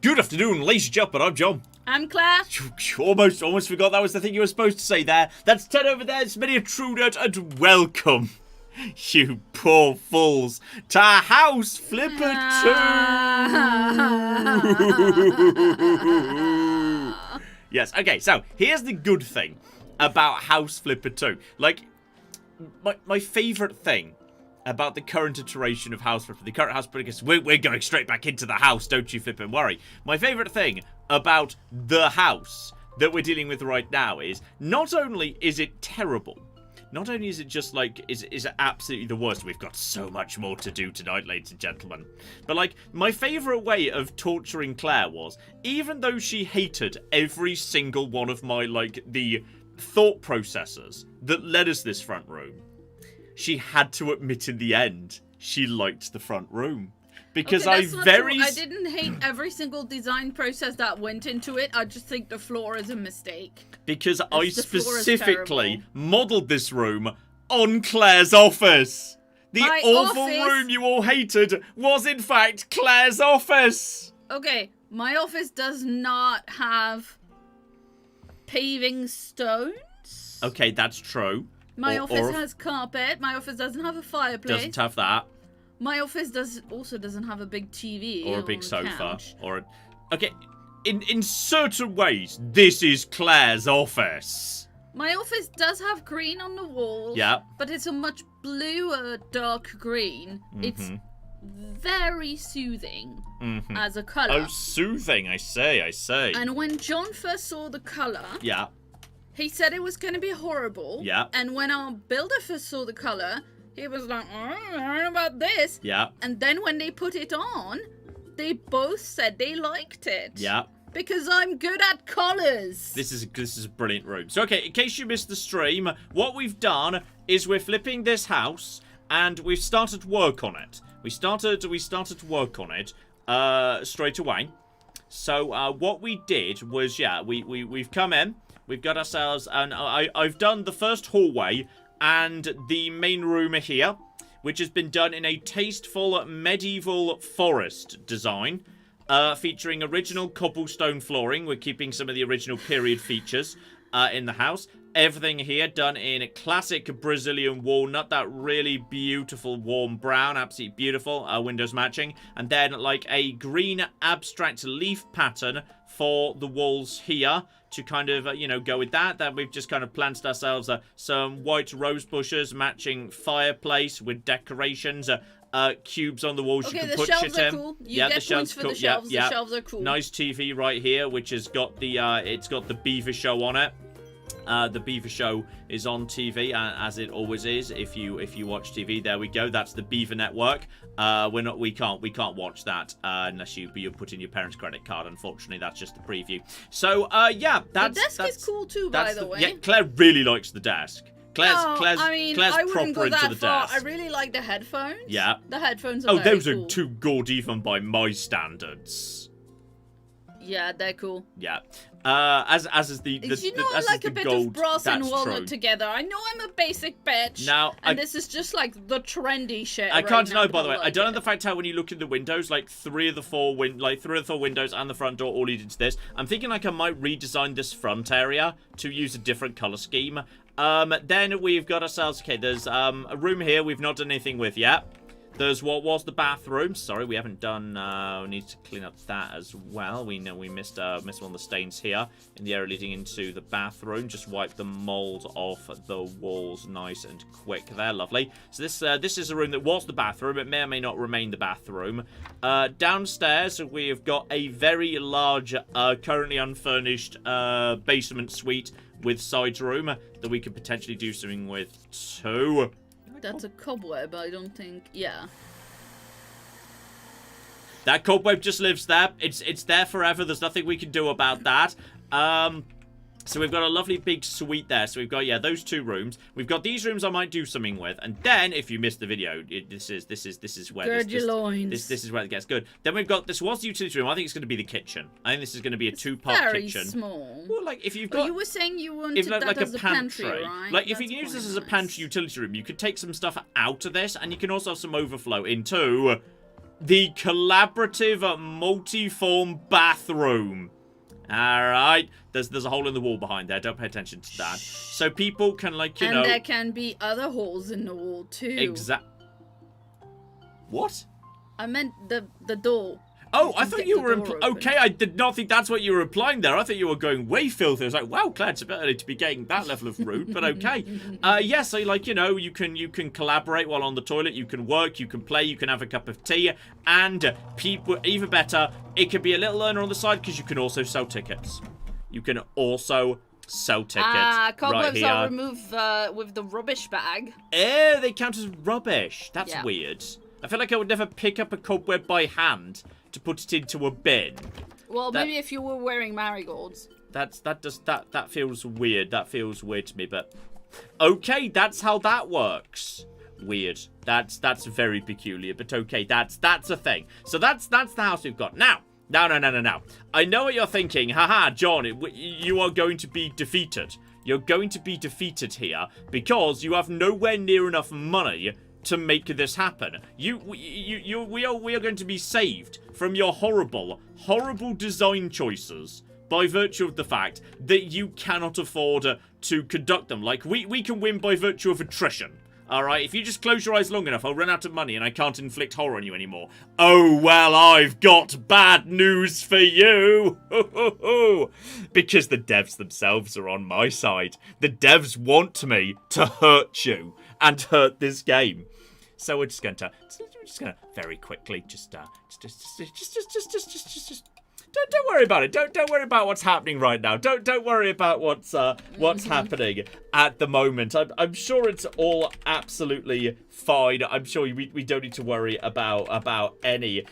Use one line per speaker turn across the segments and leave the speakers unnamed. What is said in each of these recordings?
Good afternoon, ladies and gentlemen, I'm John.
I'm Claire.
Almost forgot that was the thing you were supposed to say there. That's Ted over there, it's many a true nerd, and welcome, you poor fools, to House Flipper 2. Yes, okay, so here's the good thing about House Flipper 2. Like, my favourite thing about the current iteration of House Flipper, the current House Flipper, because we're going straight back into the house, don't you flip and worry. My favourite thing about the house that we're dealing with right now is, not only is it terrible, not only is it just like, is it absolutely the worst, we've got so much more to do tonight, ladies and gentlemen, but like, my favourite way of torturing Claire was, even though she hated every single one of my, like, the thought processes that led us this front room, she had to admit in the end she liked the front room. Because
okay, I didn't hate every single design process that went into it. I just think the floor is a mistake.
Because I specifically modelled this room on Claire's office. The awful room you all hated was in fact Claire's office.
Okay, my office does not have paving stones.
Okay, that's true.
My office has carpet. My office doesn't have a fireplace.
Doesn't have that.
My office doesn't have a big TV
or a big sofa
couch.
or a... Okay, in certain ways, this is Claire's office.
My office does have green on the walls.
Yeah.
But it's a much bluer, dark green. It's very soothing as a colour.
Oh, soothing! I say.
And when John first saw the colour,
yeah,
he said it was going to be horrible.
Yeah.
And when our builder first saw the colour, he was like, I don't know about this.
Yeah.
And then when they put it on, they both said they liked it.
Yeah.
Because I'm good at colours.
This is a brilliant room. So, okay, in case you missed the stream, what we've done is we're flipping this house, and we've started work on it. We started to work on it straight away. So, what we did was, yeah, we've come in. We've got ourselves, and I've done the first hallway and the main room here, which has been done in a tasteful medieval forest design, featuring original cobblestone flooring. We're keeping some of the original period features in the house. Everything here done in classic Brazilian walnut, that really beautiful warm brown, absolutely beautiful, windows matching. And then like a green abstract leaf pattern for the walls here to kind of, you know, go with that. Then we've just kind of planted ourselves some white rose bushes matching fireplace with decorations, cubes on the walls you can put shit in.
The shelves are cool. You get points for the shelves. The shelves are cool.
Nice TV right here, which has got the, it's got the Beaver Show on it. The Beaver Show is on TV, as it always is. If you watch TV, there we go. That's the Beaver Network. We can't watch that unless you put in your parents' credit card. Unfortunately, that's just the preview. So yeah,
the desk is cool too, by the way.
Yeah, Claire really likes the desk. Claire's
I wouldn't
proper
go that
into the
far.
desk.
I really like the headphones.
Yeah,
the headphones are
those
cool.
are too good even by my standards.
Yeah, they're cool.
Yeah. As is the
I like a bit of brass and walnut together. I know I'm a basic bitch.
Now,
this is just like the trendy shit.
I can't deny, by the way. I don't know the fact how when you look in the windows, like three of the four windows and the front door all lead into this. I'm thinking like I might redesign this front area to use a different color scheme. Then we've got ourselves. Okay, there's a room here we've not done anything with yet. There's what was the bathroom. Sorry, we haven't done. We need to clean up that as well. We know we missed one of the stains here in the area leading into the bathroom. Just wipe the mold off the walls, nice and quick. There, lovely. So this is a room that was the bathroom. It may or may not remain the bathroom. Downstairs we have got a very large, currently unfurnished basement suite with side room that we could potentially do something with too.
That's a cobweb, I don't think. Yeah.
That cobweb just lives there. It's there forever. There's nothing we can do about that. So we've got a lovely big suite there. So we've got, yeah, those two rooms. We've got these rooms I might do something with. And then, if you missed the video, this is where
Gird your loins.
This is where it gets good. Then we've got, this was the utility room. I think it's going to be the kitchen. I think this is going to be a two-part kitchen.
Very small.
Well, like, if you've got...
you were saying you wanted that
like
as a pantry, right?
Like, if you can use this as a pantry utility room, you could take some stuff out of this, and you can also have some overflow into the collaborative multi-form bathroom. Alright. There's a hole in the wall behind there. Don't pay attention to that. So people can, like, you know...
And there can be other holes in the wall, too.
What?
I meant the door.
Oh, I thought you were... Okay, I did not think that's what you were implying there. I thought you were going way filthy. I was like, wow, Claire, it's a bit early to be getting that level of rude, but okay. Yeah, so, like, you know, you can collaborate while on the toilet. You can work, you can play, you can have a cup of tea. And, people, even better, it could be a little earner on the side because you can also sell tickets. You can also sell tickets
cobwebs are removed with the rubbish bag.
Oh, they count as rubbish. That's weird. I feel like I would never pick up a cobweb by hand to put it into a bin.
Well, maybe if you were wearing marigolds.
That feels weird. That feels weird to me, but okay, that's how that works. Weird. That's very peculiar, but okay, that's a thing. So that's the house we've got. Now. I know what you're thinking. Haha, John, you are going to be defeated. You're going to be defeated here because you have nowhere near enough money to make this happen. We are going to be saved from your horrible design choices by virtue of the fact that you cannot afford to conduct them. Like, we can win by virtue of attrition. Alright, if you just close your eyes long enough, I'll run out of money and I can't inflict horror on you anymore. Oh, well, I've got bad news for you. Because the devs themselves are on my side. The devs want me to hurt you and hurt this game. So we're just gonna very quickly don't worry about it. Don't worry about what's happening right now. Don't worry about what's happening at the moment. I'm sure it's all absolutely fine. I'm sure we don't need to worry about any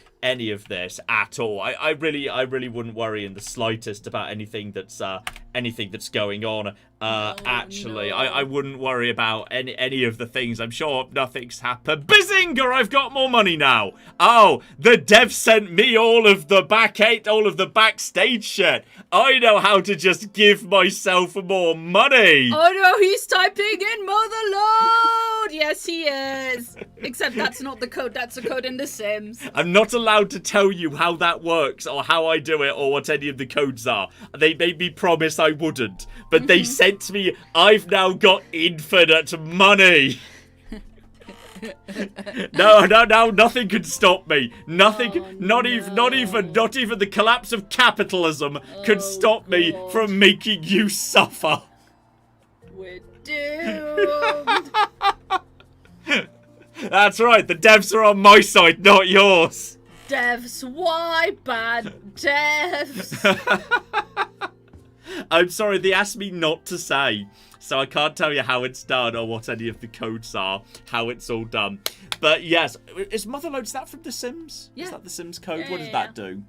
of this at all. I really wouldn't worry in the slightest about anything that's going on. Actually, no. I wouldn't worry about any of the things. I'm sure nothing's happened. Bazinga! I've got more money now. Oh, the dev sent me all of the backstage shit. I know how to just give myself more money.
Oh no, he's typing in Motherload. Yes, he is. Except that's not the code. That's the code in The Sims.
I'm not allowed to tell you how that works or how I do it or what any of the codes are. They made me promise I wouldn't, but they sent me. I've now got infinite money. No, nothing can stop me. Nothing, not even the collapse of capitalism could stop me from making you suffer.
We're doomed.
That's right, the devs are on my side, not yours.
Devs, why bad devs?
I'm sorry, they asked me not to say. So I can't tell you how it's done or what any of the codes are, how it's all done. But yes, is Motherload, is that from The Sims?
Yeah.
Is that The Sims code?
Yeah,
what does that do?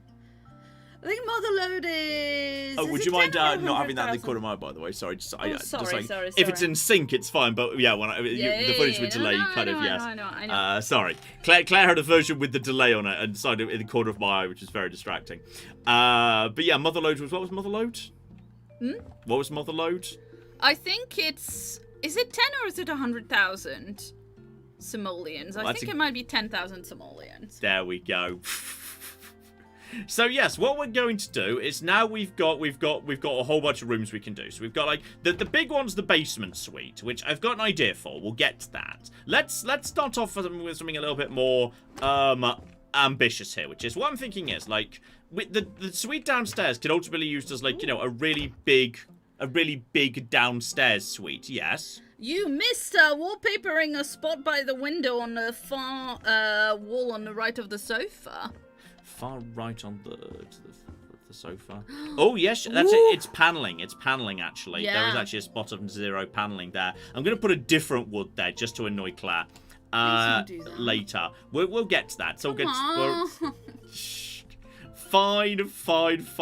I think Motherload is...
Oh, would you mind not having that in the corner of my eye, by the way? Sorry.
Sorry.
If it's in sync, it's fine. But yeah, the footage with delay, yes.
I know.
Sorry. Claire had a version with the delay on it and decided in the corner of my eye, which is very distracting. But yeah, Motherload was... What was Motherload? What was Motherload?
I think it's... Is it 10 or is it 100,000 simoleons? I think it might be 10,000 simoleons.
There we go. So yes, what we're going to do is now we've got a whole bunch of rooms we can do. So we've got like the big one's the basement suite, which I've got an idea for. We'll get to that. Let's start off with something a little bit more ambitious here, which is what I'm thinking is like with the suite downstairs can ultimately be used as like, you know, a really big downstairs suite. Yes.
You missed wallpapering a spot by the window on the far wall on the right of the sofa.
Far right on the sofa. Oh yes, that's it. It's paneling. It's paneling actually.
Yeah.
There is actually a spot of 0 paneling there. I'm gonna put a different wood there just to annoy Claire. Later. We'll get to that. So Fine. It's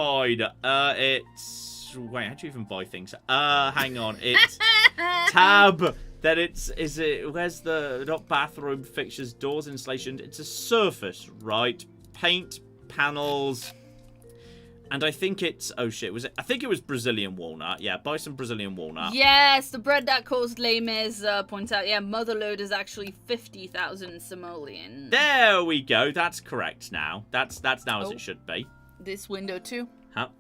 wait. How do you even buy things? Hang on. It's tab. Then where's the not bathroom fixtures, doors, installation? It's a surface, right? Paint, panels, And I think it's... Oh, shit. Was it? I think it was Brazilian walnut. Yeah, buy some Brazilian walnut.
Yes, the bread that caused Les Mis points out. Yeah, Motherlode is actually 50,000 simoleons.
There we go. That's correct now. That's now as it should be.
This window too.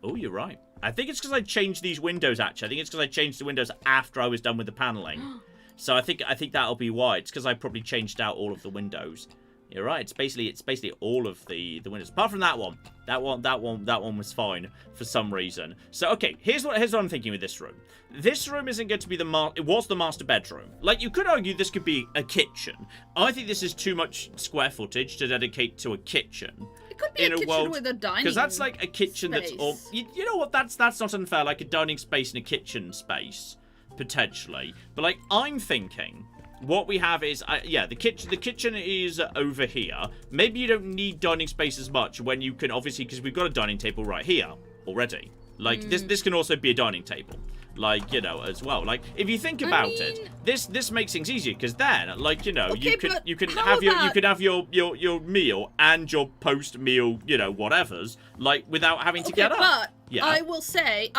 Oh, you're right. I think it's because I changed these windows, actually. I think it's because I changed the windows after I was done with the paneling. So I think that'll be why. It's because I probably changed out all of the windows. You're right. It's basically all of the windows. Apart from that one. That one was fine for some reason. So okay, here's what I'm thinking with this room. This room isn't going to be it was the master bedroom. Like, you could argue this could be a kitchen. I think this is too much square footage to dedicate to a kitchen.
It could be a kitchen with a dining
because that's like a kitchen
space.
that's all. You know what? That's not unfair. Like a dining space and a kitchen space potentially. But like, I'm thinking. What we have is, yeah, the kitchen is over here. Maybe you don't need dining space as much when you can, obviously, because we've got a dining table right here already. Like, this can also be a dining table. Like, you know, as well. Like, if you think about it, this makes things easier, because then, like, you know,
okay,
you can have your meal and your post-meal, you know, whatevers, like, without having to get up.
But
yeah.
I will say,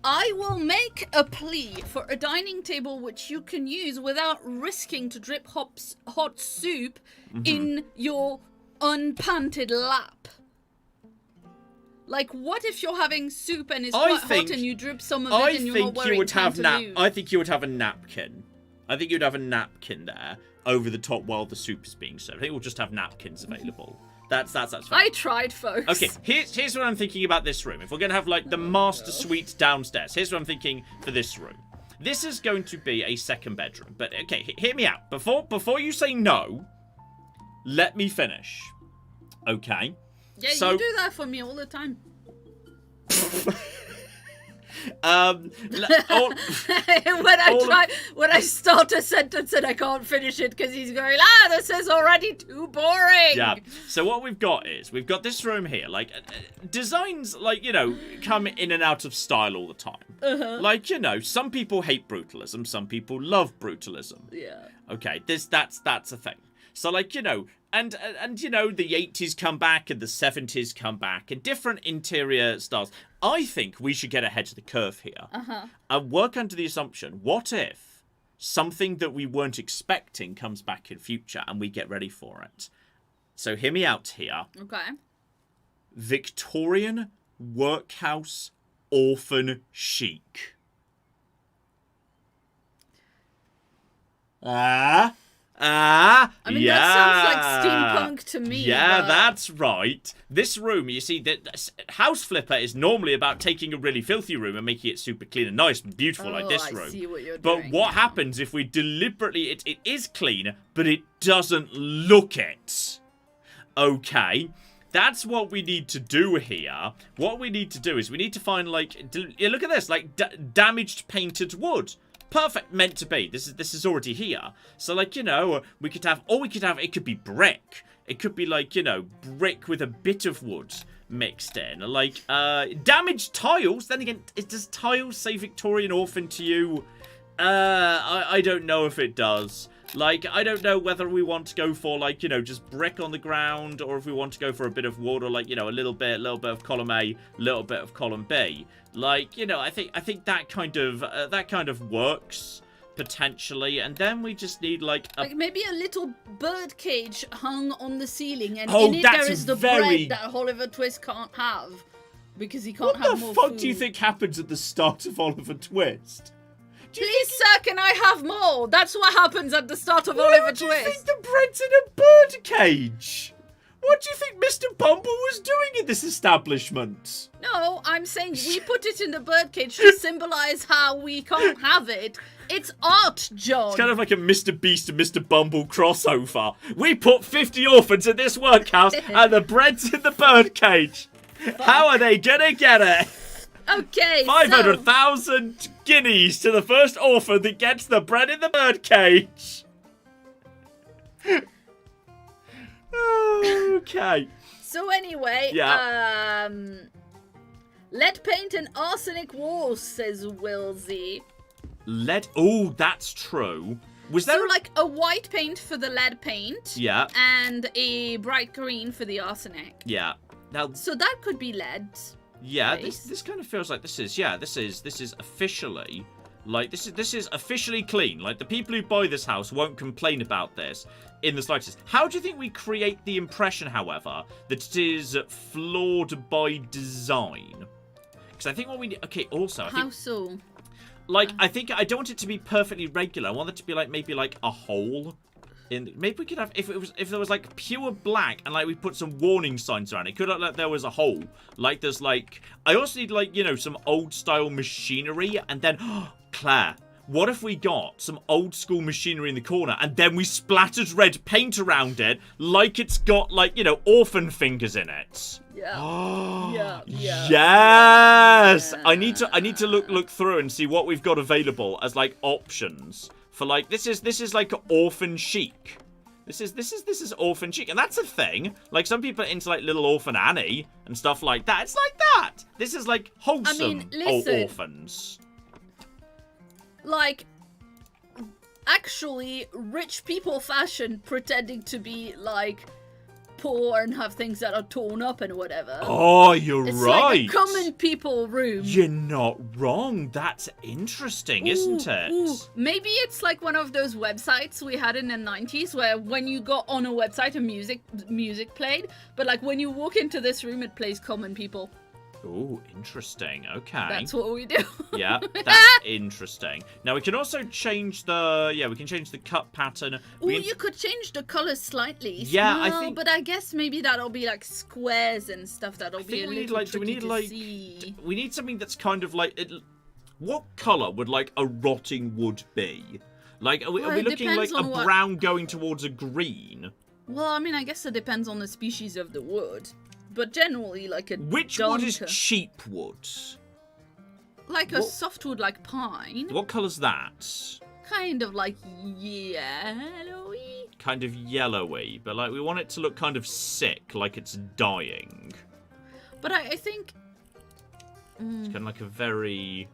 I will make a plea for a dining table which you can use without risking to drip hot soup in your unpanted lap. Like, what if you're having soup and it's quite hot and you drip some of it and you're not wearing pantaloons?
I think you would have a napkin. I think you'd have a napkin there over the top while the soup is being served. I think we'll just have napkins available. That's fine.
I tried, folks.
Okay, here's what I'm thinking about this room. If we're going to have, like, the master suite downstairs, here's what I'm thinking for this room. This is going to be a second bedroom. But, okay, hear me out. Before you say no, let me finish. Okay?
Yeah, so, you do that for me all the time. When I start a sentence and I can't finish it because he's going, this is already too boring.
Yeah. So what we've got this room here. Like, designs, like, you know, come in and out of style all the time. Like, you know, some people hate brutalism, some people love brutalism.
Yeah.
Okay, that's a thing. So, like, you know, and you know, the 80s come back and the 70s come back and different interior styles. I think we should get ahead of the curve here and work under the assumption, what if something that we weren't expecting comes back in future and we get ready for it? So hear me out here.
Okay.
Victorian workhouse orphan chic.
I mean, that sounds like steampunk to me.
Yeah,
but...
that's right. This room, you see, House Flipper is normally about taking a really filthy room and making it super clean and nice and beautiful like this room.
I see what you're
but
doing
what happens if we deliberately... It is clean, but it doesn't look it. Okay? That's what we need to do here. What we need to do is we need to find, like... look at this, like, damaged painted wood. Perfect, meant to be. This is already here. So, like, you know, we could have, it could be brick. It could be, like, you know, brick with a bit of wood mixed in. Like, damaged tiles. Then again, does tiles say Victorian orphan to you? I don't know if it does. Like, I don't know whether we want to go for, like, you know, just brick on the ground, or if we want to go for a bit of wood, or, like, you know, a little bit of column A, little bit of column B. Like, you know, I think that kind of works potentially, and then we just need like
maybe a little bird cage hung on the ceiling, and in it there is the bread that Oliver Twist can't have because he can't have more food.
What the fuck do you think happens at the start of Oliver Twist?
Please, sir, can I have more? That's what happens at the start of Oliver Twist.
What do you think the bread's in a bird cage? What do you think Mr. Bumble was doing in this establishment?
No, I'm saying we put it in the birdcage to symbolise how we can't have it. It's art, John.
It's kind of like a Mr. Beast and Mr. Bumble crossover. We put 50 orphans in this workhouse and the bread's in the birdcage. How are they gonna get it?
Okay,
500,000 guineas to the first orphan that gets the bread in the birdcage. Okay.
So anyway, lead paint and arsenic walls, says Wilsey.
Lead? Oh, that's true. Was there
like a white paint for the lead paint?
Yeah.
And a bright green for the arsenic.
Yeah. Now.
So that could be lead.
Yeah,
place.
this kind of feels like this is officially like this is officially clean. Like the people who buy this house won't complain about this in the slightest. How do you think we create the impression, however, that it is flawed by design? Because I think what we need. Okay, also,
How so?
Like, I don't want it to be perfectly regular. I want it to be like maybe like a hole. Maybe we could have if there was like pure black and like we put some warning signs around it. Could look like there was a hole. Like there's like I also need like some old style machinery and then Claire. What if we got some old school machinery in the corner and then we splattered red paint around it like it's got like orphan fingers in it?
Yeah.
Yes.
Yeah.
I need to look through and see what we've got available as like options for like this is like orphan chic. This is orphan chic, and that's a thing. Like some people are into like little orphan Annie and stuff like that. It's like that. This is like wholesome orphans.
Like, actually, rich people fashion pretending to be, like, poor and have things that are torn up and whatever.
Oh, you're
it's
right.
It's like a common people room.
You're not wrong. That's interesting, isn't it?
Ooh. Maybe it's like one of those websites we had in the 90s where when you got on a website, music played. But, like, when you walk into this room, it plays common people.
Oh, interesting. Okay.
That's what we do.
Yeah, that's interesting. Now we can also change the cut pattern.
Oh, you could change the color slightly.
Yeah,
well,
I think.
But I guess maybe that'll be like squares and stuff. That'll be a little tricky to see.
We need something that's kind of like. What color would like a rotting wood be? Like, are we looking like a brown going towards a green?
Well, I mean, I guess it depends on the species of the wood. But generally, like a
Which wood is cheap wood?
Like a softwood, like pine.
What colour's that?
Kind of like yellowy.
Kind of yellowy, but like we want it to look kind of sick, like it's dying.
But I think...
It's kind of like a very...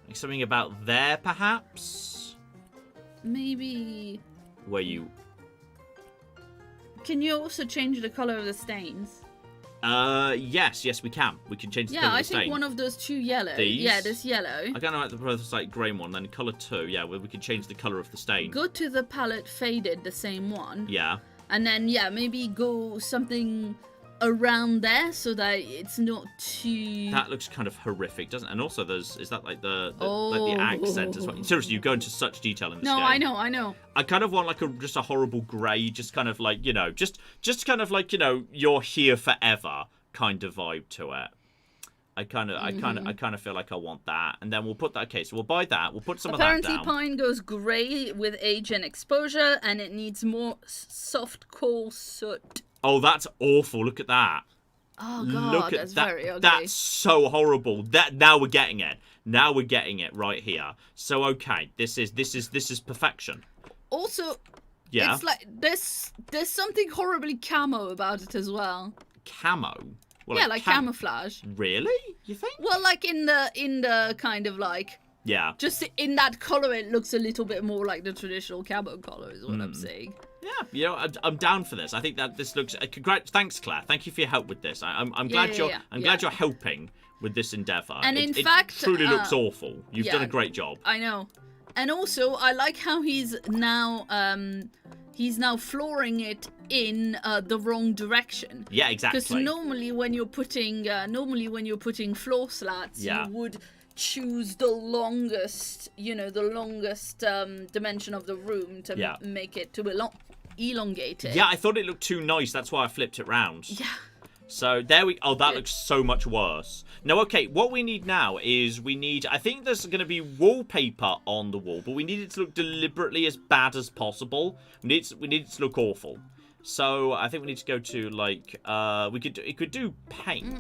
Like something about there, perhaps?
Maybe...
Where you...
Can you also change the color of the stains?
Yes, we can. We can change the color of the stain.
Yeah, I think one of those two yellow.
These?
Yeah, this yellow.
I don't know about the first like grey one, then color 2, yeah, where we can change the color of the stain.
Go to the palette faded, the same one.
Yeah.
And then, yeah, maybe go something around there so that it's not too...
That looks kind of horrific, doesn't it? And also is that like the accent as well? Seriously, you go into such detail in this game.
No, I know.
I kind of want like just a horrible grey, just kind of like, just kind of like, you're here forever kind of vibe to it. I kind of feel like I want that. And then we'll put that, okay, so we'll buy that. We'll put some of that down.
Apparently pine goes grey with age and exposure, and it needs more soft coal soot.
Oh, that's awful. Look at that.
Oh, God, that's very ugly.
That's so horrible. Now we're getting it. Now we're getting it right here. So, okay, this is perfection.
Also,
yeah,
it's like there's something horribly camo about it as well.
Camo? Well,
yeah, like camouflage.
Really? You think?
Well, like in the kind of like... Yeah. Just in that color, it looks a little bit more like the traditional camo color, is what I'm saying.
Yeah, I'm down for this. I think that this looks... Thanks, Claire. Thank you for your help with this. I'm glad glad you're helping with this endeavour.
And in fact...
It truly looks awful. You've done a great job.
I know. And also, I like how he's now flooring it in the wrong direction.
Yeah, exactly.
Because normally when you're putting floor slats, you would choose the longest, dimension of the room to make it to elongate it.
Yeah, I thought it looked too nice. That's why I flipped it round.
Yeah.
So there we... Oh, that looks so much worse. Now, okay, what we need now is I think there's going to be wallpaper on the wall, but we need it to look deliberately as bad as possible. We need it to look awful. So I think we need to go to like we could do paint.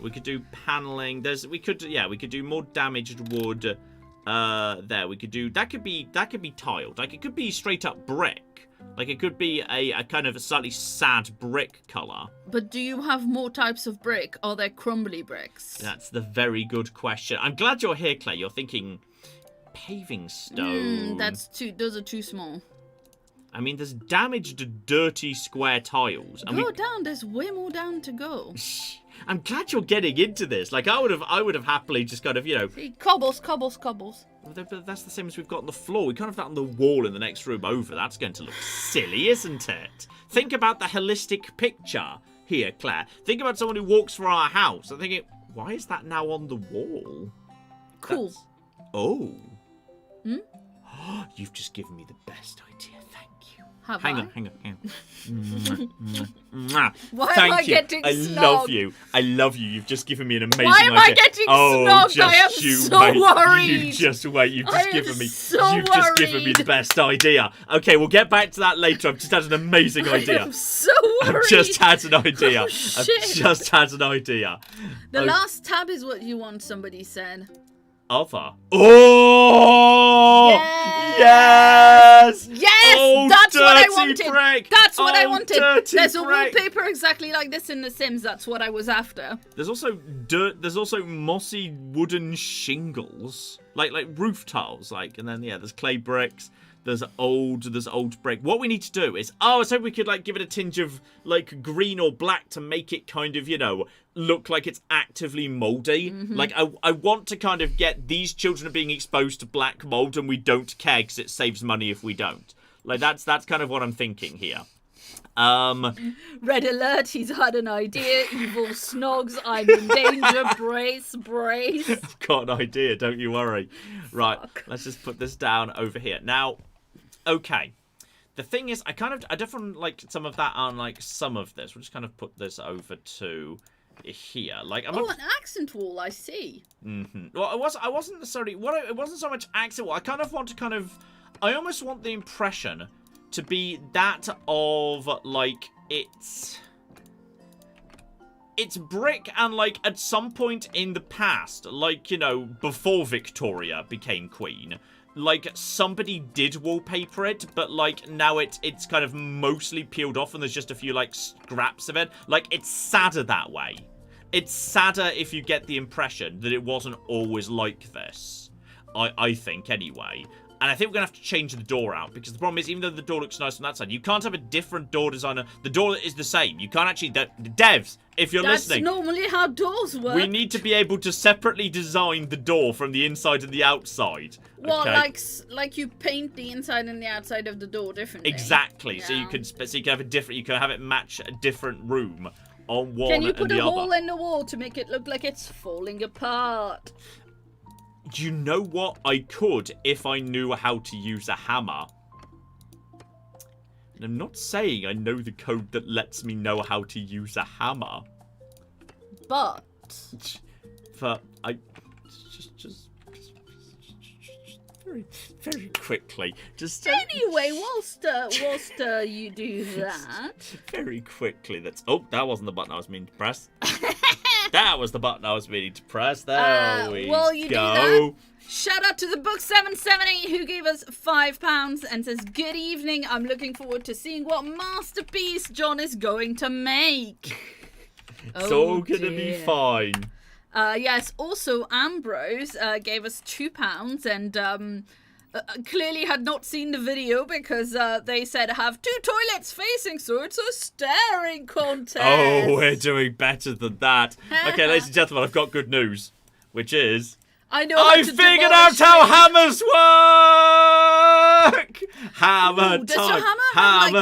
We could do paneling. We could do more damaged wood. There we could do that could be tiled. Like it could be straight up brick. Like it could be a kind of a slightly sad brick color.
But do you have more types of brick? Are there crumbly bricks?
That's the very good question. I'm glad you're here, Claire. You're thinking paving stone.
Those are too small.
I mean, there's damaged, dirty square tiles.
Go down. There's way more down to go.
I'm glad you're getting into this. Like, I would have happily just kind of, you know...
See, cobbles.
But that's the same as we've got on the floor. We can't have that on the wall in the next room over. That's going to look silly, isn't it? Think about the holistic picture here, Claire. Think about someone who walks through our house. I'm thinking, why is that now on the wall?
Cool.
Oh. You've just given me the best idea. Thank you. Hang on.
Why
Thank
am I
you.
getting
I
snogged?
love you. You've just given me an amazing
Why
idea.
am I getting snogged? I am so worried.
You just wait. You've just given me.
So
you've just given me the best idea. Okay, we'll get back to that later. I've just had an amazing idea.
I'm so worried.
I've just had an idea.
Oh, shit.
I've just had an idea.
The last tab is what you want, somebody said.
Other. Oh! Yes!
Yes!
Oh,
that's what I
dirty
wanted.
brick.
That's what I
Oh,
wanted.
dirty
There's a
brick.
wallpaper exactly like this in The Sims. That's what I was after.
There's also dirt. There's also mossy wooden shingles, like roof tiles, like, and then there's clay bricks. There's old brick. What we need to do is, I was hoping we could like give it a tinge of like green or black to make it kind of, you know, look like it's actively moldy. Like I want to kind of get these children being exposed to black mold, and we don't care because it saves money if we don't. Like that's kind of what I'm thinking here.
Red alert, he's had an idea. Evil snogs, I'm in danger. Brace.
I've got an idea, don't you worry. Right, let's just put this down over here. Now, okay. The thing is, I definitely like some of that on like some of this. We'll just kind of put this over to here. Like,
an accent wall, I see.
Well, I wasn't necessarily, it wasn't so much accent wall. I kind of want to I almost want the impression to be that of, like, it's brick, and, like, at some point in the past, like, you know, before Victoria became queen, like, somebody did wallpaper it, but, like, now it's kind of mostly peeled off, and there's just a few, like, scraps of it. Like, it's sadder that way. It's sadder if you get the impression that it wasn't always like this. I think, anyway. And I think we're going to have to change the door out, because the problem is, even though the door looks nice on that side, you can't have a different door designer. The door is the same. You can't actually... The devs, if you're listening...
That's normally how doors work.
We need to be able to separately design the door from the inside and the outside.
Well,
okay?
like you paint the inside and the outside of the door differently.
Exactly. Yeah. So you can have a different... You can have it match a different room on one and the other.
Can you put a hole in the wall to make it look like it's falling apart?
You know what? I could if I knew how to use a hammer. And I'm not saying I know the code that lets me know how to use a hammer.
But
I just very quickly.
Anyway, whilst you do that,
very quickly. That wasn't the button I was meaning to press. That was the button I was meaning to press. There we
while you
go.
do that, shout out to the book 770 who gave us £5 and says, "Good evening. I'm looking forward to seeing what masterpiece John is going to make."
It's all gonna be fine.
Yes. Also, Ambrose gave us £2 and clearly had not seen the video because they said have 2 toilets facing, so it's a staring contest.
Oh, we're doing better than that. Okay, ladies and gentlemen, I've got good news, which is I figured out how hammers work. Hammer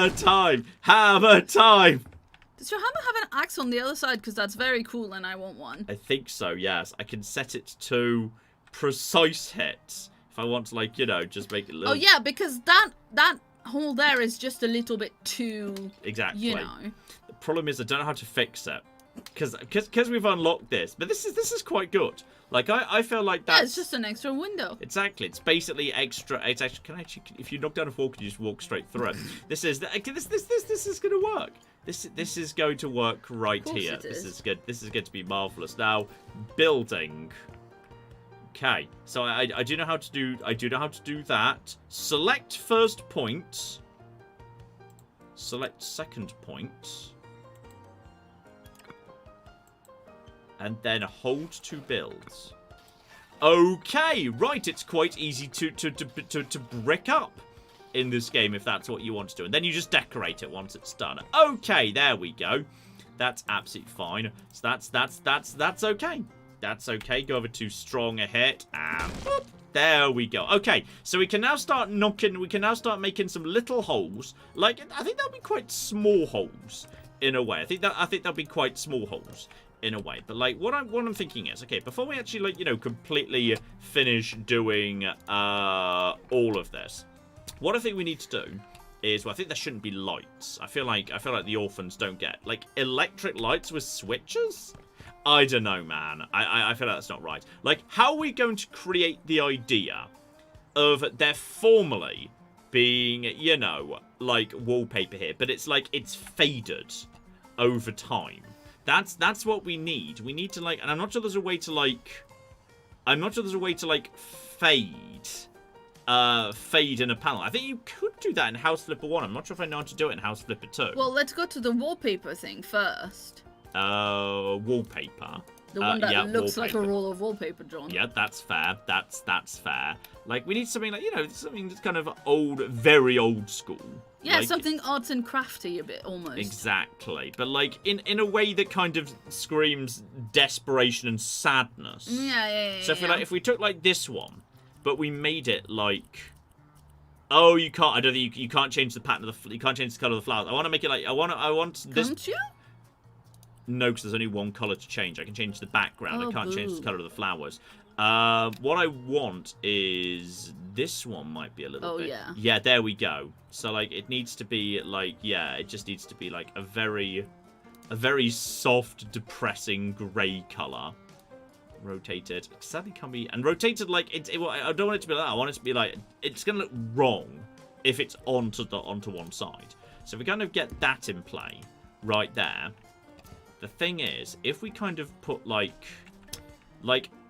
time.
Does your hammer have an axe on the other side? Because that's very cool and I want one.
I think so, yes. I can set it to precise hits. If I want to, like, you know, just make it a little...
Oh, yeah, because that hole there is just a little bit too...
Exactly.
You know.
The problem is I don't know how to fix it. Because we've unlocked this. But this is quite good. Like, I feel like that's...
Yeah, it's just an extra window.
Exactly. It's basically extra... It's actually... If you knock down a wall, can you just walk straight through it? This is going to work. This is going to work right here. This is good. This is going to be marvelous. Now, building... Okay, so I do know how to do that. Select first point. Select second point. And then hold to build. Okay, right, it's quite easy to brick up in this game if that's what you want to do. And then you just decorate it once it's done. Okay, there we go. That's absolutely fine. So that's okay. That's okay. Go over to strong a hit. And boop, there we go. Okay, so we can now start knocking. We can now start making some little holes. Like, I think that'll be quite small holes in a way. I think that'll be quite small holes in a way. But like, what I'm thinking is, okay, before we actually like, you know, completely finish doing all of this, what I think we need to do is, well, I think there shouldn't be lights. I feel like the orphans don't get like electric lights with switches. I don't know, man. I feel like that's not right. Like, how are we going to create the idea of there formally being, you know, like wallpaper here, but it's like it's faded over time? That's what we need. We need to like, and I'm not sure there's a way to like, fade in a panel. I think you could do that in House Flipper 1. I'm not sure if I know how to do it in House Flipper 2.
Well, let's go to the wallpaper thing first.
Wallpaper.
The one that looks
wallpaper.
like a roll of wallpaper, John.
Yeah, that's fair. That's fair. Like, we need something like, you know, something that's kind of old, very old school.
Yeah,
like,
something arts and crafty a bit, almost.
Exactly. But, like, in a way that kind of screams desperation and sadness.
Yeah.
So, if we took, like, this one, but we made it, like... Oh, you can't. I don't think you can't change the pattern of the... You can't change the colour of the flowers. I want to make it, like... I want this...
Can't you?
No, because there's only one colour to change. I can change the background. I can't change the colour of the flowers. What I want is... This one might be a little bit...
Oh, yeah.
Yeah, there we go. So, like, it needs to be, like... Yeah, it just needs to be, like, a very soft, depressing grey colour. Rotated. Sadly can't be... And rotated, like... I don't want it to be like that. I want it to be, like... It's going to look wrong if it's onto one side. So if we kind of get that in play right there... The thing is, if we kind of put, like,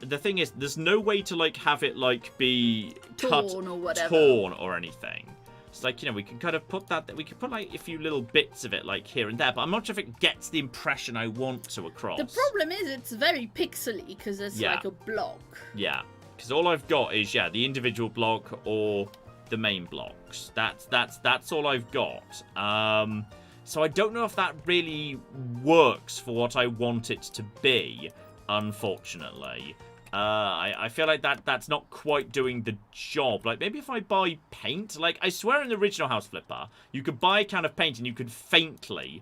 the thing is, there's no way to, like, have it, like, be cut, torn or anything. It's like, you know, we can kind of put that, we could put, like, a few little bits of it, like, here and there, but I'm not sure if it gets the impression I want to across.
The problem is it's very pixely, because it's like a block.
Yeah, because all I've got is, the individual block or the main blocks. That's all I've got. So I don't know if that really works for what I want it to be, unfortunately. I feel like that's not quite doing the job. Like, maybe if I buy paint, like, I swear in the original House Flipper, you could buy a can of paint and you could faintly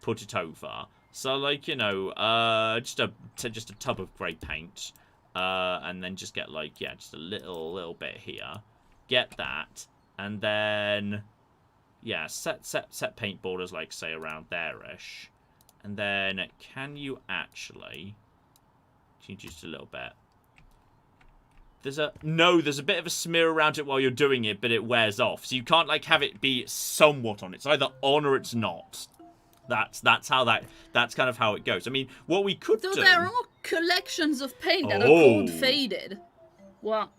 put it over. So, like, you know, just a tub of grey paint, and then just get, like, just a little bit here. Get that, and then... Yeah, set paint borders, like, say, around there-ish. And then, can you actually... Change just a little bit. There's a bit of a smear around it while you're doing it, but it wears off. So you can't, like, have it be somewhat on. It's either on or it's not. That's kind of how it goes. I mean, what we could do...
So there are collections of paint that are called faded. What?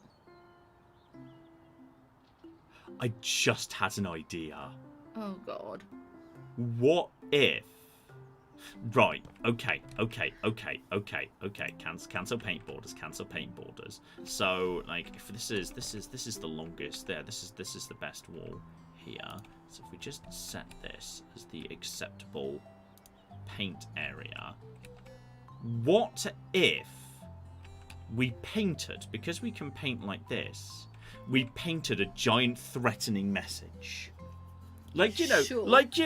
I just had an idea.
Oh, God.
What if... Right, okay. Cancel paint borders. So, like, if this is the longest there, this is the best wall here. So if we just set this as the acceptable paint area. What if we painted, because we can paint like this, we painted a giant threatening message. Like, you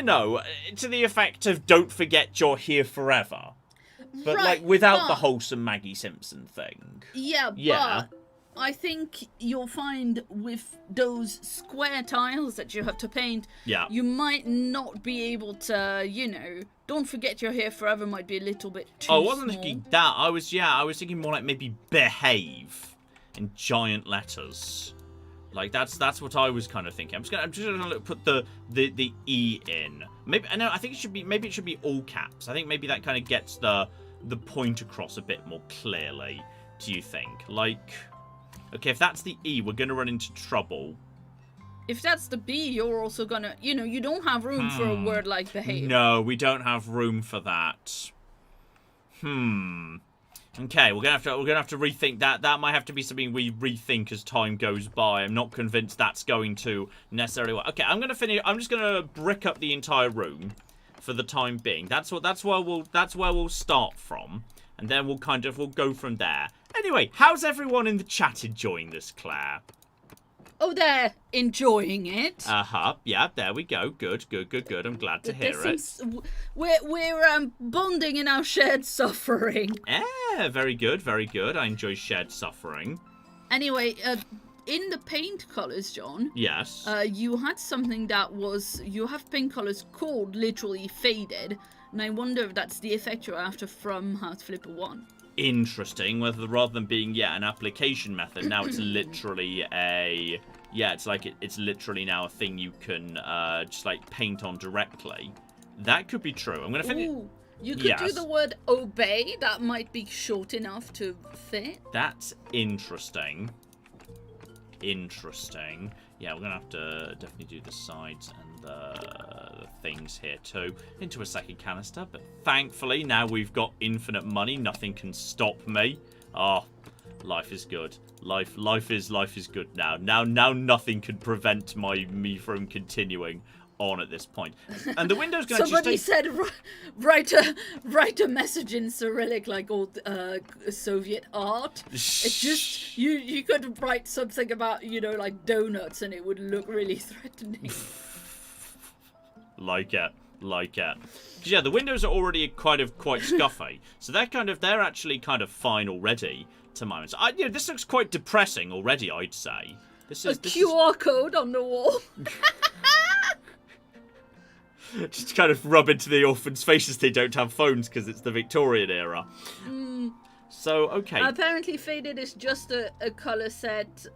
know, to the effect of "Don't forget you're here forever," but like without the wholesome Maggie Simpson thing.
Yeah, but I think you'll find with those square tiles that you have to paint, you might not be able to, you know, "Don't forget you're here forever" might be a little bit too
small. I wasn't
small.
thinking that. I was thinking more like maybe "behave" in giant letters. Like, that's what I was kind of thinking. I'm just gonna put the E in. I think it should be all caps. I think maybe that kind of gets the point across a bit more clearly. Do you think? Like, okay, if that's the E, we're gonna run into trouble.
If that's the B, you're also gonna, you know, you don't have room for a word like behave.
No, we don't have room for that. Okay, we're gonna have to rethink that. That might have to be something we rethink as time goes by. I'm not convinced that's going to necessarily work. Okay, I'm just gonna brick up the entire room. for the time being. That's where we'll start from, and then we'll go from there. Anyway, how's everyone in the chat enjoying this, Claire?
Oh, they're enjoying it.
Yeah, there we go. Good. I'm glad to hear it.
We're bonding in our shared suffering.
Yeah, very good. I enjoy shared suffering.
Anyway, in the paint colors, John.
Yes.
You had something that was, you have paint colors called literally faded, and I wonder if that's the effect you're after from House Flipper 1.
Interesting. Whether rather than being an application method, now it's literally it's literally now a thing you can just like paint on directly. That could be true. I'm gonna finish.
Ooh, you could do the word obey. That might be short enough to fit.
That's interesting. Yeah, we're gonna have to definitely do the sides and the things here too. Into a second canister, but thankfully now we've got infinite money. Nothing can stop me. Oh, life is good. Life is good now. Now nothing can prevent me from continuing on at this point. And the window's going to
Somebody said write a message in Cyrillic like old Soviet art. It's just you could write something about, you know, like donuts, and it would look really threatening.
Like it. Because yeah, the windows are already quite scuffy, so they're actually kind of fine already to my mind. This looks quite depressing already, I'd say. This is
QR code on the wall.
Just to kind of rub into the orphans' faces they don't have phones because it's the Victorian era. So, okay.
Apparently faded is just a colour set,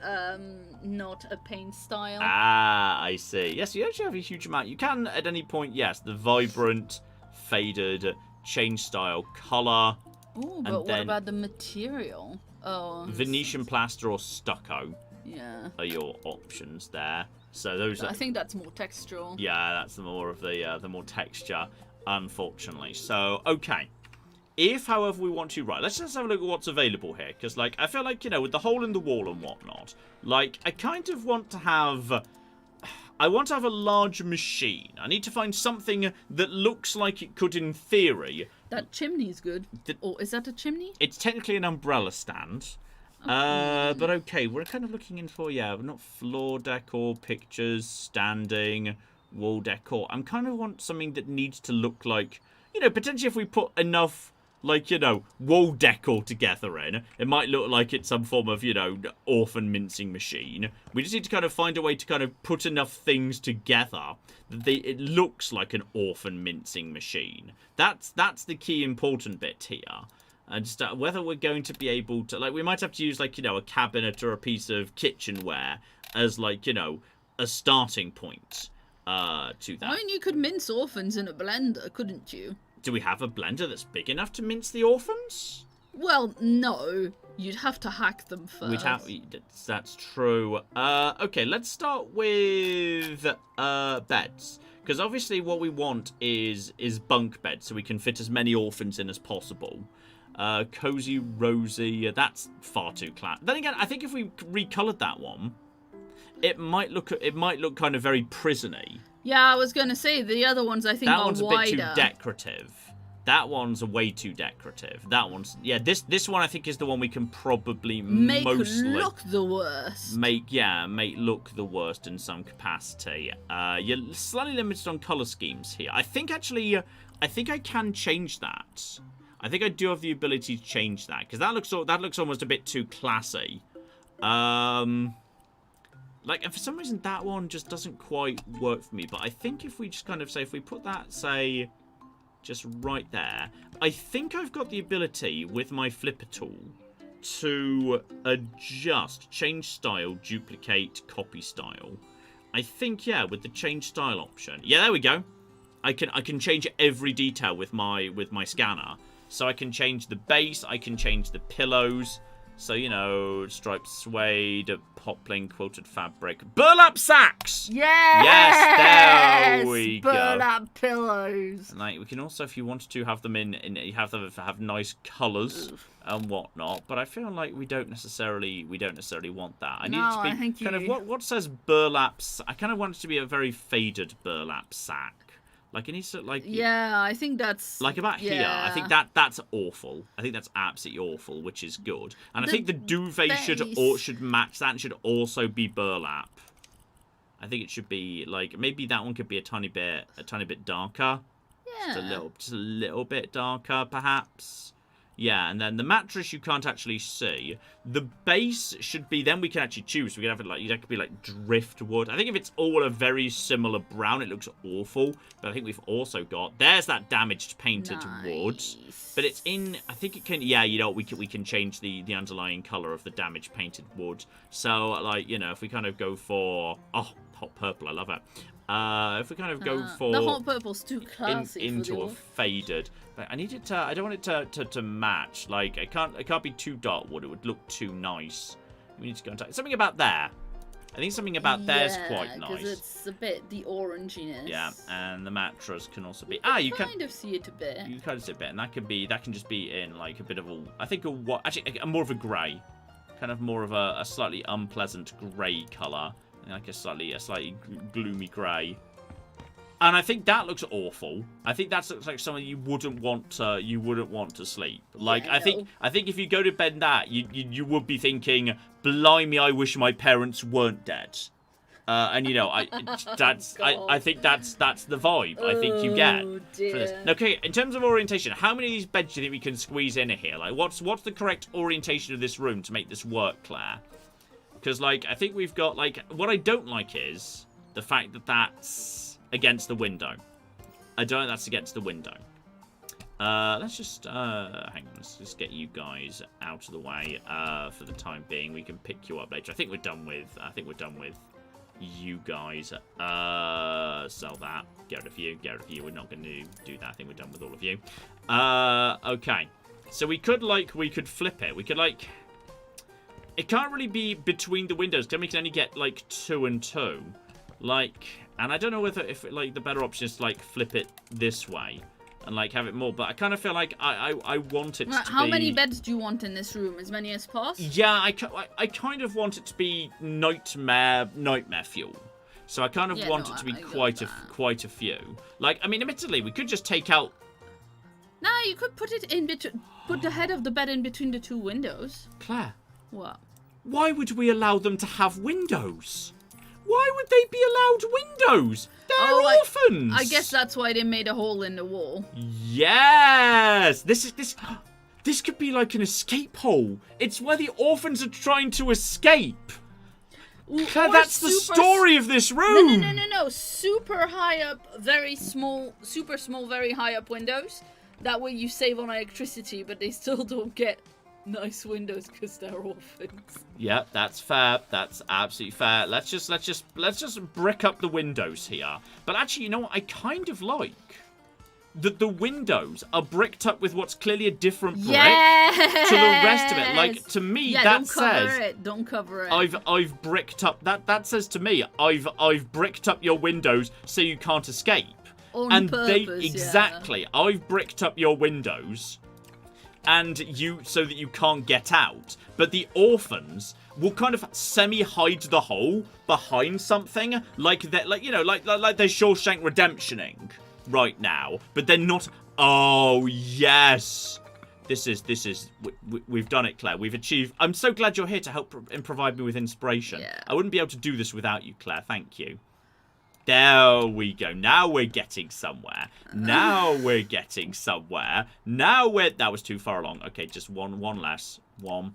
not a paint style.
Ah, I see. Yes, you actually have a huge amount. You can, at any point, yes, the vibrant, faded, change style, colour.
Oh, but what about the material? Oh,
Venetian plaster or stucco.
Yeah.
Are your options there. So those are...
I think that's more textural.
Yeah, that's the more of the more texture, unfortunately. So, okay. If, however, we want to... Right, let's just have a look at what's available here. Because, like, I feel like, you know, with the hole in the wall and whatnot, like, I kind of want to have... I want to have a large machine. I need to find something that looks like it could, in theory...
That chimney's good. Or is that a chimney?
It's technically an umbrella stand. But okay, we're kind of looking in for, not floor decor, pictures, standing, wall decor. I'm kind of want something that needs to look like, you know, potentially if we put enough, like, you know, wall decor together in, it might look like it's some form of, you know, orphan mincing machine. We just need to kind of find a way to kind of put enough things together that it looks like an orphan mincing machine. That's the key important bit here. And just whether we're going to be able to, like, we might have to use, like, you know, a cabinet or a piece of kitchenware as, like, you know, a starting point to that.
I mean, you could mince orphans in a blender, couldn't you?
Do we have a blender that's big enough to mince the orphans?
Well, no. You'd have to hack them first.
We'd have, that's true. Okay, let's start with beds. Because obviously what we want is bunk beds, so we can fit as many orphans in as possible. Cozy Rosie, that's far too class. Then again, I think if we recolored that one, it might look kind of very prisony.
Yeah, I was gonna say the other ones I think are wider. That one's a bit
too decorative. That one's way too decorative. That one's this one I think is the one we can probably mostly
look the worst.
Make look the worst in some capacity. You're slightly limited on color schemes here. I think I can change that. I think I do have the ability to change that because that looks almost a bit too classy. Like, and for some reason that one just doesn't quite work for me. But I think if we just kind of say, if we put that, say, just right there, I think I've got the ability with my flipper tool to adjust, change style, duplicate, copy style. I think, yeah, with the change style option. Yeah, there we go. I can change every detail with my scanner. So I can change the base, I can change the pillows. So, you know, striped suede, poplin, quilted fabric, burlap sacks!
Yes!
Yes, there we go.
Burlap pillows.
And like, we can also, if you wanted to, have them you have them have nice colours and whatnot. But I feel like we don't necessarily want that. I need it to be kind of what says burlap. I kind of want it to be a very faded burlap sack. Like, it needs to, like...
Yeah, I think that's...
Like, about here, I think that's awful. I think that's absolutely awful, which is good. And I think the duvet should match that and should also be burlap. I think it should be, like, maybe that one could be a tiny bit darker.
Yeah.
Just a little bit darker, perhaps. Yeah, and then the mattress you can't actually see. The base should be, then we can actually choose. We can have it like, that could be like driftwood. I think if it's all a very similar brown, it looks awful. But I think we've also got, there's that damaged painted wood. But it's in, I think it can, yeah, you know, we can change the underlying color of the damaged painted wood. So, like, you know, if we kind of go for, oh, hot purple, I love it. If we kind of go for...
The hot purple's too classy
into a faded... But I need it to... I don't want it to match. Like, it can't be too dark wood. It would look too nice. We need to go and... Something about there. I think something about there's quite nice.
because it's a bit the oranginess.
Yeah, and the mattress can also be...
You can kind of see it a bit.
You can kind of see it a bit. And that can just be in, like, a bit of a... I think actually, more of a grey. Kind of more of a slightly unpleasant grey colour. Like a slightly gloomy grey. And I think that looks awful. I think that looks like something you wouldn't want to sleep. Like, yeah, I think if you go to bed in that, you would be thinking, blimey, I wish my parents weren't dead. And you know, I think that's the vibe I think you get for this. Okay, in terms of orientation, how many of these beds do you think we can squeeze in here? Like, what's the correct orientation of this room to make this work, Claire? Because, like, I think we've got, like, what I don't like is the fact that that's against the window. I don't think that's against the window. Let's just, hang on, let's just get you guys out of the way for the time being. We can pick you up later. I think we're done with you guys. Sell that. Get rid of you. Get rid of you. We're not going to do that. I think we're done with all of you. Okay. So we could flip it. We could, like... It can't really be between the windows, because we can only get, like, 2 and 2. Like, and I don't know if like, the better option is to, like, flip it this way. And, like, have it more. But I kind of feel like I want it to be...
How many beds do you want in this room? As many as possible?
Yeah, I kind of want it to be nightmare fuel. So I kind of want it to be quite a few. Like, I mean, admittedly, we could just take out...
No, you could put it in between... Put the head of the bed in between the 2 windows.
Claire.
What?
Why would we allow them to have windows? Why would they be allowed windows? They're orphans.
I guess that's why they made a hole in the wall.
Yes. This could be like an escape hole. It's where the orphans are trying to escape. Claire, that's the story of this room.
No. Super high up, super small, very high up windows. That way you save on electricity, but they still don't get nice windows because they're orphans.
Yeah, that's fair. That's absolutely fair. Let's just brick up the windows here. But actually, you know what? I kind of like that the windows are bricked up with what's clearly a different brick to the rest of it. Like, to me, that says
don't cover it.
I've bricked up that says to me I've bricked up your windows so you can't escape.
On purpose,
exactly. I've bricked up your windows. And so that you can't get out. But the orphans will kind of semi-hide the hole behind something, like they're they're Shawshank Redemptioning right now. But they're not. Oh yes, we've done it, Claire. We've achieved. I'm so glad you're here to help and provide me with inspiration.
Yeah.
I wouldn't be able to do this without you, Claire. Thank you. There we go. Now we're getting somewhere. That was too far along. Okay, just one less. One.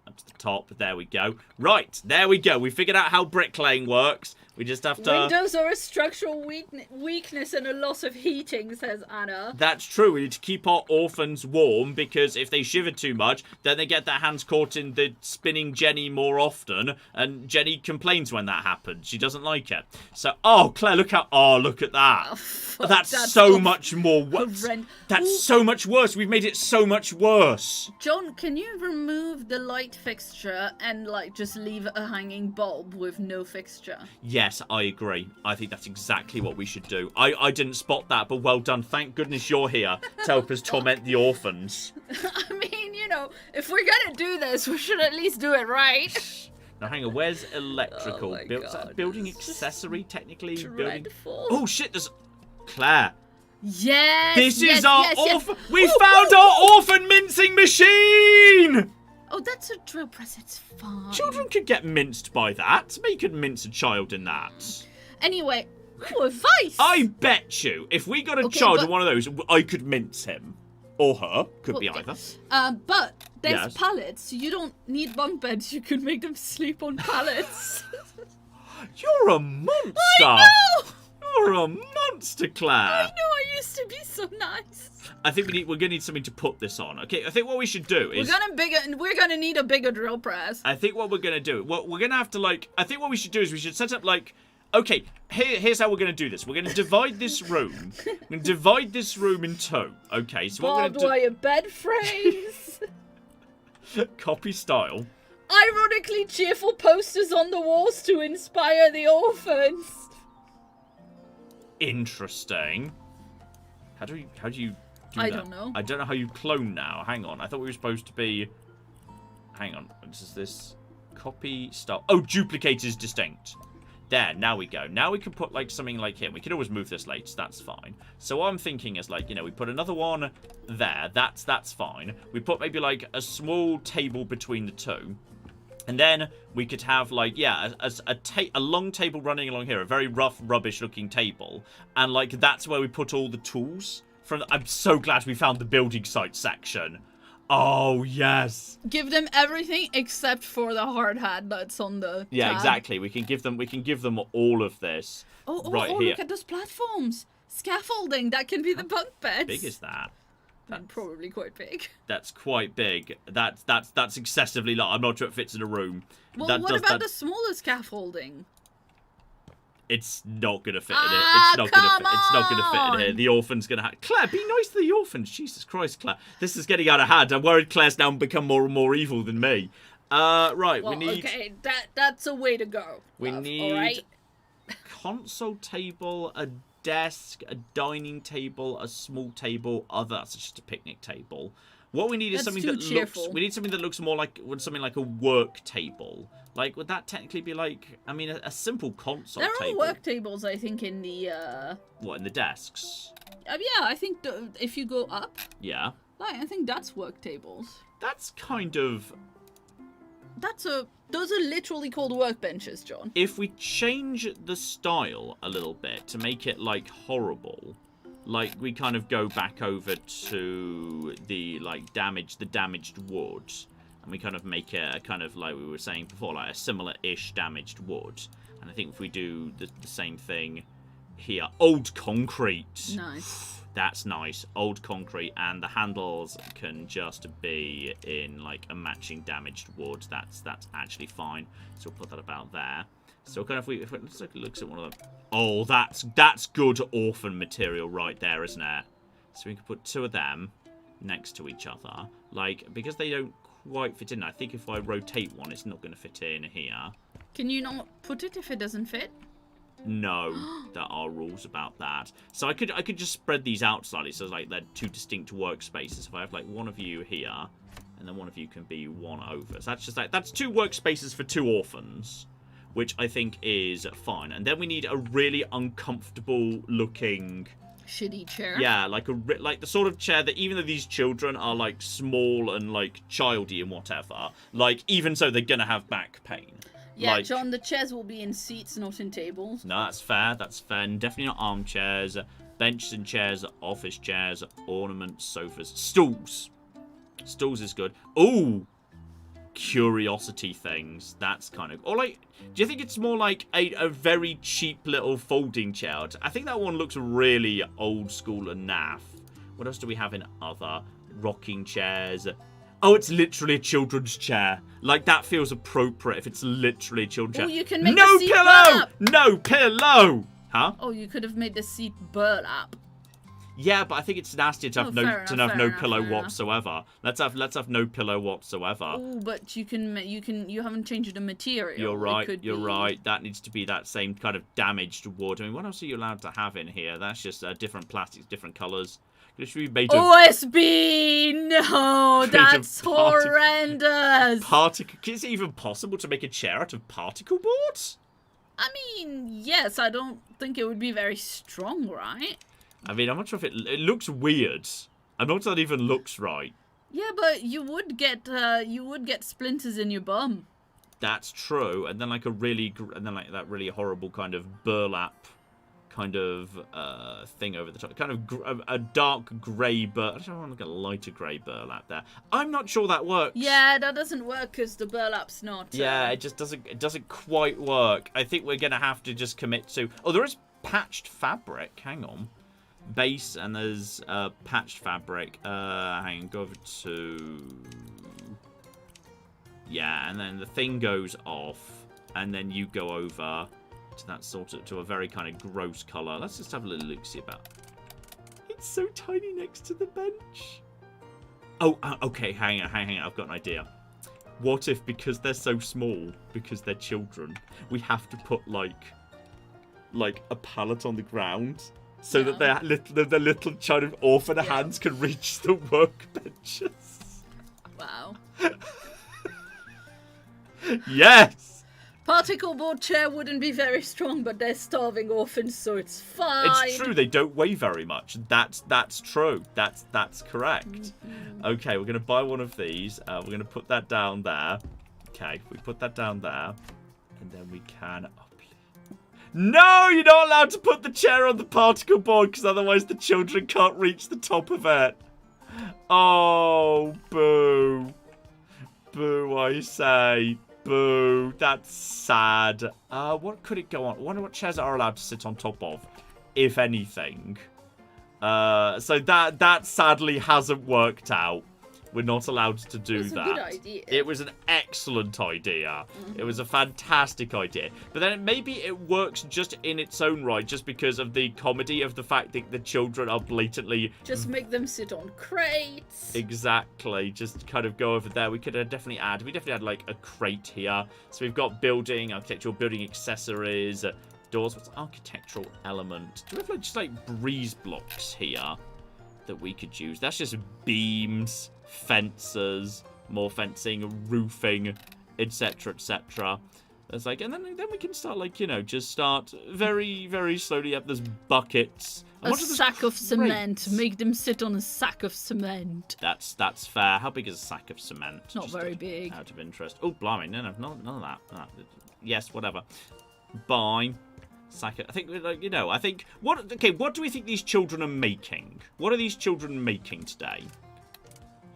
Up to the top. There we go. Right, there we go. We figured out how bricklaying works. We just have to...
Windows are a structural weakness and a loss of heating, says Anna.
That's true. We need to keep our orphans warm, because if they shiver too much, then they get their hands caught in the spinning Jenny more often, and Jenny complains when that happens. She doesn't like it. So, oh, Claire, look at that.
Oh,
that's so much more worse. That's so much worse. We've made it so much worse.
John, can you remove the light fixture and, like, just leave a hanging bulb with no fixture?
Yes, I agree. I think that's exactly what we should do. I didn't spot that, but well done. Thank goodness you're here to help us torment the orphans.
I mean, you know, if we're gonna do this, we should at least do it right.
Now, hang on. Where's electrical?
Oh my
Is that a building accessory, technically?
Dreadful.
Oh, shit. There's... Claire.
Yes.
This
yes,
is our
yes, yes.
orphan. We found our orphan mincing machine.
Oh, that's a drill press. It's fine.
Children could get minced by that. Maybe you could mince a child in that.
Anyway, advice.
I bet you, if we got a child in one of those, I could mince him. Or her. Could be either.
But there's
Yes.
pallets. You don't need bunk beds. You could make them sleep on pallets.
You're a monster.
I know.
You're a monster, Claire.
I know. I used to be so nice.
I think we're gonna need something to put this on. Okay, I think what we should do is
We're gonna need a bigger drill press.
I think what we're gonna do, what we're gonna have to I think what we should do is we should set up okay, here's how we're gonna do this. We're gonna divide this room. We're gonna divide this room in two. Okay, so what we're
Barbed
gonna
wire bed frames.
do copy style.
Ironically, cheerful posters on the walls to inspire the orphans.
Interesting. How do you do
I
that?
don't know.
I don't know how you clone now. Hang on. I thought we were supposed to be. Hang on. Is this copy style? Oh, duplicate is distinct. There. Now we go. Now we can put something like here. We can always move this later. That's fine. So what I'm thinking is we put another one there. That's fine. We put maybe a small table between the two. And then we could have, a long table running along here. A very rough, rubbish-looking table. And, that's where we put all the tools. I'm so glad we found the building site section. Oh, yes.
Give them everything except for the hard hat that's on the
Yeah,
tab.
exactly. We can give them all of this.
Oh,
right here.
look at those platforms. Scaffolding. That can be the bunk beds.
How big is that?
That's probably quite big.
That's quite big. That's excessively large. I'm not sure it fits in a room.
Well, what about the smaller scaffolding?
It's not gonna fit in it. It's not gonna fit in here. The orphan's gonna have. Claire, be nice to the orphans. Jesus Christ, Claire. This is getting out of hand. I'm worried Claire's now become more and more evil than me. Right,
well,
we need.
Okay, that's a way to go.
We need
right?
console table, a desk, a dining table, a small table. Oh, that's just a picnic table. What we need is something that looks. We need something that looks more like something like a work table. Would that technically be a simple console table?
There are work tables, I think, in the.
What, in the desks?
Yeah, I think if you go up.
Yeah.
I think that's work tables.
That's kind of.
Those are literally called workbenches, John.
If we change the style a little bit to make it horrible. We kind of go back over to the damaged wood, and we kind of make it a kind of we were saying before, a similar-ish damaged wood. And I think if we do the same thing here, old concrete.
Nice.
That's nice, old concrete, and the handles can just be in a matching damaged wood. That's actually fine. So we'll put that about there. So kind of if it looks at one of them. Oh, that's good orphan material right there, isn't it? So we can put two of them next to each other. Because they don't quite fit in. I think if I rotate one, it's not going to fit in here.
Can you not put it if it doesn't fit?
No, there are rules about that. So I could just spread these out slightly, so they're two distinct workspaces. If I have one of you here, and then one of you can be one over. So that's just that's two workspaces for two orphans, which I think is fine. And then we need a really uncomfortable looking
shitty chair.
Yeah, the sort of chair that even though these children are small and childy and whatever, even so they're gonna have back pain.
Yeah, John, the chairs will be in seats, not in tables.
No, that's fair. That's fair. And definitely not armchairs, benches and chairs, office chairs, ornaments, sofas, stools. Stools is good. Ooh, curiosity things. That's kind of. Or do you think it's more a very cheap little folding chair? I think that one looks really old school and naff. What else do we have in other rocking chairs? Oh, it's literally a children's chair. That feels appropriate if it's literally a children's chair.
Oh, you can make
no
the seat
pillow!
burlap.
No pillow! Huh?
Oh, you could have made the seat burlap.
Yeah, but I think it's nasty to have no pillow whatsoever. Let's have no pillow whatsoever.
Oh, but you haven't changed the material.
You're right. You're right. That needs to be that same kind of damaged wood. I mean, what else are you allowed to have in here? That's just different plastics, different colours. It should be made of
OSB! No, that's horrendous!
Is it even possible to make a chair out of particle board?
I mean, yes, I don't think it would be very strong, right?
I mean, I'm not sure if it looks weird. I'm not sure that even looks right.
Yeah, but you would get splinters in your bum.
That's true. And then like that really horrible kind of burlap kind of thing over the top. Kind of a dark grey I don't want to get a lighter grey burlap there. I'm not sure that works.
Yeah, that doesn't work because the burlap's not...
Yeah, it just doesn't quite work. I think we're going to have to just commit to... Oh, there is patched fabric. Hang on. Base, and there's patched fabric. Hang on, go over to... Yeah, and then the thing goes off, and then you go over... to that sort of, to a very kind of gross colour. Let's just have a little look-see about. It's so tiny next to the bench. Oh, okay, hang on, I've got an idea. What if, because they're so small, because they're children, we have to put like a pallet on the ground so that the little child of orphan hands can reach the workbenches?
Wow.
Yes!
Particle board chair wouldn't be very strong, but they're starving orphans, so it's fine.
It's true, they don't weigh very much. That's true. That's correct.
Mm-hmm.
Okay, we're going to buy one of these. We're going to put that down there. Okay, we put that down there. And then we can... Oh, please. No, you're not allowed to put the chair on the particle board, because otherwise the children can't reach the top of it. Oh, boo. Boo, I say. Boo, that's sad. What could it go on? I wonder what chairs are allowed to sit on top of, if anything. So that sadly hasn't worked out. We're not allowed to do that.
It was a good idea.
It was an excellent idea.
Mm-hmm.
It was a fantastic idea. But then maybe it works just in its own right, just because of the comedy of the fact that the children are blatantly...
Just make them sit on crates.
Exactly. Just kind of go over there. We could definitely add like a crate here. So we've got building, architectural building accessories, doors. What's the architectural element? Do we have just like breeze blocks here that we could use? That's just beams, fences, more fencing, roofing, etc., etc. It's like, and then we can start just start very, very slowly up. There's buckets.
A sack of cement. Make them sit on a sack of cement.
That's fair. How big is a sack of cement?
Not very big.
Out of interest. Oh, blimey. No, none of that. Yes, whatever. Buy. Sack it. I think, I think... What do we think these children are making? What are these children making today?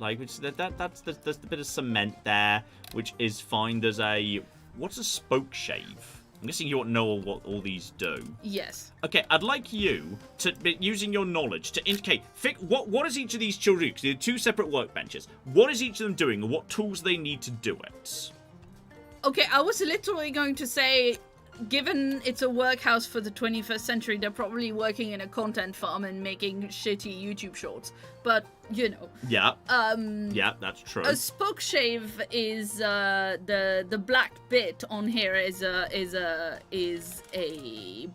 Like, there's the bit of cement there, which is fine. There's a... What's a spoke shave? I'm guessing you don't know what all these do.
Yes.
Okay, I'd like you to, using your knowledge, to indicate what is each of these children doing? Because they're two separate workbenches. What is each of them doing, and what tools they need to do it?
Okay, I was literally going to say, given it's a workhouse for the 21st century, they're probably working in a content farm and making shitty YouTube shorts. But,
Yeah. Yeah, that's true.
A spoke shave is the black bit on here is a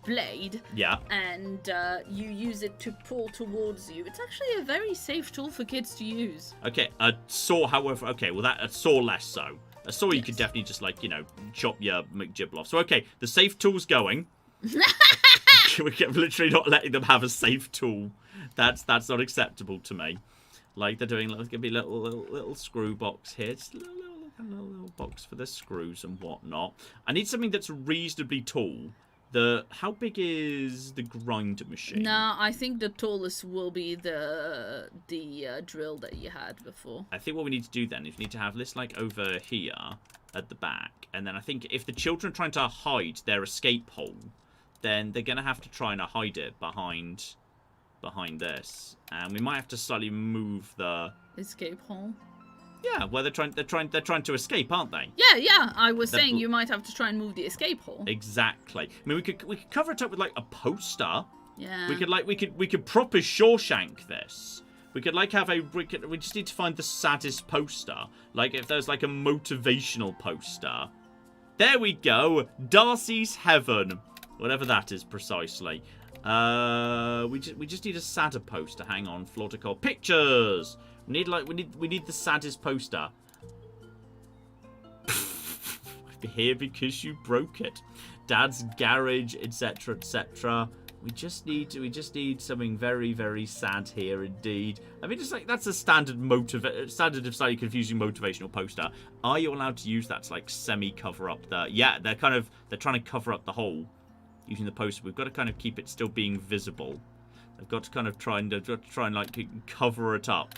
blade.
Yeah.
And you use it to pull towards you. It's actually a very safe tool for kids to use. Okay,
a saw, however, a saw less so. A saw you could definitely just chop your McGibble off. So the safe tool's going. We're literally not letting them have a safe tool. That's not acceptable to me. Like they're doing, there's gonna be little screw box here. Just a little box for the screws and whatnot. I need something that's reasonably tall. How big is the grind machine?
No, I think the tallest will be the drill that you had before.
I think what we need to do then is we need to have this over here at the back, and then I think if the children are trying to hide their escape hole, then they're gonna have to try and hide it behind this, and we might have to slightly move the
escape hole.
Yeah, well, they're trying to escape, aren't they?
Yeah. I was saying you might have to try and move the escape hole.
Exactly. I mean, we could cover it up with a poster.
Yeah.
We could proper Shawshank this. We could have we just need to find the saddest poster. If there's a motivational poster. There we go. Darcy's Heaven. Whatever that is precisely. We just need a sadder poster. Hang on, Flauticol. Pictures. We need the saddest poster. Here because you broke it. Dad's garage, etc., etc. We just need something very, very sad here indeed. I mean, just like that's a standard if slightly confusing motivational poster. Are you allowed to use that to like semi-cover up the? Yeah, they're trying to cover up the hole using the poster. We've got to kind of keep it still being visible. They've got to kind of try and like cover it up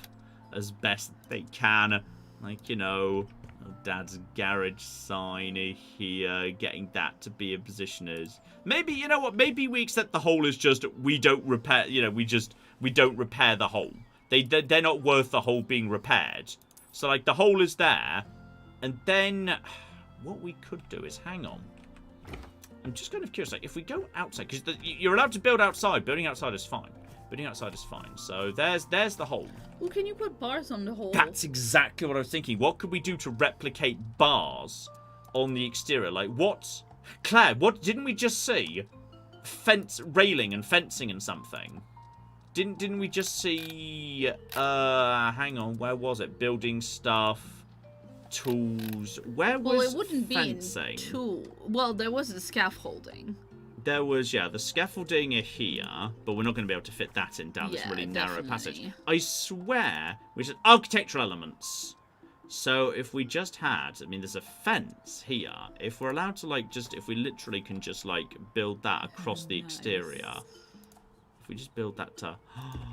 as best they can. Like, you know, Dad's garage sign here, getting that to be a position is. Maybe, you know what, maybe we accept the hole is just we don't repair, you know, we don't repair the hole. They're not worth the hole being repaired. So, like, the hole is there. And then what we could do is, hang on. I'm just kind of curious, like, if we go outside, because you're allowed to build outside. Building outside is fine. Building outside is fine. So there's the hole.
Well, can you put bars on the hole?
That's exactly what I was thinking. What could we do to replicate bars on the exterior? Like, what? Claire, what didn't we just see? Railing and fencing and something. Didn't we just see hang on, where was it? Building stuff, tools. Where was
it wouldn't
fencing?
Be in tool. Well, there was the scaffolding.
There was, yeah, the scaffolding here, but we're not going to be able to fit that in down this really narrow passage. I swear, which is architectural elements. So if we just had, I mean, there's a fence here. If we're allowed to, like, if we literally can just, like, build that across the exterior. If we just build that to, oh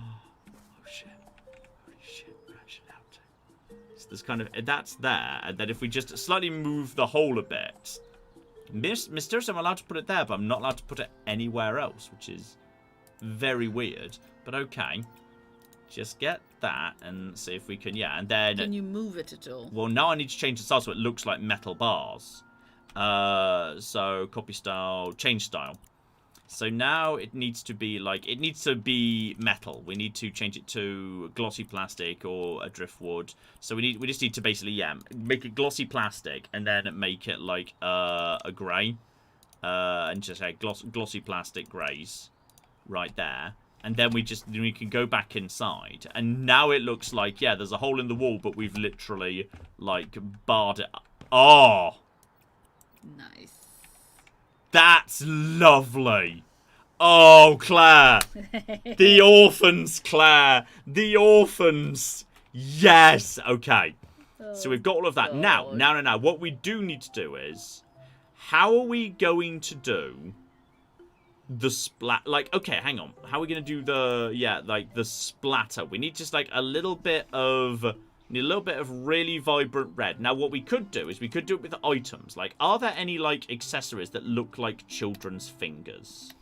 shit, we're actually allowed to. So there's kind of, that's there, and then if we just slightly move the hole a bit. Mysteriously, I'm allowed to put it there, but I'm not allowed to put it anywhere else, which is very weird. But okay. Just get that and see if we can, yeah, and then...
Can you move it at all?
Well, now I need to change the style so it looks like metal bars. So, copy style, change style. So now it needs to be like, it needs to be metal. We need to change it to glossy plastic or a driftwood. So we just need to basically, yeah, make it glossy plastic and then make it like a grey. And just say glossy plastic greys right there. And then we can go back inside. And now it looks like, yeah, there's a hole in the wall, but we've literally like barred it up. Oh!
Nice.
That's lovely. Oh, Claire. The orphans, Claire. The orphans. Yes. Okay.
Oh,
so we've got all of that.
God.
Now. What we do need to do is, how are we going to do the splat? Like, okay, hang on. How are we going to do the splatter? We need just like a little bit of... Need a little bit of really vibrant red. Now, what we could do is we could do it with items. Like, are there any, like, accessories that look like children's fingers?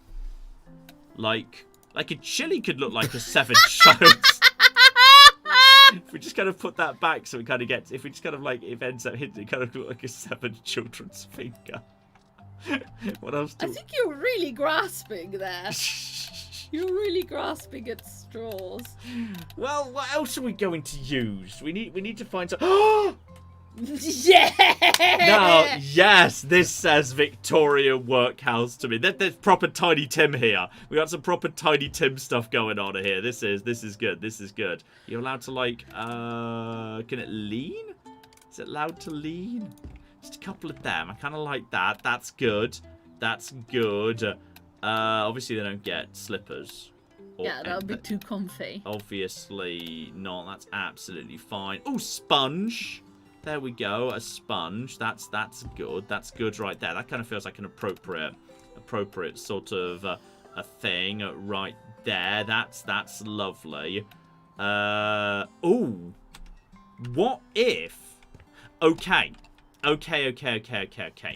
Like a chili could look like a severed child. If we just kind of put that back so it kind of gets... If we just kind of, like, it ends up hitting, it kind of look like a severed children's finger. What else do...
I think you're really grasping there. You're really grasping at straws.
Well, what else are we going to use? We need to find some... Oh!
Yeah!
Now, yes, this says Victoria Workhouse to me. There's proper Tiny Tim here. We got some proper Tiny Tim stuff going on here. This is good. This is good. You're allowed to, like, can it lean? Is it allowed to lean? Just a couple of them. I kind of like that. That's good. That's good. Obviously they don't get slippers.
Yeah, that would be too comfy.
Obviously not. That's absolutely fine. Oh, sponge. There we go. A sponge. That's good. That's good right there. That kind of feels like an appropriate sort of a thing right there. That's lovely. Ooh. What if? Okay.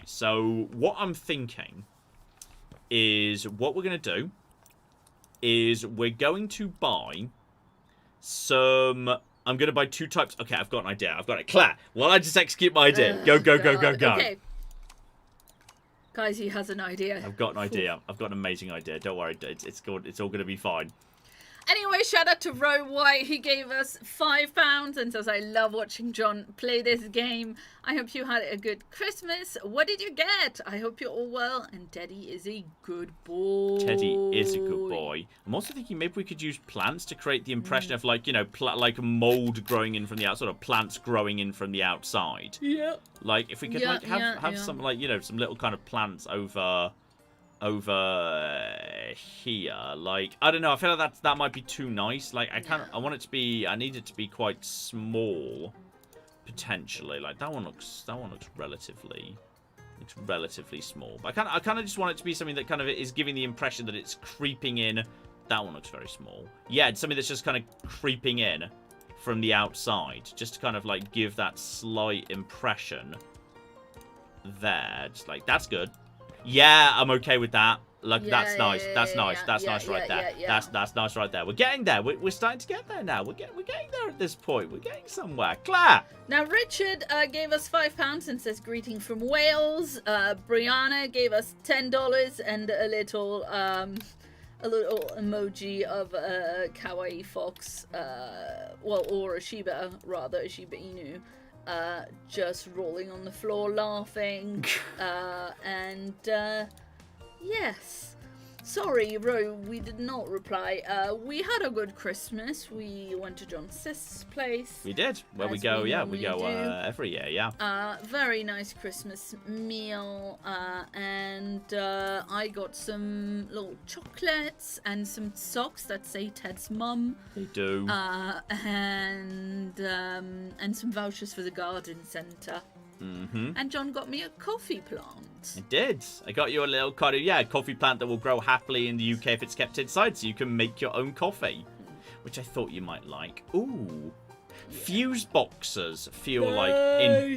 So what I'm thinking is what we're going to do is we're going to buy some... I'm going to buy 2 types... Okay, I've got an idea. I've got it. Claire, while I just execute my idea. Go.
Okay. Guys, he has an idea.
I've got an idea. I've got an amazing idea. Don't worry. It's all going to be fine.
Anyway, shout out to Ro White. He gave us £5 and says, I love watching John play this game. I hope you had a good Christmas. What did you get? I hope you're all well. And Teddy is a good boy.
Teddy is a good boy. I'm also thinking maybe we could use plants to create the impression of, like, you know, like mold growing in from the outside, or plants growing in from the outside.
Yeah.
Like, if we could have some, like, you know, some little kind of plants over over here. Like, I don't know. I feel like that might be too nice. Like, I want it to be. I need it to be quite small, potentially. Like that one looks relatively small. But I kind of just want it to be something that kind of is giving the impression that it's creeping in. That one looks very small. Yeah, it's something that's just kind of creeping in from the outside, just to kind of like give that slight impression there. Just like, that's good. Yeah, I'm okay with that. Look, that's nice. That's nice. That's nice right there. That's nice right there. We're getting there. We're starting to get there now. We're getting there at this point. We're getting somewhere. Claire.
Now Richard gave us £5 and says greeting from Wales. Brianna gave us $10 and a little emoji of a kawaii fox, or a Shiba Inu, just rolling on the floor laughing, yes. Sorry, Ro, we did not reply. We had a good Christmas. We went to John's sister's place.
We did. Where we go, we go every year, yeah.
Very nice Christmas meal. And I got some little chocolates and some socks that say Ted's mum.
They do.
And some vouchers for the garden centre.
Mm-hmm.
And John got me a coffee plant.
I did. I got you a little coffee plant that will grow happily in the UK if it's kept inside, so you can make your own coffee, which I thought you might like. Ooh, fuse boxes feel like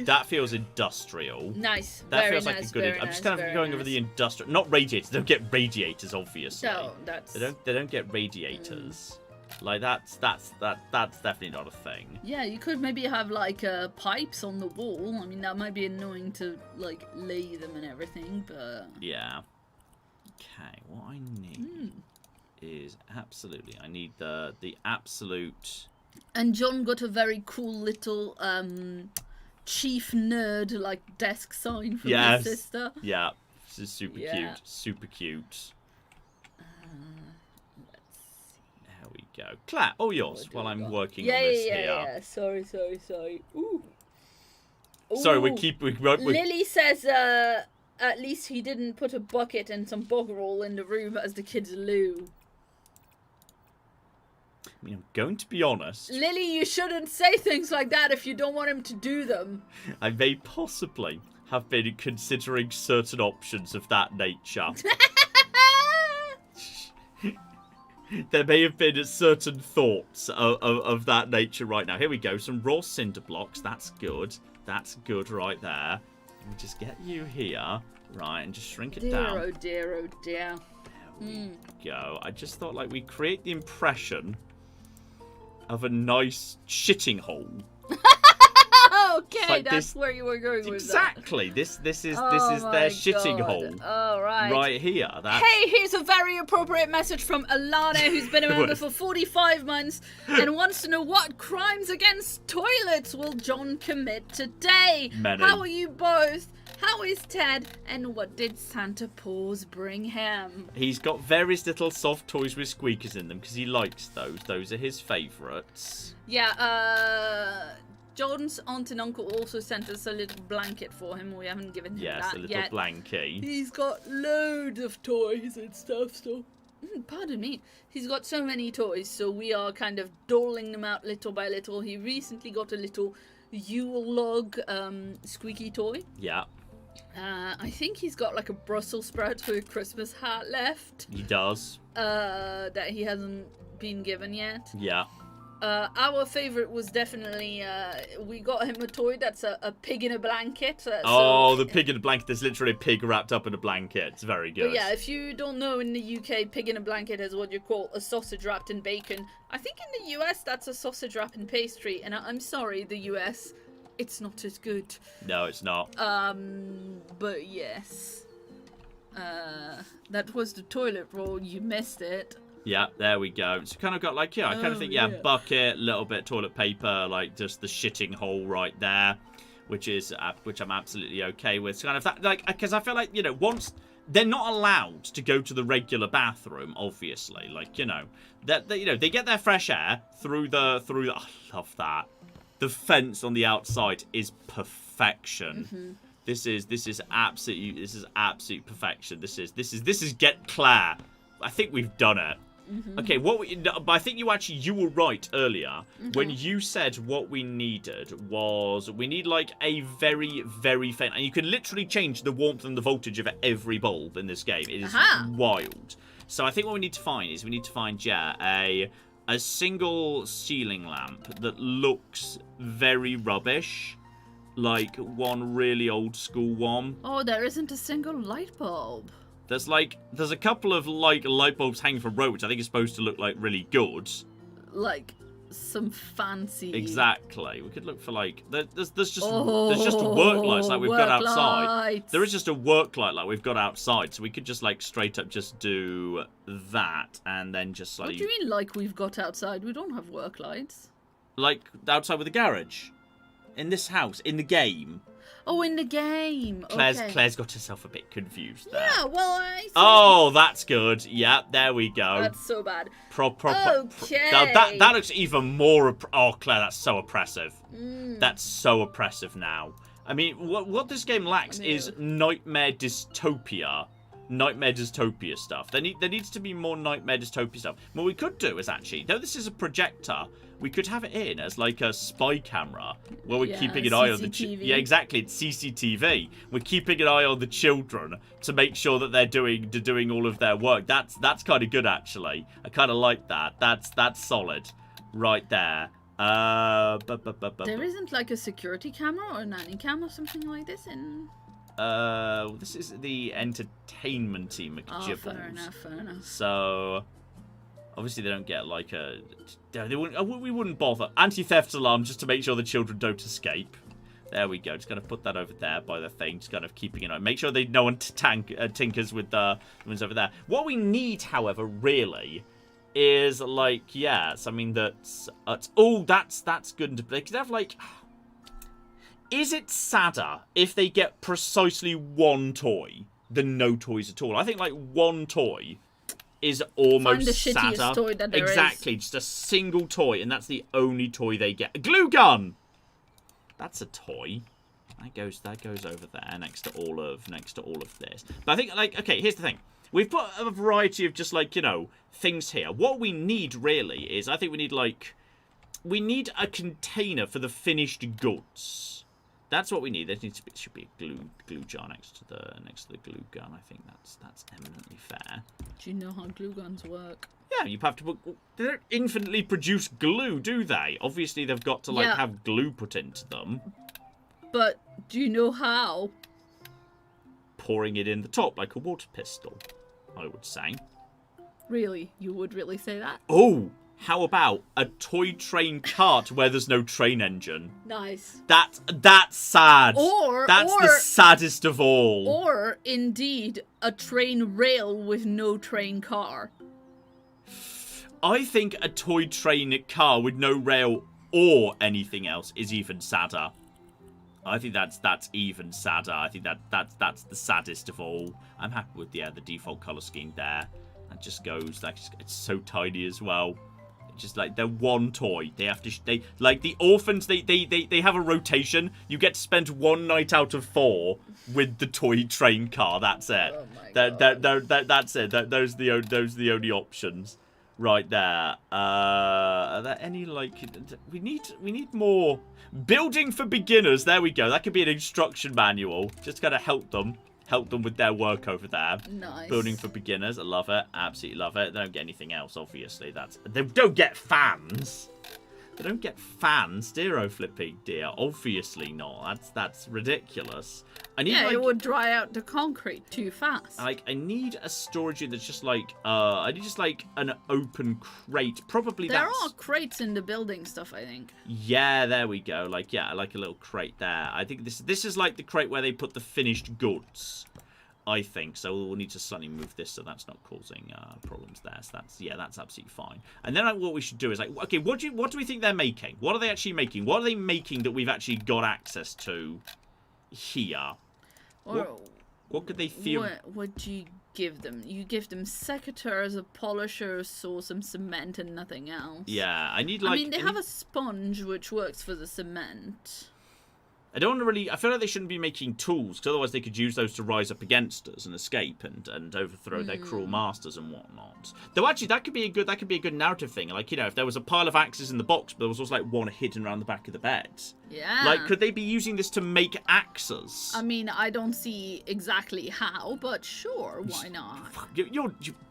that feels industrial.
Nice.
That
very
feels
nice,
like a good.
very
I'm just
nice,
kind of going over the industrial, not radiators. They don't get radiators, obviously.
No, that's
they don't get radiators. Like that's definitely not a thing.
Yeah, you could maybe have like pipes on the wall. I mean, that might be annoying to like lay them and everything, but
yeah. Okay, what I need is absolutely. I need the absolute.
And John got a very cool little chief nerd like desk sign from his sister.
Yeah, this is super cute. Super cute. Go. Claire, all yours while I'm working on this here.
Yeah. Sorry. Ooh.
Sorry, we
Lily says at least he didn't put a bucket and some bog roll in the room as the kids' loo.
I mean, I'm going to be honest.
Lily, you shouldn't say things like that if you don't want him to do them.
I may possibly have been considering certain options of that nature. There may have been certain thoughts of that nature right now. Here we go. Some raw cinder blocks. That's good. That's good right there. Let me just get you here. Right, and just shrink it down.
Oh dear.
There we go. I just thought, like, we create the impression of a nice shitting hole.
Okay, like that's where you were going with
exactly.
that.
This is their shitting hole.
Oh, right.
Right here.
Hey, here's a very appropriate message from Alana, who's been a member for 45 months and wants to know what crimes against toilets will John commit today.
Many.
How are you both? How is Ted? And what did Santa Paws bring him?
He's got various little soft toys with squeakers in them because he likes those. Those are his favourites.
Yeah, John's aunt and uncle also sent us a little blanket for him. We haven't given him that
a little
yet.
blankie.
He's got loads of toys and stuff, so... pardon me. He's got so many toys, so we are kind of doling them out little by little. He recently got a little Yule log squeaky toy.
Yeah.
I think he's got like a Brussels sprout with a Christmas hat left.
He does.
That he hasn't been given yet.
Yeah.
Our favourite was definitely, we got him a toy that's a pig in a blanket.
The pig in a blanket. There's literally a pig wrapped up in a blanket. It's very good.
But yeah, if you don't know, in the UK, pig in a blanket is what you call a sausage wrapped in bacon. I think in the US, that's a sausage wrapped in pastry. And I'm sorry, the US, it's not as good.
No, it's not.
But yes. That was the toilet roll. You missed it.
Yeah, there we go. So kind of got like, I kind of think, bucket, little bit of toilet paper, like just the shitting hole right there, which I'm absolutely okay with. So kind of that, like, because I feel like, once they're not allowed to go to the regular bathroom, obviously, like, that they get their fresh air through the. I love that. The fence on the outside is perfection. This is absolute perfection. This is get Claire. I think we've done it. Okay, but I think you were right earlier when you said what we needed was we need like a very, very faint, and you can literally change the warmth and the voltage of every bulb in this game. It is wild. So I think what we need to find is a single ceiling lamp that looks very rubbish, like one really old school one.
Oh, there isn't a single light bulb.
There's a couple of like light bulbs hanging from rope, which I think is supposed to look like really good.
Like some fancy.
Exactly. We could look for like there's just work lights like we've got outside.
Lights.
There is just a work light like we've got outside, so we could just like straight up just do that and then just like.
What do you mean like we've got outside? We don't have work lights.
Like outside with the garage, in this house, in the game.
Oh, in the game.
Claire's got herself a bit confused there.
Yeah, well,
Oh, that's good. Yeah, there we go.
That's so bad.
Okay. That looks even more... Oh, Claire, that's so oppressive. That's so oppressive now. I mean, what this game lacks is nightmare dystopia. Nightmare dystopia stuff. There needs to be more nightmare dystopia stuff. What we could do is actually, though this is a projector, we could have it in as like a spy camera where we're keeping an eye on the yeah, exactly. It's CCTV. We're keeping an eye on the children to make sure that they're doing all of their work. That's kind of good actually. I kind of like that. That's solid, right there.
There isn't like a security camera or a nanny cam or something like this in.
This is the entertainment-y McGibbles.
Fair enough.
So, obviously they don't get like a... we wouldn't bother. Anti-theft alarm just to make sure the children don't escape. There we go. Just kind of put that over there by the thing. Just kind of keeping an eye. Make sure no one tinkers with the ones over there. What we need, however, really, is like, yes, I mean, that's good. They could have like... Is it sadder if they get precisely one toy than no toys at all? I think like one toy is almost sadder.
Find the shittiest toy that there
exactly, just a single toy, and that's the only toy they get. A glue gun. That's a toy. That goes over there next to all of this. But I think like okay, here's the thing. We've put a variety of just like, you know, things here. What we need really is I think we need a container for the finished goods. That's what we need. There should be a glue jar next to the glue gun. I think that's eminently fair.
Do you know how glue guns work?
Yeah, you have to put. They don't infinitely produce glue, do they? Obviously, they've got to like have glue put into them.
But do you know how?
Pouring it in the top like a water pistol, I would say.
Really? You would really say that?
Oh. How about a toy train cart where there's no train engine?
Nice.
That's sad. That's the saddest of all.
Or, indeed, a train rail with no train car.
I think a toy train car with no rail or anything else is even sadder. I think that's even sadder. I think that's the saddest of all. I'm happy with the default color scheme there. That just goes. It's so tiny as well. Just like they're one toy. They have to. Like the orphans. They have a rotation. You get to spend one night out of 4 with the toy train car. That's it.
Oh my God.
That's it. Those are the only options. Right there. Are there any like? We need more building for beginners. There we go. That could be an instruction manual. Just gotta help them with their work over there.
Nice.
Building for beginners. I love it. Absolutely love it. They don't get anything else, obviously. They don't get fans. They don't get fans, dear Flippy dear. Obviously not. That's ridiculous. I need
it would dry out the concrete too fast.
Like I need a storage unit that's just like I need just like an open crate. Probably
there are crates in the building stuff, I think.
Yeah, there we go. Like yeah, like a little crate there. I think this is like the crate where they put the finished goods. I think so. We'll need to slightly move this so that's not causing problems there. So that's absolutely fine. And then what we should do is like, okay, what do we think they're making? What are they actually making? What are they making that we've actually got access to here?
Or
what could they feel?
What do you give them? You give them secateurs, a polisher, some cement, and nothing else.
Yeah, I need like.
I mean, they have a sponge which works for the cement.
I don't want to really... I feel like they shouldn't be making tools, because otherwise they could use those to rise up against us and escape and overthrow their cruel masters and whatnot. Though actually, that could be a good narrative thing. Like, you know, if there was a pile of axes in the box, but there was also like one hidden around the back of the bed.
Yeah.
Like, could they be using this to make axes?
I mean, I don't see exactly how, but sure, why not?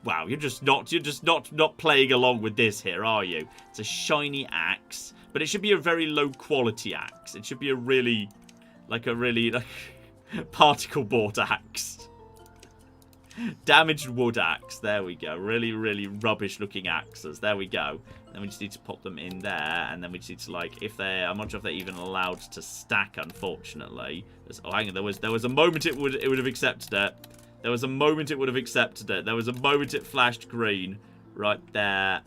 Wow, you're just not playing along with this here, are you? It's a shiny axe. But it should be a very low quality axe. It should be a really particle board axe. Damaged wood axe. There we go. Really, really rubbish looking axes. There we go. Then we just need to pop them in there. And then we just need to, like, if they're... I'm not sure if they're even allowed to stack, unfortunately. Oh, hang on. There was a moment it would have accepted it. There was a moment it would have accepted it. There was a moment it flashed green. Right there.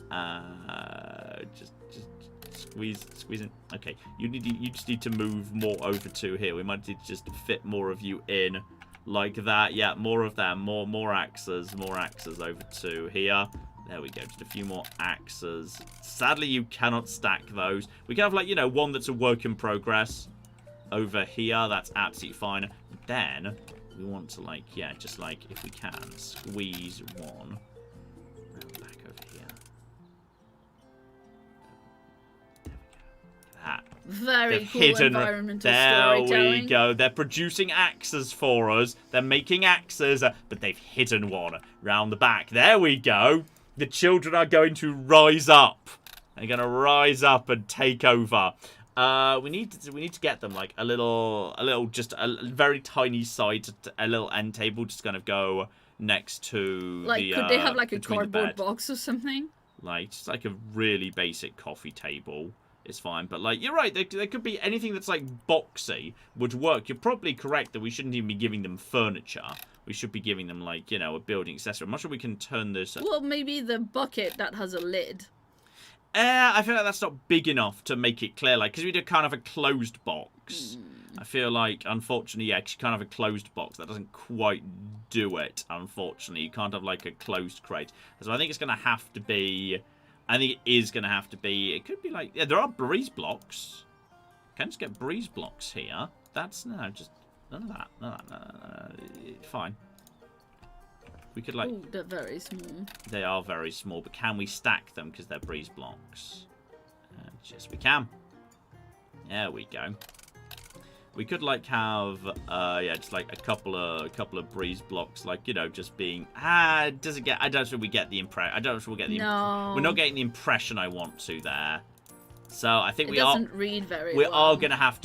Just squeeze in. Okay, you just need to move more over to here. We might need to just fit more of you in like that. Yeah, more of them. More axes over to here. There we go. Just a few more axes. Sadly, you cannot stack those. We can have, like, you know, one that's a work in progress over here. That's absolutely fine. Then we want to, like, yeah, just like if we can squeeze one round back over here.
Very cool environmental storytelling.
There we go. They're producing axes for us. They're making axes, but they've hidden one round the back. There we go. The children are going to rise up. They're going to rise up and take over. We need to get them like a very tiny side, a little end table, just kind of go next to
like, could they have like a cardboard box or something?
Like, just like a really basic coffee table. It's fine, but like, you're right, there could be anything that's like boxy would work. You're probably correct that we shouldn't even be giving them furniture. We should be giving them, like, you know, a building accessory. I'm not sure we can turn this...
Well, maybe the bucket that has a lid.
I feel like that's not big enough to make it clear, like, because we do kind of a closed box. I feel like, unfortunately, yeah, you can't have a closed box. That doesn't quite do it, unfortunately. You can't have, like, a closed crate. So I think it's going to have to be... I think it is going to have to be... It could be like... Yeah, there are breeze blocks. Can just get breeze blocks here. That's... No, just... None of that. No. Fine. We could, like...
Ooh, they're very small.
They are very small, but can we stack them because they're breeze blocks? Yes, we can. There we go. We could, like, have... yeah, just, like, a couple of breeze blocks, like, you know, just being... does it get... I don't think we get the impression... I don't think we'll get the...
No.
We're not getting the impression I want to there. So I think
it doesn't read very well.
We are gonna have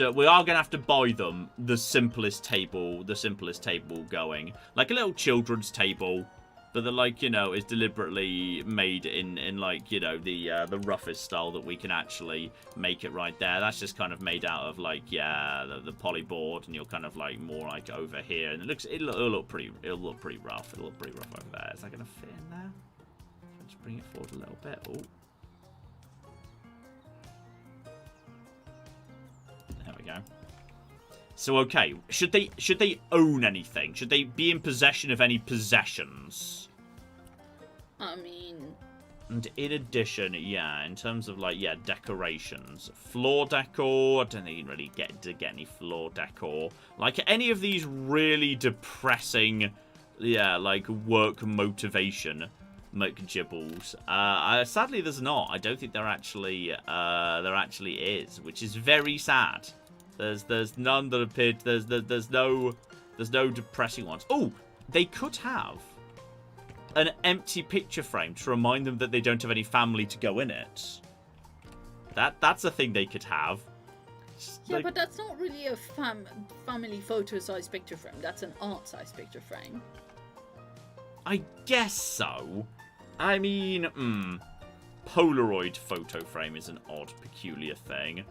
to buy them the simplest table going, like a little children's table, but that, like, you know, is deliberately made in like, you know, the roughest style that we can actually make it right there. That's just kind of made out of, like, yeah, the poly board, and you're kind of like more like over here, and it'll look pretty rough. It'll look pretty rough over there. Is that gonna fit in there? Let's bring it forward a little bit. Oh. There we go. So, okay, should they own anything? Should they be in possession of any possessions?
I mean...
And in addition, yeah, in terms of, like, yeah, decorations. Floor decor, I don't think you can really get any floor decor. Like, any of these really depressing, yeah, like, work motivation McGibbles. Sadly, there's not. I don't think there actually is, which is very sad. There's none that appeared. There's no depressing ones. Oh, they could have an empty picture frame to remind them that they don't have any family to go in it. That's a thing they could have.
Yeah, like, but that's not really a family photo-size picture frame. That's an art-size picture frame.
I guess so. I mean, Polaroid photo frame is an odd, peculiar thing.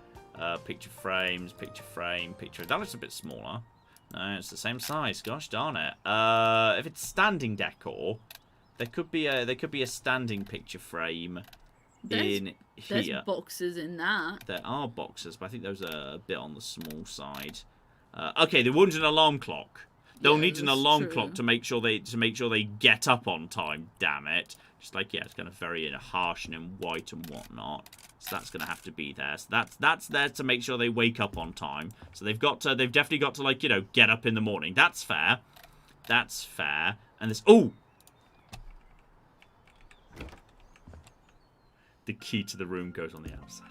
Picture frames, picture frame, picture... That looks a bit smaller. No, it's the same size. Gosh darn it. If it's standing decor, there could be a standing picture frame in here.
There's boxes in that.
There are boxes, but I think those are a bit on the small side. Okay, they want an alarm clock. They'll need an alarm clock to make sure they get up on time. Damn it! Just like, yeah, it's kind of very harsh and in white and whatnot. So that's going to have to be there. So that's there to make sure they wake up on time. So they've definitely got to, like, you know, get up in the morning. That's fair. That's fair. And this, oh! The key to the room goes on the outside.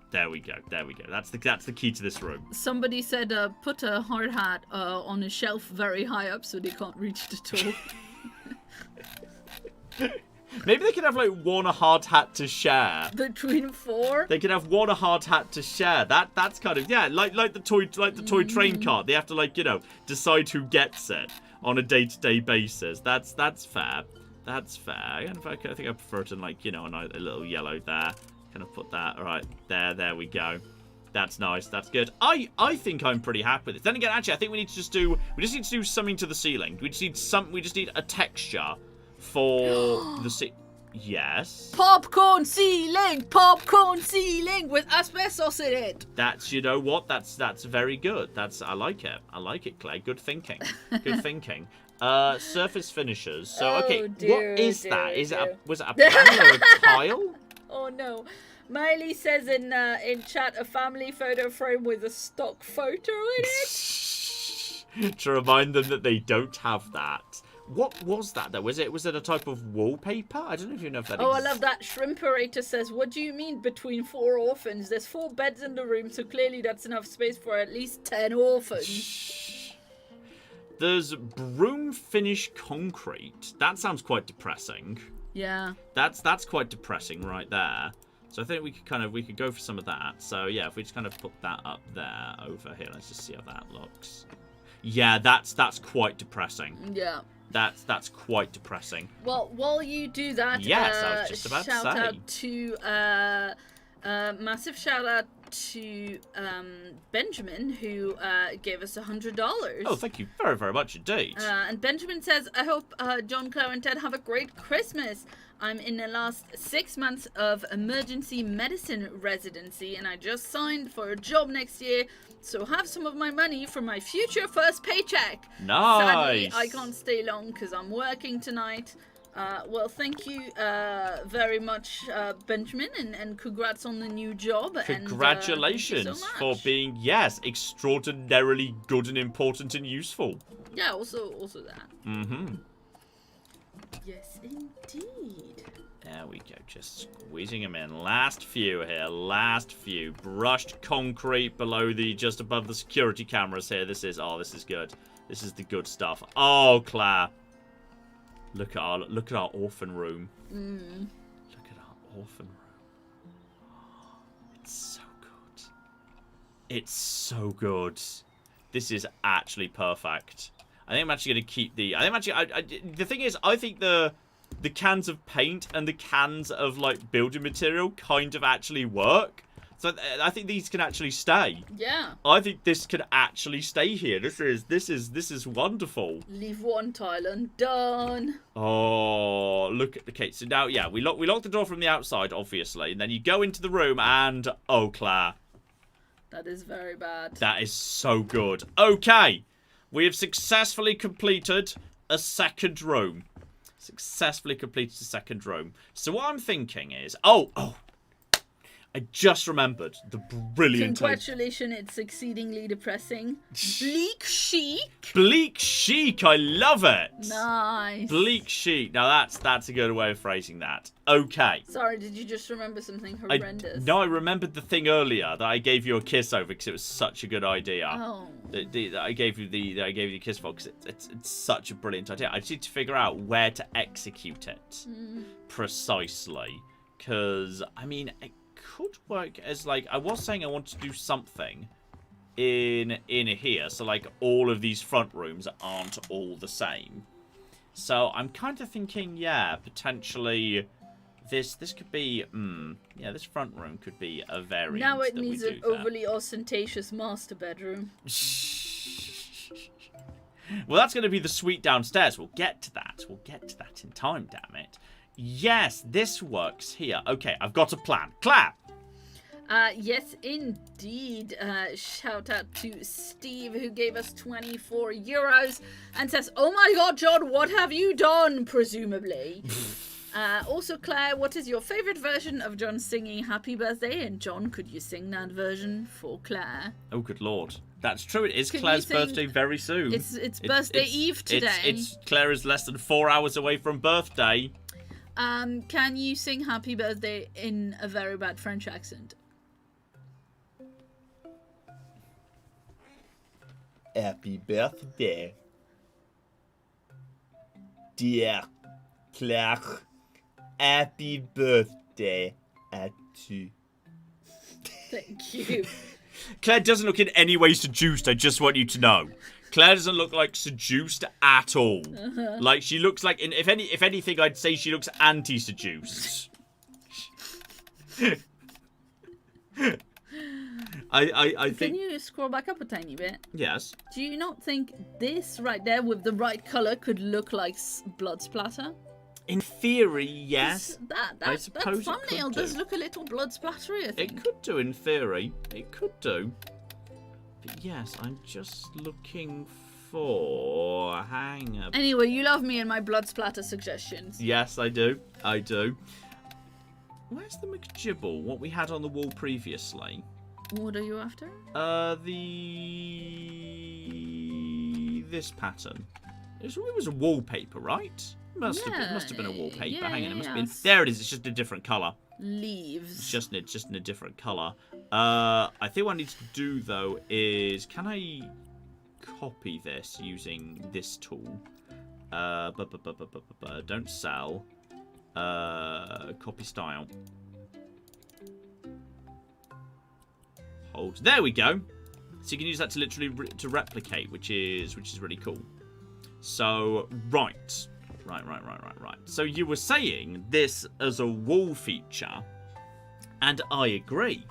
There we go. There we go. That's the key to this room.
Somebody said put a hard hat on a shelf very high up so they can't reach the top.
Maybe they could have like one hard hat to share.
Between 4?
They could have one hard hat to share. That's kind of, yeah, like the toy train cart. They have to, like, you know, decide who gets it on a day-to-day basis. That's fair. That's fair. I think I prefer it in, like, you know, a little yellow there. Kind of put that right there we go. That's nice. That's good. I think I'm pretty happy with it. Then again, actually, I think we just need to do something to the ceiling. We just need a texture for the yes.
Popcorn ceiling with asbestos in it.
That's, you know what? That's very good. I like it. I like it, Clay. Good thinking. Good thinking. Surface finishers. So okay, what is that? Was it a panel or a tile?
Oh no. Miley says in chat a family photo frame with a stock photo in it.
To remind them that they don't have that. What was that though? Was it a type of wallpaper? I don't know if you know if that
I love that. Shrimperator says, what do you mean between 4 orphans? There's 4 beds in the room, so clearly that's enough space for at least 10 orphans.
There's broom finish concrete. That sounds quite depressing.
Yeah.
That's quite depressing right there. So I think we could go for some of that. So yeah, if we just kind of put that up there over here, let's just see how that looks. Yeah, that's quite depressing.
Yeah.
That's quite depressing.
Well, while you do that,
yes, I was just about to say.
Shout out to massive shout out to Benjamin, who gave us $100.
Oh, thank you very, very much indeed.
And Benjamin says, I hope John, Claire, and Ted have a great Christmas. I'm in the last 6 months of emergency medicine residency, and I just signed for a job next year, so have some of my money for my future first paycheck.
Nice.
Sadly, I can't stay long because I'm working tonight. Well, thank you very much, Benjamin, and congrats on the new job.
Congratulations
and, so
for being, yes, extraordinarily good and important and useful.
Yeah, also that.
Mm-hmm.
Yes, indeed.
There we go, just squeezing them in. Last few here, last few. Brushed concrete below just above the security cameras here. This is good. This is the good stuff. Oh, Claire. Look at our orphan room. Look at our orphan room. It's so good. It's so good. This is actually perfect. I think I'm actually going to keep the... the thing is, I think the cans of paint and the cans of, like, building material kind of actually work. So I think these can actually stay.
Yeah.
I think this can actually stay here. This is wonderful.
Leave one tile undone.
Oh, look at the case. So now, yeah, we lock the door from the outside, obviously, and then you go into the room and oh, Claire.
That is very bad.
That is so good. Okay. We have successfully completed a second room. Successfully completed a second room. So what I'm thinking is... Oh! I just remembered the brilliant...
Congratulations, it's exceedingly depressing. Bleak chic.
Bleak chic, I love it.
Nice.
Bleak chic. Now that's a good way of phrasing that. Okay.
Sorry, did you just remember something horrendous?
No, I remembered the thing earlier that I gave you a kiss over because it was such a good idea.
Oh.
I gave you the kiss for because it's such a brilliant idea. I just need to figure out where to execute it precisely. Because I mean, it could work as like I was saying. I want to do something in here, so like all of these front rooms aren't all the same. So I'm kind of thinking, yeah, potentially. This could be, yeah, this front room could be a variant.
Now it needs an overly ostentatious master bedroom.
Well, that's going to be the suite downstairs. We'll get to that. We'll get to that in time, damn it. Yes, this works here. Okay, I've got a plan. Claire!
Yes, indeed. Shout out to Steve, who gave us 24 euros and says, oh my god, John, what have you done? Presumably. Also, Claire, what is your favorite version of John singing Happy Birthday? And John, could you sing that version for Claire?
Oh, good lord. That's true. It is
Can
Claire's
you sing-
birthday very soon.
It's birthday eve today.
Claire is less than 4 hours away from birthday.
Can you sing Happy Birthday in a very bad French accent?
Happy birthday, dear Claire. Happy birthday à tu.
Thank you.
Claire doesn't look in any way seduced, I just want you to know. Claire doesn't look like seduced at all. Like, she looks like, if anything, I'd say she looks anti-seduced. I think...
Can you scroll back up a tiny bit?
Yes.
Do you not think this right there with the right color could look like blood splatter?
In theory, yes.
That
suppose it
thumbnail
could do.
does look a little blood splattery, I think.
It could do in theory. It could do. But yes, I'm just looking for... Hang on.
Anyway, you love me and my blood splatter suggestions.
Yes, I do. I do. Where's the McGibble? What we had on the wall previously?
What are you after?
This pattern. It was a wallpaper, right? Must have been a wallpaper.
Yeah,
Hang on, it must have
yeah.
been. There it is. It's just a different colour.
Leaves.
It's just in a different colour. I think what I need to do though is, can I copy this using this tool? Don't sell. Copy style. Hold. There we go. So you can use that to literally to replicate, which is really cool. So right. So you were saying this as a wall feature, and I agree.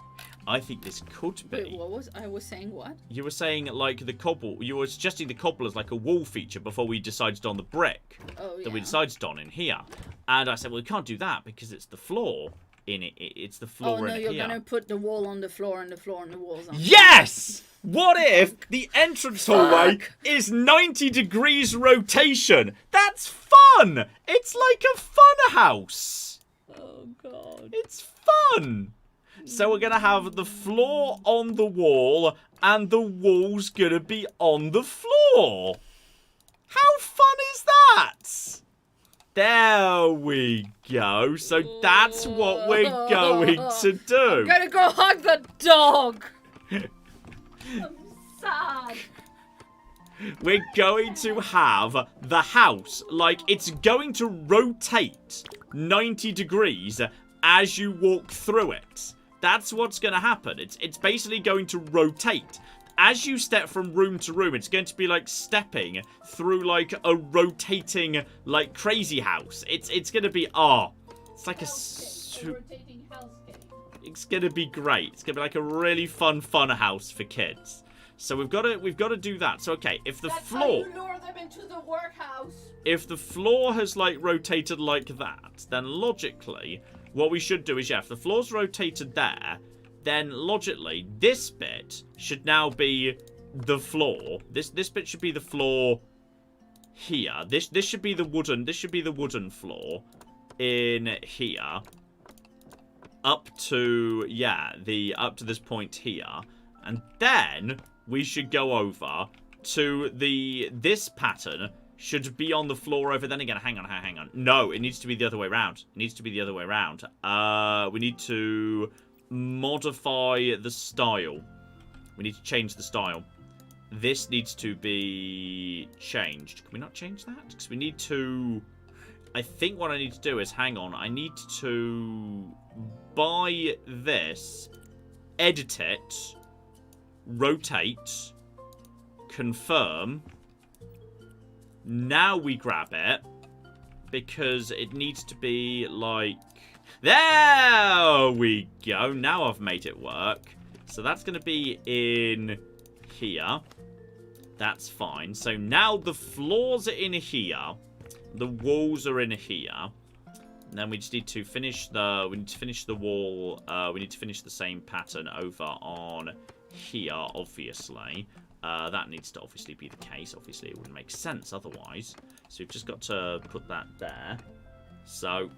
I think this could be.
Wait, I was saying what?
You were saying like the cobble. You were suggesting the cobble as like a wall feature before we decided on the brick that we decided on in here. And I said, well, we can't do that because it's the floor in it. It's the floor in here.
Oh no, you're gonna put the wall on the floor and the floor on the walls.
Yes! What if the entrance hallway is 90 degrees rotation? That's fun! It's like a fun house.
Oh god.
It's fun. So we're going to have the floor on the wall and the wall's going to be on the floor. How fun is that? There we go. So that's what we're going to do.
I'm gonna go hug the dog. I'm sad.
We're going to have the house, like, it's going to rotate 90 degrees as you walk through it. That's what's going to happen. It's basically going to rotate. As you step from room to room, it's going to be like stepping through like a rotating, like, crazy house. It's going to be, it's like a...
Rotating hellscape.
It's going to be great. It's going to be like a really fun house for kids. So we've got to do that. So okay, if the
That's
floor,
how you lure them into the workhouse.
if the floor has like rotated like that, then logically what we should do is, if the floor's rotated there, then logically this bit should now be the floor. This bit should be the floor here. This should be the wooden floor in here. Up to up to this point here. And then we should go over to this pattern should be on the floor over. Then again, hang on. No, it needs to be the other way around. We need to modify the style. We need to change the style. This needs to be changed. Can we not change that? Because we need to... I think what I need to do is, hang on, I need to buy this, edit it, rotate, confirm. Now we grab it, because it needs to be like... There we go. Now I've made it work. So that's going to be in here. That's fine. So now the floors are in here. The walls are in here. And then we just need to finish the... We need to finish the wall. We need to finish the same pattern over on here, obviously. That needs to obviously be the case. Obviously, it wouldn't make sense otherwise. So we've just got to put that there. So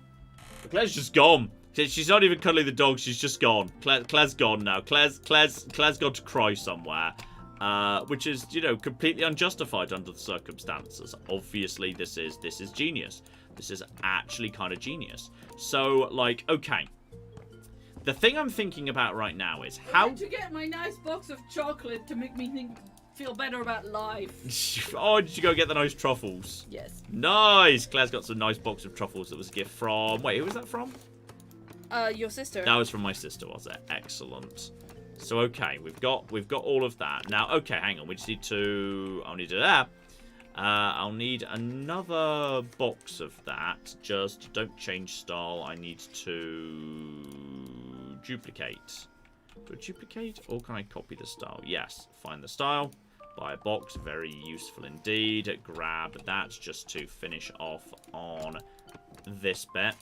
Claire's just gone. She's not even cuddling the dog. She's just gone. Claire's gone now. Claire's gone to cry somewhere. Which is, you know, completely unjustified under the circumstances. Obviously, this is genius. This is actually kind of genius. So, like, okay. The thing I'm thinking about right now is how
to get my nice box of chocolate to make me feel better about life.
Oh, did you go get the nice truffles?
Yes.
Nice. Claire's got some nice box of truffles that was a gift from. Wait, who was that from?
Your sister.
That was from my sister, was it? Excellent. So okay, we've got all of that. Now, okay, hang on. We just need to. I'll need to do that. I'll need another box of that. Just don't change style. I need to duplicate. Do I duplicate, or can I copy the style? Yes. Find the style. Buy a box. Very useful indeed. Grab that just to finish off on this bit.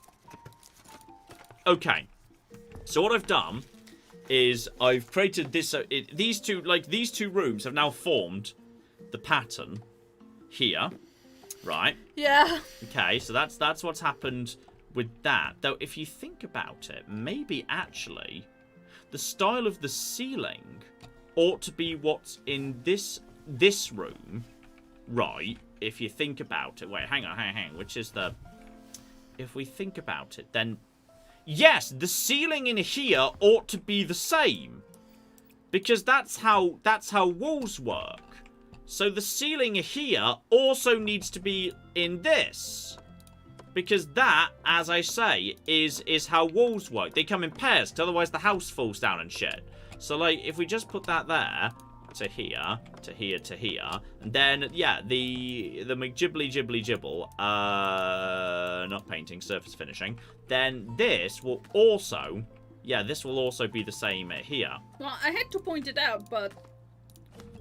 Okay. So what I've done is I've created this. These two rooms have now formed the pattern here, right?
Yeah.
Okay, so that's what's happened with that. Though, if you think about it, maybe actually the style of the ceiling ought to be what's in this room, right? If you think about it. Wait, hang on. Which is the? If we think about it, then yes, the ceiling in here ought to be the same, because that's how walls work. So the ceiling here also needs to be in this, because that, as I say, is how walls work. They come in pairs, otherwise the house falls down and shit. So like, if we just put that there to here, to here, to here, and then yeah, the McGibbly, not painting, surface finishing. Then this will also, yeah, this will also be the same here.
Well, I had to point it out, but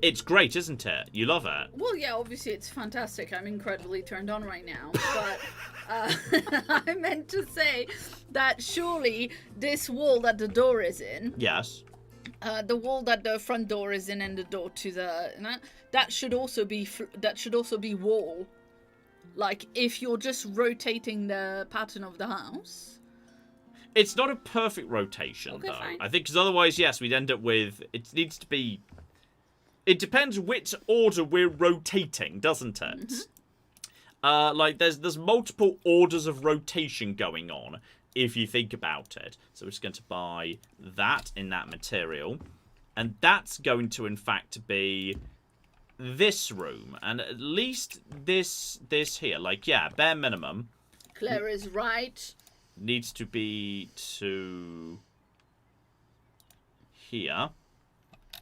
it's great, isn't it? You love it.
Well, yeah, obviously it's fantastic. I'm incredibly turned on right now. But I meant to say that surely this wall that the door is in,
yes,
the wall that the front door is in, and the door to the that should also be wall. Like, if you're just rotating the pattern of the house.
It's not a perfect rotation,
okay,
though.
Fine.
I think, because otherwise, yes, we'd end up with... It needs to be... It depends which order we're rotating, doesn't it? Mm-hmm. Like, there's multiple orders of rotation going on, if you think about it. So we're just going to buy that in that material. And that's going to, in fact, be this room. And at least this here. Like, yeah, bare minimum.
Claire is right.
Needs to be to here.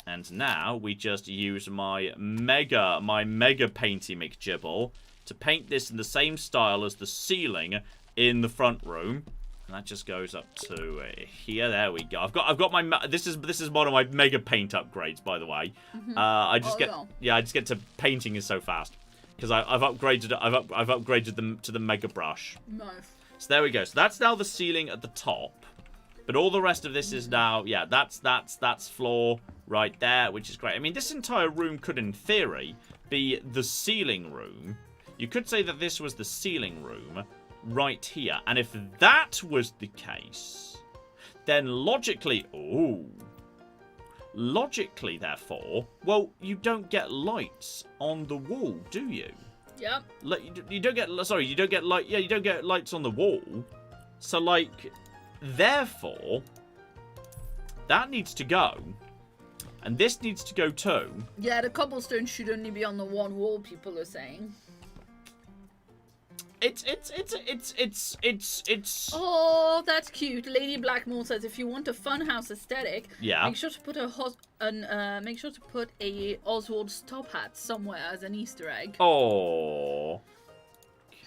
And now we just use my mega painty McGibble to paint this in the same style as the ceiling in the front room. And that just goes up to here. There we go. I've got my this is one of my mega paint upgrades, by the way.
Mm-hmm.
I just get to painting is so fast because I've upgraded them to the mega brush.
Nice.
So there we go. So that's now the ceiling at the top. But all the rest of this is now, yeah, that's floor right there, which is great. I mean, this entire room could, in theory, be the ceiling room. You could say that this was the ceiling room right here. And if that was the case, then logically, therefore, well, you don't get lights on the wall, do you?
Yep.
You don't get light. Yeah, you don't get lights on the wall. So, like, therefore, that needs to go, and this needs to go too.
Yeah, the cobblestone should only be on the one wall. People are saying.
It's.
Oh, that's cute. Lady Blackmore says, if you want a fun house aesthetic,
yeah,
make sure to put a Oswald's top hat somewhere as an Easter egg.
Oh.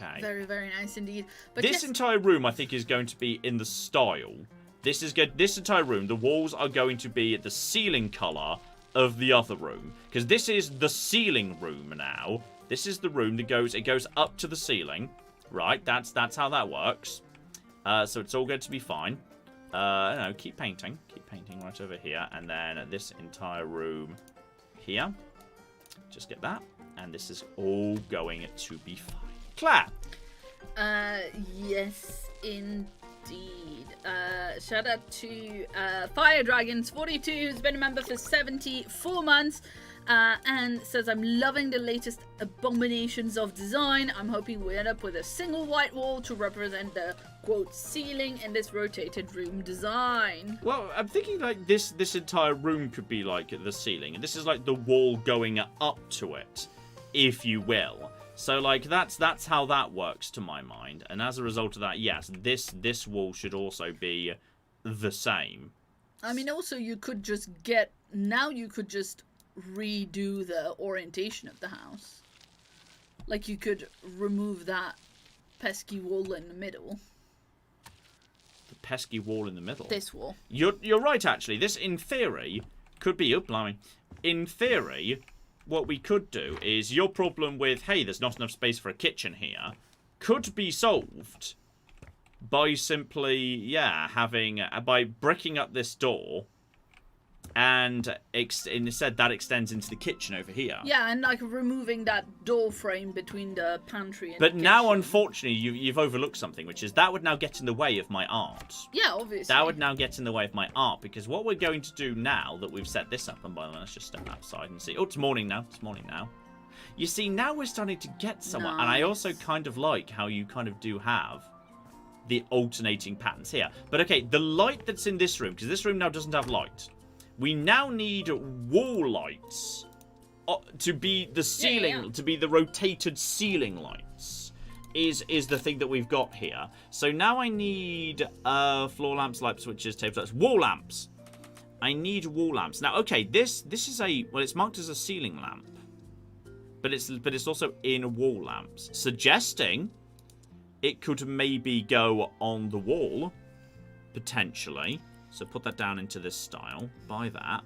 Okay.
Very, very nice indeed. But
this entire room, I think, is going to be in the style. This is good. This entire room, the walls are going to be the ceiling color of the other room, because this is the ceiling room now. This is the room that goes. It goes up to the ceiling, right? That's how that works. So it's all going to be fine. No, keep painting right over here, and then this entire room here. Just get that, and this is all going to be fine. Claire.
Yes, indeed. indeed. Shout out to Fire Dragons 42, who's been a member for 74 months. And says, I'm loving the latest abominations of design. I'm hoping we end up with a single white wall to represent the, quote, ceiling in this rotated room design.
Well, I'm thinking like this entire room could be like the ceiling. And this is like the wall going up to it, if you will. So, like, that's how that works to my mind. And as a result of that, yes, this wall should also be the same.
I mean, also, you could just redo the orientation of the house. Like, you could remove that pesky wall in the middle.
The pesky wall in the middle?
This wall.
You're right, actually. This, in theory, could be... Oh, blimey. In theory, what we could do is your problem with, hey, there's not enough space for a kitchen here, could be solved by simply, by bricking up this door. And instead, that extends into the kitchen over here.
Yeah, and like removing that door frame between the pantry and
But
the
now,
kitchen.
unfortunately, you've overlooked something, which is that would now get in the way of my art.
Yeah, obviously.
That would now get in the way of my art, because what we're going to do now that we've set this up, and by the way, let's just step outside and see. Oh, it's morning now. It's morning now. You see, now we're starting to get somewhere.
Nice.
And I also kind of like how you kind of do have the alternating patterns here. But okay, the light that's in this room, because this room now doesn't have light. We now need wall lights to be the ceiling, to be the rotated ceiling lights. Is the thing that we've got here. So now I need floor lamps, light switches, table lamps, wall lamps. I need wall lamps. Now, okay, this is it's marked as a ceiling lamp, but it's also in wall lamps, suggesting it could maybe go on the wall potentially. So put that down into this style. Buy that.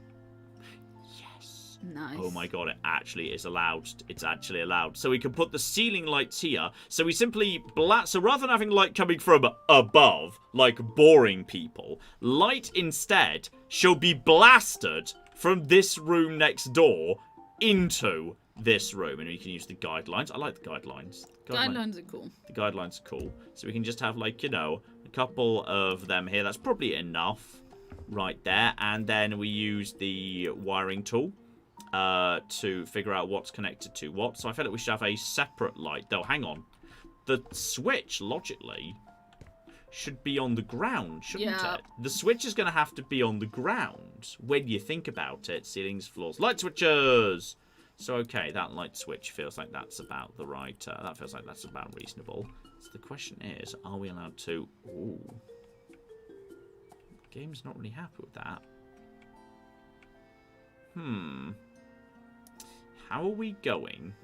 Yes.
Nice.
Oh my god, it actually is allowed. It's actually allowed. So we can put the ceiling lights here. So we simply so rather than having light coming from above, like boring people, light instead shall be blasted from this room next door into this room. And we can use the guidelines. I like the guidelines.
Guidelines are cool.
The guidelines are cool. So we can just have, like, a couple of them here. That's probably enough right there. And then we use the wiring tool to figure out what's connected to what. So I feel like we should have a separate light. Though, hang on. The switch, logically, should be on the ground, shouldn't it? The switch is going to have to be on the ground when you think about it. Ceilings, floors, light switches! So, okay, that light switch feels like that's about the right... that feels like that's about reasonable. So the question is, are we allowed to... Ooh. The game's not really happy with that. How are we going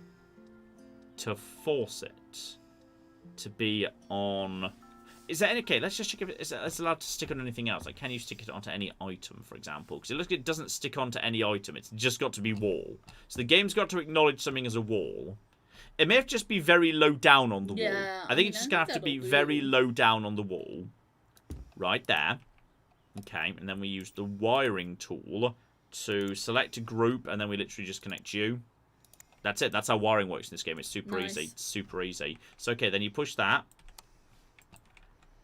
to force it to be on... Is there any... Okay, let's just check if it's allowed to stick on anything else. Like, can you stick it onto any item, for example? Because it looks like it doesn't stick onto any item. It's just got to be wall. So the game's got to acknowledge something as a wall. It may have to just be very low down on the wall. I think it's just going to have to be very low down on the wall. Right there. Okay, and then we use the wiring tool to select a group, and then we literally just connect you. That's it. That's how wiring works in this game. It's super easy. It's super easy. So, okay, then you push that.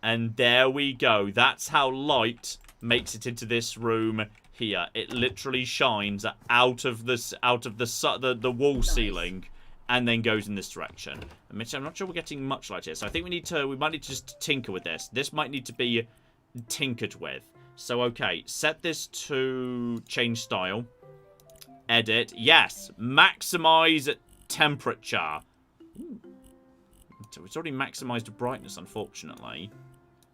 And there we go. That's how light makes it into this room here. It literally shines out of the wall ceiling, and then goes in this direction. I'm not sure we're getting much light here, so I think we might need to just tinker with this. This might need to be tinkered with. So okay, set this to change style. Edit. Yes, maximize temperature. Ooh. It's already maximized brightness, unfortunately.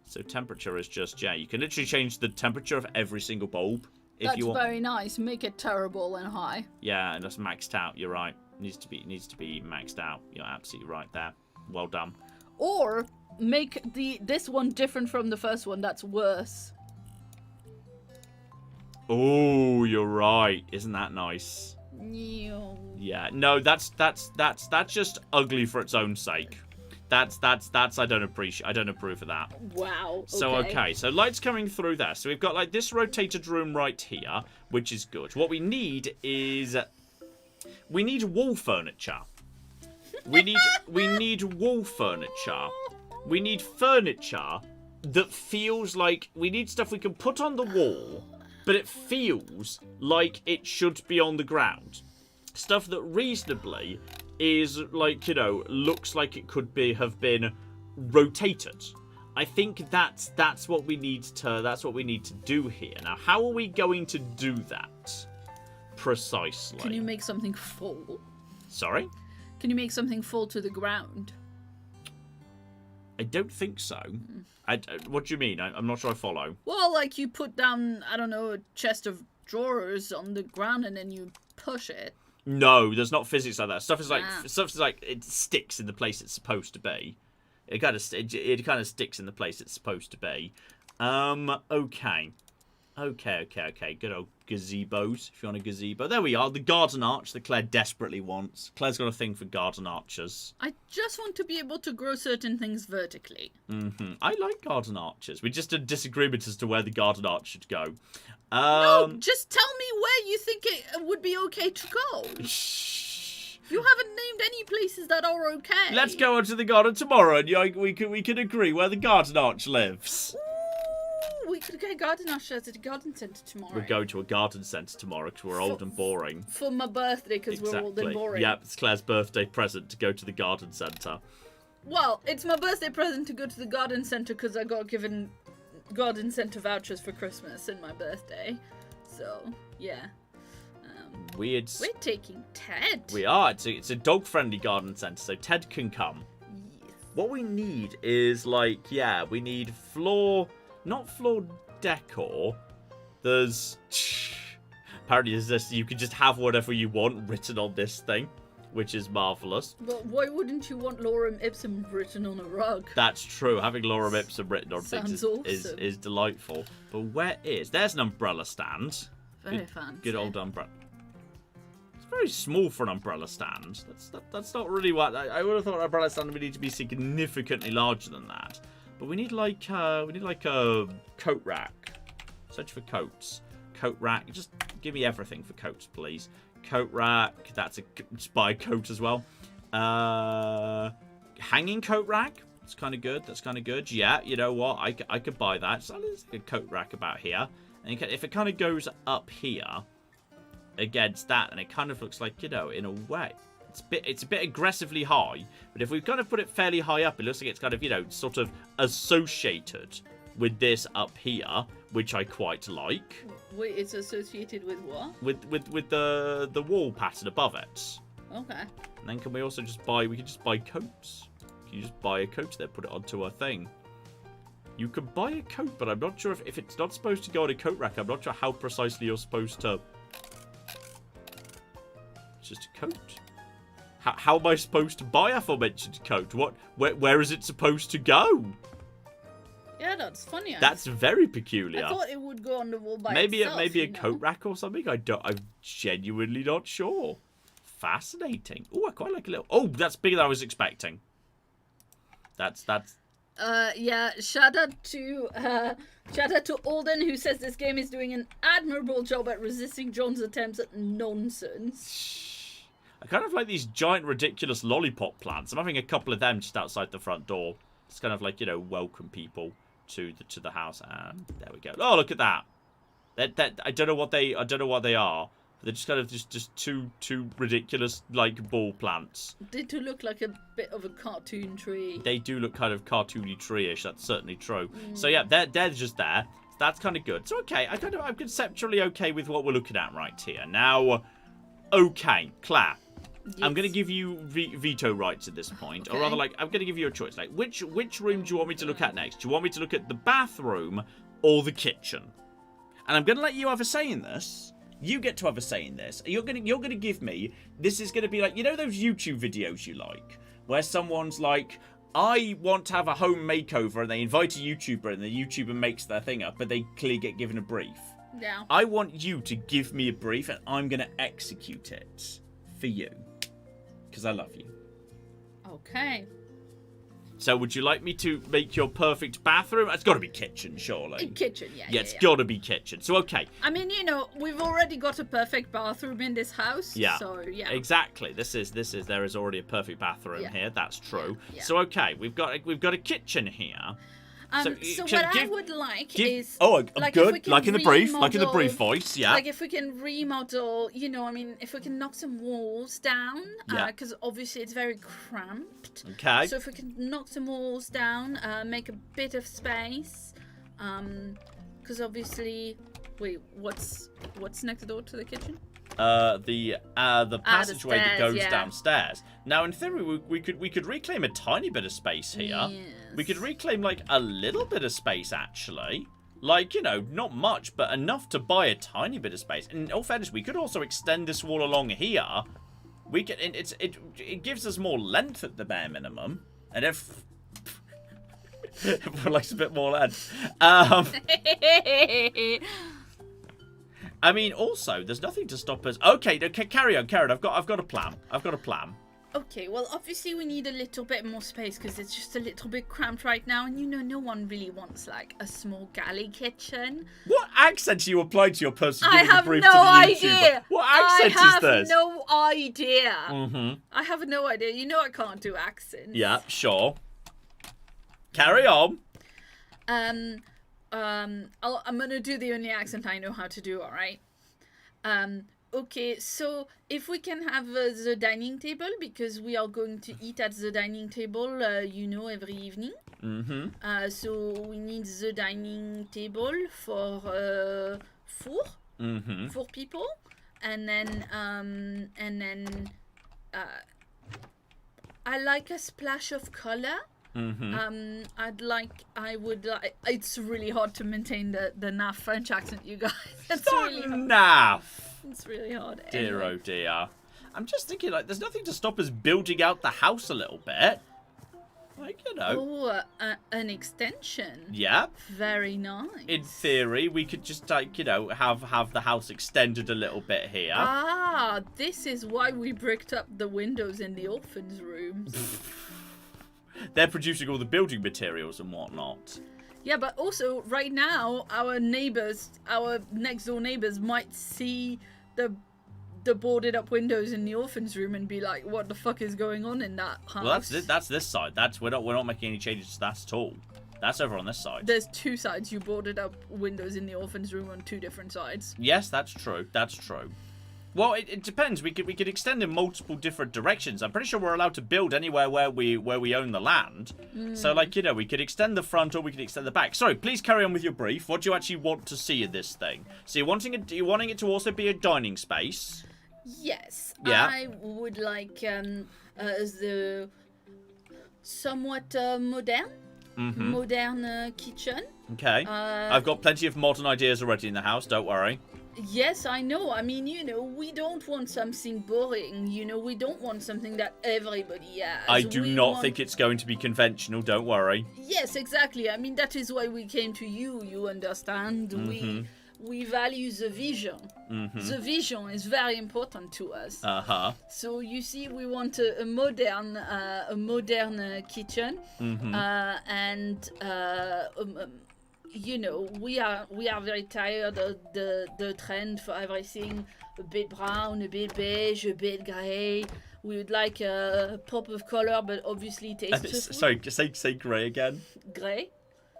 So temperature is just, you can literally change the temperature of every single bulb if you want.
That's very nice. Make it terrible and high.
Yeah, and that's maxed out. You're right. It needs to be maxed out. You're absolutely right there. Well done.
Or make this one different from the first one. That's worse.
Oh, you're right. Isn't that nice? Yeah. No, that's just ugly for its own sake. That's I don't approve of that.
Wow.
So okay, so light's coming through there. So we've got like this rotated room right here, which is good. What we need is wall furniture. We need wall furniture. We need furniture that feels like we need stuff we can put on the wall, but it feels like it should be on the ground. Stuff that reasonably is like, you know, looks like it could have been rotated. I think that's what we need to do here. Now, how are we going to do that precisely?
Can you make something fall?
Sorry?
Can you make something fall to the ground?
I don't think so. What do you mean? I'm not sure I follow.
Well, like you put down, I don't know, a chest of drawers on the ground and then you push it.
No, there's not physics like that. Stuff is like it sticks in the place it's supposed to be. It kind of sticks in the place it's supposed to be. Okay. Good old gazebos, if you want a gazebo. There we are, the garden arch that Claire desperately wants. Claire's got a thing for garden arches.
I just want to be able to grow certain things vertically.
I like garden arches. We just had disagreement as to where the garden arch should go.
No, just tell me where you think it would be okay to go. You haven't named any places that are okay.
Let's go onto the garden tomorrow, and we can agree where the garden arch lives.
Ooh, we could get a garden arch at the garden centre tomorrow.
We're going to a garden centre tomorrow because we're old and boring.
For my birthday, because we're old and boring.
Yeah, it's Claire's birthday present to go to the garden centre.
Well, it's my birthday present to go to the garden centre because I got given garden centre vouchers for Christmas and my birthday. So, yeah.
We're
taking Ted.
We are. It's a dog-friendly garden centre, so Ted can come.
Yes.
What we need is, like, we need not floor decor. There's... Apparently there's this, you can just have whatever you want written on this thing, which is marvellous.
But why wouldn't you want Lorem Ipsum written on a rug?
That's true. Having Lorem Ipsum written on things is delightful. But where is... There's an umbrella stand.
Very fancy.
Good old umbrella. Very small for an umbrella stand. That's not really what I would have thought. An umbrella stand would need to be significantly larger than that. But we need like a coat rack. Search for coats. Coat rack. Just give me everything for coats, please. Coat rack. Just buy a coat as well. Hanging coat rack. That's kind of good. Yeah, you know what? I could buy that. So there's a coat rack about here. And if it kind of goes up here against that, and it kind of looks like, you know, in a way it's a bit aggressively high, but if we kind of put it fairly high up, it looks like it's kind of, you know, sort of associated with this up here, which I quite like.
Wait, it's associated with what?
With the wall pattern above it.
Okay.
And then can we also just buy coats? Can you just buy a coat there, put it onto a thing? You can buy a coat, but I'm not sure if it's not supposed to go on a coat rack. I'm not sure how precisely you're supposed to... Just a coat. How am I supposed to buy a aforementioned coat? Where is it supposed to go?
Yeah, that's funny.
That's very peculiar.
I thought it would go on the wall by
maybe
itself.
Maybe a coat rack or something. I'm genuinely not sure. Fascinating. Oh, I quite like a little. Oh, that's bigger than I was expecting. That's.
Yeah. Shout out to Alden, who says this game is doing an admirable job at resisting John's attempts at nonsense.
I kind of like these giant, ridiculous lollipop plants. I'm having a couple of them just outside the front door. It's kind of like, you know, welcome people to the house. And there we go. Oh, look at that. I don't know what they are. They're just kind of just two ridiculous, like, ball plants.
They do look like a bit of a cartoon tree.
They do look kind of cartoony tree-ish. That's certainly true. So yeah, they're just there. That's kind of good. So okay, I'm conceptually okay with what we're looking at right here. Now, okay, Claire. Yes. I'm going to give you veto rights at this point. Okay. Or rather, like, I'm going to give you a choice. Like, which room do you want me to look at next? Do you want me to look at the bathroom or the kitchen? And I'm going to let you have a say in this. You get to have a say in this. You're gonna give me. This is gonna be like, you know those YouTube videos you like, where someone's like, I want to have a home makeover, and they invite a YouTuber, and the YouTuber makes their thing up, but they clearly get given a brief.
Yeah.
I want you to give me a brief, and I'm gonna execute it for you, because I love you.
Okay.
So would you like me to make your perfect bathroom? It's got to be kitchen, surely.
Kitchen, yeah.
Yeah, it's got to be kitchen. So, okay.
I mean, you know, we've already got a perfect bathroom in this house.
Yeah.
So, yeah.
Exactly. There is already a perfect bathroom here. That's true. Yeah. So, okay, we've got a kitchen here.
So what I would like is
good.
if we can
Like in the brief voice. Yeah.
Like if we can remodel, if we can knock some walls down, because obviously it's very cramped.
Okay.
So if we can knock some walls down, make a bit of space, because obviously, wait, what's next door to the kitchen?
The passageway that
stairs,
goes downstairs. Now, in theory, we could reclaim a tiny bit of space here.
Yes.
We could reclaim like a little bit of space, actually. Like, not much, but enough to buy a tiny bit of space. And in all fairness, we could also extend this wall along here. We can. It gives us more length at the bare minimum. And if everyone likes a bit more length. I mean, also, there's nothing to stop us. Okay, carry on. I've got a plan.
Okay, well, obviously we need a little bit more space because it's just a little bit cramped right now, and no one really wants like a small galley kitchen.
What accent do you apply to your person
I
giving the
have
brief
no
to the
idea.
YouTuber? What accent is this?
I have no idea.
Mm-hmm.
I have no idea. I can't do accents.
Yeah, sure. Carry on.
I'm gonna do the only accent I know how to do. All right. Okay, so if we can have the dining table, because we are going to eat at the dining table, every evening.
Mm-hmm.
So we need the dining table for four,
Mm-hmm.
4 people, and then I like a splash of color.
Mm-hmm.
It's really hard to maintain the NAF French accent, you guys.
It's really hard.
It's really hard.
Dear,
anyway.
oh dear. I'm just thinking, like, there's nothing to stop us building out the house a little bit. Like,
Oh, an extension.
Yeah.
Very nice.
In theory, we could just, like, have the house extended a little bit here.
Ah, this is why we bricked up the windows in the orphans' rooms.
They're producing all the building materials and whatnot.
Yeah, but also, right now, our next door neighbors might see the boarded up windows in the orphans' room and be like, what the fuck is going on in that house?
Well, that's this side. We're not making any changes to that at all. That's over on this side.
There's 2 sides. You boarded up windows in the orphans' room on 2 different sides.
Yes, that's true. That's true. Well, it depends. We could extend in multiple different directions. I'm pretty sure we're allowed to build anywhere where we own the land. So, like, we could extend the front or we could extend the back. Sorry, please carry on with your brief. What do you actually want to see in this thing? So you're wanting it to also be a dining space?
Yes.
Yeah.
I would like the somewhat modern kitchen.
Okay. I've got plenty of modern ideas already in the house. Don't worry.
Yes, I know. I mean, we don't want something boring. We don't want something that everybody has.
I do not think it's going to be conventional. Don't worry.
Yes, exactly. I mean, that is why we came to you. You understand? We value the vision. The vision is very important to us. So you see, we want a modern kitchen, and we are very tired of the trend for everything a bit brown, a bit beige, a bit grey. We would like a pop of color, but obviously tasteful.
Sorry, say grey again.
Grey.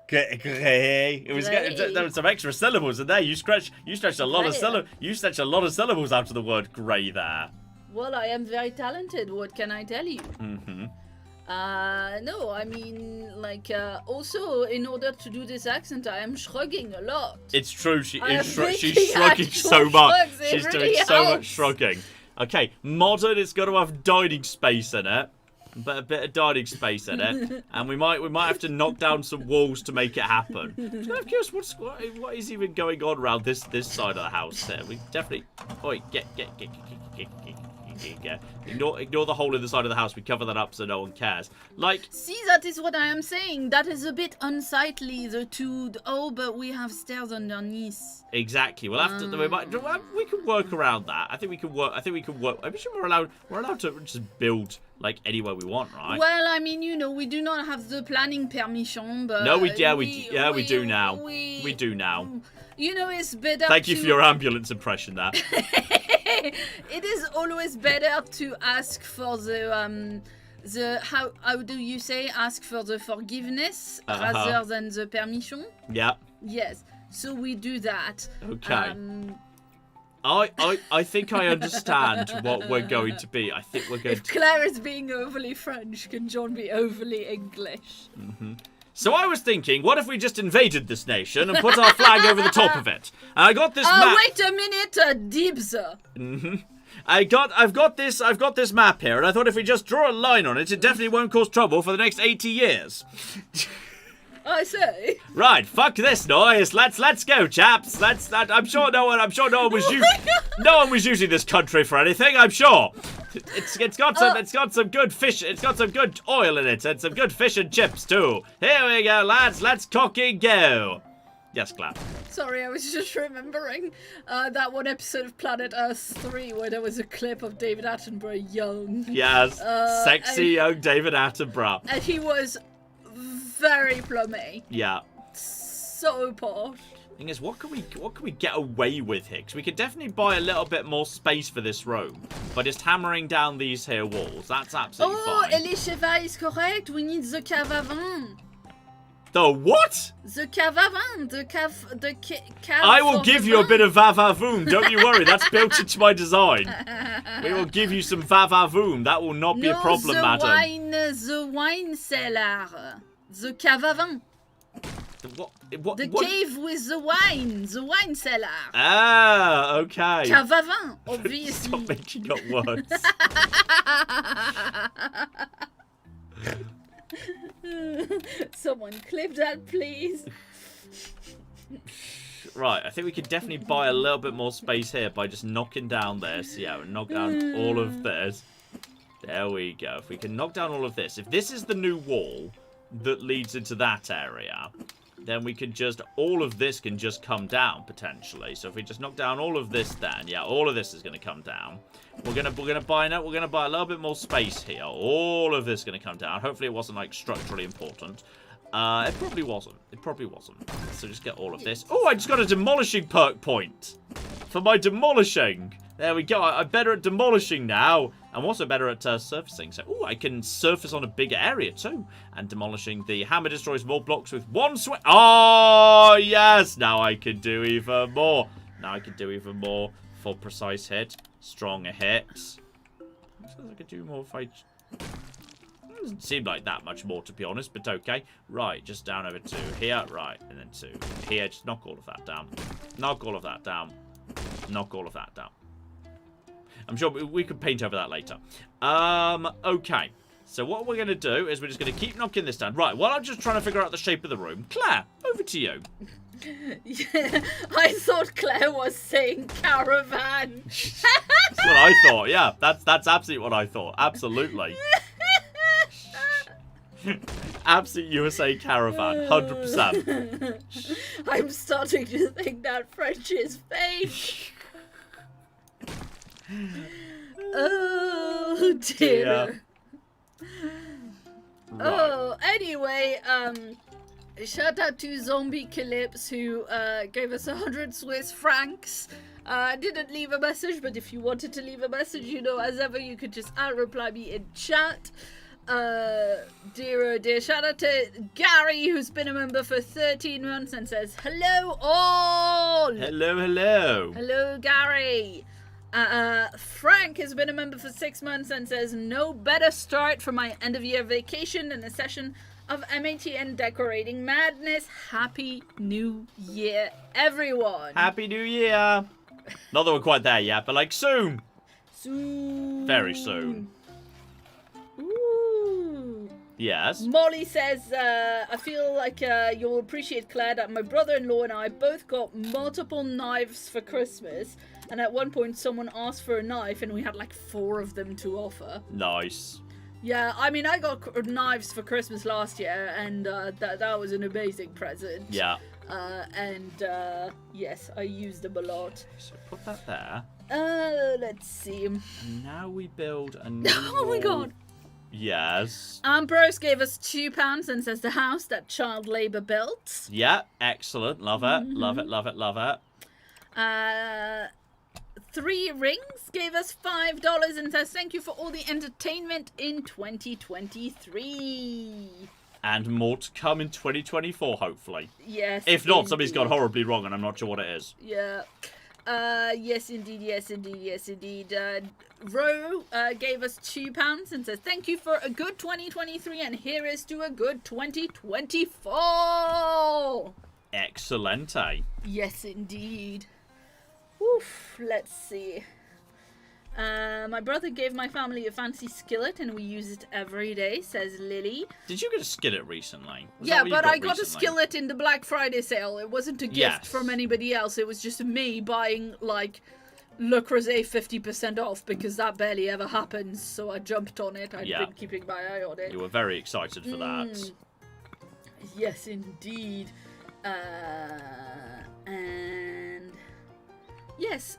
Grey. It was there were some extra syllables in there. You stretched a lot of syllables out of the word grey there.
Well, I am very talented. What can I tell you? No, I mean, also, in order to do this accent, I am shrugging a lot.
It's true, she's shrugging so much. She's doing so much shrugging. Okay, modern, it's got to have dining space in it. But a bit of dining space in it. And we might have to knock down some walls to make it happen. I'm curious, what is even going on around this side of the house here? We definitely... Oi, Ignore the hole in the side of the house. We cover that up so no one cares.
See, that is what I am saying. That is a bit unsightly. But we have stairs underneath.
Exactly. We'll have to. We can work around that. I think we can work. I'm sure we're allowed to just build anywhere we want, right?
Well, I mean, we do not have the planning permission, but
no, we do now. We do now.
It's better.
Thank you for your ambulance impression there.
It is always better to ask for the how do you say ask for the forgiveness rather than the permission?
Yeah.
Yes. So we do that.
Okay. I think I understand what we're going to be. I think we're going
If Claire is being overly French, can John be overly English?
So I was thinking, what if we just invaded this nation and put our flag over the top of it? And I got this map.
Wait a minute, Dibs.
I've got this map here, and I thought if we just draw a line on it, it definitely won't cause trouble for the next 80 years.
I say.
Right, fuck this noise. Let's go, chaps. I'm sure no one was using this country for anything. I'm sure. It's got some good fish. It's got some good oil in it and some good fish and chips too. Here we go, lads. Let's cock and go. Yes, Clap.
Sorry, I was just remembering that one episode of Planet Earth 3 where there was a clip of David Attenborough young.
Yes, sexy young David Attenborough.
And he was very plummy.
Yeah.
So posh.
Thing is, what can we get away with here? Because we could definitely buy a little bit more space for this room by just hammering down these here walls. That's absolutely fine.
Oh, les cheval is correct. We need the cave à vin.
The what?
The cave à vin. The cave.
I will give you a bit of va-va-voom. Don't you worry. That's built into my design. We will give you some va-va-voom. That will not be a problem, madam.
The wine cellar. The cave à vin.
What?
Cave with the wine cellar.
Ah, okay.
Cave à vin, obviously.
Stop making up words.
Someone clip that, please.
Right, I think we could definitely buy a little bit more space here by just knocking down this. Yeah, knock down all of this. There we go. If we can knock down all of this. If this is the new wall that leads into that area, then we can just, all of this can just come down potentially. So if we just knock down all of this, then yeah, all of this is going to come down. We're gonna buy a little bit more space here. All of this is going to come down. Hopefully it wasn't like structurally important. It probably wasn't. So just get all of this. Oh, I just got a demolishing perk point for my demolishing. There we go. I'm better at demolishing now. I'm also better at surfacing. So, I can surface on a bigger area too. And demolishing, the hammer destroys more blocks with one swing. Oh, yes. Now I can do even more. For precise hit. Stronger hits. I suppose I could do more if I... Doesn't seem like that much more, to be honest, but okay. Right, just down over to here. Right, and then to here. Just knock all of that down. Knock all of that down. Knock all of that down. I'm sure we could paint over that later. Okay. So what we're going to do is we're just going to keep knocking this down. Right, while I'm just trying to figure out the shape of the room. Claire, over to you.
Yeah, I thought Claire was saying caravan.
That's what I thought, yeah. That's absolutely what I thought. Absolutely. Absolutely, you were saying caravan. 100%.
I'm starting to think that French is fake. Oh dear.
Right.
Oh, anyway, shout out to Zombie Calypse who gave us 100 Swiss francs. Didn't leave a message, but if you wanted to leave a message, you know, as ever, you could just reply me in chat. Dear, oh dear. Shout out to Gary, who's been a member for 13 months and says, hello all!
Hello.
Hello, Gary. Frank has been a member for 6 months and says, no better start for my end-of-year vacation than a session of MATN Decorating Madness. Happy New Year, everyone.
Happy New Year. Not that we're quite there yet, but like soon.
Soon.
Very soon.
Ooh.
Yes.
Molly says, I feel like you'll appreciate, Claire, that my brother-in-law and I both got multiple knives for Christmas. And at one point, someone asked for a knife, and we had like 4 of them to offer.
Nice.
Yeah, I mean, I got knives for Christmas last year, and that was an amazing present.
Yeah.
Yes, I used them a lot.
So put that there.
Let's see.
Now we build a new
Oh my god.
Yes.
Ambrose gave us £2 and says the house that child labour built.
Yeah, excellent. Love it. Love it, love it, love it.
3 Rings gave us $5 and says thank you for all the entertainment in 2023.
And more to come in 2024, hopefully.
Yes.
If not, something's
indeed.
gone horribly wrong and I'm not sure what it is.
Yeah. Yes, indeed. Yes, indeed. Yes, indeed. Ro gave us £2 and says thank you for a good 2023 and here is to a good 2024.
Excellent, eh?
Yes, indeed. Oof, let's see. My brother gave my family a fancy skillet and we use it every day, says Lily.
Did you get a skillet recently?
Yeah, but I got a skillet in the Black Friday sale. It wasn't a gift
Yes.
from anybody else. It was just me buying, like, Le Creuset 50% off because that barely ever happens. So I jumped on it. I'd been keeping my eye on it.
You were very excited for that.
Yes, indeed. And yes,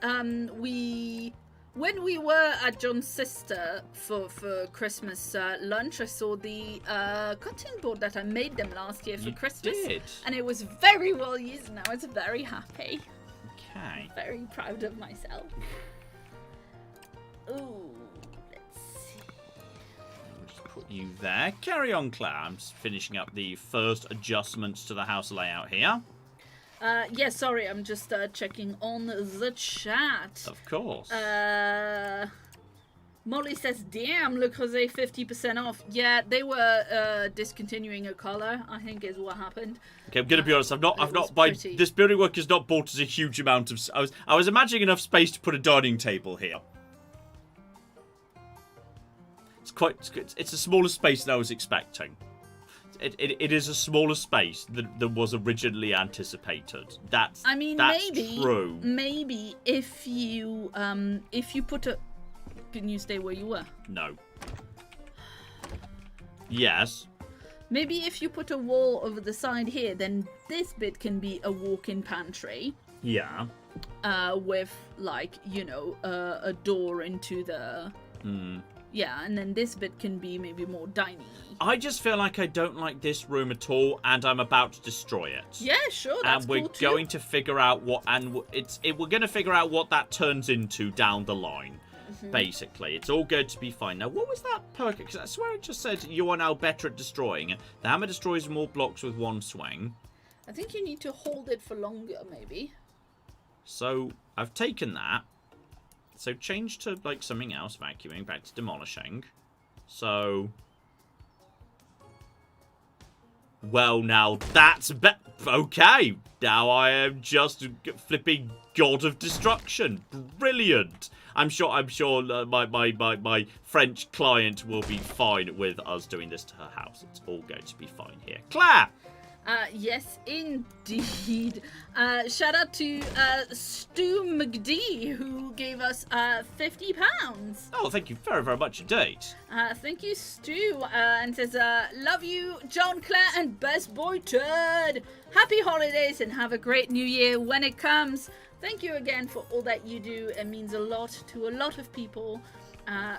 when we were at John's sister for Christmas lunch, I saw the cutting board that I made them last year for Christmas.
Did?
And it was very well used and I was very happy.
Okay.
Very proud of myself. Ooh, let's see.
We'll just put you there. Carry on, Claire. I'm just finishing up the first adjustments to the house layout here.
Yeah, sorry, I'm just checking on the chat.
Of course.
Molly says, damn, Le Creuset 50% off. Yeah, they were discontinuing a color, I think is what happened.
Okay, I'm gonna be honest. I've not
pretty.
this building work has not bought us a huge amount of. I was imagining enough space to put a dining table here. It's a smaller space than I was expecting. It is a smaller space than was originally anticipated. That's true.
Maybe if you put a. Can you stay where you were?
No. Yes.
Maybe if you put a wall over the side here, then this bit can be a walk-in pantry.
Yeah.
With, like, you know, a door into the... Yeah, and then this bit can be maybe more dining.
I just feel like I don't like this room at all, and I'm about to destroy it.
Yeah, sure, that's
cool. And we're going to figure out what... And we're going to figure out what that turns into down the line. Basically, it's all going to be fine. Now, what was that perk? Because I swear it just said you are now better at destroying. The hammer destroys more blocks with one swing.
I think you need to hold it for longer, maybe.
So, I've taken that. So, change to, like, something else. Vacuuming, back to demolishing. So... Well, now that's okay. Now I am just flipping god of destruction. Brilliant. I'm sure my French client will be fine with us doing this to her house. It's all going to be fine here. Claire!
Yes, indeed. Shout out to Stu McD, who gave us £50.
Oh, thank you very, very much indeed.
Thank you, Stu, and says, love you, John, Claire, and best boy Turd. Happy holidays and have a great new year when it comes. Thank you again for all that you do. It means a lot to a lot of people.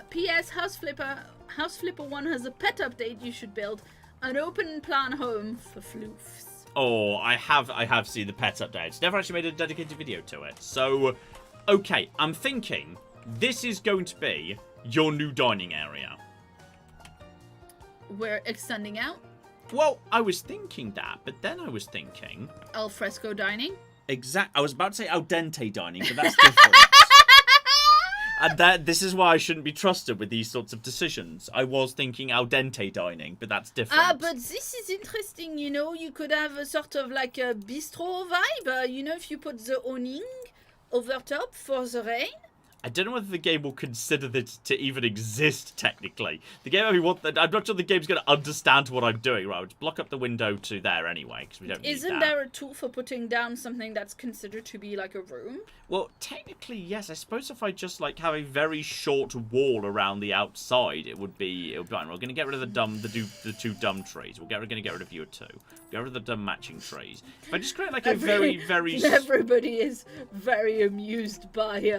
P.S. House Flipper 1 has a pet update you should build. An open plan home for floofs.
Oh, I have seen the pet updates. Never actually made a dedicated video to it. So, okay, I'm thinking this is going to be your new dining area.
We're extending out?
Well, I was thinking that, but then I was thinking...
Al fresco dining?
I was about to say al dente dining, but that's different. And this is why I shouldn't be trusted with these sorts of decisions. I was thinking al dente dining, but that's different.
But this is interesting, you know. You could have a sort of like a bistro vibe. You know, if you put the awning over top for the rain.
I don't know whether the game will consider this to even exist, technically. The game, I'm not sure the game's going to understand what I'm doing. Right, I'll just block up the window to there anyway, because we don't need that.
Isn't there a tool for putting down something that's considered to be like a room?
Well, technically, yes. I suppose if I just, like, have a very short wall around the outside, it would be fine. We're going to get rid of the two dumb trees. We're going to get rid of you two. Get rid of the dumb matching trees. If I just create, like, a very...
Everybody is very amused by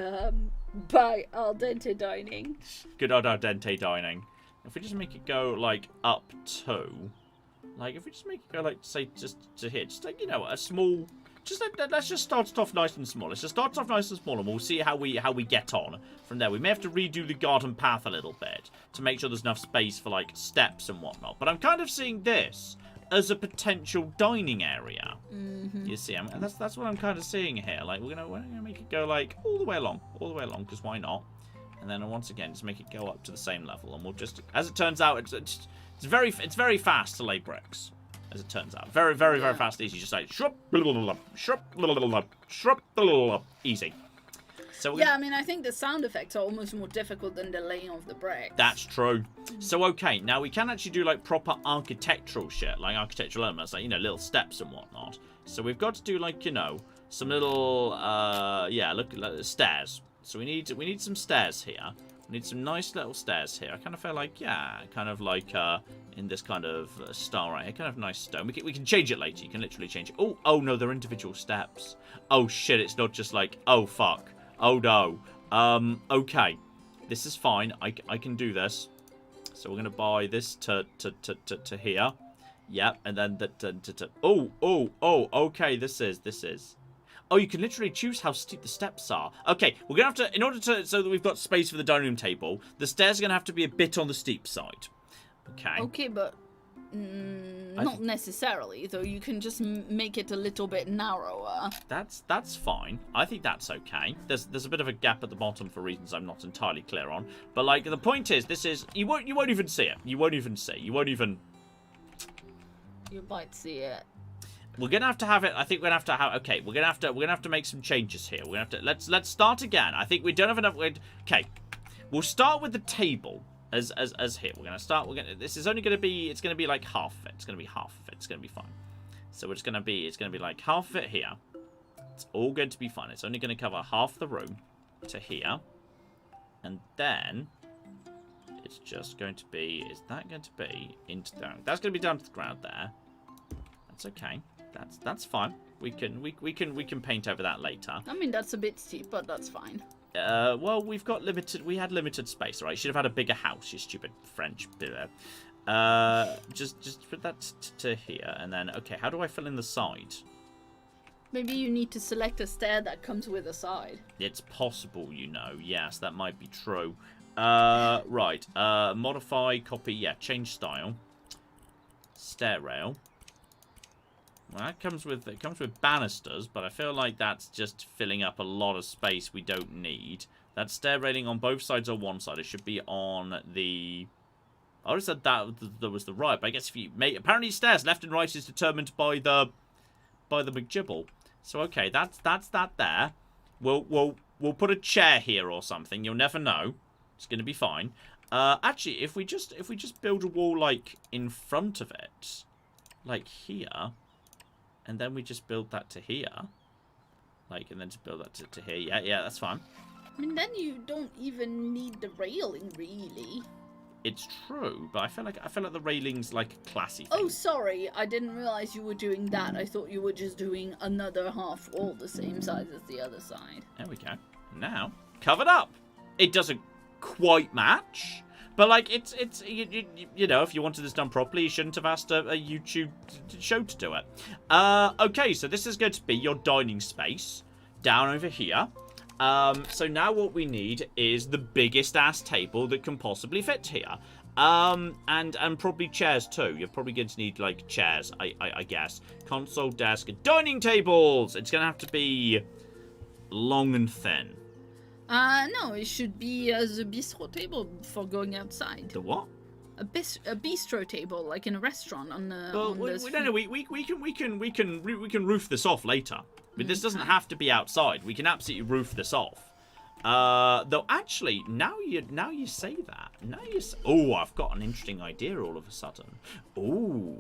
al dente dining.
Good old al dente dining. If we just make it go, like, up to... Like, if we just make it go, like, say, just to here. Just, like, you know, a small let's just start it off nice and small. Let's just start it off nice and small, and we'll see how we get on from there. We may have to redo the garden path a little bit to make sure there's enough space for like steps and whatnot. But I'm kind of seeing this as a potential dining area. You see, and that's what I'm kind of seeing here. Like we're gonna make it go like all the way along, because why not? And then once again, just make it go up to the same level, and we'll just, as it turns out, it's very fast to lay bricks. As it turns out, very fast, easy. Just like shrub, easy. So
yeah, I mean, I think the sound effects are almost more difficult than the laying of the bricks.
That's true. So okay, now we can actually do like proper architectural shit, like architectural elements, like little steps and whatnot. So we've got to do like some little look stairs. So we need some stairs here. We need some nice little stairs here. I kind of feel like, kind of like in this kind of style right here. Kind of nice stone. We can change it later. You can literally change it. Oh no, they're individual steps. Oh shit, it's not just like, oh fuck. Oh no. Okay. This is fine. I can do this. So we're going to buy this to here. Yep, and then okay, this is. Oh, you can literally choose how steep the steps are. Okay, we're going to have to, in order to, so that we've got space for the dining room table, the stairs are going to have to be a bit on the steep side. Okay.
Okay, but not necessarily, though. You can just make it a little bit narrower.
That's fine. I think that's okay. There's a bit of a gap at the bottom for reasons I'm not entirely clear on. But, like, the point is, this is, you won't even see it. You might
see it.
We're gonna have to have it. I think we're gonna have to have. Okay, we're gonna have to make some changes here. We're gonna have to let's start again. I think we don't have enough. Okay, we'll start with the table as here. We're gonna start. This is only gonna be. It's gonna be like half of it. It's gonna be half of it. It's gonna be fine. So it's gonna be like half of it here. It's all going to be fine. It's only gonna cover half the room to here, and then it's just going to be. Is that going to be into down? That's gonna be down to the ground there. That's okay. That's fine. We can paint over that later.
I mean, that's a bit steep, but that's fine.
Well, we had limited space, right? Should have had a bigger house, you stupid French. Just put that to here, and then okay. How do I fill in the side?
Maybe you need to select a stair that comes with a side.
It's possible, Yes, that might be true. Right. Modify, copy. Yeah, change style. Stair rail. Well, it comes with banisters, but I feel like that's just filling up a lot of space we don't need. That stair railing on both sides or one side. It should be on the. I would have said that was the right, but I guess if you make apparently stairs left and right is determined by the McGibble. So okay, that's that there. We'll put a chair here or something. You'll never know. It's gonna be fine. Actually, if we just build a wall like in front of it, like here. And then we just build that to here. Like, and then to build that to here. Yeah, that's fine.
I mean, then you don't even need the railing, really.
It's true, but I feel like the railing's like a classy thing.
Oh, sorry. I didn't realize you were doing that. I thought you were just doing another half wall the same size as the other side.
There we go. Now, covered up. It doesn't quite match. But, like, it's if you wanted this done properly, you shouldn't have asked a YouTube show to do it. Okay, so this is going to be your dining space down over here. So now what we need is the biggest ass table that can possibly fit here. And probably chairs too. You're probably going to need, like, chairs, I guess. Console, desk, dining tables! It's going to have to be long and thin.
No, it should be the bistro table for going outside.
The what?
A bistro table, like in a restaurant on the.
Well, we can roof this off later. But this doesn't have to be outside. We can absolutely roof this off. Though actually, now you say that. Oh, I've got an interesting idea all of a sudden. Oh.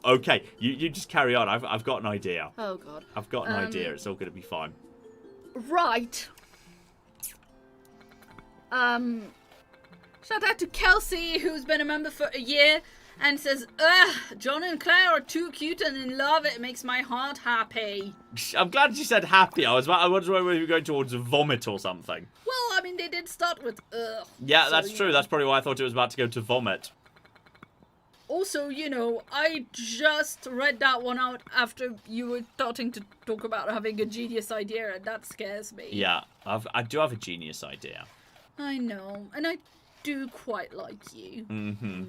Okay, you just carry on. I've got an idea.
Oh God.
I've got an idea. It's all gonna be fine.
Right. Shout out to Kelsey, who's been a member for a year, and says, "Ugh, John and Claire are too cute and in love. It makes my heart happy."
I'm glad you said happy. I was wondering whether you were going towards vomit or something.
Well, I mean, they did start with ugh.
Yeah, so, that's true. That's probably why I thought it was about to go to vomit.
Also, you know, I just read that one out after you were starting to talk about having a genius idea, and that scares me.
Yeah, I do have a genius idea.
I know, and I do quite like you.
Mm-hmm.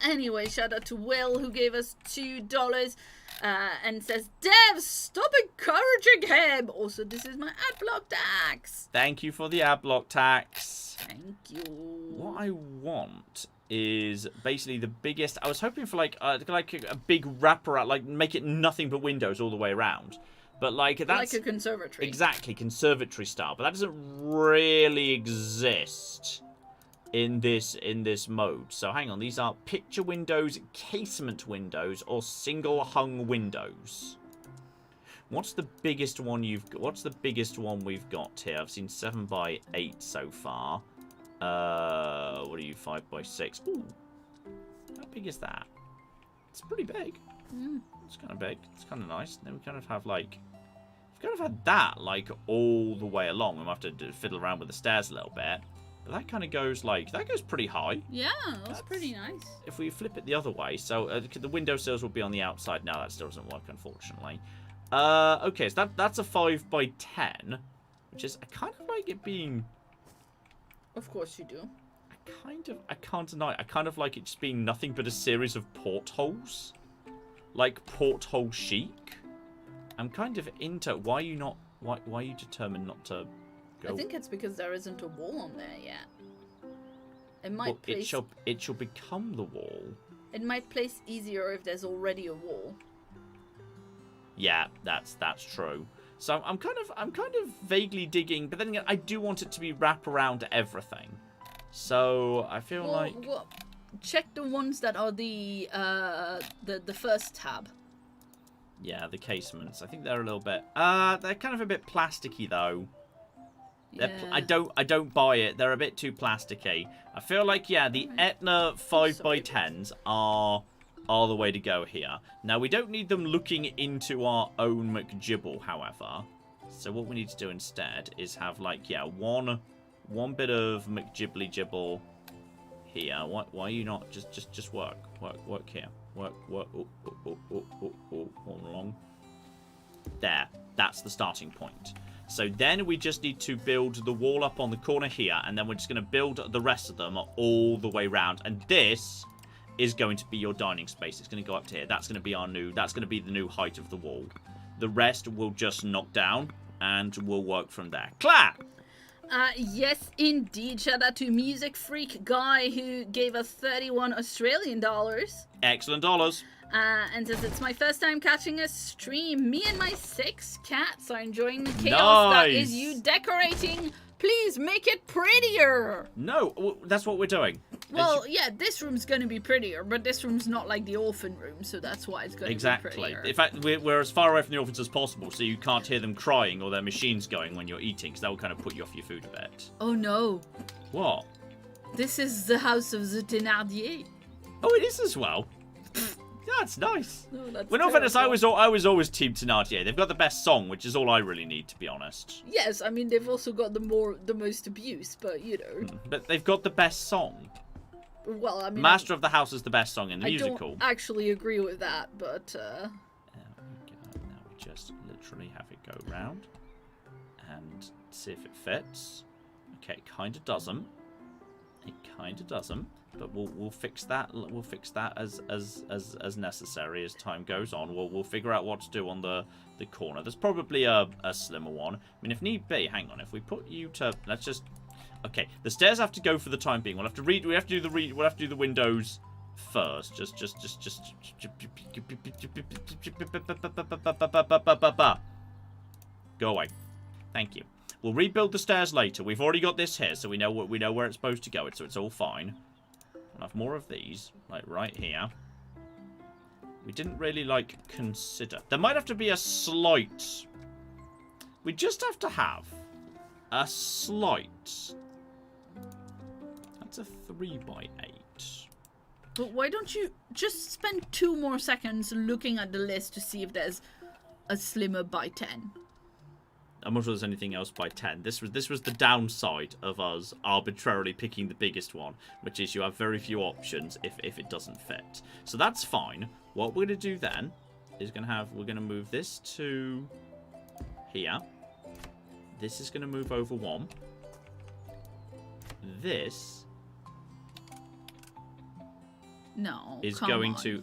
Anyway, shout out to Will, who gave us $2 and says, Dev, stop encouraging him. Also, this is my ad block tax.
Thank you for the ad block tax.
Thank you.
What I want is basically the biggest. I was hoping for like a big wraparound, like make it nothing but windows all the way around. But like that's
like a conservatory.
Exactly, conservatory style. But that doesn't really exist in this mode. So hang on, these are picture windows, casement windows, or single hung windows. What's the biggest one you've got? What's the biggest one we've got here? I've seen 7 by 8 so far. What are you, 5 by 6? Ooh, how big is that? It's pretty big. It's kind of big. It's kind of nice. Then we kind of have like, we've kind of had that like all the way along. We might have to fiddle around with the stairs a little bit. But that kind of goes like, that goes pretty high.
Yeah, that's pretty nice.
If we flip it the other way, so the windowsills will be on the outside. Now that still doesn't work, unfortunately. Okay, so that's a 5 by 10, which is, I kind of like it being...
Of course you do.
I can't deny it. I kind of like it just being nothing but a series of portholes. Like porthole chic. I'm kind of into, why are you determined not to go?
I think it's because there isn't a wall on there yet. It might
Well,
place...
it shall become the wall.
It might place easier if there's already a wall.
Yeah, that's true. So I'm kind of vaguely digging, but then again, I do want it to be wrap around everything. So I feel like
check the ones that are the first tab.
Yeah, the casements. I think they're a little bit. They're kind of a bit plasticky though.
Yeah.
I don't buy it. They're a bit too plasticky. I feel like the Etna 5 by 10s are the way to go here. Now, we don't need them looking into our own McGibble, however. So what we need to do instead is have, like, one bit of McGibbly Gibble here. Why are you not... Just work here. Work. All along. There. That's the starting point. So then we just need to build the wall up on the corner here, and then we're just going to build the rest of them all the way around. And this is going to be your dining space. It's going to go up to here. That's going to be that's going to be the new height of the wall. The rest will just knock down, and we'll work from there. Clap!
Yes, indeed. Shout out to Music Freak Guy, who gave us 31 Australian dollars.
Excellent dollars.
And says, it's my first time catching a stream. Me and my 6 cats are enjoying the chaos that is you decorating. Please make it prettier.
No, that's what we're doing.
Well, yeah, this room's going to be prettier, but this room's not like the orphan room, so that's why it's going to be prettier.
In fact, we're as far away from the orphans as possible, so you can't hear them crying or their machines going when you're eating, because that will kind of put you off your food a bit.
Oh, no.
What?
This is the house of the Thénardier.
Oh, it is as well. That's nice.
No, that's
Well, in fairness, I was always Team Thénardier. They've got the best song, which is all I really need, to be honest.
Yes, I mean, they've also got the most abuse, but, you know.
But they've got the best song.
Well, I mean...
Master of the House is the best song in the musical.
I don't actually agree with that, but,
There we go. Now we just literally have it go round and see if it fits. Okay, it kind of doesn't. It kind of doesn't. But we'll fix that. We'll fix that as necessary as time goes on. We'll figure out what to do on the corner. There's probably a slimmer one. I mean, if need be, hang on. If we put you to, let's just. Okay, the stairs have to go for the time being. We'll have to do the windows first. Just. Go away. Thank you. We'll rebuild the stairs later. We've already got this here, so we know where it's supposed to go. So it's all fine. We'll have more of these, like right here. We didn't really consider. There might have to be a slight. We just have to have a slight. That's a 3 by 8.
But why don't you just spend 2 more seconds looking at the list to see if there's a slimmer by 10?
I'm not sure there's anything else by 10. This was the downside of us arbitrarily picking the biggest one, which is you have very few options if it doesn't fit. So that's fine. What we're going to do then is we're going to move this to here. This is going to move over one. This is going to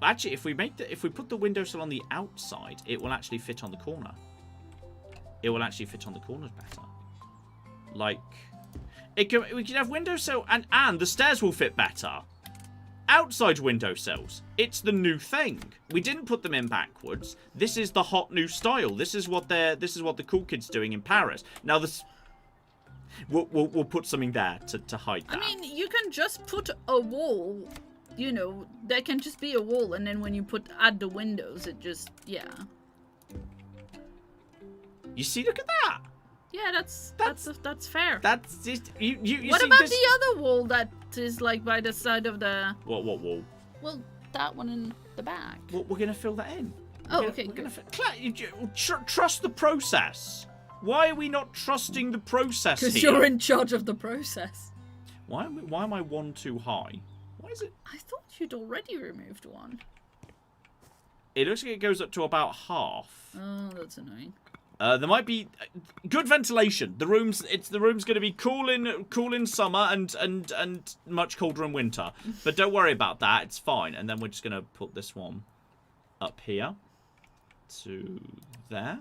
actually, if we put the windowsill on the outside, it will actually fit on the corner. It will actually fit on the corners better. Like, we can have windowsill and the stairs will fit better. Outside windowsills. It's the new thing. We didn't put them in backwards. This is the hot new style. This is what the cool kids doing in Paris. Now we'll put something there to hide that.
I mean, you can just put a wall. You know, there can just be a wall, and then when you add the windows, it just
You see, look at that.
Yeah, that's fair.
That's just you
what
see
about
this...
the other wall that is like by the side of the?
What wall?
Well, that one in the back.
Well, we're gonna fill that in.
Okay.
Trust the process. Why are we not trusting the process here?
Because you're in charge of the process.
Why am I one too high? Why is it?
I thought you'd already removed one.
It looks like it goes up to about half.
Oh, that's annoying.
There might be good ventilation. The room's going to be cool in summer and much colder in winter. But don't worry about that. It's fine. And then we're just going to put this one up here to there,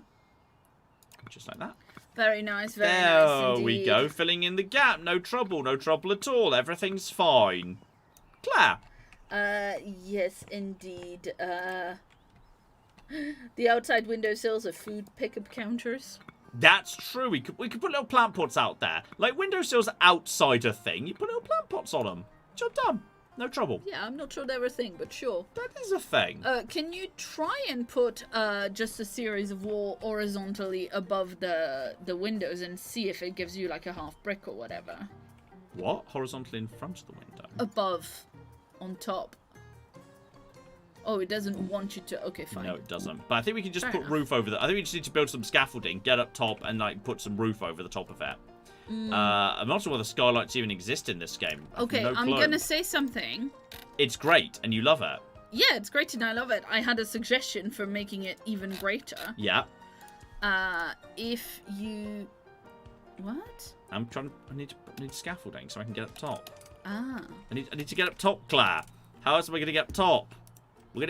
just like that.
Very nice. Very nice
There
indeed.
we go. Filling in the gap. No trouble. No trouble at all. Everything's fine. Claire.
Yes, indeed. The outside windowsills are food pickup counters.
That's true. We could put little plant pots out there. Like windowsills outside a thing. You put little plant pots on them. Job done. No trouble.
Yeah, I'm not sure they're a thing, but sure.
That is a thing.
Can you try and put just a series of wall horizontally above the windows and see if it gives you like a half brick or whatever?
What? Horizontally in front of the window?
Above. On top. Oh, it doesn't want you to... Okay, fine.
No, it doesn't. But I think we can just
Fair
put
enough.
roof over that. I think we just need to build some scaffolding, get up top, and like put some roof over the top of it. I'm not sure whether skylights even exist in this game.
Okay,
no
I'm
clue.
gonna say something.
It's great, and you love it.
Yeah, it's great and I love it. I had a suggestion for making it even greater.
Yeah.
If you... What?
I need scaffolding so I can get up top.
Ah.
I need to get up top, Claire. How else am I going to get up top? We'll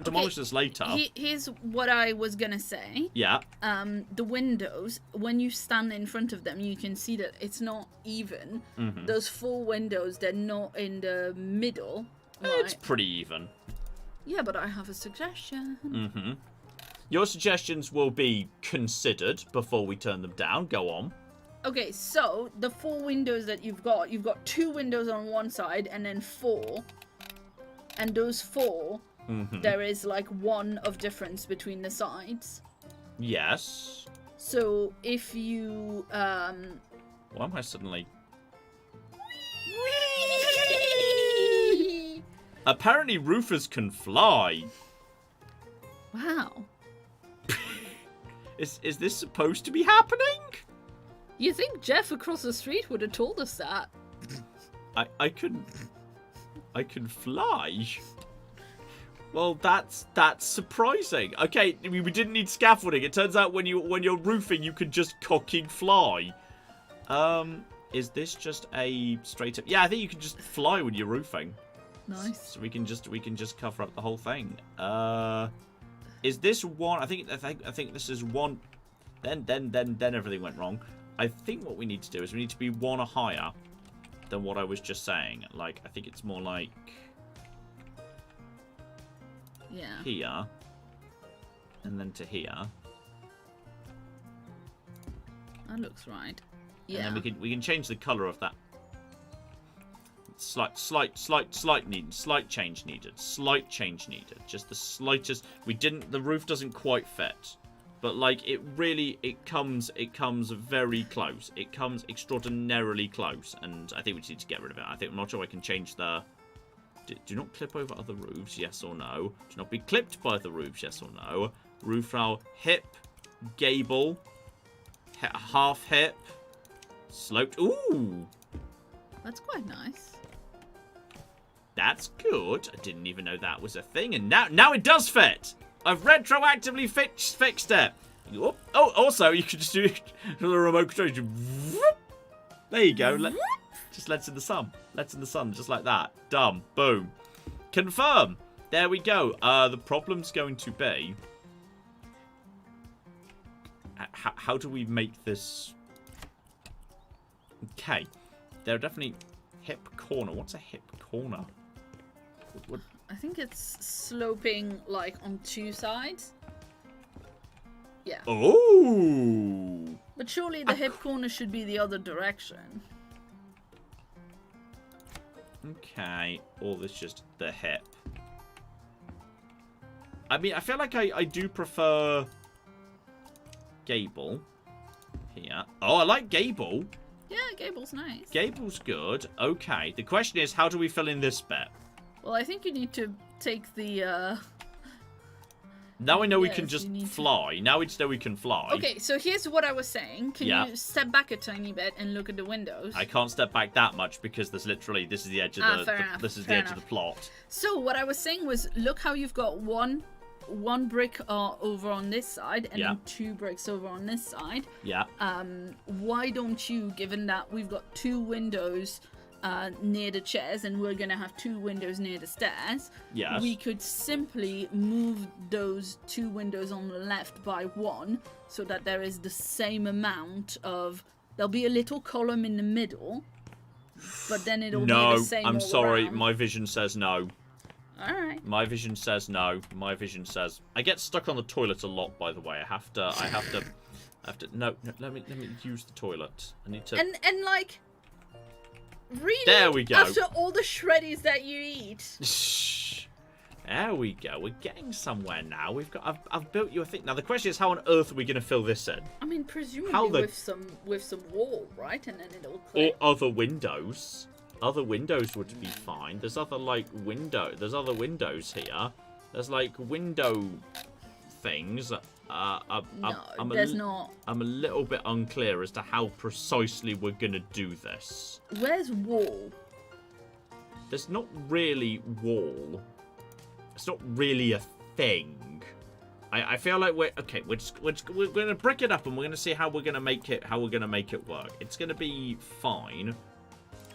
demolish this later.
Here's what I was gonna say.
Yeah.
The windows, when you stand in front of them, you can see that it's not even. Those 4 windows, they're not in the middle.
It's
Right?
pretty even.
Yeah, but I have a suggestion.
Your suggestions will be considered before we turn them down. Go on.
Okay, so the 4 windows that you've got 2 windows on one side and then 4. And those 4, there is like 1 of difference between the sides.
Yes.
So if you
Why am I suddenly... Apparently roofers can fly.
Wow.
Is this supposed to be happening?
You think Jeff across the street would have told us that?
I can fly. Well, that's surprising. Okay, we didn't need scaffolding. It turns out when you're roofing, you can just cocking fly. Is this just a straight up? Yeah, I think you can just fly when you're roofing.
Nice.
So we can just cover up the whole thing. Is this one? I think this is one. Then everything went wrong. I think what we need to do is we need to be 1 higher than what I was just saying. Like, I think it's more like here, and then to here.
That looks right. Yeah.
And then we can change the color of that. Slight change needed. Slight change needed. Just the slightest. The roof doesn't quite fit. But like it comes very close. It comes extraordinarily close, and I think we just need to get rid of it. I'm not sure I can change the. Do not clip over other roofs, yes or no. Do not be clipped by other roofs, yes or no. Roof rail hip gable, half hip, sloped. Ooh,
That's quite nice.
that's good. I didn't even know that was a thing, and now it does fit. I've retroactively fixed it. Oh, also you can just do it with a remote control. There you go. Just lets in the sun. Lets in the sun, just like that. Done. Boom. Confirm. There we go. The problem's going to be... How do we make this... Okay. There are definitely... Hip corner. What's a hip corner? What?
I think it's sloping, like, on two sides. Yeah.
Oh!
But surely the hip corner should be the other direction.
Okay. Or this just the hip. I mean, I feel like I do prefer... Gable. Here. Oh, I like Gable.
Yeah, Gable's nice.
Gable's good. Okay. The question is, how do we fill in this bit?
Well, I think you need to take the,
Now I know we
Yes,
can just
you need to-
fly. Now we know we can fly.
Okay, so here's what I was saying. Can
Yeah.
you step back a tiny bit and look at the windows?
I can't step back that much because there's literally... This is the edge of
fair enough,
this is the
fair
edge of the plot.
So what I was saying was, look how you've got one brick over on this side and
Yeah.
then 2 bricks over on this side.
Yeah.
Why don't you, given that we've got 2 windows near the chairs and we're gonna have 2 windows near the stairs,
Yes.
we could simply move those 2 windows on the left by 1 so that there is the same amount of... There'll be a little column in the middle, but then it'll be
No,
the same
I'm
all
sorry.
around.
My vision says no.
Alright.
My vision says no. My vision says... I get stuck on the toilet a lot, by the way. I have to... No, let me use the toilet. I need to...
And like, really,
There we go.
after all the shreddies that you eat.
Shh. There we go. We're getting somewhere now. We've got... I've built you a thing. Now, the question is, how on earth are we going to fill this in?
I mean, presumably
How the-
with some wall, right? And then it'll
Or
click.
other windows. Other windows would be fine. There's other, like, There's other windows here. There's, like, window things.
There's not.
I'm a little bit unclear as to how precisely we're going to do this.
Where's wall?
There's not really wall. It's not really a thing. I feel like we're going to brick it up and we're going to see how we're going to make it work. It's going to be fine.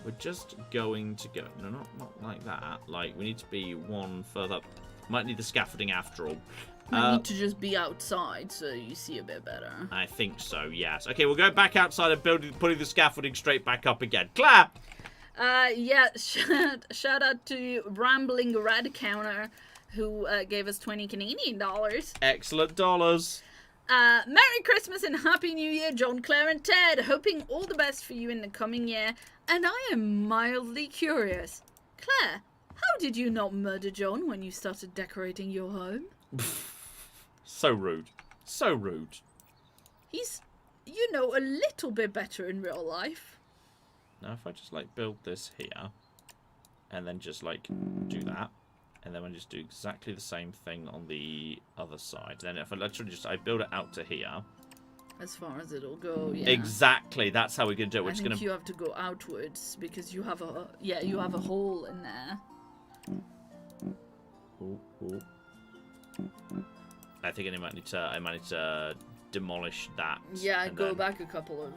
We're just going to go... No, not like that. Like, we need to be one further up. Might need the scaffolding after all.
I need to just be outside so you see a bit better.
I think so, yes. Okay, we'll go back outside and putting the scaffolding straight back up again. Claire!
Yeah, shout out to Rambling Red Counter, who gave us 20 Canadian dollars.
Excellent dollars.
Merry Christmas and Happy New Year, John, Claire, and Ted. Hoping all the best for you in the coming year. And I am mildly curious. Claire, how did you not murder John when you started decorating your home?
So rude. So rude.
He's, you know, a little bit better in real life.
Now if I just like build this here and then just like do that and then I just do exactly the same thing on the other side. Then if I literally just I build it out to here.
As far as it'll go, yeah.
Exactly, that's how we're gonna do it. We're
I
just
think
gonna
you have to go outwards because you have a hole in there.
Ooh. I think I might need to demolish that.
Yeah,
and
go
then
back a couple of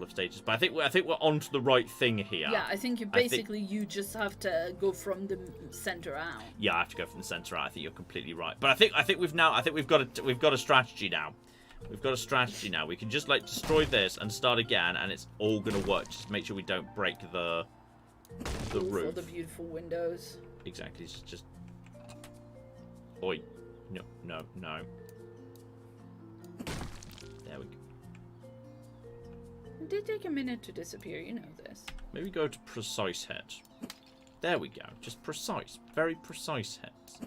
stages. But I think we're onto the right thing here.
Yeah, I think you just have to go from the center out.
Yeah, I have to go from the center out. I think you're completely right. But I think we've got a strategy now. We've got a strategy now. We can just like destroy this and start again, and it's all gonna work. Just make sure we don't break the roof.
All the beautiful windows.
Exactly. It's just. Oi. No. There we go.
It did take a minute to disappear, you know this.
Maybe go to precise hit. There we go. Just precise. Very precise hits.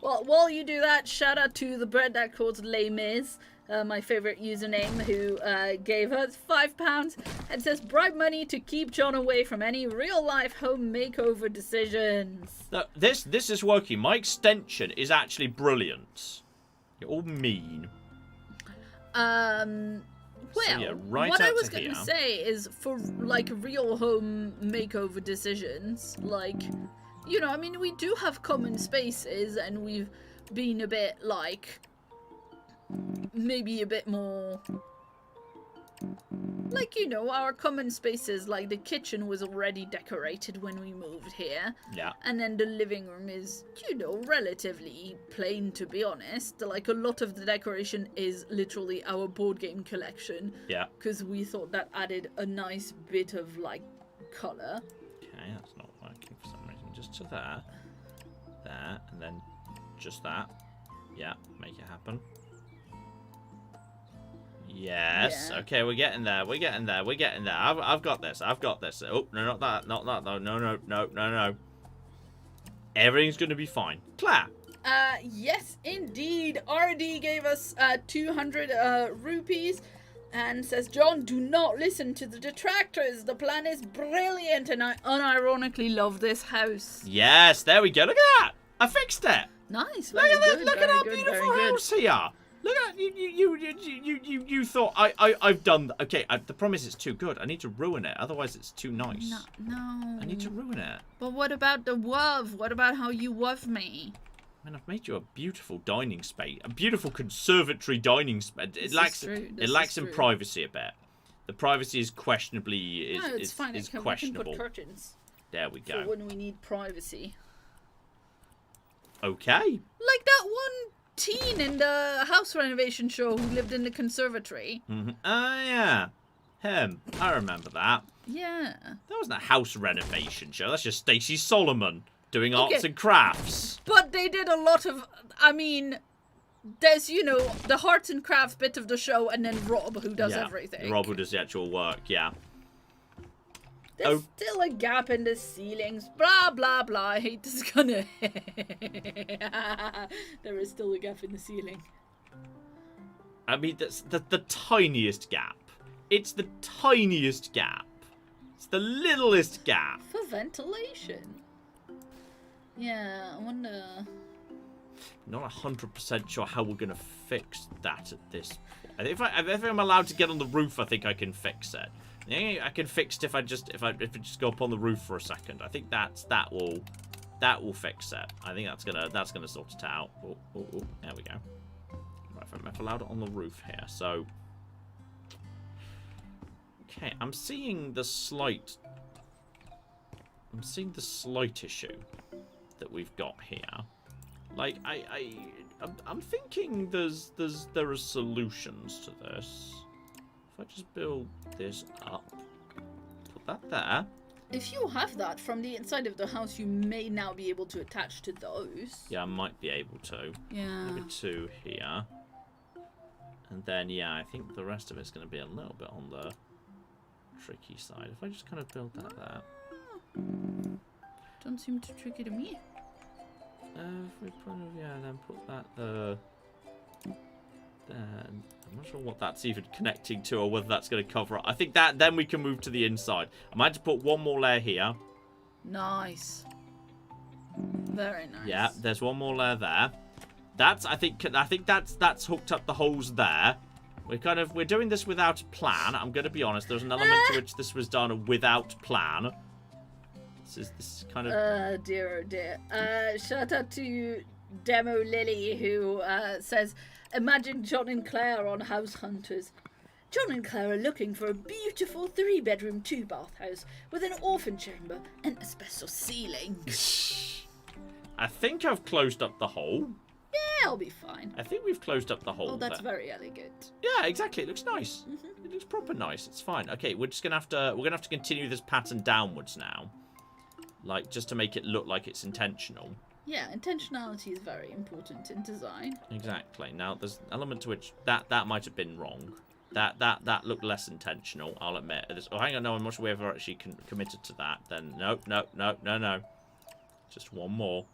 Well, while you do that, shout out to the bread that calls Les Mis, my favorite username, who gave us £5 and says bribe money to keep John away from any real-life home makeover decisions.
No, this is working. My extension is actually brilliant. You're all mean.
Well,
yeah, right
what
out
I was
to
going to
here.
say is for, like, real home makeover decisions, like, you know, I mean, we do have common spaces, and we've been a bit, like, maybe a bit more, like, you know, our common spaces, like, the kitchen was already decorated when we moved here.
Yeah.
And then the living room is, you know, relatively plain, to be honest. Like, a lot of the decoration is literally our board game collection.
Yeah.
Because we thought that added a nice bit of, like, colour.
Okay, that's not working for some reason. Just to there. There. And then just that. Yeah, make it happen. Yes.
Yeah.
Okay, we're getting there. We're getting there. We're getting there. I've got this. I've got this. Oh, no, not that. Not that. No, no, no, no, no, no. Everything's going to be fine. Claire.
Yes, indeed. RD gave us 200 rupees and says, John, do not listen to the detractors. The plan is brilliant, and I unironically love this house.
Yes, there we go. Look at that. I fixed it.
Nice.
Look
Very
at that.
good,
Look at
very
our
good,
beautiful
very good.
house here. Look at you thought I've done. Okay, the problem is it's too good. I need to ruin it. Otherwise, it's too nice.
No.
I need to ruin it.
But what about the love? What about how you love me?
I mean, I've made you a beautiful dining space, a beautiful conservatory dining space. It lacks in privacy a bit. The privacy is questionably
No, it's fine.
is
We can
questionable.
put curtains
There we
for
go.
when we need privacy.
Okay.
Like that one teen in the house renovation show who lived in the conservatory.
Mm-hmm. Yeah. Him. I remember that.
Yeah.
That wasn't a house renovation show. That's just Stacey Solomon doing arts
Okay.
and crafts.
But they did a lot of, I mean, there's, you know, the arts and crafts bit of the show, and then Rob, who does everything.
Rob, who does the actual work, yeah.
There's still a gap in the ceilings. Blah, blah, blah. I hate this kind of... There is still a gap in the ceiling.
I mean, that's the tiniest gap. It's the tiniest gap. It's the littlest gap.
For ventilation. Yeah, I wonder...
Not 100% sure how we're going to fix that at this point. If I'm allowed to get on the roof, I think I can fix it. Yeah, I can fix it if I just go up on the roof for a second. I think that will fix it. I think that's gonna sort it out. Oh, there we go. Right, if I'm allowed it on the roof here, so okay, I'm seeing the slight issue that we've got here. Like I'm thinking there are solutions to this. If I just build this up, put that there.
If you have that from the inside of the house, you may now be able to attach to those.
Yeah, I might be able to.
Yeah.
Maybe 2 here. And then, yeah, I think the rest of it's going to be a little bit on the tricky side. If I just kind of build that there.
Don't seem too tricky to me.
If we put, then put that there. Then I'm not sure what that's even connecting to or whether that's going to cover it. I think that then we can move to the inside. I might have to put one more layer here.
Nice. Very nice.
Yeah, there's one more layer there. That's I think that's hooked up the holes there. We're doing this without a plan. I'm going to be honest. There's an element to which this was done without plan. This is kind of...
dear, oh dear. Shout out to Demo Lily, who says, imagine John and Claire on House Hunters. John and Claire are looking for a beautiful 3-bedroom, 2-bath house with an orphan chamber and asbestos ceiling.
I think I've closed up the hole.
Yeah, I'll be fine.
I think we've closed up the hole.
Oh, that's
there.
very elegant.
Yeah, exactly. It looks nice. It looks proper nice. It's fine. Okay, we're gonna have to continue this pattern downwards now. Like, just to make it look like it's intentional.
Yeah, intentionality is very important in design.
Exactly. Now, there's an element to which that might have been wrong. That looked less intentional, I'll admit. Oh, hang on, no, I'm not sure we ever actually committed to that. Then, no. Just one more.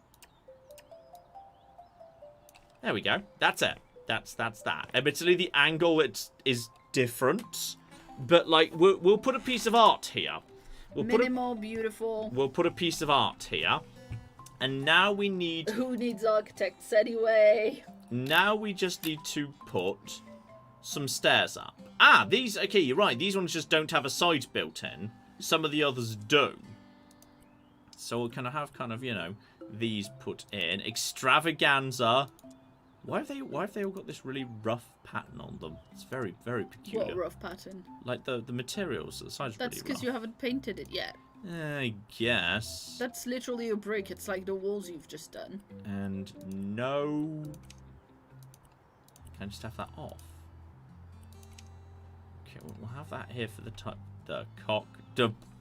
There we go. That's it. That's that. Admittedly, the angle is different, but like we'll put a piece of art here.
Minimal, beautiful.
We'll put a piece of art here. And now we need...
Who needs architects anyway?
now we just need to put some stairs up. Ah, these, okay, you're right. These ones just don't have a side built in. Some of the others do. So we'll kind of have you know, these put in. Extravaganza. Why have they all got this really rough pattern on them? It's very, very peculiar.
What rough pattern?
Like the materials, the side's
That's
really
because you haven't painted it yet.
I guess.
That's literally a brick. It's like the walls you've just done.
And no... Can I just have that off? Okay, we'll have that here for the cock.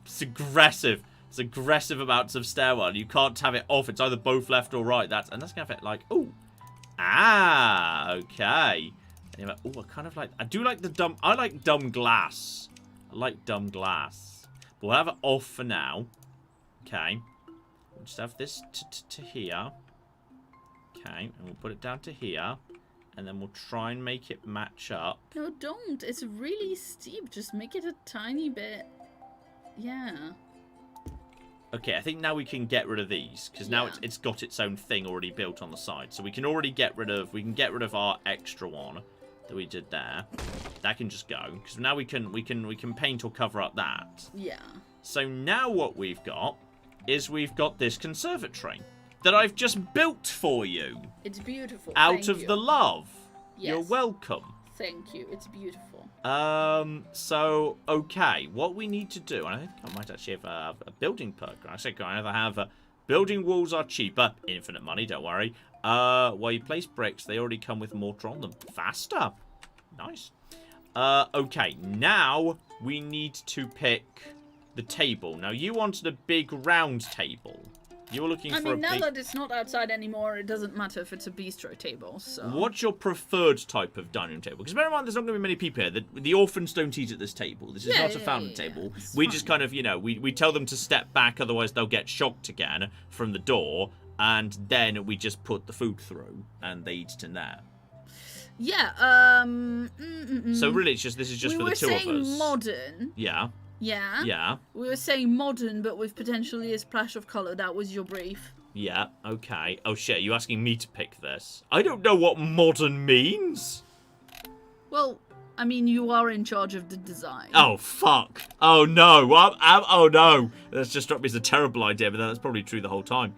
It's aggressive. It's aggressive amounts of stairwell. You can't have it off. It's either both left or right. And that's gonna affect like, ooh. Ah, okay. Anyway, oh, I kind of like, I like dumb glass. I like dumb glass. But we'll have it off for now. Okay. We'll just have this to here. Okay, and we'll put it down to here. And then we'll try and make it match up.
No, don't. It's really steep. Just make it a tiny bit. Yeah.
Okay, I think now we can get rid of these because now it's got its own thing already built on the side. So we can already get rid of our extra one that we did there. That can just go because now we can paint or cover up that.
Yeah.
So now what we've got is we've got this conservatory that I've just built for you.
It's beautiful.
Out of the love.
Yes.
You're welcome.
Thank you. It's beautiful.
So, okay, what we need to do, and I think I might actually have a building perk. I said I either have building walls are cheaper, infinite money, don't worry. While you place bricks, they already come with mortar on them. Faster. Nice. Okay, now we need to pick the table. Now, you wanted a big round table. You were looking for a big...
now that it's not outside anymore, it doesn't matter if it's a bistro table, so...
What's your preferred type of dining room table? Because bear in mind, there's not going to be many people here. The orphans don't eat at this table. This is not a fountain table. We just kind of, you know, we tell them to step back, otherwise they'll get shocked again from the door, and then we just put the food through, and they eat it in there.
Yeah,
So really, this is just for the two of us.
We were saying modern.
Yeah.
Yeah.
Yeah.
We were saying modern, but with potentially a splash of colour. That was your brief.
Yeah, okay. Oh shit, are you asking me to pick this? I don't know what modern means.
Well, I mean, you are in charge of the design.
Oh, fuck. Oh, no. Oh, no. That's just struck me as a terrible idea, but that's probably true the whole time.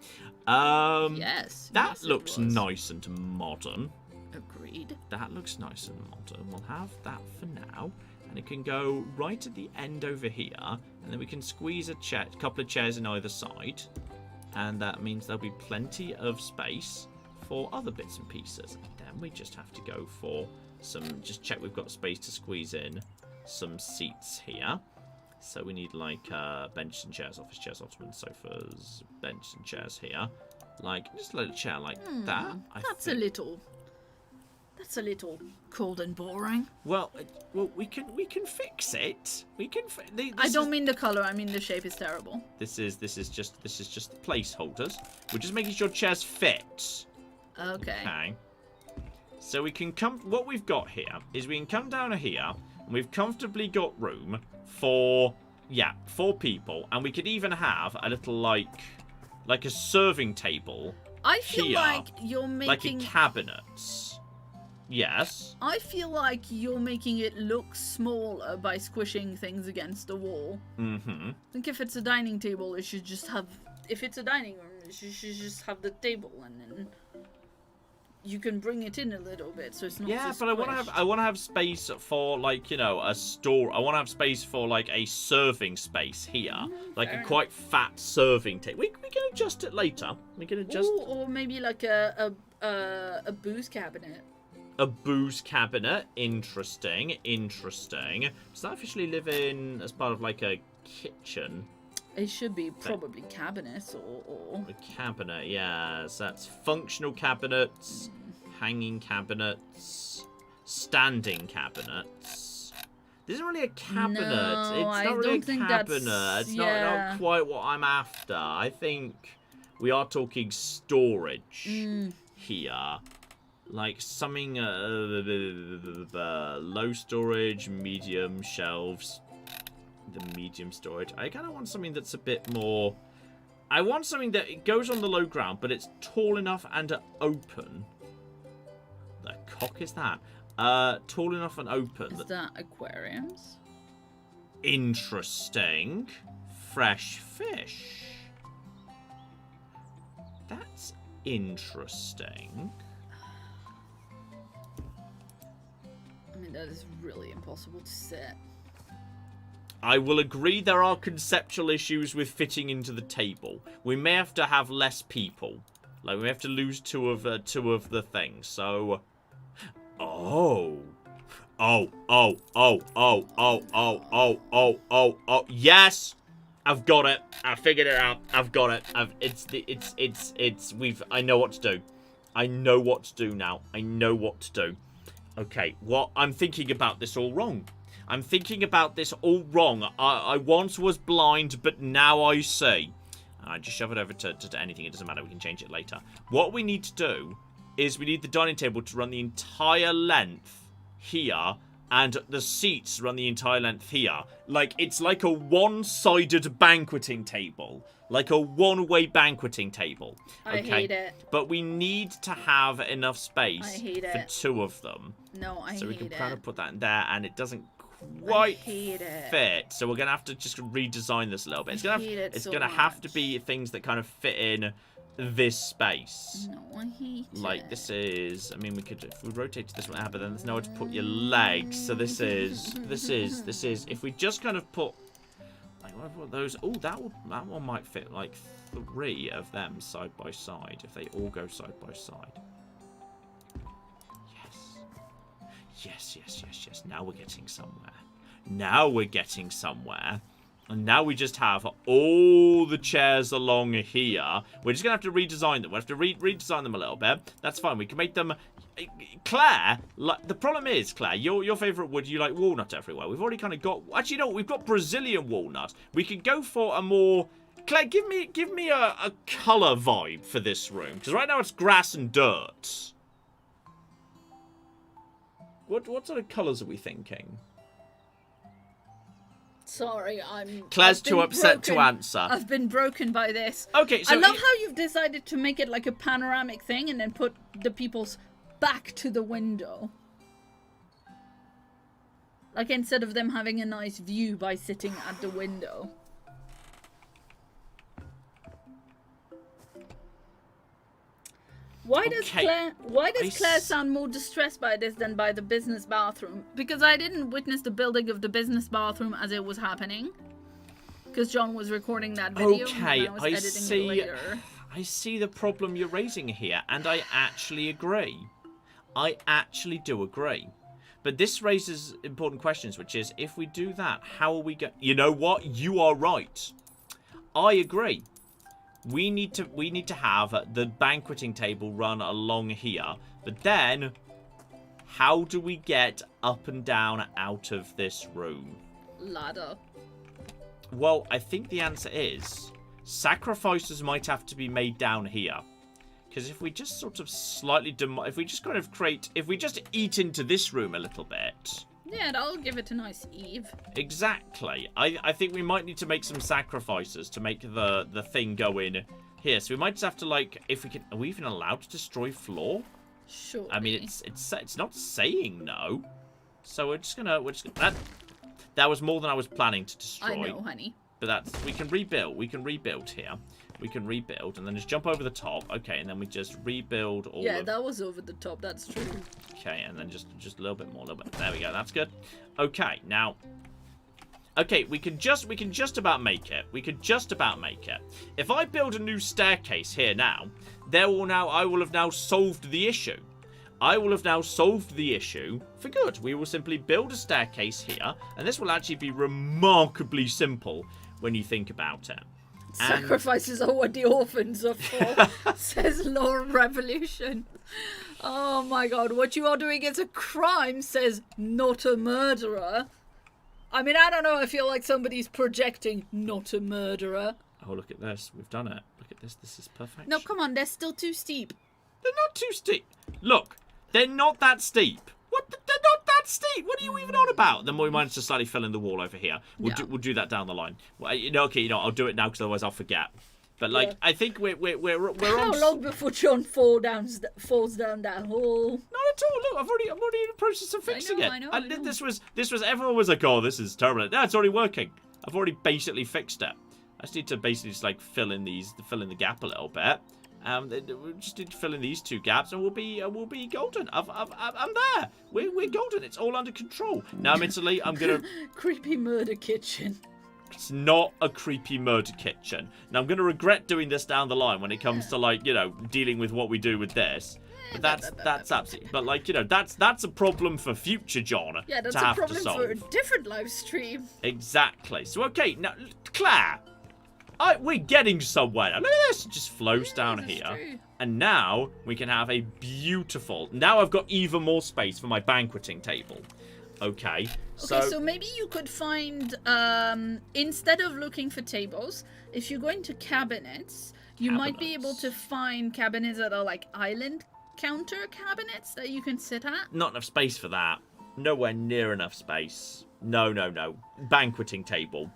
Yes.
That
yes,
looks nice and modern.
Agreed.
That looks nice and modern. We'll have that for now. And it can go right at the end over here. And then we can squeeze a couple of chairs on either side. And that means there'll be plenty of space for other bits and pieces. And then we just have to go for just check we've got space to squeeze in some seats here. So we need like benches and chairs, office chairs, ottomans, sofas, benches and chairs here. Like, just a little chair like that.
That's a little cold and boring.
Well, we can fix it. We can.
I don't mean the color. I mean the shape is terrible.
This is just placeholders. We're just making sure chairs fit.
Okay.
Okay. So we can come. What we've got here is we can come down here, and we've comfortably got room for 4 people, and we could even have a little like a serving table.
I feel
here,
like you're making
like a cabinet. Yes.
I feel like you're making it look smaller by squishing things against the wall.
Mm-hmm.
I think if it's a dining table, it should just have... If it's a dining room, it should just have the table, and then you can bring it in a little bit, so it's not so
but I want to have space for, like, you know, a store. I want to have space for, like, a serving space here. Like a quite fat serving table. We can adjust it later. We can adjust...
Ooh, or maybe like a booze cabinet.
A booze cabinet. Interesting. Does that officially live in as part of like a kitchen?
It should be probably cabinets or...
A cabinet, yes. That's functional cabinets, hanging cabinets, standing cabinets. This isn't really a cabinet.
No,
it's not really a cabinet. It's not quite what I'm after. I think we are talking storage here. Like something low storage, medium shelves. The medium storage. I kind of want something that's a bit more... I want something that it goes on the low ground, but it's tall enough and open. cock is that? Tall enough and open.
Is that aquariums?
Interesting. Fresh fish. That's interesting.
I mean, that is really impossible to set.
I will agree there are conceptual issues with fitting into the table. We may have to have less people. Like, we have to lose two of the things. So, oh, yes, I've got it. I figured it out. I've got it. I know what to do. I know what to do now. I know what to do. Okay, well, I'm thinking about this all wrong. I'm thinking about this all wrong. I once was blind, but now I see. I just shove it over to anything. It doesn't matter. We can change it later. What we need to do is we need the dining table to run the entire length here, and the seats run the entire length here. Like, it's like a one-sided banqueting table. Like a one-way banqueting table. Okay?
I hate it.
But we need to have enough space for two of them.
No, I hate it.
So we can kind of put that in there, and it doesn't quite fit. So we're going to have to just redesign this a little bit. It's going to have to be things that kind of fit in this space.
No, I hate it.
Like, this is, I mean, we could, if we rotate to this one, but then there's nowhere to put your legs. So this is, if we just kind of put, like, what are those? Oh, that one might fit, like, 3 of them side by side, if they all go side by side. Yes. Now we're getting somewhere. And now we just have all the chairs along here. We're just going to have to redesign them. We'll have to redesign them a little bit. That's fine. We can make them... Claire, like, the problem is, Claire, your favourite wood, you like walnut everywhere. We've already kind of got... Actually, no, we've got Brazilian walnut. We can go for a more... Claire, give me a colour vibe for this room. Because right now it's grass and dirt. What sort of colours are we thinking?
Sorry,
Claire's too upset to answer.
I've been broken by this.
Okay, so...
I love how you've decided to make it like a panoramic thing and then put the people's back to the window. Like, instead of them having a nice view by sitting at the window. Why does Claire sound more distressed by this than by the business bathroom? Because I didn't witness the building of the business bathroom as it was happening. Because John was recording that video and I was editing it later.
I see the problem you're raising here, and I actually agree. I actually do agree. But this raises important questions, which is, if we do that, how are we going... You know what? You are right. I agree. We need to have the banqueting table run along here. But then, how do we get up and down out of this room?
Ladder.
Well, I think the answer is sacrifices might have to be made down here. Because if we just sort of slightly... if we just eat into this room a little bit...
Yeah, that'll give it a nice eve.
Exactly. I think we might need to make some sacrifices to make the thing go in here. So we might just have to, like, if we can... Are we even allowed to destroy floor?
Sure.
I mean, it's not saying no. So we're just gonna... That was more than I was planning to destroy.
I know, honey.
But we can rebuild. We can rebuild here. We can rebuild and then just jump over the top. Okay, and then we just rebuild all
Yeah, that was over the top. That's true.
Okay, and then just a little bit more, a little bit. There we go. That's good. Okay, now... Okay, we can just about make it. We can just about make it. If I build a new staircase here now, I will have now solved the issue. I will have now solved the issue for good. We will simply build a staircase here, and this will actually be remarkably simple when you think about it.
Sacrifices are what the orphans are for, says Law Revolution. Oh my god, what you are doing is a crime, says Not a Murderer. I mean, I don't know, I feel like somebody's projecting Not a Murderer.
Oh, look at this. We've done it. Look at this. This is perfect.
No, come on, they're still too steep.
They're not too steep. Look, they're not that steep. What? They're not that steep. What are you even on about? Then we managed to slightly fill in the wall over here. We'll do that down the line. Well, okay, I'll do it now because otherwise I'll forget. But like, I think we're
How long before John falls down that hole?
Not at all. Look, I'm already in the process of fixing it.
I know.
This was everyone was like, oh, this is terrible. No, it's already working. I've already basically fixed it. I just need to basically just like fill in the gap a little bit. We just need to fill in these 2 gaps, and we'll be golden. I'm there. We're golden. It's all under control. Now, admittedly, I'm gonna
creepy murder kitchen.
It's not a creepy murder kitchen. Now, I'm gonna regret doing this down the line when it comes to like dealing with what we do with this. But that's absolutely. But like that's a problem for future John.
Yeah, that's
to
a
have
problem
to solve.
for a different live stream.
Exactly. So okay, now Claire. We're getting somewhere. Look at this. It just flows down here.
True.
And now we can have a beautiful... Now I've got even more space for my banqueting table. Okay,
so maybe you could find... instead of looking for tables, if you go into cabinets, you might be able to find cabinets that are like island counter cabinets that you can sit at.
Not enough space for that. Nowhere near enough space. No. Banqueting table.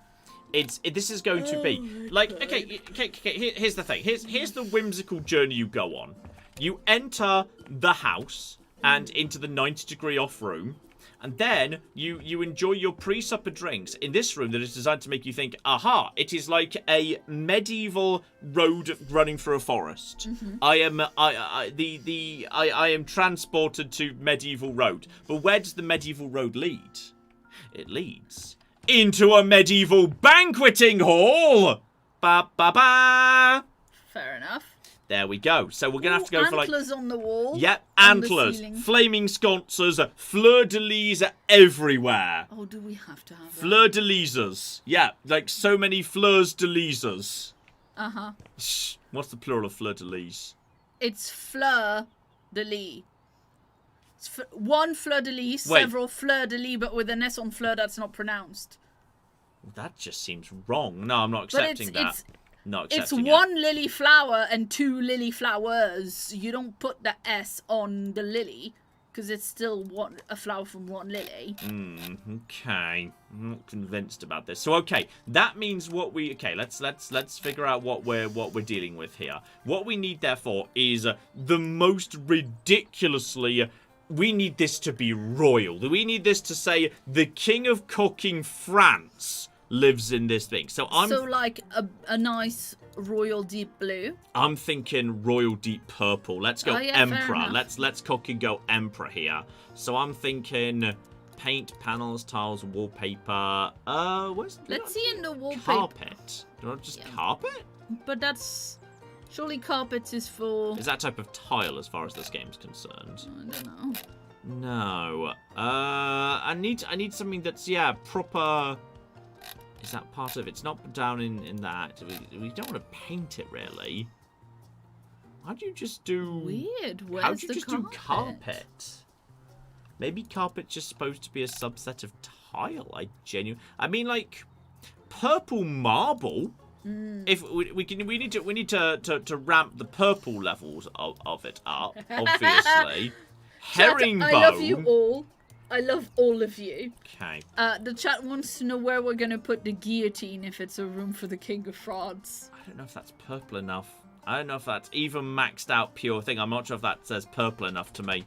This is going to be like okay. Here's the thing. Here's the whimsical journey you go on. You enter the house and into the 90-degree off room, and then you enjoy your pre-supper drinks in this room that is designed to make you think, aha! It is like a medieval road running through a forest. I am transported to medieval road. But where does the medieval road lead? It leads into a medieval banqueting hall! Ba-ba-ba!
Fair enough.
There we go. So we're going to have to go for like...
Antlers on the wall.
Yep, antlers, flaming sconces, fleur-de-lis everywhere.
Oh, do we have to have that?
Fleur-de-lises. Yeah, like so many fleurs-de-lises.
Uh-huh.
What's the plural of fleur-de-lis?
It's fleur-de-lis. One fleur-de-lis, several fleur-de-lis, but with an S on fleur that's not pronounced.
That just seems wrong. No, I'm not accepting that. Not accepting
It's one lily flower and 2 lily flowers. You don't put the S on the lily, because it's still a flower from one lily.
Okay. I'm not convinced about this. So okay, that means what we let's figure out what we're dealing with here. What we need therefore is the most ridiculously... We need this to be royal. We need this to say the King of Cooking France lives in this thing. So
like a nice royal deep blue.
I'm thinking royal deep purple. Let's go emperor. Let's cock and go emperor here. So I'm thinking paint, panels, tiles, wallpaper.
Let's see in the wallpaper.
Carpet. Do you want just carpet?
But that's surely carpet is for...
Is that type of tile as far as this game's concerned?
I don't know.
No. I need something that's proper. Is that part of it? It's not down in that. We don't want to paint it, really. How do you just do...
Weird. Where's
how do you
the
just do carpet? Maybe carpet's just supposed to be a subset of tile. I mean, like, purple marble. If we need to ramp the purple levels of it up, obviously. Herringbone.
I love you all. I love all of you.
Okay.
The chat wants to know where we're going to put the guillotine if it's a room for the King of France.
I don't know if that's purple enough. I don't know if that's even maxed out pure thing. I'm not sure if that says purple enough to me.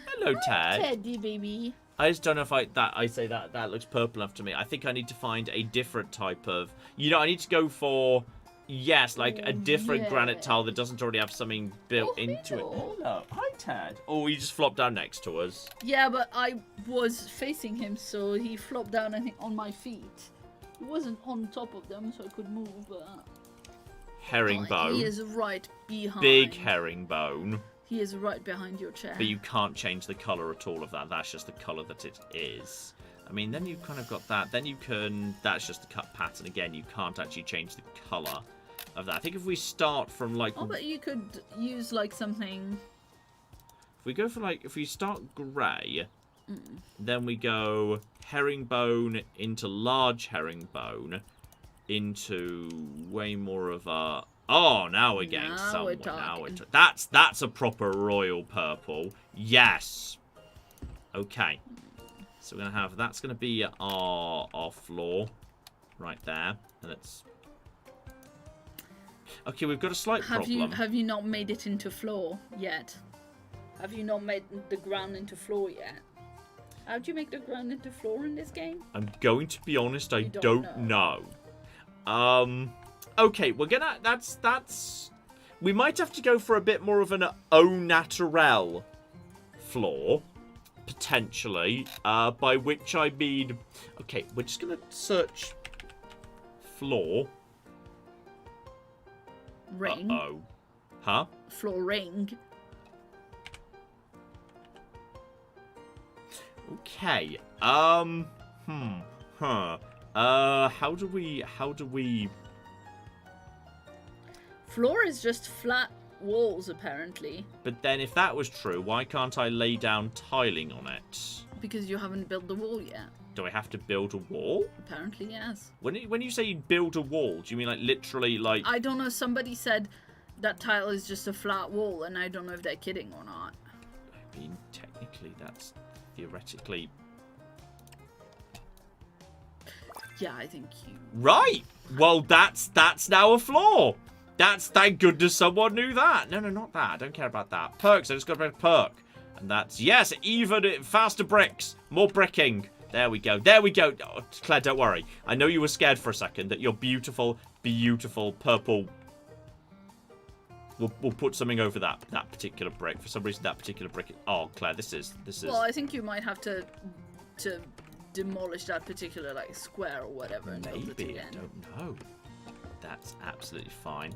Hello, Ted.
Teddy, baby.
I just don't know if I say that looks purple enough to me. I think I need to find a different type of... I need to go for... Yes, like a different granite tile that doesn't already have something built into it. Hello. Hi, Ted. Oh, he just flopped down next to us.
Yeah, but I was facing him, so he flopped down, I think, on my feet. He wasn't on top of them, so I could move, but...
Herringbone.
He is right behind.
Big herringbone.
He is right behind your chair.
But you can't change the colour at all of that. That's just the colour that it is. I mean, then you've kind of got that. Then you can... That's just the cut pattern. Again, you can't actually change the colour of that. I think if we start from, like...
Oh, but you could use, like, something...
If we go for, like... If we start grey, then we go herringbone into large herringbone into way more of a... Oh, now we're getting somewhere. That's a proper royal purple. Yes. Okay. So we're going to have... That's going to be our floor right there. And it's... Okay, we've got a slight problem.
Have you not made it into floor yet? Have you not made the ground into floor yet? How'd you make the ground into floor in this game?
I'm going to be honest, I
You
don't know. Okay, we're gonna... That's... We might have to go for a bit more of an au naturel floor. Potentially. By which I mean... Okay, we're just gonna search... floor.
Ring.
Uh-oh. Huh?
Floor ring.
Okay. How do we...
Floor is just flat walls, apparently.
But then if that was true, why can't I lay down tiling on it?
Because you haven't built the wall yet.
Do I have to build a wall?
Apparently, yes.
When you say you build a wall, do you mean like literally like...
I don't know, somebody said that tile is just a flat wall, and I don't know if they're kidding or not.
I mean, technically, that's theoretically...
Yeah, I think you...
Right! Well, that's now a flaw! Thank goodness someone knew that! No, not that. I don't care about that. Perks, I just got a perk. And that's... Yes, even faster bricks! More bricking! There we go. Oh, Claire, don't worry. I know you were scared for a second that your beautiful, beautiful purple... We'll put something over that particular brick. For some reason, that particular brick... Oh, Claire, this is...
Well, I think you might have to demolish that particular, like, square or whatever and build it again.
I don't know. That's absolutely fine.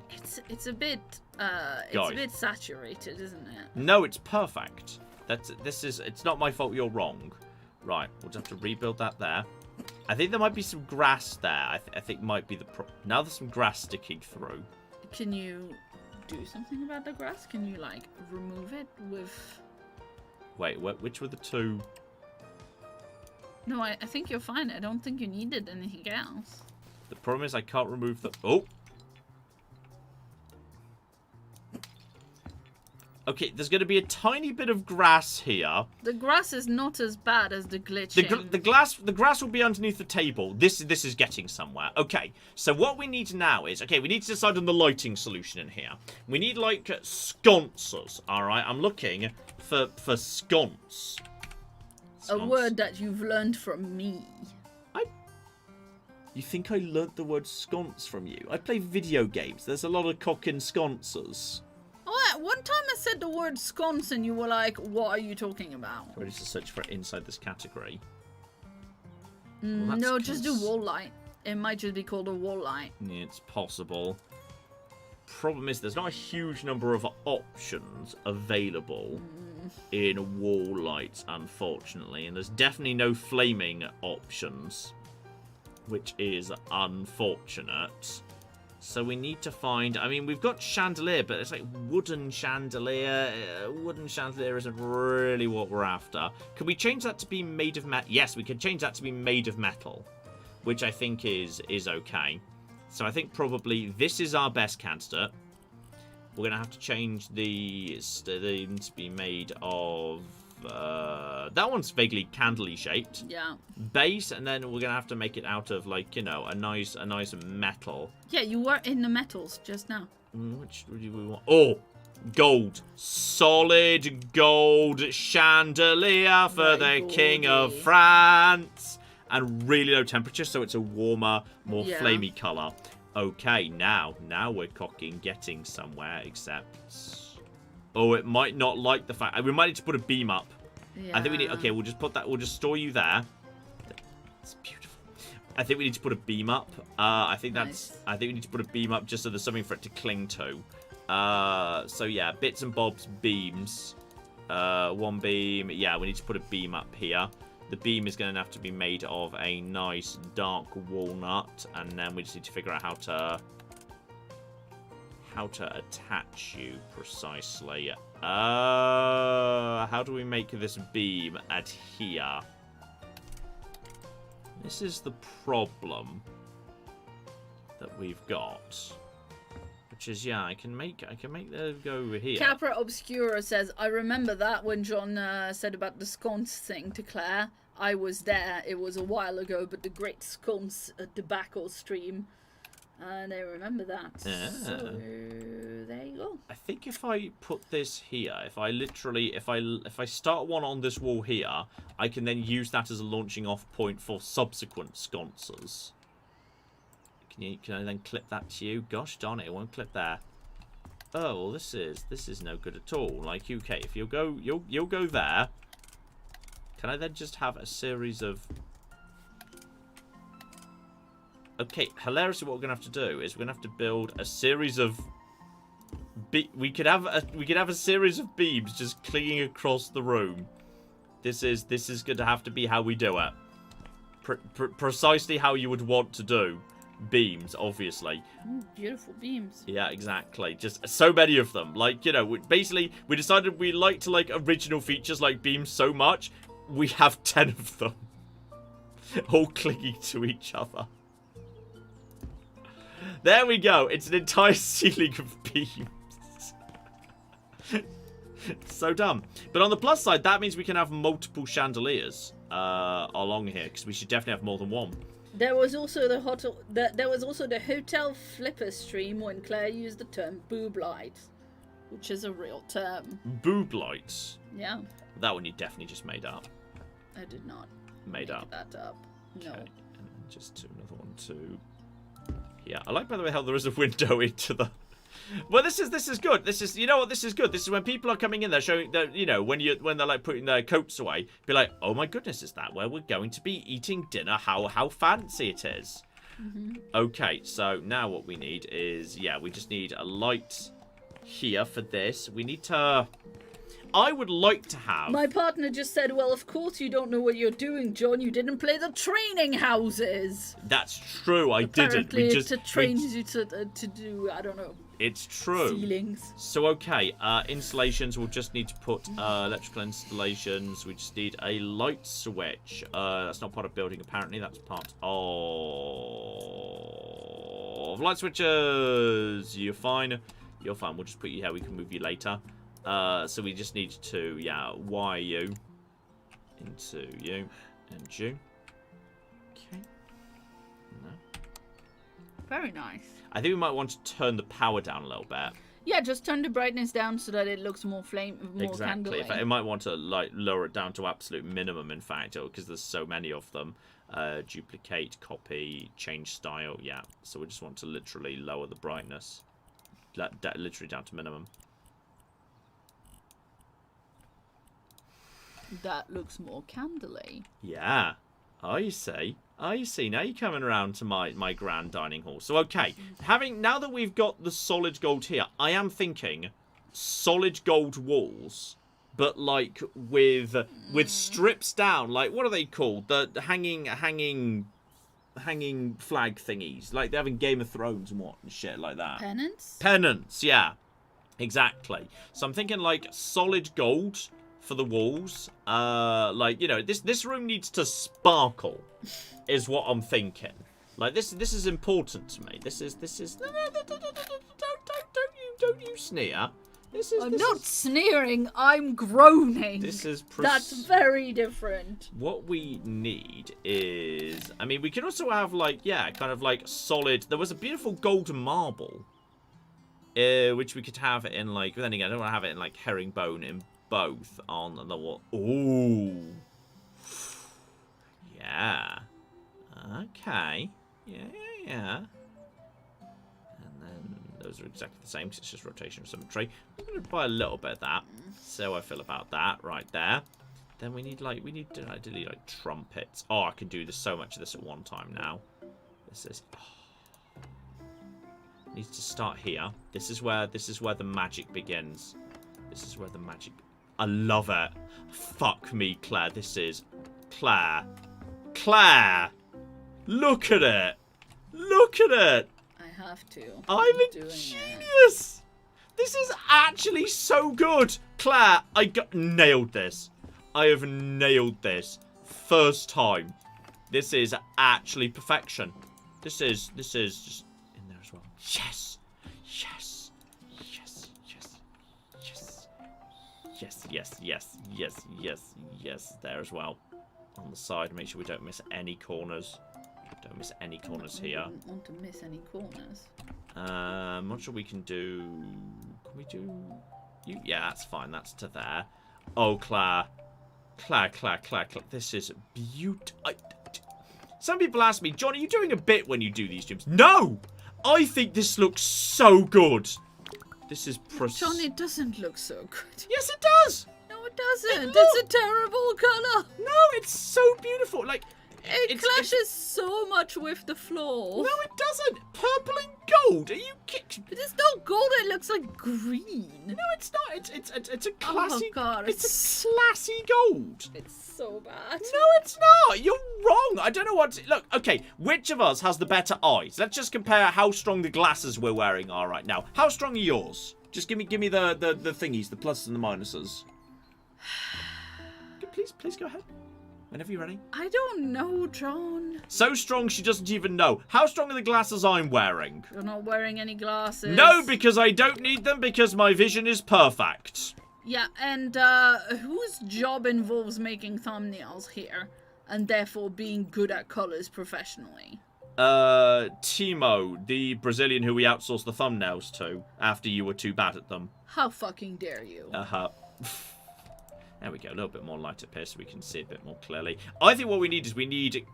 It's a bit it's a bit saturated, isn't it?
No, it's perfect. It's not my fault you're wrong. Right, we'll just have to rebuild that there. I think there might be some grass there. I think might be the now there's some grass sticking through.
Can you do something about the grass? Can you like remove it with...
Wait, which were the two?
No, I think you're fine. I don't think you needed anything else.
The problem is I can't remove the... Oh! Okay, there's going to be a tiny bit of grass here.
The grass is not as bad as the glitching.
The grass will be underneath the table. This is getting somewhere. Okay, so what we need now is... Okay, we need to decide on the lighting solution in here. We need, like, sconces, alright? I'm looking for sconce.
A word that you've learned from me.
You think I learnt the word sconce from you? I play video games. There's a lot of cock and sconces.
Oh, one time I said the word sconce and you were like, what are you talking about?
Ready to search for it inside this category.
No, just do wall light. It might just be called a wall light.
Yeah, it's possible. Problem is there's not a huge number of options available in wall lights, unfortunately. And there's definitely no flaming options, which is unfortunate. So we need to find... I mean, we've got chandelier, but it's like wooden chandelier. Wooden chandelier isn't really what we're after. Can we change that to be made of metal? Yes, we can change that to be made of metal, which I think is okay. So I think probably this is our best candidate. We're going to have to change the to be made of... that one's vaguely candly shaped.
Yeah.
Base, and then we're gonna have to make it out of, like, you know, a nice metal.
Yeah, you were in the metals just now.
Which do we want? Oh, gold, solid gold chandelier for the King of France, and really low temperature, so it's a warmer, more flamey color. Okay, now we're getting somewhere, except... Oh, it might not like the fact... We might need to put a beam up.
Yeah.
I think we need... Okay, we'll just put that... We'll just store you there. It's beautiful. I think we need to put a beam up. I think that's...
Nice.
I think we need to put a beam up just so there's something for it to cling to. So, yeah. Bits and bobs, beams. One beam. Yeah, we need to put a beam up here. The beam is going to have to be made of a nice dark walnut. And then we just need to figure out how to attach you precisely. How do we make this beam adhere? This is the problem that we've got. Which is, yeah, I can make the go over here.
Capra Obscura says, I remember that when John said about the sconce thing to Claire. I was there. It was a while ago, but the great sconce debacle stream. And I remember that.
Yeah.
So there you go.
I think if I put this here, if I start one on this wall here, I can then use that as a launching off point for subsequent sconces. Can I then clip that to you? Gosh darn it, it won't clip there. Oh, well, this is no good at all. Like, okay, if you'll go there. Can I then just have a series of... Okay, hilariously, what we're gonna have to do is we're gonna have to build a series of... We could have a series of beams just clinging across the room. This is going to have to be how we do it. Precisely how you would want to do beams, obviously.
Beautiful beams.
Yeah, exactly. Just so many of them. Like, you know, basically we decided we like to like original features like beams so much. We have 10 of them. All clinging to each other. There we go. It's an entire ceiling of beams. So dumb. But on the plus side, that means we can have multiple chandeliers along here, because we should definitely have more than one.
There was also the hotel flipper stream when Claire used the term boob light, which is a real term.
Boob lights.
Yeah.
That one you definitely just made up.
I did not
Made
make
up.
that up. No.
Okay. And then just do another one too. Yeah, I like, by the way, how there is a window into the... Well, this is good. This is, you know what, this is good. This is when people are coming in there showing that, you know, when they're like putting their coats away, be like, oh my goodness, is that where we're going to be eating dinner? How fancy it is.
Mm-hmm.
Okay, so now what we need is, yeah, we just need a light here for this. We need to... I would like to have...
My partner just said, well, of course you don't know what you're doing, John. You didn't play the training houses.
That's true, I didn't.
Apparently it trains you to do, I don't know.
It's true.
Ceilings.
So, okay, installations, we'll just need to put electrical installations. We just need a light switch. That's not part of building, apparently. That's part of light switches. You're fine. You're fine. We'll just put you here. We can move you later. So we just need to, yeah, wire you into you and you. Okay. No.
Very nice.
I think we might want to turn the power down a little bit.
Yeah, just turn the brightness down so that it looks more
Exactly. In fact,
candle-y.
it might want to like lower it down to absolute minimum. In fact, because there's so many of them. Duplicate, copy, change style. Yeah. So we just want to literally lower the brightness, literally down to minimum.
That looks more candle-y.
Yeah. I see. I see. Now you're coming around to my grand dining hall. So, okay. Now that we've got the solid gold here, I am thinking solid gold walls, but like with strips down. Like, what are they called? The hanging flag thingies. Like they have in Game of Thrones and what and shit like that.
Pennants?
Pennants, yeah. Exactly. So I'm thinking like solid gold for the walls. Like, you know, this room needs to sparkle is what I'm thinking. Like this is important to me. This is don't you sneer.
I'm not sneering, I'm groaning.
This is
That's very different.
What we need is, I mean, we can also have like, yeah, kind of like solid. There was a beautiful golden marble, which we could have in like. But then again, I don't want to have it in like herringbone in both on the wall. Ooh, yeah, okay, yeah. And then those are exactly the same because it's just rotation of symmetry. I'm going to buy a little bit of that. So I feel about that right there. Then we need ideally like trumpets. Oh, I can do this so much of this at one time now. This is needs to start here. This is where the magic begins. This is where the magic. I love it. Fuck me, Claire. This is Claire. Claire, look at it. Look at it.
I have to.
I'm a genius. This is actually so good. Claire, nailed this. I have nailed this. First time. This is actually perfection. This is just in there as well. Yes. Yes. Yes. Yes. Yes. Yes. Yes. Yes. Yes. Yes. Yes. There as well. On the side, make sure we don't miss any corners. Don't miss any corners here.
I don't want to miss any corners.
I'm not sure we can do... Can we do... You? Yeah, that's fine. That's to there. Oh, Claire. Claire. This is beautiful. Some people ask me, John, are you doing a bit when you do these streams? No! I think this looks so good. This is
John, it doesn't look so good.
Yes, it does!
No, it doesn't. It's a terrible colour.
No, it's so beautiful. Like,
it clashes so much with the floor.
No, it doesn't. Purple and gold. Are you kidding?
It's not gold. It looks like green.
No, it's not. It's a classy.
Oh God,
it's a classy gold.
It's so bad.
No, it's not. You're wrong. I don't know what. Look, okay. Which of us has the better eyes? Let's just compare how strong the glasses we're wearing are right now. How strong are yours? Just give me the thingies, the pluses and the minuses. Please go ahead. Whenever you're ready.
I don't know, John.
So strong she doesn't even know. How strong are the glasses I'm wearing?
You're not wearing any glasses.
No, because I don't need them because my vision is perfect.
Yeah, and whose job involves making thumbnails here and therefore being good at colors professionally?
Timo, the Brazilian who we outsourced the thumbnails to after you were too bad at them.
How fucking dare you?
There we go, a little bit more light up here so we can see a bit more clearly. I think what we need is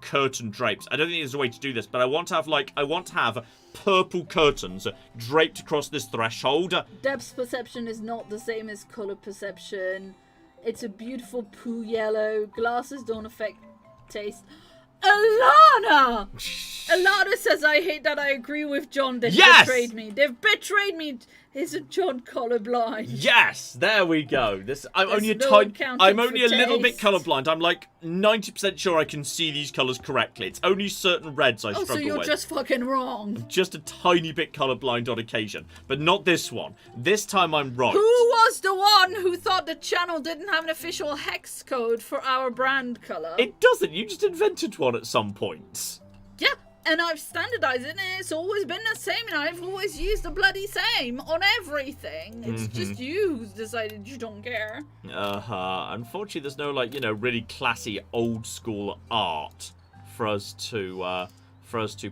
curtain drapes. I don't think there's a way to do this, but I want to have purple curtains draped across this threshold.
Depth perception is not the same as color perception. It's a beautiful poo yellow. Glasses don't affect taste. Alana! Alana says, I hate that I agree with John. They've betrayed me. They've betrayed me. Isn't John colorblind?
Yes, there we go. I'm only a little bit colorblind. I'm like 90% sure I can see these colors correctly. It's only certain reds I struggle with.
So you're just fucking wrong.
Just a tiny bit colorblind on occasion, but not this one. This time I'm right.
Who was the one who thought the channel didn't have an official hex code for our brand color?
It doesn't. You just invented one at some point.
Yeah. And I've standardized it, and it's always been the same, and I've always used the bloody same on everything. It's just you who's decided you don't care.
Unfortunately, there's no, like, really classy old school art for us to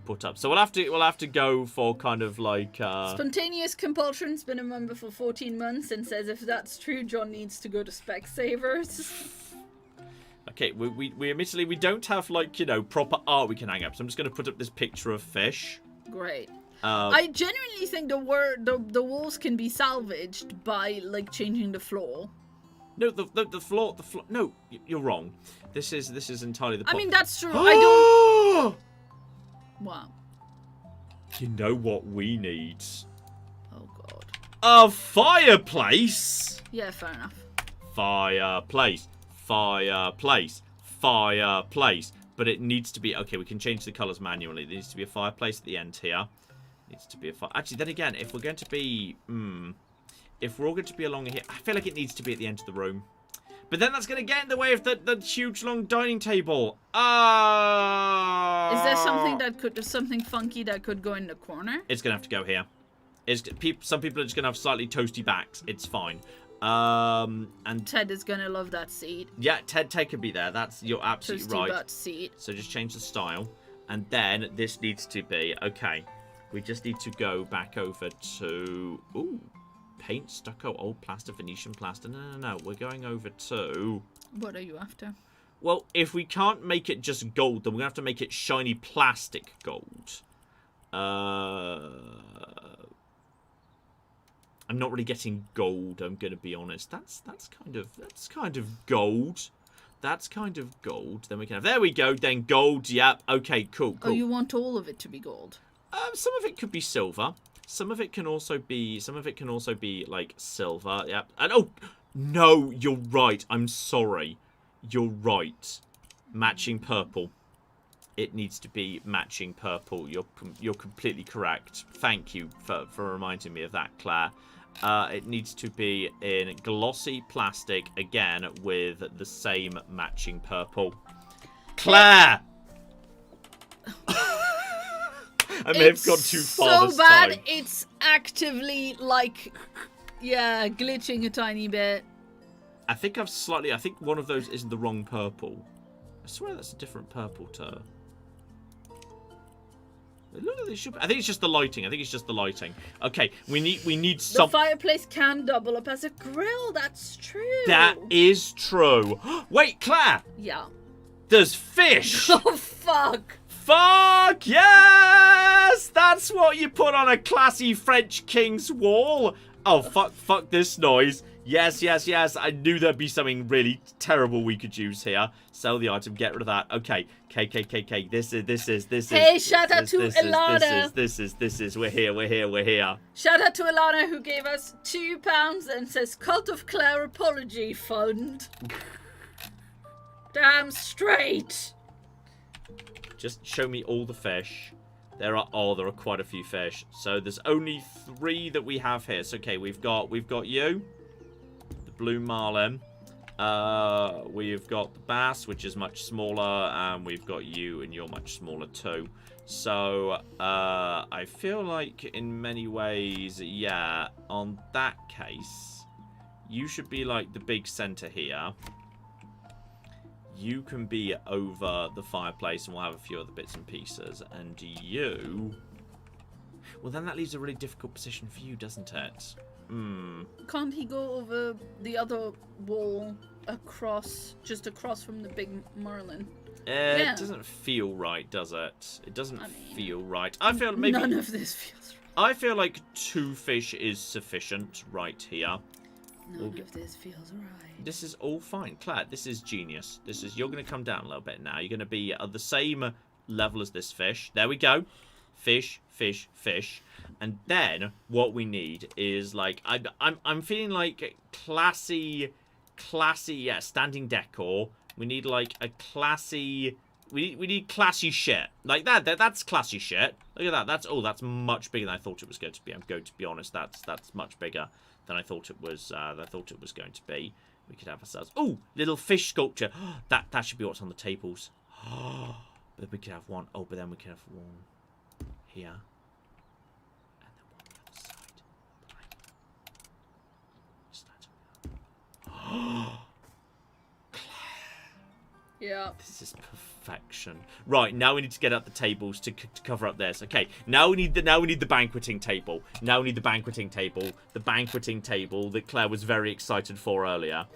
put up. So we'll have to go for kind of like
Spontaneous Compulsion's been a member for 14 months and says if that's true, John needs to go to Specsavers.
Okay, we admittedly we don't have like proper art we can hang up, so I'm just going to put up this picture of fish.
Great. I genuinely think the walls can be salvaged by like changing the floor.
No, the floor. No, you're wrong. This is entirely the point.
I mean that's true. I don't. Wow.
You know what we need?
Oh God.
A fireplace.
Yeah, fair enough.
Fireplace. But it needs to be... Okay, we can change the colours manually. There needs to be a fireplace at the end here. Needs to be a fire... Actually, then again, if we're going to be... if we're all going to be along here... I feel like it needs to be at the end of the room. But then that's going to get in the way of the huge, long dining table.
Is there something funky that could go in the corner?
It's going to have to go here. Some people are just going to have slightly toasty backs. It's fine. And
Ted is gonna love that seat.
Yeah, Ted could be there. You're absolutely right.
Butt seat.
So just change the style, and then this needs to be okay. We just need to go back over to paint, stucco, old plaster, Venetian plaster. No. We're going over to.
What are you after?
Well, if we can't make it just gold, then we're gonna have to make it shiny plastic gold. I'm not really getting gold, I'm gonna be honest. That's kind of gold. That's kind of gold. Then we can have there we go, then gold, yep, okay, cool.
Oh, you want all of it to be gold?
Some of it could be silver. Some of it can also be like silver, yep. And oh no, you're right. I'm sorry. You're right. Matching purple. It needs to be matching purple. You're completely correct. Thank you for reminding me of that, Claire. It needs to be in glossy plastic, again, with the same matching purple. Claire! I may have gone too far this time.
So bad, it's actively, like, yeah, glitching a tiny bit.
I think one of those isn't the wrong purple. I swear that's a different purple to... Look, they should. I think it's just the lighting. Okay, we need
The
some.
fireplace can double up as a grill. That's true.
That is true. Wait, Claire.
Yeah.
There's fish.
Oh fuck.
Fuck yes! That's what you put on a classy French king's wall. Oh fuck this noise. Yes. I knew there'd be something really terrible we could use here. Sell the item, get rid of that. Okay. KKKK. This is.
Hey, shout out to Ilana.
This is. We're here.
Shout out to Ilana who gave us £2 and says Cult of Claire Apology Fund. Damn straight.
Just show me all the fish. There are quite a few fish. So there's only 3 that we have here. So okay, we've got you, the blue marlin. We've got the bass, which is much smaller, and we've got you, and you're much smaller too. So I feel like in many ways, yeah, on that case, you should be like the big center here. You can be over the fireplace, and we'll have a few other bits and pieces. And you... Well, then that leaves a really difficult position for you, doesn't it?
Can't he go over the other wall just across from the big marlin? Yeah.
It doesn't feel right, does it? It doesn't feel right. I feel maybe...
None of this feels right.
I feel like 2 fish is sufficient right here.
None of this feels right.
This is all fine. Claire, this is genius. You're going to come down a little bit now. You're going to be at the same level as this fish. There we go. Fish. And then what we need is like I'm feeling like classy standing decor. We need like a classy we need classy shit. Like that's classy shit. Look at that. That's much bigger than I thought it was going to be. I'm going to be honest. That's much bigger than I thought it was going to be. We could have ourselves little fish sculpture. That should be what's on the tables. But we could have one. But then we could have one here. And then one on the other side.
Yeah.
This is perfection. Right, now we need to get up the tables to cover up this. Okay, now we need the banqueting table. The banqueting table that Claire was very excited for earlier.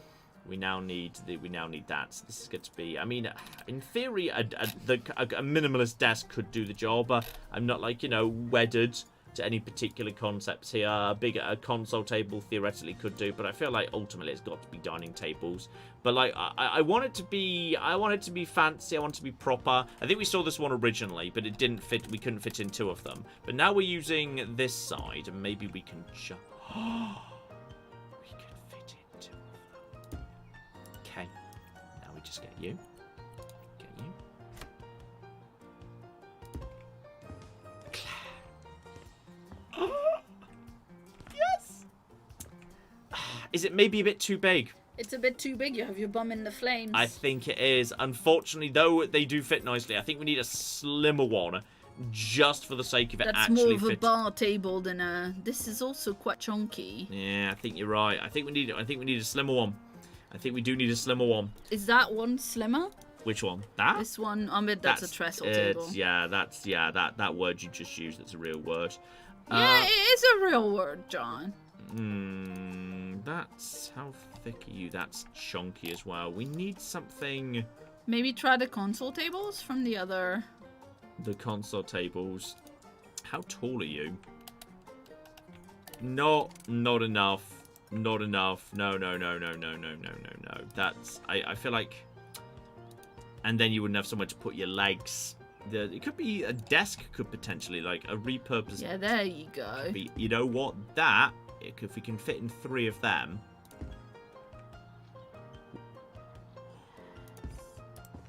We now need that. So this is going to be. I mean, in theory, a minimalist desk could do the job. I'm not like wedded to any particular concepts here. A console table theoretically could do, but I feel like ultimately it's got to be dining tables. But like I want it to be fancy. I want it to be proper. I think we saw this one originally, but it didn't fit. We couldn't fit in 2 of them. But now we're using this side, and maybe we can just. We can fit in 2 of them. Okay. Now we just get you. Yes! Is it maybe a bit too big?
It's a bit too big. You have your bum in the flames.
I think it is. Unfortunately, though, they do fit nicely. I think we need a slimmer one just for the sake of it
That's
actually
more of a bar table than a... This is also quite chunky.
Yeah, I think you're right. I think we need a slimmer one. I think we do need a slimmer one.
Is that one slimmer?
Which one? That?
This one? I mean, that's a trestle table.
Yeah, that word you just used. That's a real word.
Yeah, it is a real word, John.
That's... How thick are you? That's chunky as well. We need something...
Maybe try the console tables from the other...
The console tables. How tall are you? Not enough. Not enough. No. That's... I feel like... And then you wouldn't have somewhere to put your legs. It could be a desk, could potentially, like, a repurposed...
Yeah, there you go.
You know what? That, if we can fit in 3 of them...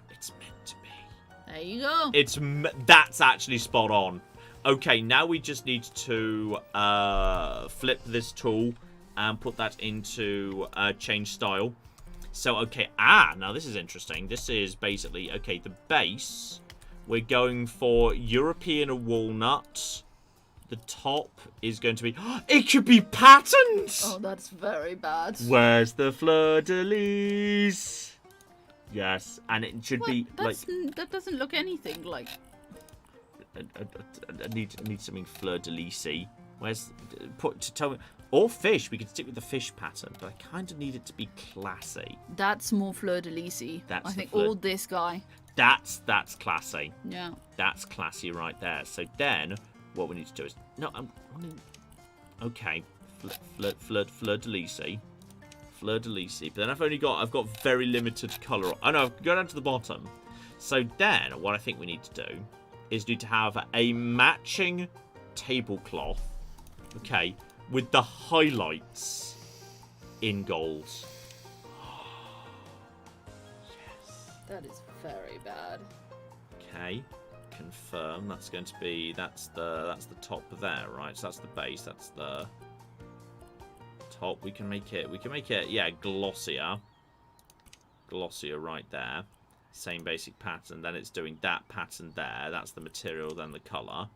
It's meant to be.
There you go.
That's actually spot on. Okay, now we just need to flip this tool and put that into change style. So, okay, now this is interesting. This is basically, okay, the base... We're going for European walnut. The top is going to be... It could be patterns!
Oh, that's very bad.
Where's the fleur-de-lis? Yes, and it should be...
That doesn't look anything like...
I need something fleur-de-lis-y. Where's tell me, or fish? We could stick with the fish pattern, but I kind of need it to be classy.
That's more fleur-de-lis-y.
That's
I think
fleur-
all this guy.
That's classy.
Yeah.
That's classy right there. So then, what we need to do is okay, fleur-de-lis-y. Fleur-de-lis-y, but then I've got very limited colour. Oh no, go down to the bottom. So then, what I think we need to do is need to have a matching tablecloth, okay, with the highlights in gold. Yes.
That is very bad.
Okay, confirm. That's going to be that's the top there, right? So that's the base. That's the top. We can make it. Yeah, glossier right there. Same basic pattern. Then it's doing that pattern there. That's the material. Then the color.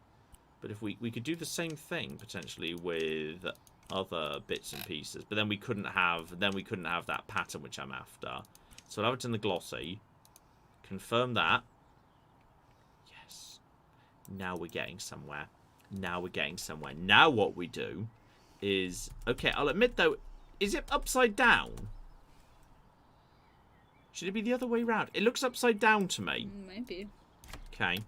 But if we could do the same thing potentially with other bits and pieces, but then we couldn't have that pattern which I'm after. So I'll have it in the glossy. Confirm that. Yes. Now we're getting somewhere. Now what we do is, okay, I'll admit though, is it upside down? Should it be the other way around? It looks upside down to me.
Maybe.
Okay.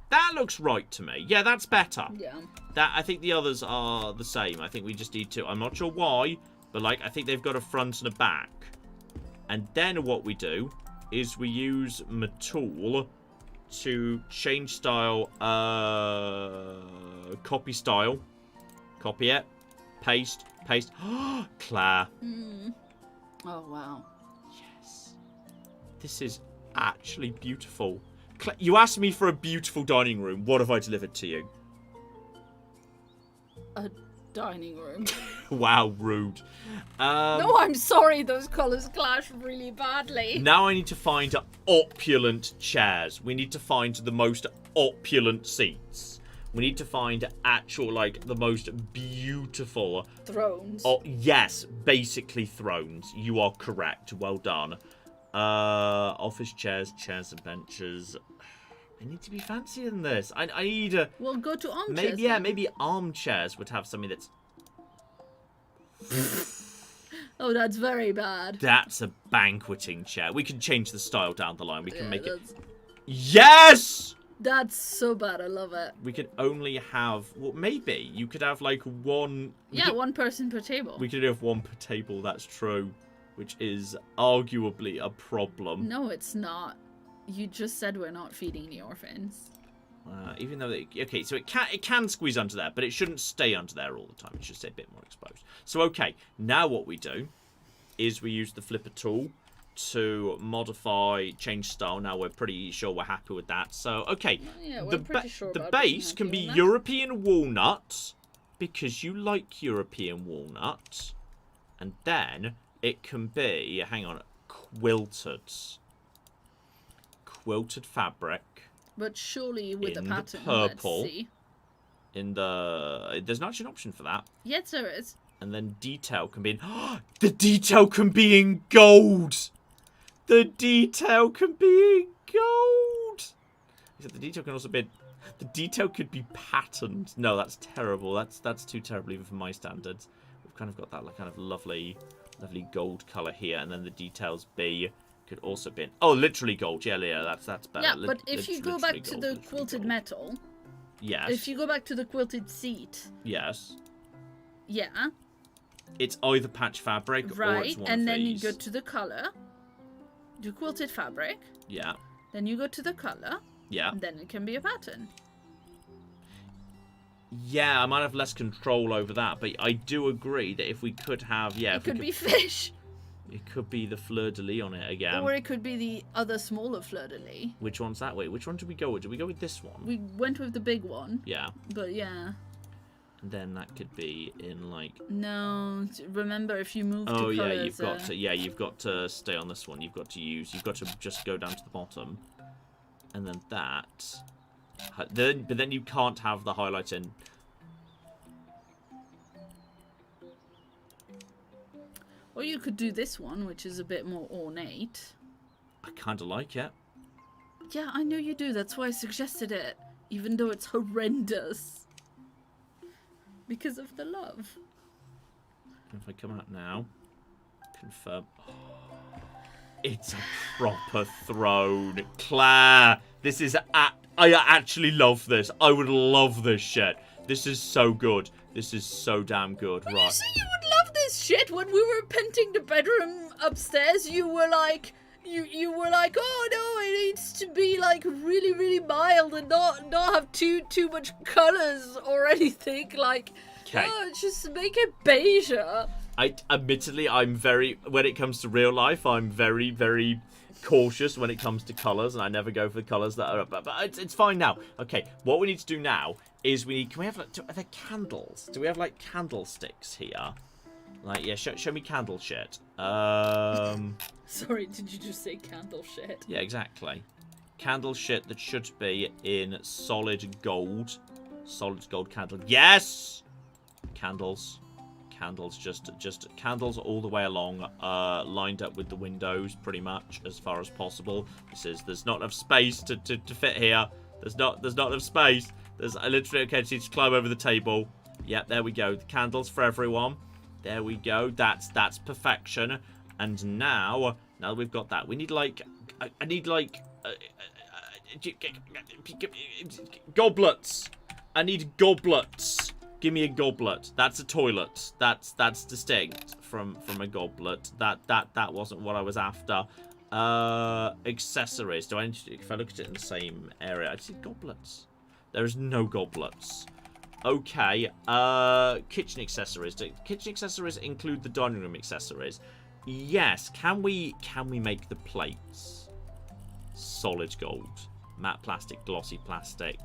That looks right to me. Yeah, that's better.
Yeah.
I think the others are the same. I think we just need to, I'm not sure why, but like I think they've got a front and a back. And then what we do is we use my tool to change style, copy style, copy it, paste. Claire.
Oh, wow.
Yes. This is actually beautiful. You asked me for a beautiful dining room. What have I delivered to you?
A dining room.
Wow, rude.
No, I'm sorry. Those colours clash really badly.
Now I need to find opulent chairs. We need to find the most opulent seats. We need to find actual, like, the most beautiful...
Thrones.
Oh, yes, basically thrones. You are correct. Well done. Office chairs and benches. I need to be fancier than this. I need a...
We'll go to armchairs.
Maybe armchairs would have something that's...
Oh, that's very bad.
That's a banqueting chair. We can change the style down the line. We can make it...
That's...
Yes!
That's so bad. I love it.
We can only have... Well, maybe. You could have, like, one...
Yeah, one person per table.
We could have one per table. That's true. Which is arguably a problem.
No, it's not. You just said we're not feeding the orphans.
Even though okay, so it can squeeze under there, but it shouldn't stay under there all the time. It should stay a bit more exposed. So okay, now what we do is we use the flipper tool to modify, change style. Now we're pretty sure we're happy with that. So okay,
yeah, we're pretty sure
the
about
base can be
being happy with that.
European walnut because you like European walnut, and then it can be, hang on, quilted fabric.
But surely with a
in
pattern.
the purple.
Let's see.
There's not actually an option for that.
Yes, there is.
And then detail can be in... the detail can be in gold! The detail can be in gold! Except the detail can also be... The detail could be patterned. No, that's terrible. That's too terrible even for my standards. We've kind of got that like, kind of lovely gold colour here. And then the details could also be in... Oh, literally gold. Yeah, that's better.
Yeah, but if you go back to the quilted metal...
Yes.
If you go back to the quilted seat...
Yes.
Yeah.
It's either patch fabric or it's one
and
of
then
these.
you go to the colour. Do quilted fabric.
Yeah.
Then you go to the colour.
Yeah.
And then it can be a pattern.
Yeah, I might have less control over that, but I do agree that if we could have... Yeah,
it could be fish.
It could be the fleur-de-lis on it again.
Or it could be the other smaller fleur-de-lis.
Which one's that way? Which one did we go with? Did we go with this one?
We went with the big one.
Yeah.
But yeah.
And then that could be in like...
No, remember if you move to
Oh yeah,
colours,
you've got to stay on this one. You've got to just go down to the bottom. And then that... But then you can't have the highlight in...
Or you could do this one, which is a bit more ornate.
I kind of like it.
Yeah, I know you do. That's why I suggested it. Even though it's horrendous. Because of the love.
If I come out now, confirm. It's a proper throne. Claire, this is... I actually love this. I would love this shit. This is so good. This is so damn good.
When
right.
you say you would love this shit, when we were painting the bedroom upstairs, you were like... You were like, oh no, it needs to be like really, really mild and not have too much colours or anything. Like, oh, just make it beige.
Admittedly, I'm very, when it comes to real life, I'm very, very cautious when it comes to colours, and I never go for the colours that are, but it's fine now. Okay, what we need to do now is can we have, like, are there candles? Do we have, like, candlesticks here? Like, yeah, show me candle shit.
Sorry, did you just say candle shit?
Yeah, exactly. Candle shit that should be in solid gold. Solid gold candle. Yes! Candles. Candles, just candles all the way along, lined up with the windows, pretty much, as far as possible. There's not enough space to fit here. There's not enough space. I literally, okay, just need to climb over the table. Yep, there we go. The candles for everyone. There we go. That's perfection. And now that we've got that, we need, like, I need, like, goblets. I need goblets. Give me a goblet. That's a toilet. That's distinct from a goblet. That wasn't what I was after. Accessories. Do I need to, if I look at it in the same area, I see goblets. There is no goblets. Okay. Kitchen accessories. Do kitchen accessories include the dining room accessories? Yes. Can we make the plates? Solid gold. Matte plastic, glossy plastic.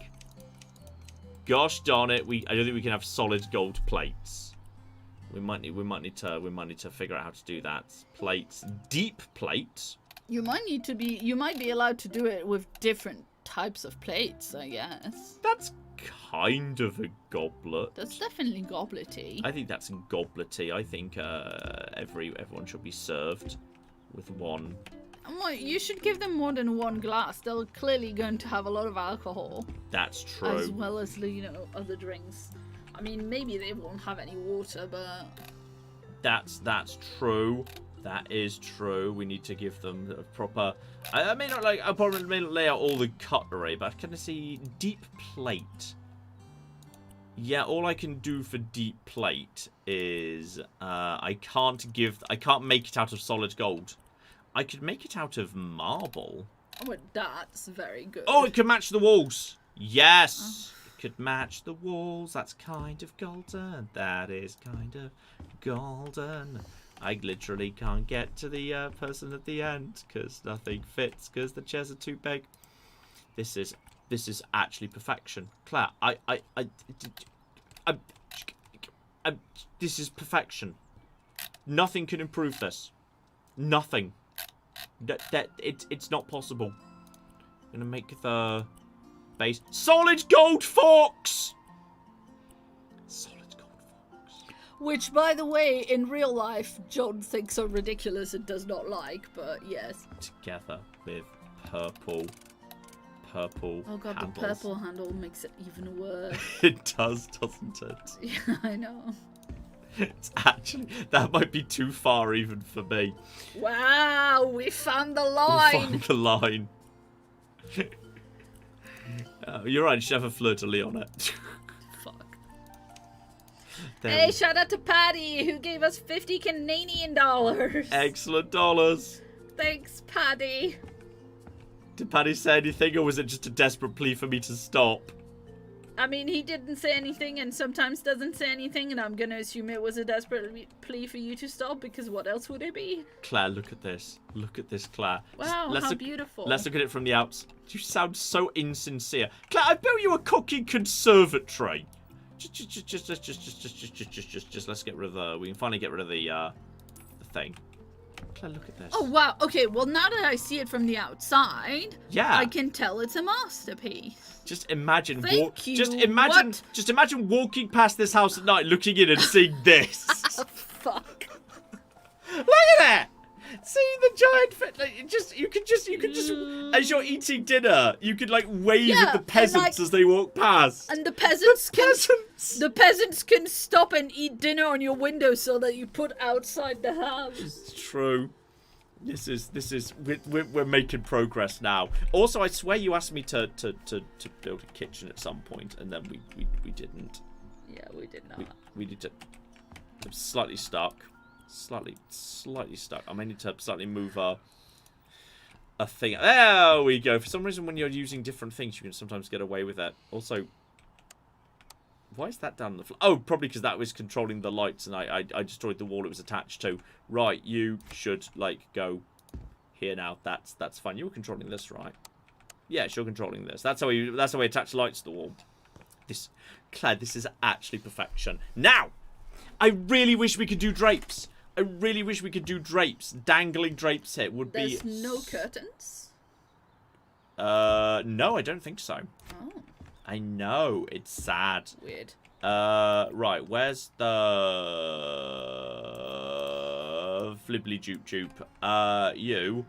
Gosh darn it! I don't think we can have solid gold plates. We might need to figure out how to do that. Plates, deep plates.
You might be allowed to do it with different types of plates, I guess.
That's kind of a goblet.
That's definitely goblety.
I think that's goblety. I think everyone should be served with one.
You should give them more than one glass. They're clearly going to have a lot of alcohol.
That's true.
As well as, other drinks. I mean, maybe they won't have any water, but...
That's true. That is true. We need to give them a proper... I may not lay out all the cutlery, but can I see deep plate? Yeah, all I can do for deep plate is I can't make it out of solid gold. I could make it out of marble.
Oh, but that's very good.
Oh, it could match the walls. Yes. It could match the walls. That's kind of golden. That is kind of golden. I literally can't get to the person at the end because nothing fits because the chairs are too big. This is actually perfection. Claire, this is perfection. Nothing can improve this. Nothing. It's not possible. I'm gonna make the base solid gold forks. Solid gold forks.
Which, by the way, in real life, John thinks are ridiculous and does not like. But yes.
Together with purple. Oh
god,
handles.
the purple handle makes it even worse.
It does, doesn't it?
Yeah, I know.
It's actually, that might be too far even for me.
Wow, we found the line.
We found the line. You're right, you should have a fleur-de-lis on it.
Fuck.
There
shout out to Paddy, who gave us 50 Canadian dollars.
Excellent dollars.
Thanks, Paddy.
Did Paddy say anything, or was it just a desperate plea for me to stop?
I mean, he didn't say anything and sometimes doesn't say anything, and I'm going to assume it was a desperate plea for you to stop, because what else would it be?
Claire, look at this. Look at this, Claire.
Wow, how beautiful.
Let's look at it from the outside. You sound so insincere. Claire, I built you a cooking conservatory. Just let's get rid of the... We can finally get rid of the thing. Claire, look at this.
Oh, wow. Okay, well, now that I see it from the outside,
yeah, I
can tell it's a masterpiece.
Just imagine.
Thank you.
Just imagine walking past this house at night, looking in and seeing this.
Fuck.
Look at that. See the giant. You can just As you're eating dinner, you could like wave
Yeah,
at the
and,
peasants
like-
as they walk past.
And the peasants
Peasants.
the peasants can stop and eat dinner on your windowsill that you put outside the house.
It's true. This is we're making progress now. Also, I swear you asked me to build a kitchen at some point, and then we didn't.
Yeah, we did not.
We need to. I'm slightly stuck. Slightly stuck. I may need to slightly move a thing. There we go. For some reason, when you're using different things, you can sometimes get away with it. Also, why is that down on the floor? Oh, probably because that was controlling the lights, and I destroyed the wall it was attached to. Right, you should like go here now. That's fine. You were controlling this, right? Yes, you're controlling this. That's how we attach lights to the wall. Claire, this is actually perfection. Now, I really wish we could do drapes. I really wish we could do drapes. Dangling drapes here would be...
There's no curtains?
No, I don't think so.
Oh.
I know, it's sad.
Weird.
Right, where's the... Flibbly Joop Joop? You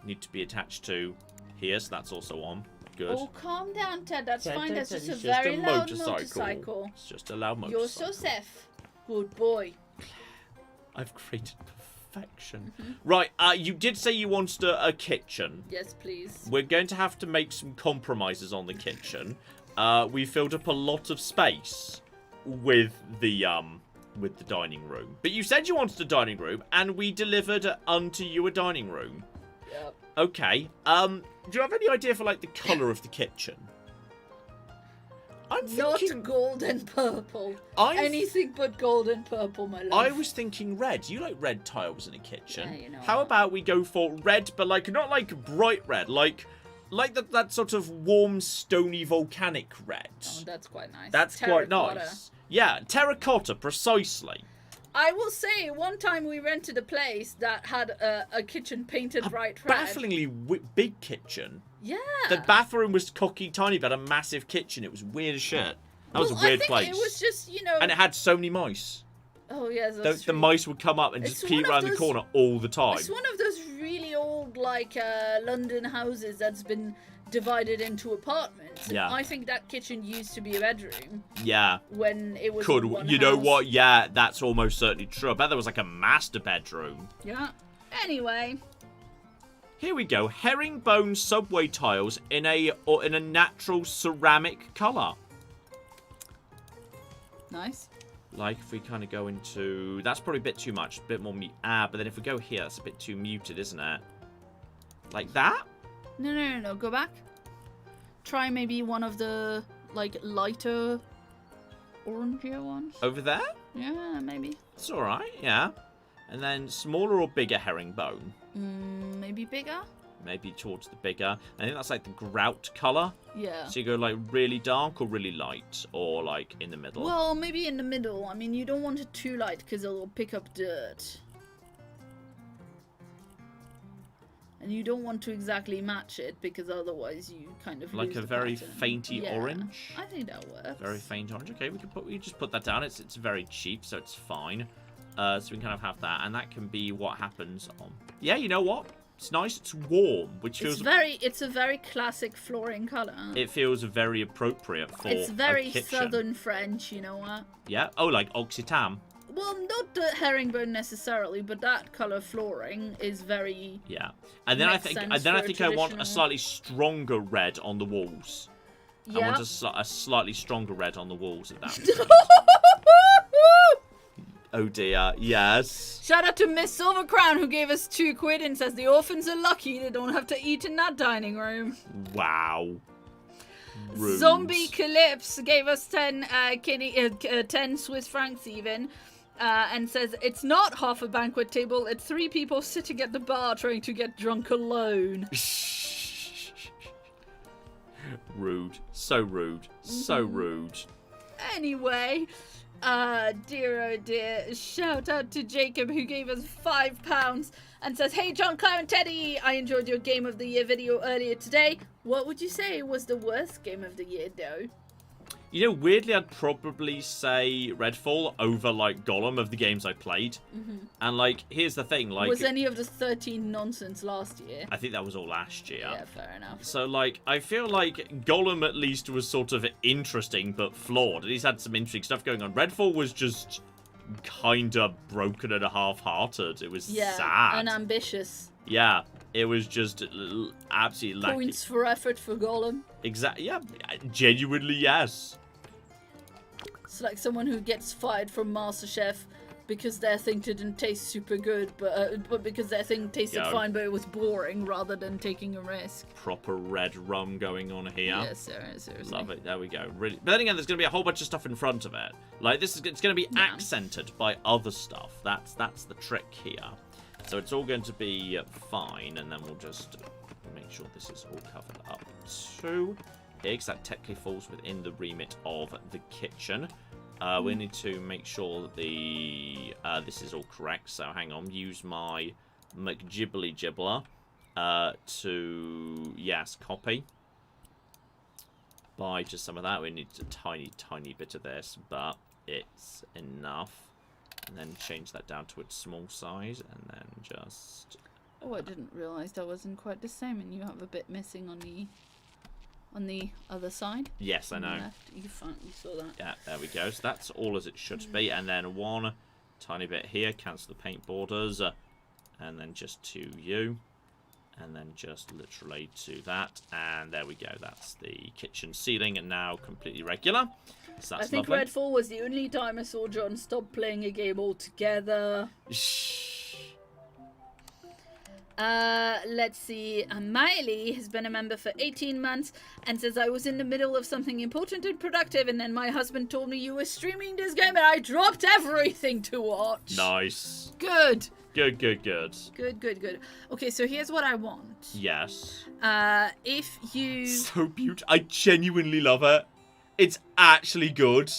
need to be attached to here, so that's also on. Good.
Oh, calm down, Ted. That's fine. That's just a
It's
very
a
loud motorcycle.
It's just a loud motorcycle.
You're so safe. Good boy.
I've created perfection. Right, you did say you wanted a kitchen.
Yes, please.
We're going to have to make some compromises on the kitchen. We filled up a lot of space with the dining room. But you said you wanted a dining room, and we delivered unto you a dining room.
Yep.
Okay. Do you have any idea for like the colour of the kitchen? I'm thinking...
Not gold and purple.
I'm-
Anything but gold and purple, my love.
I was thinking red. You like red tiles in a kitchen.
Yeah, you know
How
that.
about we go for red, but like not like bright red, like that sort of warm, stony, volcanic red.
Oh, that's quite nice.
That's quite
Terracotta.
nice. Yeah, terracotta, precisely.
I will say, one time we rented a place that had a kitchen painted bright red.
Bafflingly big kitchen.
Yeah.
The bathroom was cocky tiny, but a massive kitchen. It was weird as shit. That was a
Well,
weird
I think
place.
It was just, you know.
And it had so many mice.
Oh yes, that's
The
true.
mice would come up and
It's
just peek
one of
around the
those-
corner all the time.
It's one of those really old, like, London houses that's been divided into apartments.
Yeah.
And I think that kitchen used to be a bedroom
Yeah.
when it was
Could
in one
you know
house.
what? Yeah, that's almost certainly true. I bet there was like a master bedroom.
Yeah. Anyway,
Here we go. Herringbone subway tiles in a natural ceramic color.
nice.
Like if we kind of go into, that's probably a bit too much, a bit more but then if we go here, that's a bit too muted, isn't it? Like that?
No. Go back. Try maybe one of the like lighter orangier ones.
Over there?
Yeah, maybe.
It's all right. Yeah. And then smaller or bigger herringbone?
Maybe bigger.
Maybe towards the bigger. I think that's like the grout color.
Yeah.
So you go like really dark or really light, or like in the middle.
Well, maybe in the middle. I mean, you don't want it too light because it'll pick up dirt. And you don't want to exactly match it because otherwise you kind of
Like
lose
a
the
very
pattern.
fainty
Yeah,
orange.
I think that works.
Very faint orange. Okay, we can just put that down. It's very cheap, so it's fine. So we can kind of have that, and that can be what happens on. Yeah, you know what? It's nice. It's warm, which feels
It's a very classic flooring color.
it feels very appropriate for
It's very
a kitchen.
southern French, you know what?
Yeah. Oh, like Occitan.
Well, not the herringbone necessarily, but that color flooring is very.
Yeah. And then
Makes
I
sense
think
for
I want a
traditional-
slightly stronger red on the walls. I
Yeah.
want a slightly stronger red on the walls of that. Oh dear. Yes.
Shout out to Miss Silver Crown who gave us £2 and says the orphans are lucky they don't have to eat in that dining room.
Wow. Rude.
Zombie Calypse gave us 10 10 Swiss francs even. And says it's not half a banquet table, it's 3 people sitting at the bar trying to get drunk alone.
Rude. So rude. So rude.
Anyway, dear oh dear, shout out to Jacob who gave us £5 and says, hey John, Claire and Teddy, I enjoyed your Game of the Year video earlier today. What would you say was the worst Game of the Year though?
You know, weirdly, I'd probably say Redfall over, like, Gollum of the games I played. And, like, here's the thing, like...
Was any of the 13 nonsense last year?
I think that was all last year.
Yeah, fair enough.
So, like, I feel like Gollum at least was sort of interesting but flawed. At least had some interesting stuff going on. Redfall was just kind of broken and half-hearted. It was sad.
And ambitious.
Yeah, it was just absolutely lacking.
Points for effort for Gollum.
Exactly. Yeah, genuinely, yes.
It's like someone who gets fired from MasterChef because their thing didn't taste super good, but because their thing tasted fine, but it was boring rather than taking a risk.
Proper red rum going on here.
Yeah, seriously.
Love it. There we go. Really. But then again, there's going to be a whole bunch of stuff in front of it. Like it's going to be accented by other stuff. That's the trick here. So it's all going to be fine, and then we'll just make sure this is all covered up too. Because that technically falls within the remit of the kitchen. We need to make sure that the this is all correct. So hang on, use my McGibbly Gibbler to copy. Buy just some of that. We need a tiny bit of this, but it's enough. And then change that down to its small size, and then just.
Oh, I didn't realise that wasn't quite the same, and you have a bit missing on the other side.
Yes, I know.
You saw that.
Yeah, there we go. So that's all as it should be. And then one tiny bit here. Cancel the paint borders. And then just to you. And then just literally to that. And there we go. That's the kitchen ceiling. And now completely regular. So that's
I think
lovely.
Redfall was the only time I saw John stop playing a game altogether. Let's see. Miley has been a member for 18 months and says, I was in the middle of something important and productive, and then my husband told me you were streaming this game and I dropped everything to watch.
Nice.
Good.
Good.
Okay, so here's what I want.
Yes.
If you...
So beautiful. I genuinely love it. It's actually good.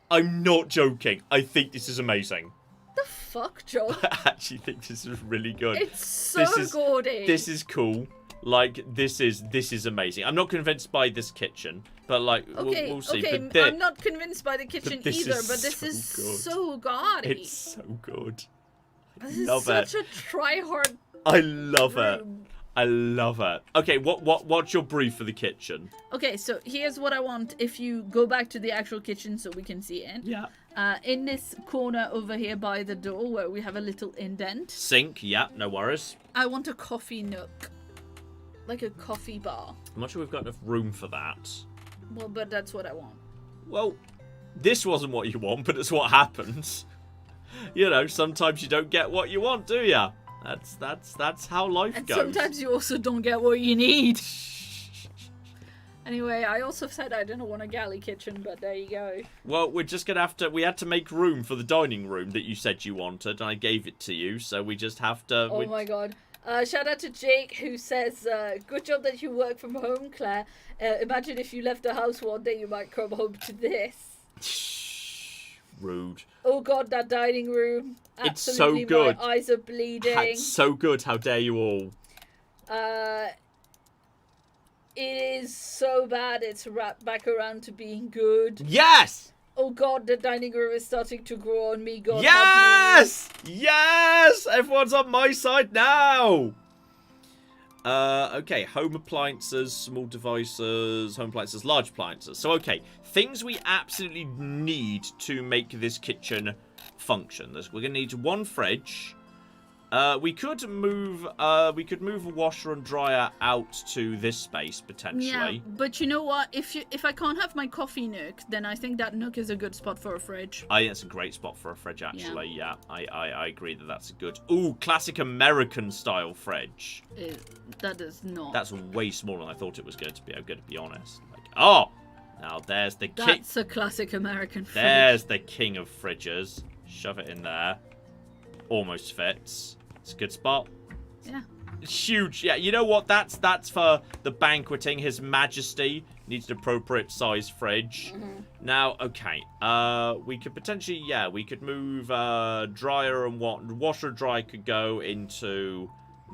I'm not joking. I think this is amazing.
The fuck, John?
I actually think this is really good.
It's so gaudy.
This is cool. Like, this is amazing. I'm not convinced by this kitchen, but, like, we'll see.
Okay,
but
I'm not convinced by the kitchen either, but this is so gaudy.
It's so good.
This is such a try-hard
I love it.
room.
I love it. Okay, what's your brief for the kitchen?
Okay, so here's what I want. If you go back to the actual kitchen so we can see it.
Yeah.
In this corner over here by the door where we have a little indent.
Sink, yeah, no worries.
I want a coffee nook. Like a coffee bar.
I'm not sure we've got enough room for that.
Well, but that's what I want.
Well, this wasn't what you want, but it's what happens. You know, sometimes you don't get what you want, do ya? That's how life goes.
And sometimes you also don't get what you need. Anyway, I also said I didn't want a galley kitchen, but there you go.
Well, we're just gonna have to. We had to make room for the dining room that you said you wanted, and I gave it to you. So we just have to.
Oh my god! Shout out to Jake who says, "Good job that you work from home, Claire. Imagine if you left the house one day, you might come home to this."
Rude.
Oh god, that dining room!
It's so
Absolutely,
good.
My eyes are bleeding.
It's so good. How dare you all?
It is so bad. It's wrapped back around to being good.
Yes.
Oh god, the dining room is starting to grow on me. God,
yes! Yes! Everyone's on my side now! Okay, home appliances, small devices, home appliances, large appliances. So, okay, things we absolutely need to make this kitchen function. We're going to need one fridge. We could move a washer and dryer out to this space potentially.
Yeah, but you know what? If I can't have my coffee nook, then I think that nook is a good spot for a fridge.
I think it's a great spot for a fridge, actually. Yeah, I agree that that's a good. Ooh, classic American style fridge.
That is not.
That's way smaller than I thought it was going to be. I'm going to be honest. Like, oh, now there's the king.
That's a classic American fridge.
There's the king of fridges. Shove it in there. Almost fits. It's a good spot.
Yeah.
It's huge. Yeah, you know what? That's for the banqueting. His Majesty needs an appropriate size fridge.
Mm-hmm.
Now, okay. We could potentially, we could move dryer and washer and dryer could go into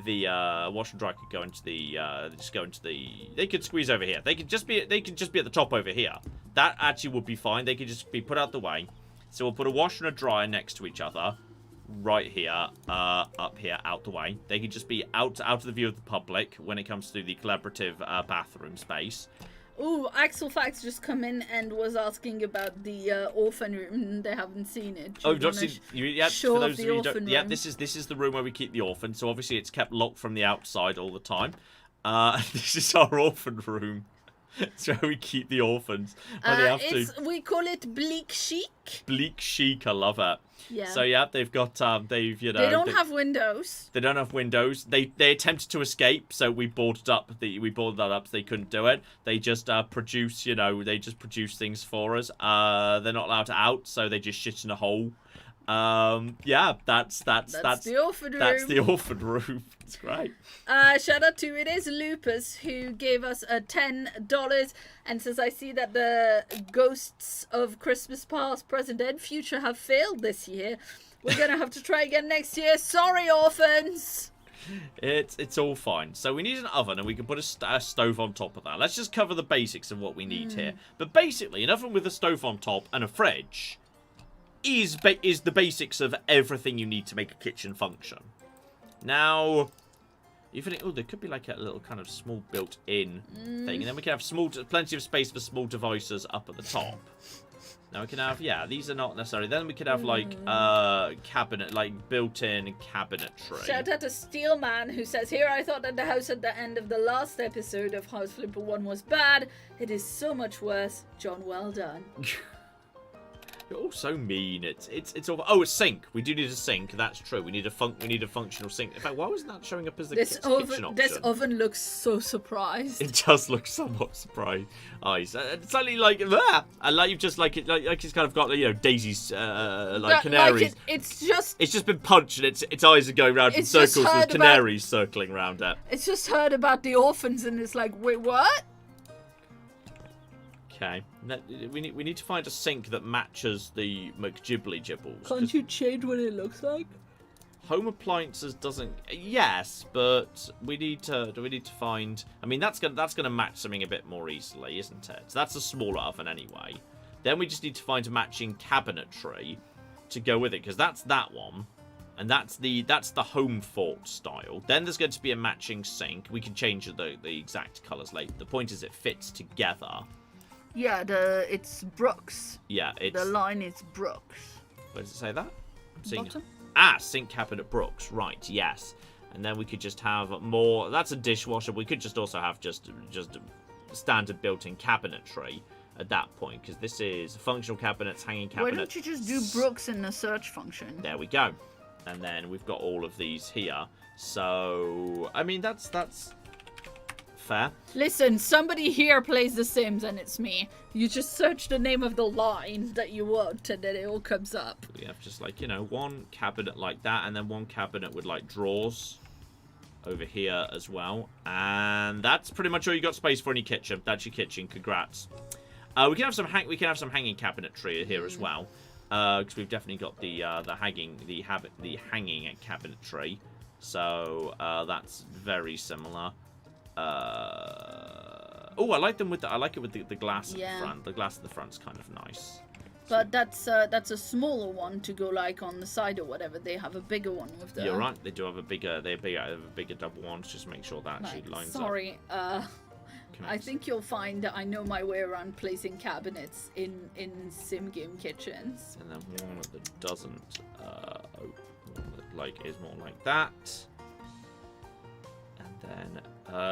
the washer and dryer could go into the they could squeeze over here. They could just be at the top over here. that actually would be fine. They could just be put out the way. So we'll put a washer and a dryer next to each other. Right here, up here, out the way. They could just be out of the view of the public when it comes to the collaborative bathroom space.
Ooh, Axel Fax just come in and was asking about the orphan room. They haven't seen it.
Oh, don't see. Yeah,
show
for those
the
of you who
orphan
don't, yeah,
room.
this is the room where we keep the orphan. So obviously it's kept locked from the outside all the time. This is our orphan room. It's where we keep the orphans. When they have to.
We call it bleak chic.
Bleak chic, I love it.
Yeah.
So yeah, they've got
They don't have windows.
They don't have windows. They attempted to escape, so we boarded that up. So they couldn't do it. They just produce, they just produce things for us. They're not allowed to out, so they just shit in a hole. Yeah, that's
the orphan room.
That's the orphan room. It's great.
Shout out to it is Lupus who gave us $10 and says, I see that the ghosts of Christmas past, present, and future have failed this year. We're gonna have to try again next year. Sorry, orphans.
It's all fine. So we need an oven, and we can put a stove on top of that. Let's just cover the basics of what we need here. But basically, an oven with a stove on top and a fridge is the basics of everything you need to make a kitchen function. Now, you think, oh, there could be like a little kind of small built-in thing, and then we can have plenty of space for small devices up at the top. Now we can have, yeah, these are not necessary. Then we could have like cabinet, like built-in cabinetry.
Shout out to Steelman who says, here I thought that the house at the end of the last episode of House Flipper 1 was bad. It is so much worse. John, well done.
You're all so mean. It's all. Oh, a sink. We do need a sink. That's true. We need a functional sink. In fact, why wasn't that showing up as the kitchen option?
This oven looks so surprised.
It does look somewhat surprised. Eyes. It's slightly like that. And like you've just like it's kind of got daisies canaries.
It's
just been punched and its eyes are going round in circles with canaries circling around it.
It's just heard about the orphans and it's like, wait, what?
Okay, we need to find a sink that matches the McGibbly Gibbles.
Can't you change what it looks like?
Home appliances doesn't. Yes, but we need to find. I mean, that's gonna match something a bit more easily, isn't it? So that's a smaller oven anyway. Then we just need to find a matching cabinetry to go with it, because that's that one, and that's the home fort style. Then there's going to be a matching sink. We can change the exact colours later. The point is it fits together.
Yeah, it's Brooks.
Yeah,
the line is Brooks.
Where does it say that? I'm seeing
Bottom?
Sink cabinet Brooks. Right, yes. And then we could just have more. That's a dishwasher. We could just also have just standard built-in cabinetry at that point, because this is functional cabinets, hanging cabinets.
Why don't you just do Brooks in the search function?
There we go. And then we've got all of these here. So, I mean, that's fair.
Listen, somebody here plays The Sims and it's me. You just search the name of the line that you want and then it all comes up.
We have just like, one cabinet like that, and then one cabinet with like drawers over here as well. And that's pretty much all you got space for in your kitchen. That's your kitchen. Congrats. We can have some hanging cabinetry here as well. Because we've definitely got the hanging cabinetry. So that's very similar. Oh, I like them with I like it with the glass at the front. The glass at the front's kind of nice.
But that's a smaller one to go like on the side or whatever. They have a bigger one with the.
You're right. They do have a bigger. They have a bigger double one. Just make sure that actually lines up.
Sorry. I think you'll find that I know my way around placing cabinets in sim game kitchens.
And then one that doesn't is more like that. And then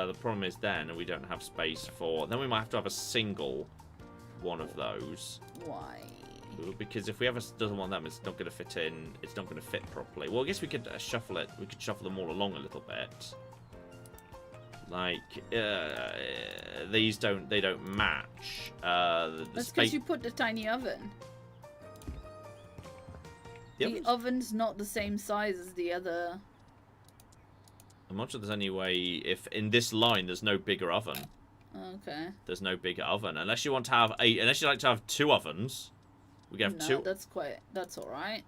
the problem is then we don't have space for. Then we might have to have a single one of those.
Why?
Because if we ever doesn't want them, it's not going to fit in. It's not going to fit properly. Well, I guess we could shuffle it. We could shuffle them all along a little bit. Like these don't match.
That's because you put the tiny oven. The oven's not the same size as the other.
I'm not sure there's any way. If in this line there's no bigger oven.
Okay.
There's no bigger oven unless you want to have unless you like to have two ovens. We can have two.
That's all right.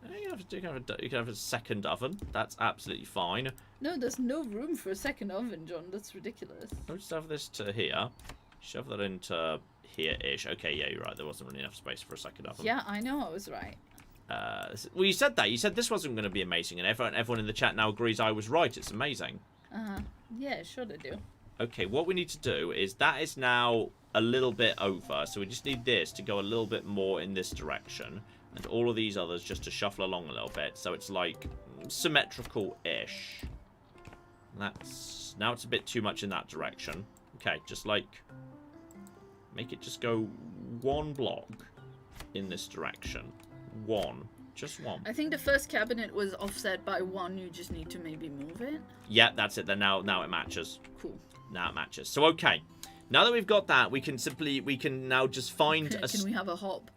You can have a second oven. That's absolutely fine.
No, there's no room for a second oven, John. That's ridiculous.
I'll just have this to here. Shove that into here-ish. Okay, yeah, you're right. There wasn't really enough space for a second oven.
Yeah, I know I was right.
Well, you said that. You said this wasn't going to be amazing, and everyone in the chat now agrees I was right. It's amazing.
Yeah, sure they do.
Okay, what we need to do is that is now a little bit over, so we just need this to go a little bit more in this direction, and all of these others just to shuffle along a little bit, so it's like symmetrical-ish. That's now it's a bit too much in that direction. Okay, just like make it just go one block in this direction. One. Just one.
I think the first cabinet was offset by 1. You just need to maybe move it.
Yeah, that's it. Then now it matches.
Cool.
Now it matches. So okay. Now that we've got that, we can now just find a...
Can we have a hob?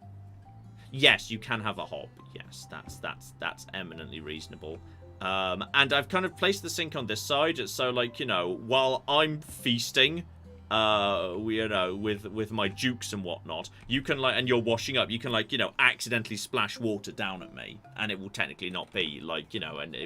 Yes, you can have a hob. Yes, that's eminently reasonable. And I've kind of placed the sink on this side, so like, you know, while I'm feasting, you know, with my jukes and whatnot, you can like, and you're washing up, you can like, you know, accidentally splash water down at me, and it will technically not be like, you know, and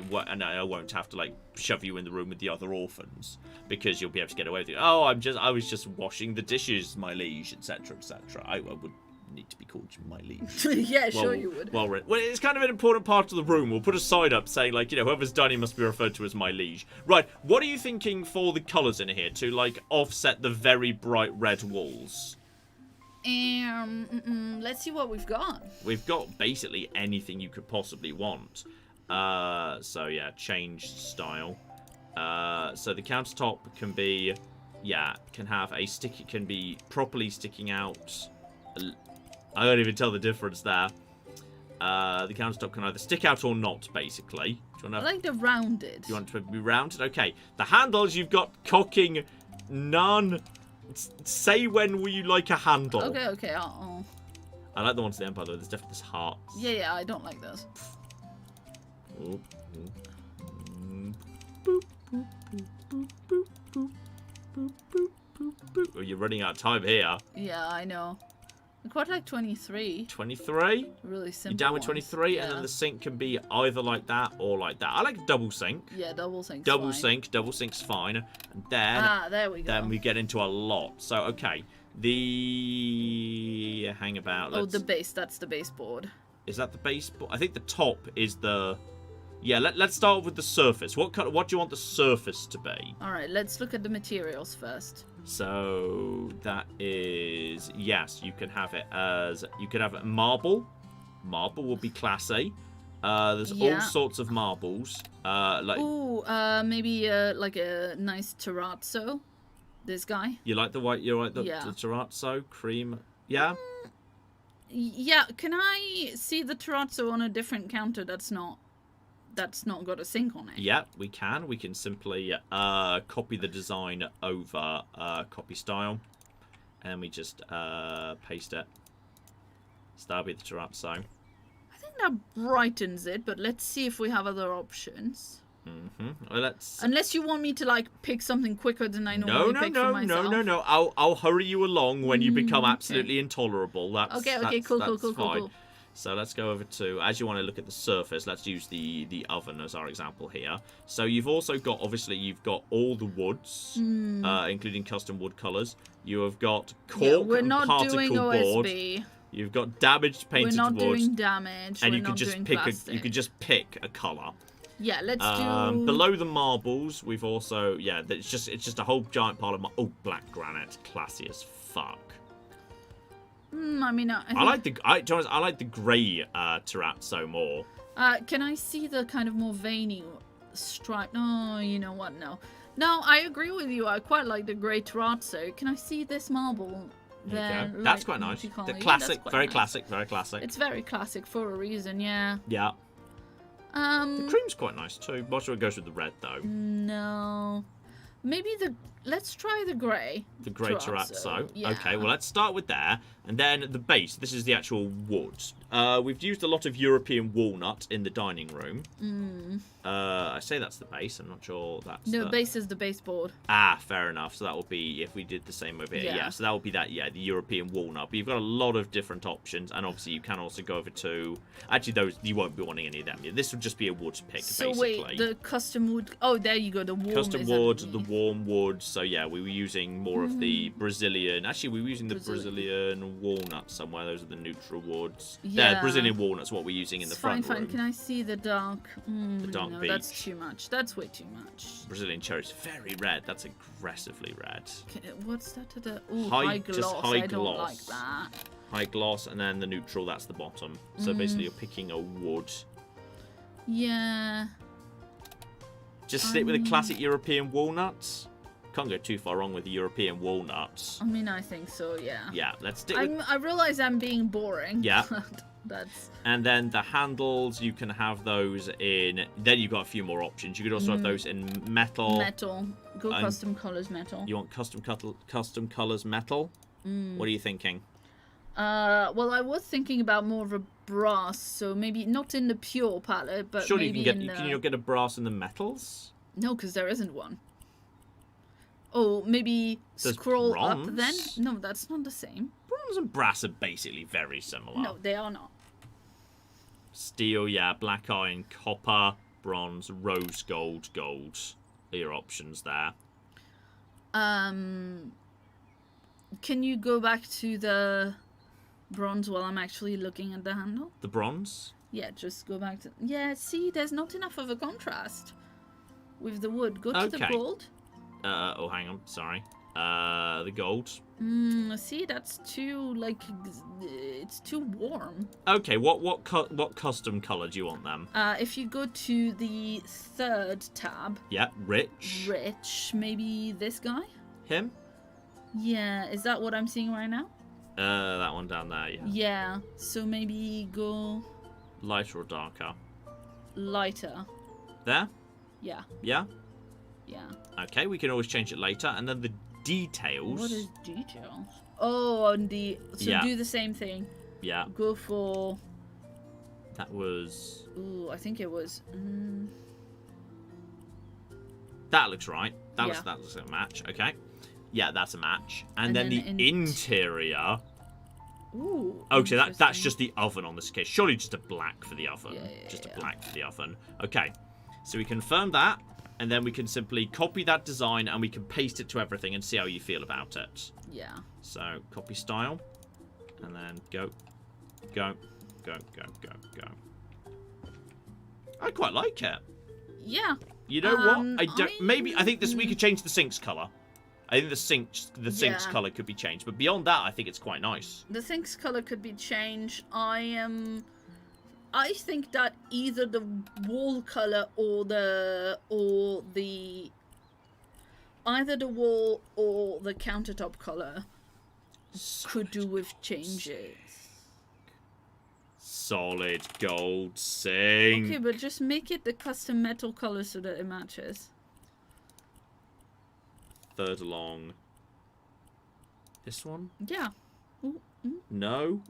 I won't have to like shove you in the room with the other orphans because you'll be able to get away with it. Oh, I was just washing the dishes, my liege, etc., etc. I would need to be called my liege.
Yeah, sure you would.
Well, it's kind of an important part of the room. We'll put a sign up saying, like, you know, whoever's dining must be referred to as my liege. Right, what are you thinking for the colours in here to, like, offset the very bright red walls?
Let's see what we've got.
We've got basically anything you could possibly want. So, yeah, changed style. So the countertop can be, yeah, can have a stick. It can be properly sticking out. I don't even tell the difference there. The countertop can either stick out or not, basically. Do you want
I like the rounded.
Do you want to be rounded? Okay. The handles, you've got cocking none. Say when will you like a handle.
Okay.
I like the ones in the Empire, though. There's definitely this heart.
Yeah, I don't like those.
Boop, boop, boop, boop, boop, boop, boop, boop, boop, boop. Oh, you're running out of time here.
Yeah, I know. I quite like 23.
23?
Really simple.
You're down with 23,
yeah.
and then the sink can be either like that or like that. I like a double sink.
Yeah, double sink's
Double
fine.
sink, double sink's fine. And then...
there we go.
Then we get into a lot. So, okay. The... Hang about.
Oh, the base. That's the baseboard.
Is that the baseboard? I think the top is the... Yeah, let's start with the surface. What do you want the surface to be?
Alright, let's look at the materials first.
So that is, yes, you can have it as, you could have it marble. Marble would be classy. There's all sorts of marbles.
Maybe like a nice terrazzo. This guy.
You like the white? You like the terrazzo cream? Yeah.
Yeah. Can I see the terrazzo on a different counter? That's not got a sink on it.
Yeah, we can. We can simply copy the design over copy style, and we just paste it. So that'll be the terrazzo.
I think that brightens it, but let's see if we have other options.
Well, let's.
Unless you want me to like pick something quicker than I normally pick for myself.
No. I'll hurry you along when you become absolutely intolerable.
Okay. Cool.
So let's go over to, as you want to look at the surface, let's use the oven as our example here. So you've also got, obviously, you've got all the woods, including custom wood colours. You have got cork and particle board.
OSB.
You've got damaged painted wood.
We're not doing damage.
And
We're
you could just pick
plastic.
you could just pick a colour.
Yeah, let's do.
Below the marbles, we've also it's just a whole giant pile of black granite, classy as fuck.
I mean,
I like the grey terrazzo more.
Can I see the kind of more veiny stripe? No, you know what? No, I agree with you. I quite like the grey terrazzo. Can I see this marble? There,
that's quite nice. The classic, very classic.
It's very classic for a reason. Yeah.
Yeah. The cream's quite nice too. Not sure it goes with the red though.
No. Maybe let's try the grey.
The grey terrazzo.
Yeah.
Okay, well let's start with there. And then the base. This is the actual wood. We've used a lot of European walnut in the dining room. I say that's the base. I'm not sure that's
the base is the baseboard.
Ah, fair enough. So that would be, if we did the same over here. Yeah, so that would be that, the European walnut. But you've got a lot of different options. And obviously you can also go over to... Actually, those, you won't be wanting any of them. This would just be a wood pick,
so
basically.
Wait, the custom wood... Oh, there you go. The warm
custom wood, the warm wood. So yeah, we were using more of the Brazilian. Actually, we were using the Brazilian walnut somewhere. Those are the neutral woods.
Yeah.
Brazilian walnut's what we're using in the front room.
Fine. Can I see the dark?
The dark
no,
beach.
that's too much. That's way too much.
Brazilian cherries, very red. That's aggressively red.
Okay, what's that? Ooh,
High-
high
just
gloss.
high
I don't
gloss.
like that.
High gloss, and then the neutral, that's the bottom. So basically you're picking a wood.
Yeah.
Just stick with the classic European walnuts. Can't go too far wrong with the European walnuts.
I mean, I think so, yeah.
Yeah, let's stick with...
I realize I'm being boring.
Yeah.
That's...
And then the handles, you can have those in... Then you've got a few more options. You could also have those in metal.
Metal. Go custom colors metal.
You want custom colors metal? What are you thinking?
Well, I was thinking about more of a brass, so maybe not in the pure palette, but
Surely
maybe
can you get a brass in the metals?
No, because there isn't one. Oh, maybe
There's
scroll
bronze.
up then? No, that's not the same.
Bronze and brass are basically very similar.
No, they are not.
Steel, yeah, black iron, copper, bronze, rose gold, gold. Are your options there.
Can you go back to the bronze while I'm actually looking at the handle?
The bronze?
Yeah, just go back to... Yeah, see, there's not enough of a contrast with the wood. Go to the
Okay.
gold.
Oh, hang on, sorry. The gold.
See, that's too, like, it's too warm.
Okay, what custom color do you want them?
If you go to the third tab,
Yeah, rich.
rich, maybe this guy?
Him?
Yeah, is that what I'm seeing right now?
That one down there, yeah.
Yeah, so maybe go
Lighter or darker?
lighter.
There?
Yeah,
Yeah?
yeah.
Okay, we can always change it later. And then the details.
What is details? Oh, on the... So
Yeah.
do the same thing.
Yeah,
Go for...
that was...
Ooh, I think it was...
That looks right. That
Yeah.
looks like a match. Okay. Yeah, that's a match. And
And
then the
then
interior...
Ooh.
Okay, that's
interesting.
just the oven on this case. Surely just a black for the oven.
Yeah,
just
yeah.
a black for the oven. Okay, so we confirm that, and then we can simply copy that design and we can paste it to everything and see how you feel about it.
Yeah.
So, copy style, and then go, go, go, go, go, go. I quite like it.
Yeah.
You know what? I don't. Maybe I think this we could change the sink's color. I think the sink's
Yeah.
color could be changed, but beyond that, I think it's quite nice.
The sink's color could be changed. I think that either the wall color or either the wall or the countertop color could do with changes.
Solid gold sink.
Okay, but just make it the custom metal color so that it matches.
Third along. This one?
Yeah. Ooh,
No.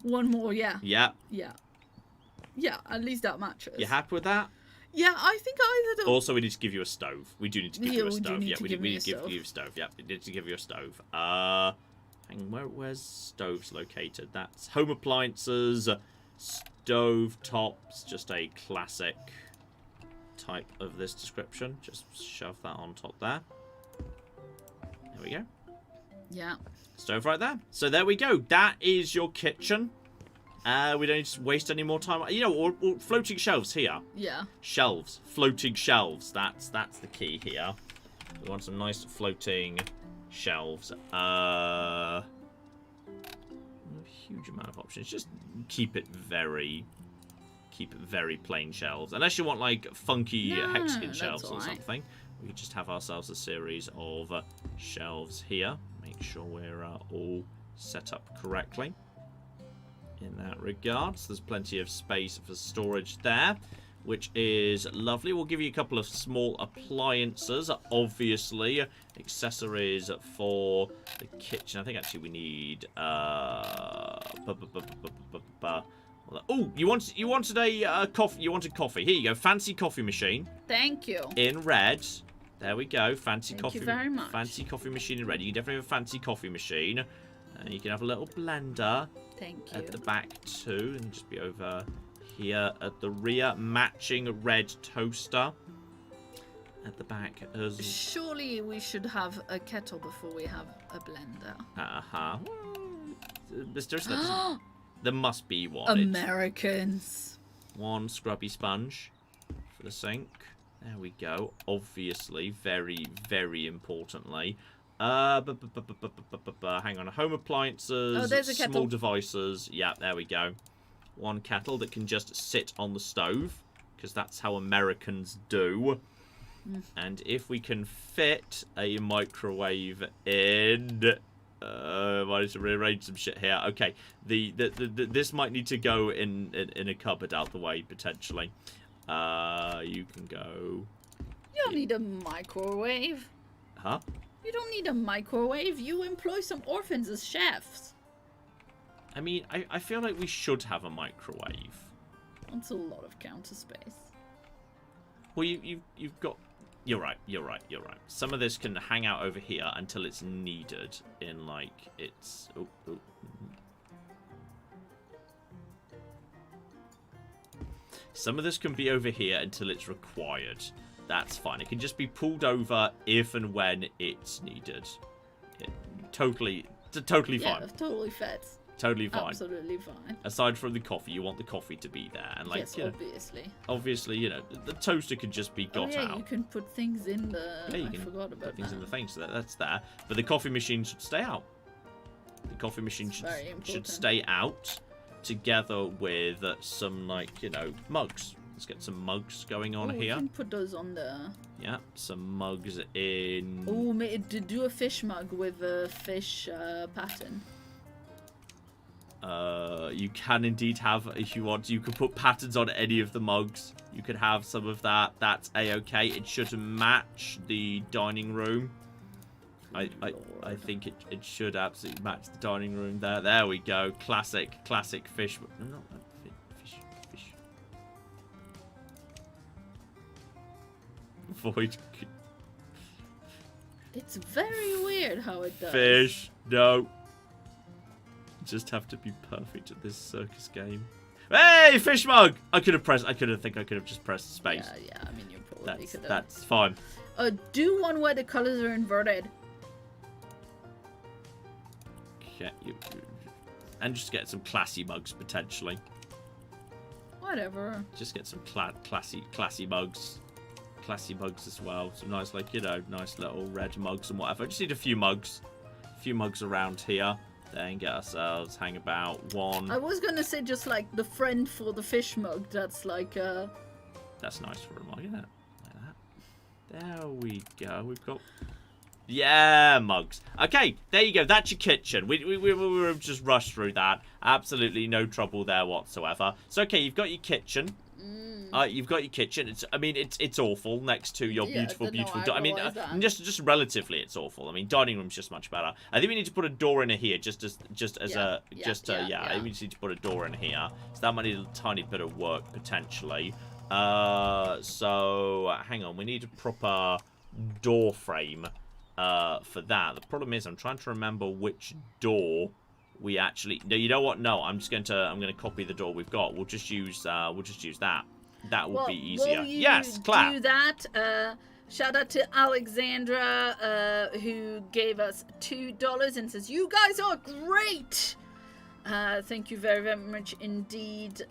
One more, yeah.
Yeah.
Yeah. Yeah, at least that matches.
You happy with that?
Yeah, I think either the...
Also, we need to give you a stove. We do need to give
Yeah,
you a
we do
stove.
need
Yeah,
to
we
give me
need
a
to give
stove.
you a stove. Yeah, we need to give you a stove. Hang on, where's stoves located? That's home appliances, stove tops, just a classic type of this description. Just shove that on top there. There we go.
Yeah.
Stove right there. So there we go. That is your kitchen. We don't need to waste any more time. You know, or floating shelves here.
Yeah.
Shelves. Floating shelves. That's the key here. We want some nice floating shelves. A huge amount of options. Just keep it very plain shelves. Unless you want like funky
No,
hexagon
that's
shelves or
alright.
something. We could just have ourselves a series of shelves here. Make sure we're all set up correctly in that regard. So there's plenty of space for storage there, which is lovely. We'll give you a couple of small appliances, obviously. Accessories for the kitchen. I think actually we need oh, you wanted a coffee. You wanted coffee. Here you go. Fancy coffee machine.
Thank you.
In red. There we go. Fancy
Thank
coffee.
you very much.
Fancy coffee machine in red. You can definitely have a fancy coffee machine. And you can have a little blender
Thank you.
at the back too. And just be over here at the rear. Matching red toaster. at the back as...
Surely we should have a kettle before we have a blender.
Uh-huh. There must be one.
Americans.
One scrubby sponge for the sink. There we go. Obviously, very, very importantly. Hang on. Home appliances.
Oh, there's a kettle.
Small devices. Yeah, there we go. One kettle that can just sit on the stove, because that's how Americans do. And if we can fit a microwave in... I need to rearrange some shit here. Okay, this might need to go in a cupboard out the way, potentially. You can go...
You don't need a microwave.
Huh?
You don't need a microwave. You employ some orphans as chefs.
I mean, I feel like we should have a microwave.
That's a lot of counter space.
Well, you've got... You're right. Some of this can hang out over here until it's needed in, like, it's... Some of this can be over here until it's required. That's fine. It can just be pulled over if and when it's needed. Totally fine.
Yeah, totally fits.
Totally fine.
Absolutely fine.
Aside from the coffee, you want the coffee to be there, and like,
yes,
you know, obviously, you know, the toaster can just be got out.
You can put things in the.
Yeah, you can
forgot about
put things
that.
in the thing, so that's there. But the coffee machine should stay out. The coffee machine should stay out, together with some, like, you know, mugs. Let's get some mugs going on here.
We can put those on the.
Yeah, some mugs in.
Oh, do a fish mug with a fish pattern.
You can indeed have, if you want, you can put patterns on any of the mugs. You could have some of that. That's a-okay. It should match the dining room. I think it should absolutely match the dining room there. There we go. Classic fish. No, fish. Void.
It's very weird how it does.
Fish. No. Just have to be perfect at this circus game. Hey, fish mug! I could have just pressed space.
Yeah. I mean, you probably could have.
That's fine.
Do one where the colors are inverted.
Yeah, and just get some classy mugs potentially.
Whatever.
Just get some classy mugs. Classy mugs as well. Some nice, like, you know, nice little red mugs and whatever. I just need a few mugs. A few mugs around here. Then get ourselves, hang about one.
I was gonna say just like the friend for the fish mug. That's like
That's nice for a mug, isn't it? Like that. There we go. We've got. Yeah, mugs. Okay, there you go. That's your kitchen. We were just rushed through that. Absolutely no trouble there whatsoever. So okay, you've got your kitchen. You've got your kitchen. It's awful next to your beautiful. I mean, just relatively, it's awful. I mean, dining room's just much better. I think we need to put a door in here, just as we just need to put a door in here. So that might need a tiny bit of work potentially. So hang on, we need a proper door frame for that. The problem is, I'm trying to remember which door we actually. No, you know what? No, I'm gonna copy the door we've got. We'll just use that. That would be easier. Yes, clap.
Do that. Shout out to Alexandra, who gave us $2 and says, "You guys are great." Thank you very, very much indeed.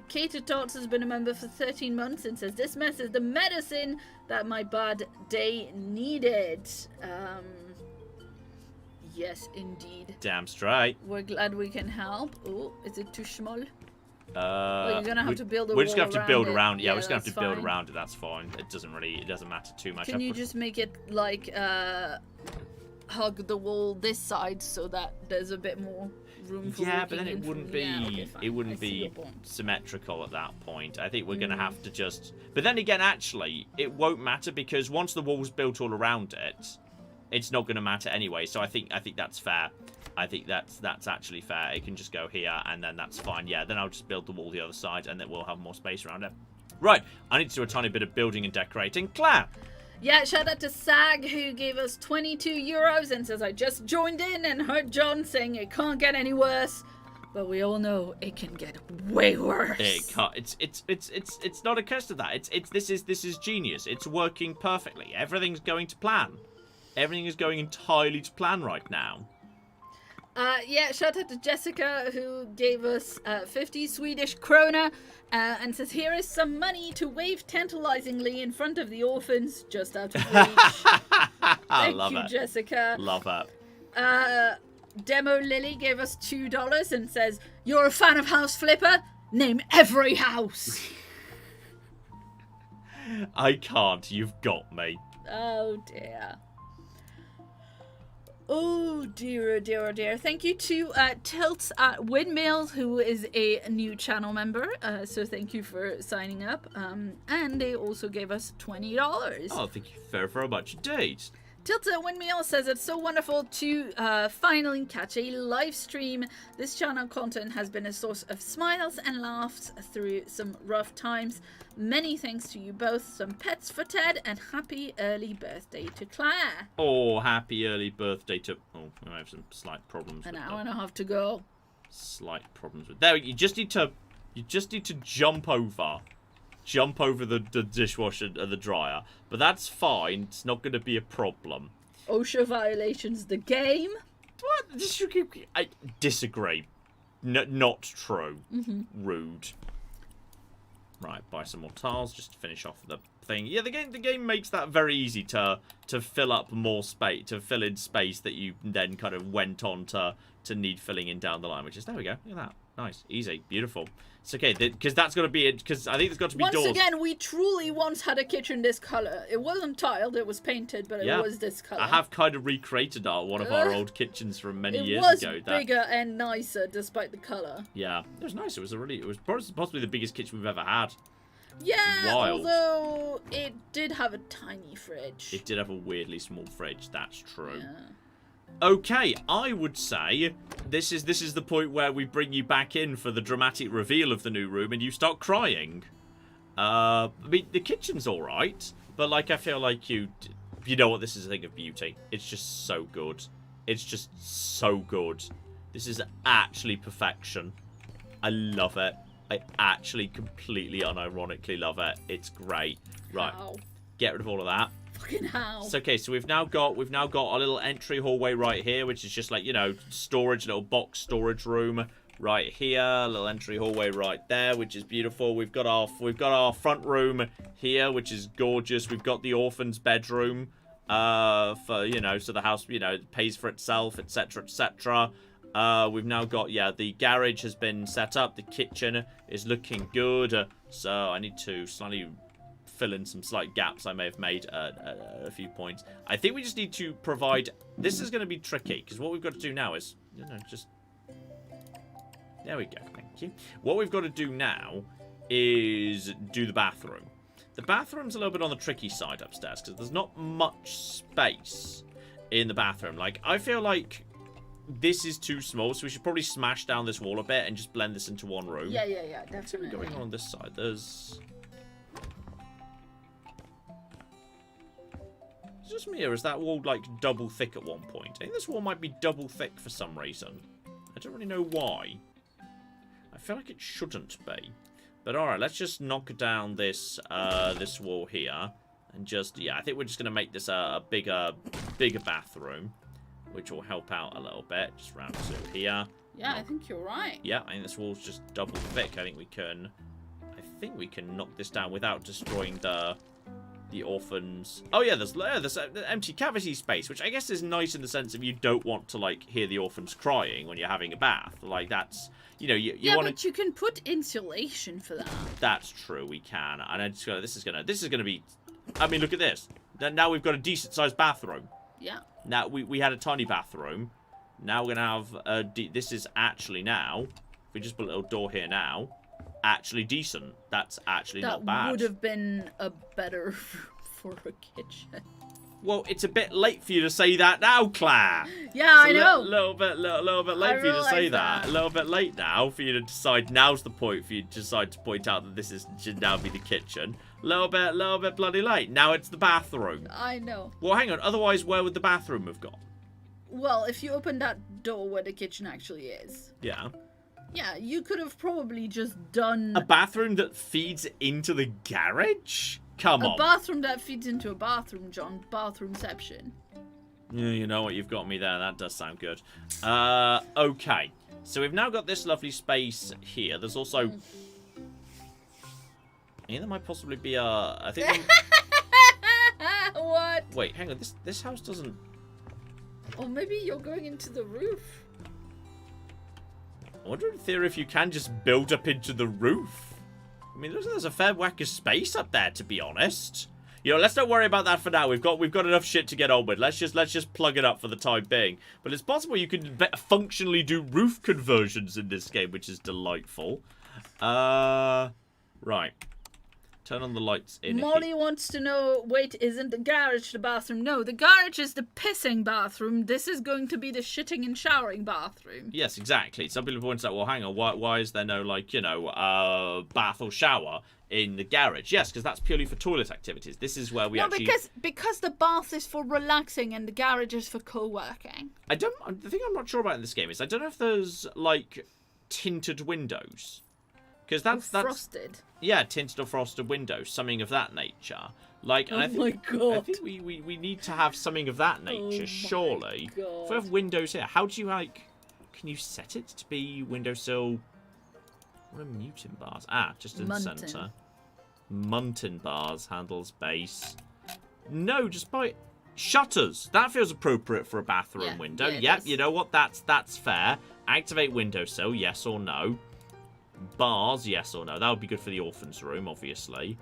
Kato Tots has been a member for 13 months and says, "This mess is the medicine that my bad day needed." Yes, indeed.
Damn straight.
We're glad we can help. Oh, is it too small? You're gonna have to build a wall.
We're just gonna have to build around. Yeah, we're just gonna have to build
fine.
around it. That's fine. It doesn't matter too much.
Can you just make it like hug the wall this side so that there's a bit more room for
but then it wouldn't be
fine.
symmetrical at that point. I think we're gonna have to just. But then again, actually, it won't matter because once the wall's built all around it, it's not gonna matter anyway. So I think that's fair. I think that's actually fair. It can just go here, and then that's fine. Yeah, then I'll just build the wall the other side, and then we'll have more space around it. Right, I need to do a tiny bit of building and decorating. Claire!
Yeah, shout out to Sag, who gave us 22 euros and says, "I just joined in and heard John saying it can't get any worse. But we all know it can get way worse.
It can't. It's not a case of that. This is genius. It's working perfectly. Everything's going to plan. Everything is going entirely to plan right now.
Yeah, shout out to Jessica who gave us 50 Swedish krona and says, here is some money to wave tantalizingly in front of the orphans just out of reach. Thank you, Jessica.
Love it.
Demo Lily gave us $2 and says, you're a fan of House Flipper? Name every house.
I can't. You've got me.
Oh, dear. Oh dear, oh dear, oh dear. Thank you to Tilts at Windmills, who is a new channel member. So thank you for signing up. And they also gave us $20.
Oh, thank you very, very much indeed.
Tilts at Windmills says it's so wonderful to finally catch a live stream. This channel content has been a source of smiles and laughs through some rough times. Many thanks to you both. Some pets for Ted, and happy early birthday to Claire.
Oh, happy early birthday to... Oh, I have some slight problems with
An hour and a half to go.
Slight problems with... There, you just need to jump over the dishwasher and the dryer. But that's fine. It's not going to be a problem.
OSHA violations the game.
What? I disagree. Not true. Rude. Right, buy some more tiles just to finish off the thing. Yeah, the game makes that very easy to fill up more space, to fill in space that you then kind of went on to need filling in down the line, which is, there we go. Look at that. Nice, easy, beautiful. It's okay, because that's got to be it, because I think there's got to be doors.
Once again, we truly once had a kitchen this colour. It wasn't tiled, it was painted, but it was this colour.
I have kind of recreated one of our old kitchens from many years ago.
It was bigger and nicer, despite the colour.
Yeah, it was nice. It was possibly the biggest kitchen we've ever had.
Yeah,
Wild.
although it did have a tiny fridge.
It did have a weirdly small fridge, that's true.
Yeah.
Okay, I would say this is the point where we bring you back in for the dramatic reveal of the new room and you start crying. I mean, the kitchen's alright, but like I feel like you know what, this is a thing of beauty. It's just so good. It's just so good. This is actually perfection. I love it. I actually completely unironically love it. It's great. Right.
How?
Get rid of all of that.
Fucking hell.
It's okay, so we've now got a little entry hallway right here, which is just like, you know, storage, little box storage room right here, a little entry hallway right there, which is beautiful. We've got our front room here, which is gorgeous. We've got the orphan's bedroom, for, you know, so the house, you know, pays for itself, etc., etc. We've now got, yeah, the garage has been set up, the kitchen is looking good, so I need to slightly fill in some slight gaps I may have made at a few points. I think we just need to provide... This is going to be tricky, because what we've got to do now is... You know, just... There we go, thank you. What we've got to do now is do the bathroom. The bathroom's a little bit on the tricky side upstairs, because there's not much space in the bathroom. Like, I feel like this is too small, so we should probably smash down this wall a bit and just blend this into one room.
Yeah, definitely.
What's going on this side? There's... Is it just me, or is that wall, like, double thick at one point? I think this wall might be double thick for some reason. I don't really know why. I feel like it shouldn't be. But alright, let's just knock down this this wall here. And just, yeah, I think we're just going to make this a bigger bathroom. Which will help out a little bit. Just round to here.
Yeah, I think you're right.
Yeah, I think this wall's just double thick. I think we can knock this down without destroying the orphans. Oh yeah, there's empty cavity space, which I guess is nice in the sense of you don't want to like hear the orphans crying when you're having a bath. Like that's, you know, you want to.
But you can put insulation for that.
That's true, we can. And I just go, this is gonna be. I mean, look at this. Now we've got a decent sized bathroom.
Yeah.
Now we had a tiny bathroom. Now we're gonna have this is actually now. If we just put a little door here now. Actually decent. That's actually not bad.
That would have been a better for a kitchen.
Well, it's a bit late for you to say that now, Claire.
Yeah, I know.
A little bit late for you to say that. A little bit late now for you to decide. Now's the point for you to decide to point out that this should now be the kitchen. A little bit bloody late. Now it's the bathroom.
I know.
Well, hang on. Otherwise, where would the bathroom have gone?
Well, if you open that door where the kitchen actually is.
Yeah.
Yeah, you could have probably just done
A bathroom that feeds into the garage? Come
a
on.
bathroom that feeds into a bathroom, John. Bathroomception.
Yeah, you know what, you've got me there. That does sound good. Okay. So we've now got this lovely space here. There's also... Yeah, there might possibly be a... I think...
What?
Wait, hang on. This house doesn't...
Or maybe you're going into the roof.
I wonder in theory if you can just build up into the roof. I mean, there's a fair whack of space up there, to be honest. You know, let's not worry about that for now. We've got enough shit to get on with. Let's just plug it up for the time being. But it's possible you can functionally do roof conversions in this game, which is delightful. Right. Turn on the lights in
Molly
here.
wants to know, wait, isn't the garage the bathroom? No, the garage is the pissing bathroom. This is going to be the shitting and showering bathroom.
Yes, exactly. Some people point out, well, hang on, why is there no, like, you know, bath or shower in the garage? Yes, because that's purely for toilet activities. This is where we actually...
because the bath is for relaxing and the garage is for co-working.
The thing I'm not sure about in this game is I don't know if there's, like, tinted windows. Because that's...
Frosted.
Yeah, tinted or frosted windows, something of that nature. Like, and
Oh
I think,
my God.
I think we need to have something of that nature,
my
surely.
God.
If we have windows here, how do you, like... Can you set it to be windowsill? What are mutant bars? Ah, just in the centre. Muntin bars, handles, base. No, just by... Shutters. That feels appropriate for a bathroom window.
Yeah,
Yep, you know what? That's fair. Activate windowsill, yes or no. Bars, yes or no. That would be good for the orphan's room, obviously.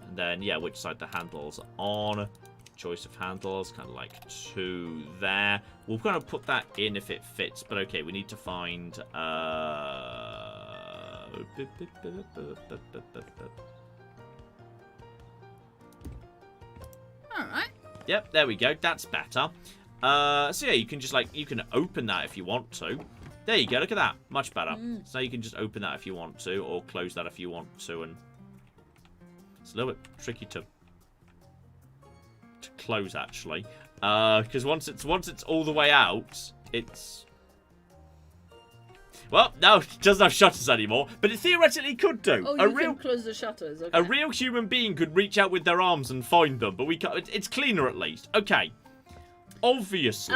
And then, yeah, which side the handle's on. Choice of handles, kind of like 2 there. We'll kind of put that in if it fits. But okay, we need to find...
Alright.
Yep, there we go. That's better. So yeah, you can just like, you can open that if you want to. There you go, look at that. Much better. So you can just open that if you want to, or close that if you want to, and it's a little bit tricky to close actually. Because once it's all the way out, it's... Well, no, it doesn't have shutters anymore, but it theoretically could do.
Oh, you can close the shutters, okay.
A real human being could reach out with their arms and find them, but we can't. It's cleaner at least. Okay. Obviously.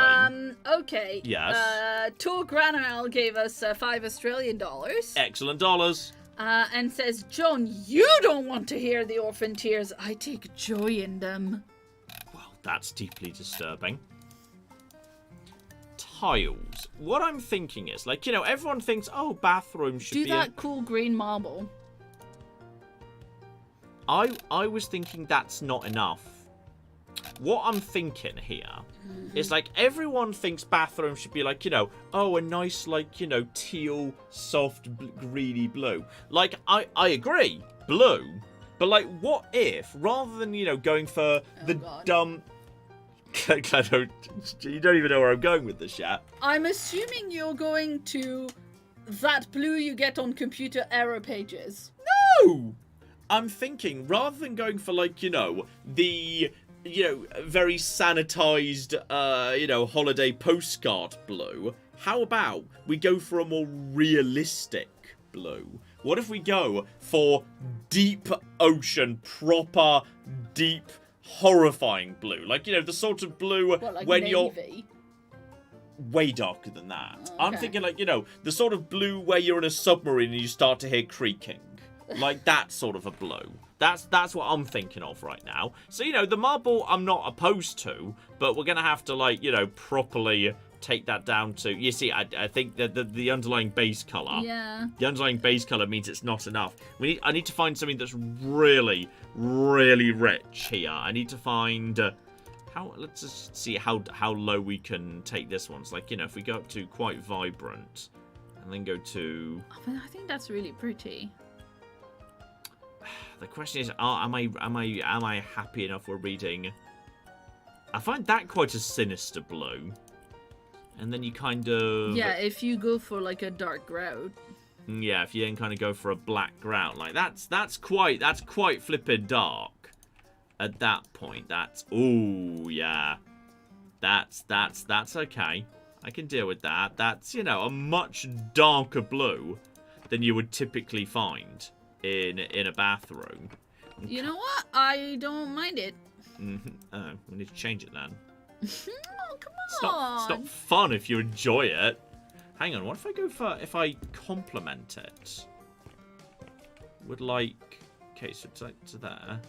Okay.
Yes.
Tor Granal gave us $5 Australian.
Excellent dollars.
And says, John, you don't want to hear the orphan tears. I take joy in them.
Well, that's deeply disturbing. Tiles. What I'm thinking is, like, you know, everyone thinks, oh, bathroom should be...
Do that cool green marble.
I was thinking that's not enough. What I'm thinking here is, like, everyone thinks bathroom should be, like, you know, oh, a nice, like, you know, teal, soft, greeny blue. Like, I agree, blue. But, like, what if, rather than, you know, going for dumb... you don't even know where I'm going with this, chat.
I'm assuming you're going to that blue you get on computer error pages.
No! I'm thinking, rather than going for, like, you know, the... you know, very sanitized, you know, holiday postcard blue. How about we go for a more realistic blue? What if we go for deep ocean, proper, deep, horrifying blue? Like, you know, the sort of blue
like
when
navy?
you're... Way darker than that.
Okay.
I'm thinking, like, you know, the sort of blue where you're in a submarine and you start to hear creaking. Like that sort of a blue. That's what I'm thinking of right now. So, you know, the marble I'm not opposed to, but we're going to have to, like, you know, properly take that down to... You see, I think that the underlying base colour...
Yeah.
The underlying base colour means it's not enough. I need to find something that's really, really rich here. I need to find... let's just see how low we can take this one. It's like, you know, if we go up to quite vibrant, and then go to...
I think that's really pretty.
The question is, am I happy enough with reading? I find that quite a sinister blue. And then you kind of...
Yeah, if you go for like a dark grout.
Yeah, if you then kind of go for a black grout, like that's quite flippin' dark. At that point, that's... Ooh, yeah. That's okay. I can deal with that. That's, you know, a much darker blue. than you would typically find in a bathroom.
You know what? I don't mind it.
Oh, we need to change it then.
Oh, come
It's
on.
not fun if you enjoy it. Hang on, what if I go for if I complement it? Would like okay, so to there.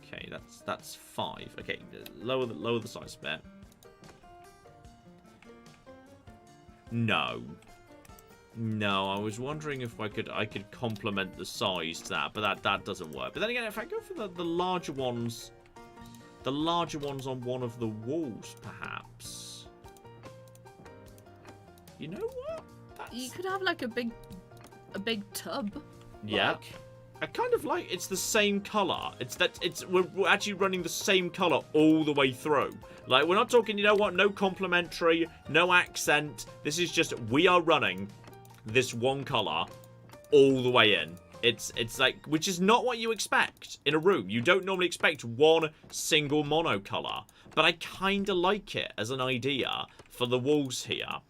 Okay, that's 5. Okay, lower the size a bit. No, I was wondering if I could complement the size to that, but that doesn't work. But then again, if I go for the larger ones, on one of the walls, perhaps. You know what?
You could have like a big tub.
Yeah.
Like.
I kind of like it's the same color. We're actually running the same color all the way through. Like, we're not talking, you know what, no complementary, no accent. This is just we are running this one color all the way in. It's like, which is not what you expect in a room. You don't normally expect one single monocolor, but I kind of like it as an idea for the walls here.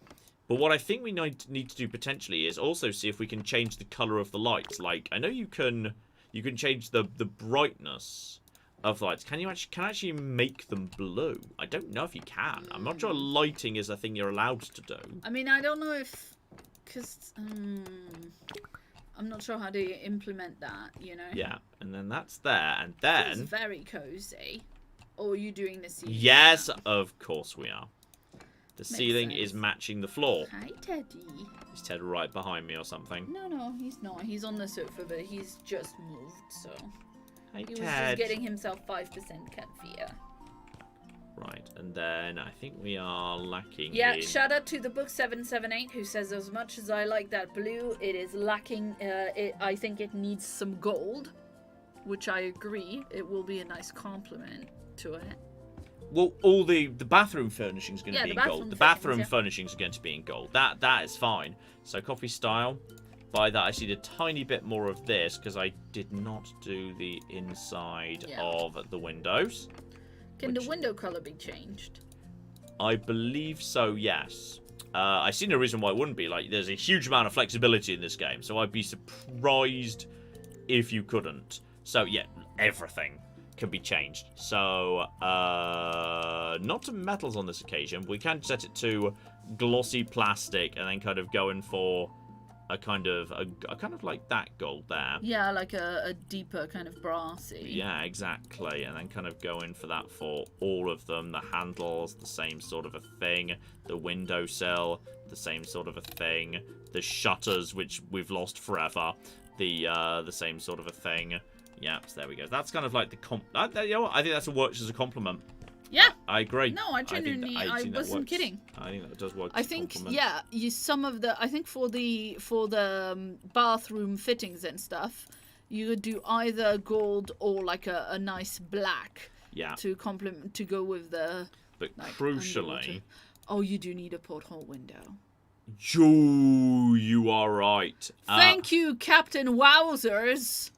But what I think we need to do potentially is also see if we can change the color of the lights. Like, I know you can change the brightness of the lights. Can you actually make them blue? I don't know if you can. I'm not sure lighting is a thing you're allowed to do.
I mean, I don't know if, because I'm not sure how to implement that. You know.
Yeah, and then that's there, and then
It's very cozy. Or are you doing the ceiling?
yes, of course we are. The
Makes
ceiling
sense.
is matching the floor.
Hi, Teddy.
Is Ted right behind me or something?
No, he's not. He's on the sofa, but he's just moved, so
Hey,
he was
Ted.
just getting himself 5% comfier.
Right, and then I think we are lacking.
Yeah,
in...
shout out to the book 778 who says, as much as I like that blue, it is lacking. I think it needs some gold, which I agree. It will be a nice compliment to it.
Well, all the bathroom furnishings going to be in gold. The bathroom
fittings,
furnishings are going to be in gold. That is fine. So coffee style. By that, I see a tiny bit more of this because I did not do the inside of the windows.
Can the window color be changed?
I believe so, yes. I see no reason why it wouldn't be. Like, there's a huge amount of flexibility in this game, so I'd be surprised if you couldn't. So, yeah, everything can be changed. So, not to metals on this occasion. We can set it to glossy plastic and then kind of go in for a kind of like that gold there.
Yeah, like a deeper kind of brassy.
Yeah, exactly. And then kind of go in for that for all of them. The handles, the same sort of a thing. The windowsill, the same sort of a thing. The shutters, which we've lost forever, the same sort of a thing. Yeah, so there we go. That's kind of like the you know what? I think that works as a compliment.
Yeah.
I agree.
No, I genuinely, I wasn't kidding.
I think that does work.
I think, yeah, I think for the bathroom fittings and stuff, you could do either gold or like a nice black.
Yeah.
To complement, to go with the.
But
like,
crucially.
underwater. Oh, you do need a porthole window.
You are right.
Thank you, Captain Wowzers.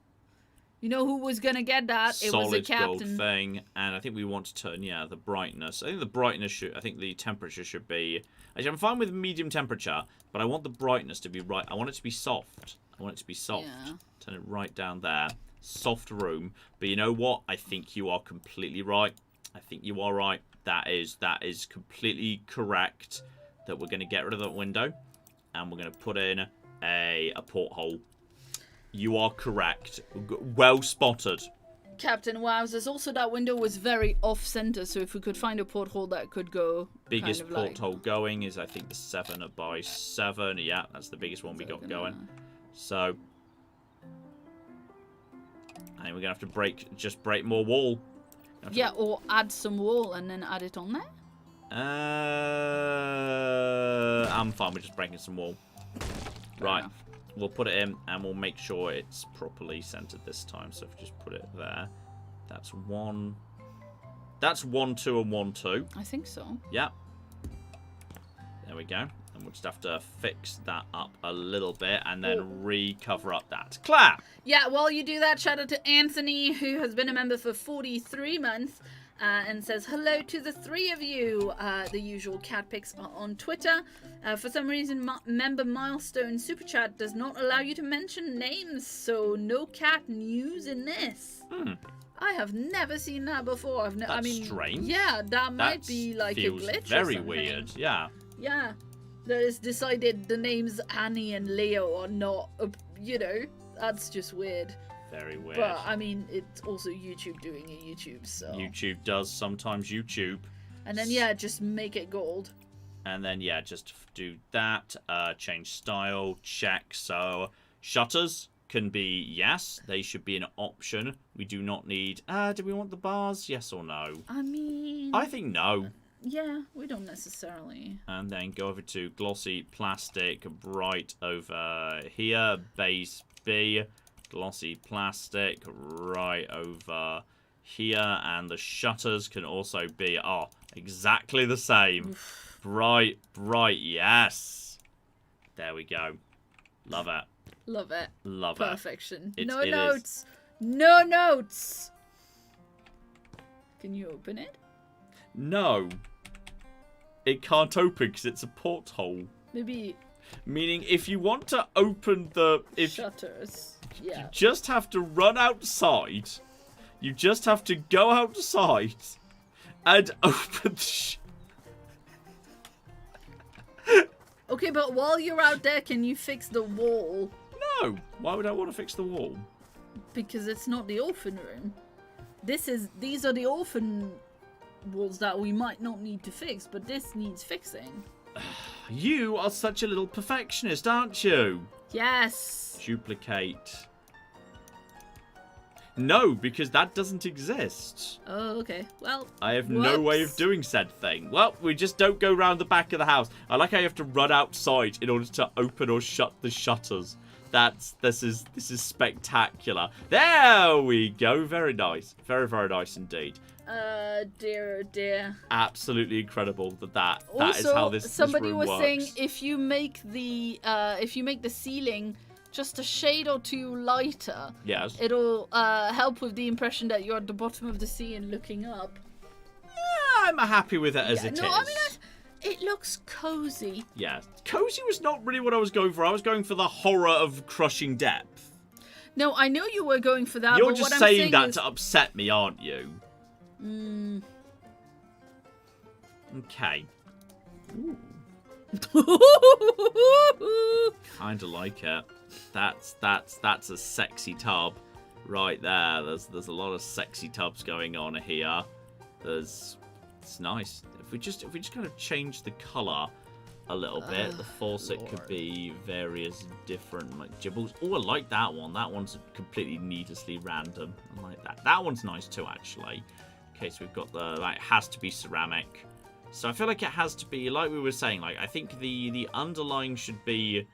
You know who was going to get that? It was the captain.
Solid gold thing. And I think we want to turn, the brightness. I think the brightness I think the temperature should be... Actually, I'm fine with medium temperature, but I want the brightness to be right. I want it to be soft.
Yeah.
Turn it right down there. Soft room. But you know what? I think you are completely right. I think you are right. That is completely correct. That we're going to get rid of that window. And we're going to put in a porthole. You are correct. Well spotted.
Captain Wowzers. Also, that window was very off-center, so if we could find a porthole that could go...
Biggest
kind of
porthole going is, I think, the 7x7. Yeah, that's the biggest one we got going. So... I think we're going to have to break more wall.
Yeah, or add some wall and then add it on there?
I'm fine with just breaking some wall. Right. We'll put it in and we'll make sure it's properly centered this time. So if we just put it there. That's 1. That's 1, 2, and 1, 2.
I think so.
Yep. There we go. And we'll just have to fix that up a little bit and then recover up that. Claire!
Yeah, while you do that, shout out to Anthony, who has been a member for 43 months. and says, hello to the three of you. The usual cat pics are on Twitter. For some reason, member Milestone Super Chat does not allow you to mention names, so no cat news in this. I have never seen that before.
That's strange.
Yeah, that might be like a glitch.
Very
or something.
weird. Yeah.
Yeah. That is decided the names Annie and Leo are not, that's just weird.
Very weird.
But, I mean, it's also YouTube doing a YouTube, so...
YouTube does sometimes YouTube.
And then, yeah, just make it gold.
And then, yeah, just do that. Change style. Check. So, shutters can be yes. They should be an option. We do not need... do we want the bars? Yes or no?
I mean...
I think no.
Yeah, we don't necessarily.
And then go over to glossy plastic. Right over here. Base B. Glossy plastic right over here, and the shutters can also be exactly the same. Bright, yes. There we go. Love it.
Love it.
Love
Perfection.
it.
No notes. No notes. Can you open it?
No. It can't open because it's a porthole.
Maybe.
Meaning, if you want to open the
shutters. Yeah.
You just have to run outside. You just have to go outside and open the
Okay, but while you're out there, can you fix the wall?
No. Why would I want to fix the wall?
Because it's not the orphan room. These are the orphan walls that we might not need to fix, but this needs fixing.
You are such a little perfectionist, aren't you?
Yes.
Duplicate. No, because that doesn't exist.
Oh, okay. Well,
I have no way of doing said thing. Well, we just don't go round the back of the house. I like how you have to run outside in order to open or shut the shutters. This is spectacular. There we go. Very nice. Very, very nice indeed.
Dear, oh dear.
Absolutely incredible that
also,
is how this
somebody
room
was
works.
saying if you make the ceiling just a shade or two lighter,
yes,
it'll help with the impression that you're at the bottom of the sea and looking up.
Yeah, I'm happy with it as it is.
I mean, it looks cozy.
Yeah, cozy was not really what I was going for. I was going for the horror of crushing depth.
No, I know you were going for that.
You're
but
just
what
saying
I'm
that
is...
to upset me, aren't you? Okay. Kinda like it. That's a sexy tub right there. There's a lot of sexy tubs going on here. It's nice. If we just kind of change the colour a little bit, the faucet could be various different like gibbles. Oh, I like that one. That one's completely needlessly random. I like that. That one's nice too, actually. Okay, so we've got it has to be ceramic. So I feel like it has to be, like we were saying, like I think the underlying should be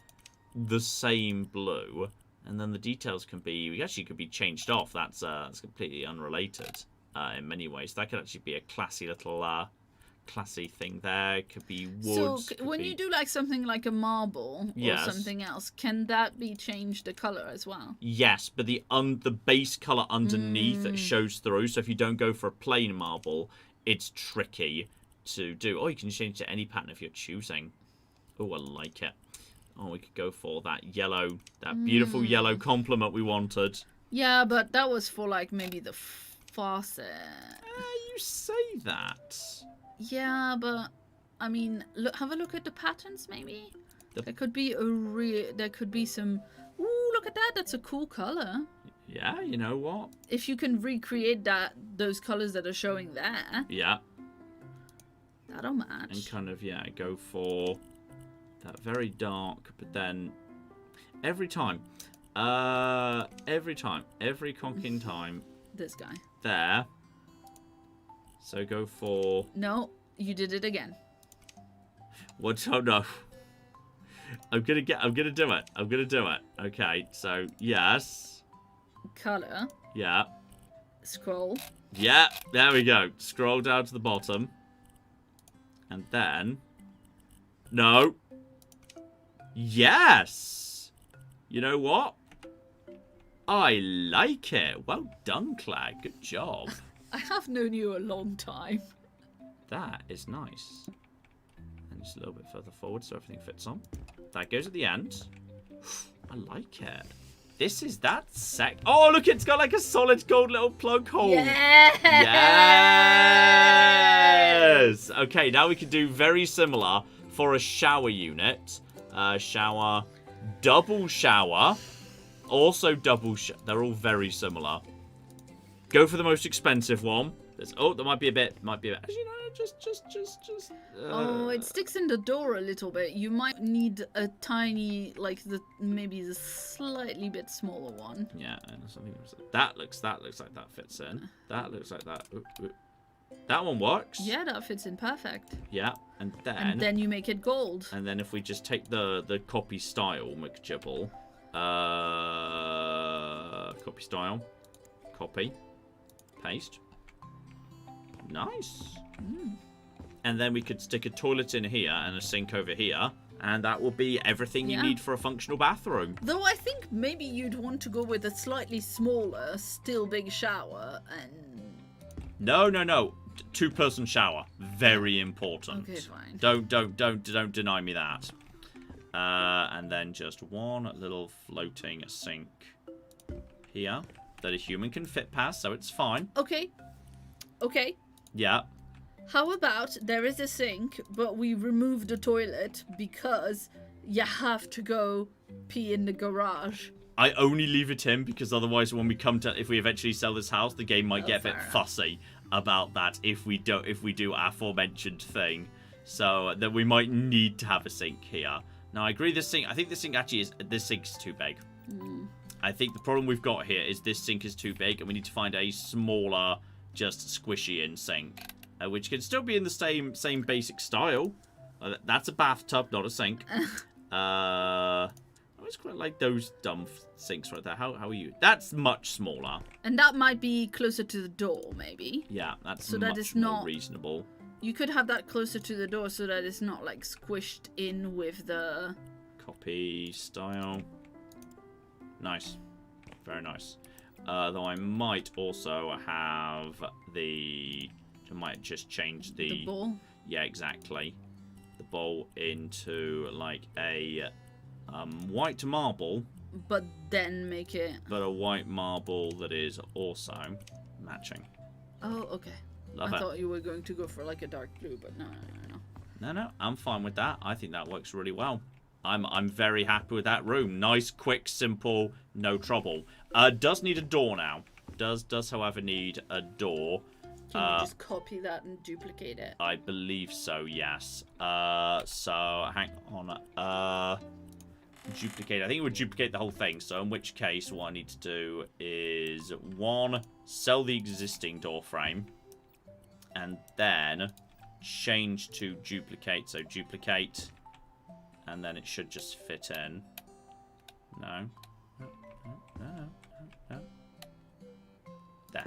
the same blue, and then the details can be could be changed off. That's completely unrelated in many ways. That could actually be a classy little classy thing there. It could be wood.
So when you do like something like a marble or something else, can that be changed the color as well?
Yes, but the base color underneath it shows through. So if you don't go for a plain marble, it's tricky to do. Oh, you can change to any pattern if you're choosing. Oh, I like it. Oh, we could go for that yellow, that beautiful yellow complement we wanted.
Yeah, but that was for like maybe the faucet.
You say that.
Yeah, but I mean, have a look at the patterns. Maybe there could be there could be some. Ooh, look at that! That's a cool color.
Yeah, you know what?
If you can recreate those colors that are showing there.
Yeah.
That'll match.
And kind of go for that very dark, but then every conking time.
This guy.
There. So go for...
No, you did it again.
What? Oh no. I'm gonna do it. Okay, so yes.
Color.
Yeah.
Scroll.
Yeah, there we go. Scroll down to the bottom. And then... No. Yes! You know what? I like it. Well done, Claire. Good job.
I have known you a long time.
That is nice. And just a little bit further forward so everything fits on. That goes at the end. I like it. This is that sec. Oh, look, it's got like a solid gold little plug hole.
Yes!
Yes! Okay, now we can do very similar for a shower unit. Shower, double shower, also double shower. They're all very similar. Go for the most expensive one. Oh, there might be a bit. Actually, no, just.
Oh, it sticks in the door a little bit. You might need a tiny, maybe the slightly bit smaller one.
Yeah, something that looks like that fits in. That looks like that. That one works.
Yeah, that fits in perfect.
Yeah, and
then you make it gold.
And then if we just take the copy style McJibble, copy style, copy, paste. Nice. And then we could stick a toilet in here and a sink over here, and that will be everything you need for a functional bathroom.
Though I think maybe you'd want to go with a slightly smaller, still big shower and...
No. 2-person shower. Very important.
Okay, fine.
Don't deny me that. And then just one little floating sink here that a human can fit past, so it's fine.
Okay.
Yeah.
How about there is a sink, but we remove the toilet because you have to go pee in the garage.
I only leave it in because otherwise when we come to, if we eventually sell this house, the game might get a bit fussy about that if we do our aforementioned thing. So that we might need to have a sink here. Now I agree this sink's too big. I think the problem we've got here is this sink is too big and we need to find a smaller, just squishy in sink. Which can still be in the same basic style. That's a bathtub, not a sink. I always quite like those dumb sinks right there. How are you? That's much smaller.
And that might be closer to the door, maybe.
Yeah, that's
so
much
that it's
more
not
reasonable.
You could have that closer to the door so that it's not like squished in with the...
Copy style. Nice. Very nice. Though I might also have I might just change
the bowl?
Yeah, exactly. The bowl into like a white marble.
But then make it...
But a white marble that is also matching.
Oh, okay. I thought you were going to go for like a dark blue, but no.
No, I'm fine with that. I think that works really well. I'm very happy with that room. Nice, quick, simple, no trouble. Does need a door now. Does however need a door.
Can you just copy that and duplicate it?
I believe so, yes. So, hang on. Duplicate. I think it would duplicate the whole thing. So, in which case, what I need to do is, 1, sell the existing door frame. And then, change to duplicate. So, duplicate. And then it should just fit in. No. There.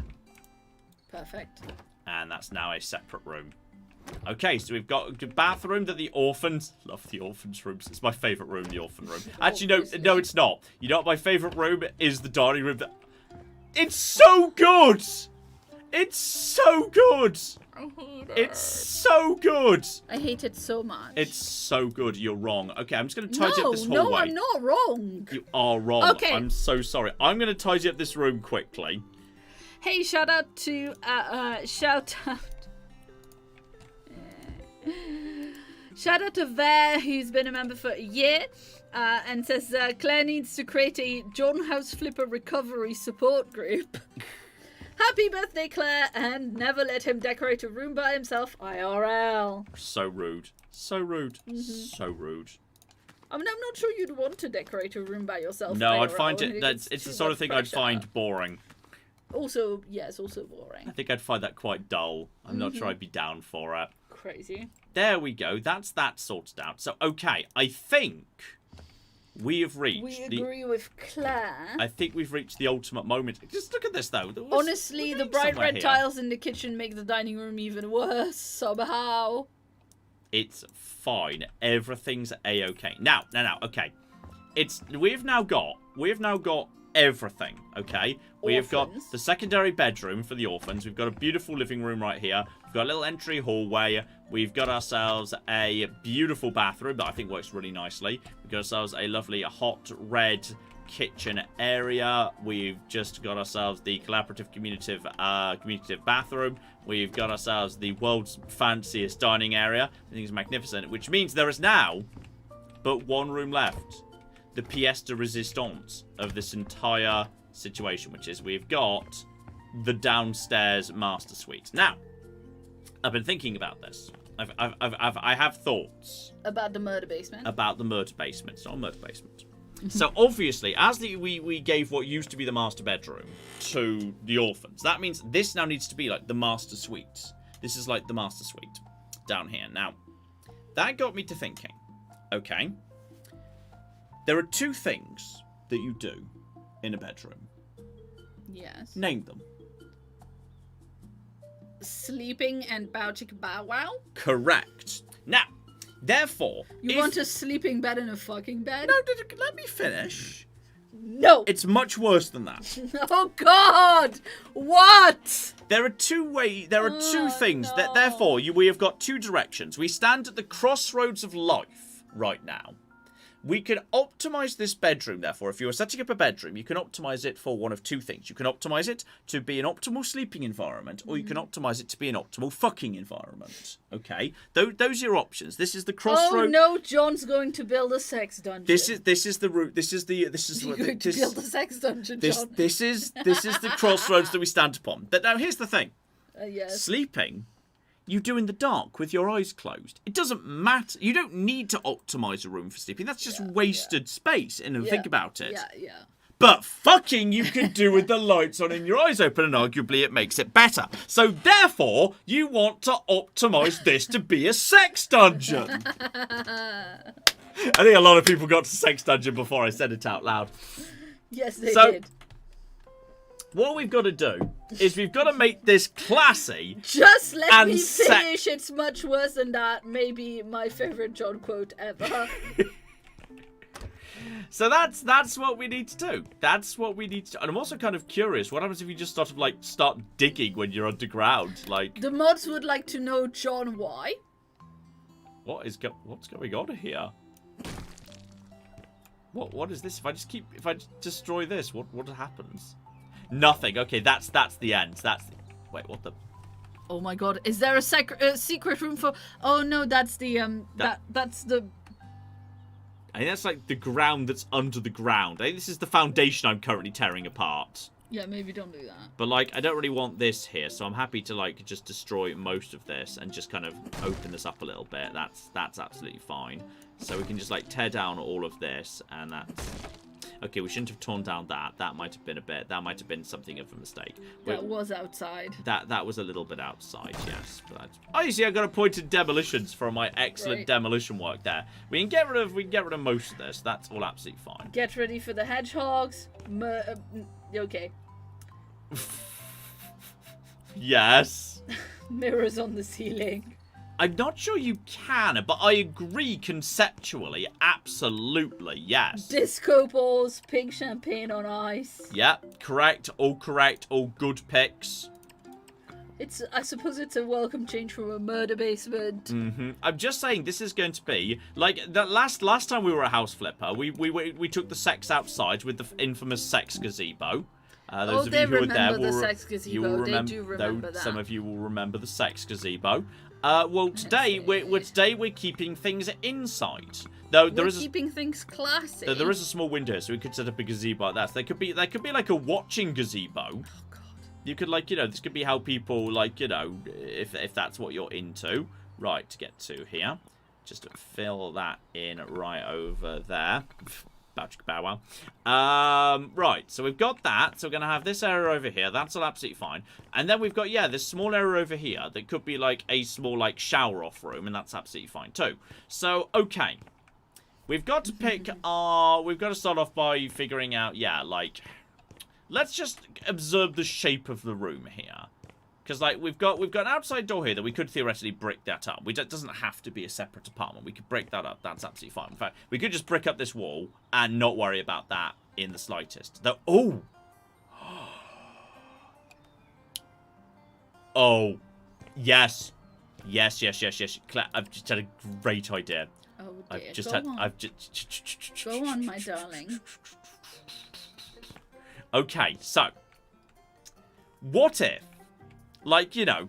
Perfect.
And that's now a separate room. Okay, so we've got a bathroom that the orphans... Love the orphans' rooms. It's my favourite room, the orphan room. Actually, no, it's not. You know what my favourite room is? The dining room. It's so good! It's so good!
I hate it.
It's so good!
I hate it so much.
It's so good. You're wrong. Okay, I'm just going to tidy up this hallway.
No, I'm not wrong.
You are wrong.
Okay.
I'm so sorry. I'm going to tidy up this room quickly.
Hey, shout out to Ver, who's been a member for a year, and says Claire needs to create a John House Flipper recovery support group. Happy birthday, Claire, and never let him decorate a room by himself, IRL.
So rude. So rude. So rude.
I mean, I'm not sure you'd want to decorate a room by yourself.
No,
IRL.
I'd find it's the sort of thing I'd find boring.
Also, yeah, it's also boring.
I think I'd find that quite dull. I'm not sure I'd be down for it.
Crazy.
There we go. That's that sorted out. So, okay, I think we have reached...
We agree with Claire.
I think we've reached the ultimate moment. Just look at this, though.
Honestly, the bright red tiles in the kitchen make the dining room even worse, somehow.
It's fine. Everything's A-okay. Now, okay. We've now got everything, okay? We have got
Orphans.
the secondary bedroom for the orphans. We've got a beautiful living room right here. We've got a little entry hallway. We've got ourselves a beautiful bathroom that I think works really nicely. We've got ourselves a lovely hot red kitchen area. We've just got ourselves the collaborative communicative bathroom. We've got ourselves the world's fanciest dining area. I think it's magnificent, which means there is now but one room left. The pièce de résistance of this entire situation, which is we've got the downstairs master suite. Now, I've been thinking about this. I have thoughts
About the murder basement.
about the murder basement. It's not a murder basement. So obviously, as we gave what used to be the master bedroom to the orphans, that means this now needs to be like the master suite. This is like the master suite down here. Now, that got me to thinking. Okay, there are two things that you do in a bedroom.
Yes.
Name them.
Sleeping and bow chicka bow wow.
Correct. Now, therefore,
You want a sleeping bed and a fucking bed?
No, let me finish.
No.
It's much worse than that.
Oh God! What?
There are two things that
no.
therefore we have got two directions. We stand at the crossroads of life right now. We can optimize this bedroom, therefore. If you are setting up a bedroom, you can optimize it for one of two things. You can optimize it to be an optimal sleeping environment, or you can optimize it to be an optimal fucking environment. Okay? Those are your options. This is the crossroad.
Oh no, John's going to build a sex dungeon.
This is the route.
You're going to build a sex dungeon, John.
This is the crossroads that we stand upon. But now here's the thing.
Yes.
Sleeping, you do in the dark with your eyes closed. It doesn't matter. You don't need to optimize a room for sleeping. That's just wasted space. And think about it.
Yeah.
But fucking you can do with the lights on and your eyes open, and arguably it makes it better. So therefore, you want to optimize this to be a sex dungeon. I think a lot of people got to sex dungeon before I said it out loud.
Yes, they did.
What we've got to do is we've got to make this classy.
Just let
and
me finish. It's much worse than that. Maybe my favorite John quote ever.
So that's what we need to do. That's what we need to do. And I'm also kind of curious. What happens if you just start digging when you're underground? Like,
The mods would like to know, John, why?
what's going on here? What is this? If I destroy this, what happens? Nothing. Okay, that's the end. Wait, what the?
Oh my God! Is there a secret room for? Oh no, that's the that's the.
I think that's like the ground that's under the ground. I think this is the foundation I'm currently tearing apart.
Yeah, maybe don't do that.
But like, I don't really want this here, so I'm happy to like just destroy most of this and just kind of open this up a little bit. That's absolutely fine. So we can just like tear down all of this, and that's. Okay, we shouldn't have torn down that. That might have been that might have been something of a mistake.
That was outside.
That was a little bit outside, yes. But oh, you see, I got a point in demolitions for my excellent demolition work there. We can get rid of most of this. That's all absolutely fine.
Get ready for the hedgehogs. Okay.
Yes.
Mirrors on the ceiling.
I'm not sure you can, but I agree conceptually. Absolutely, yes.
Disco balls, pink champagne on ice.
Yep, correct. All good picks.
I suppose it's a welcome change from a murder basement.
Mm-hmm. I'm just saying this is going to be like that last time we were at House Flipper. We took the sex outside with the infamous sex gazebo. Those of you who were there will
sex gazebo. They do remember that.
Some of you will remember the sex gazebo. Well, today we're keeping things inside. Though
we're keeping things classy.
Though there is a small window, so we could set up a gazebo like that. So there could be like a watching gazebo.
Oh God.
You could this could be how people if that's what you're into. Right, to get to here, just fill that in right over there. Bow wow. Right, so we've got that. So we're going to have this area over here. That's all absolutely fine. And then we've got, this small area over here that could be like a small, shower-off room. And that's absolutely fine, too. So, okay. We've got to pick our... We've got to start off by figuring out, let's just observe the shape of the room here. Because, we've got an outside door here that we could theoretically brick that up. It doesn't have to be a separate apartment. We could break that up. That's absolutely fine. In fact, we could just brick up this wall and not worry about that in the slightest. Though, oh! Oh. Yes. Yes. I've just had a great idea.
Oh dear.
I've just
Go
had.
on.
I've just.
Go on, my darling.
Okay, so what if, like, you know,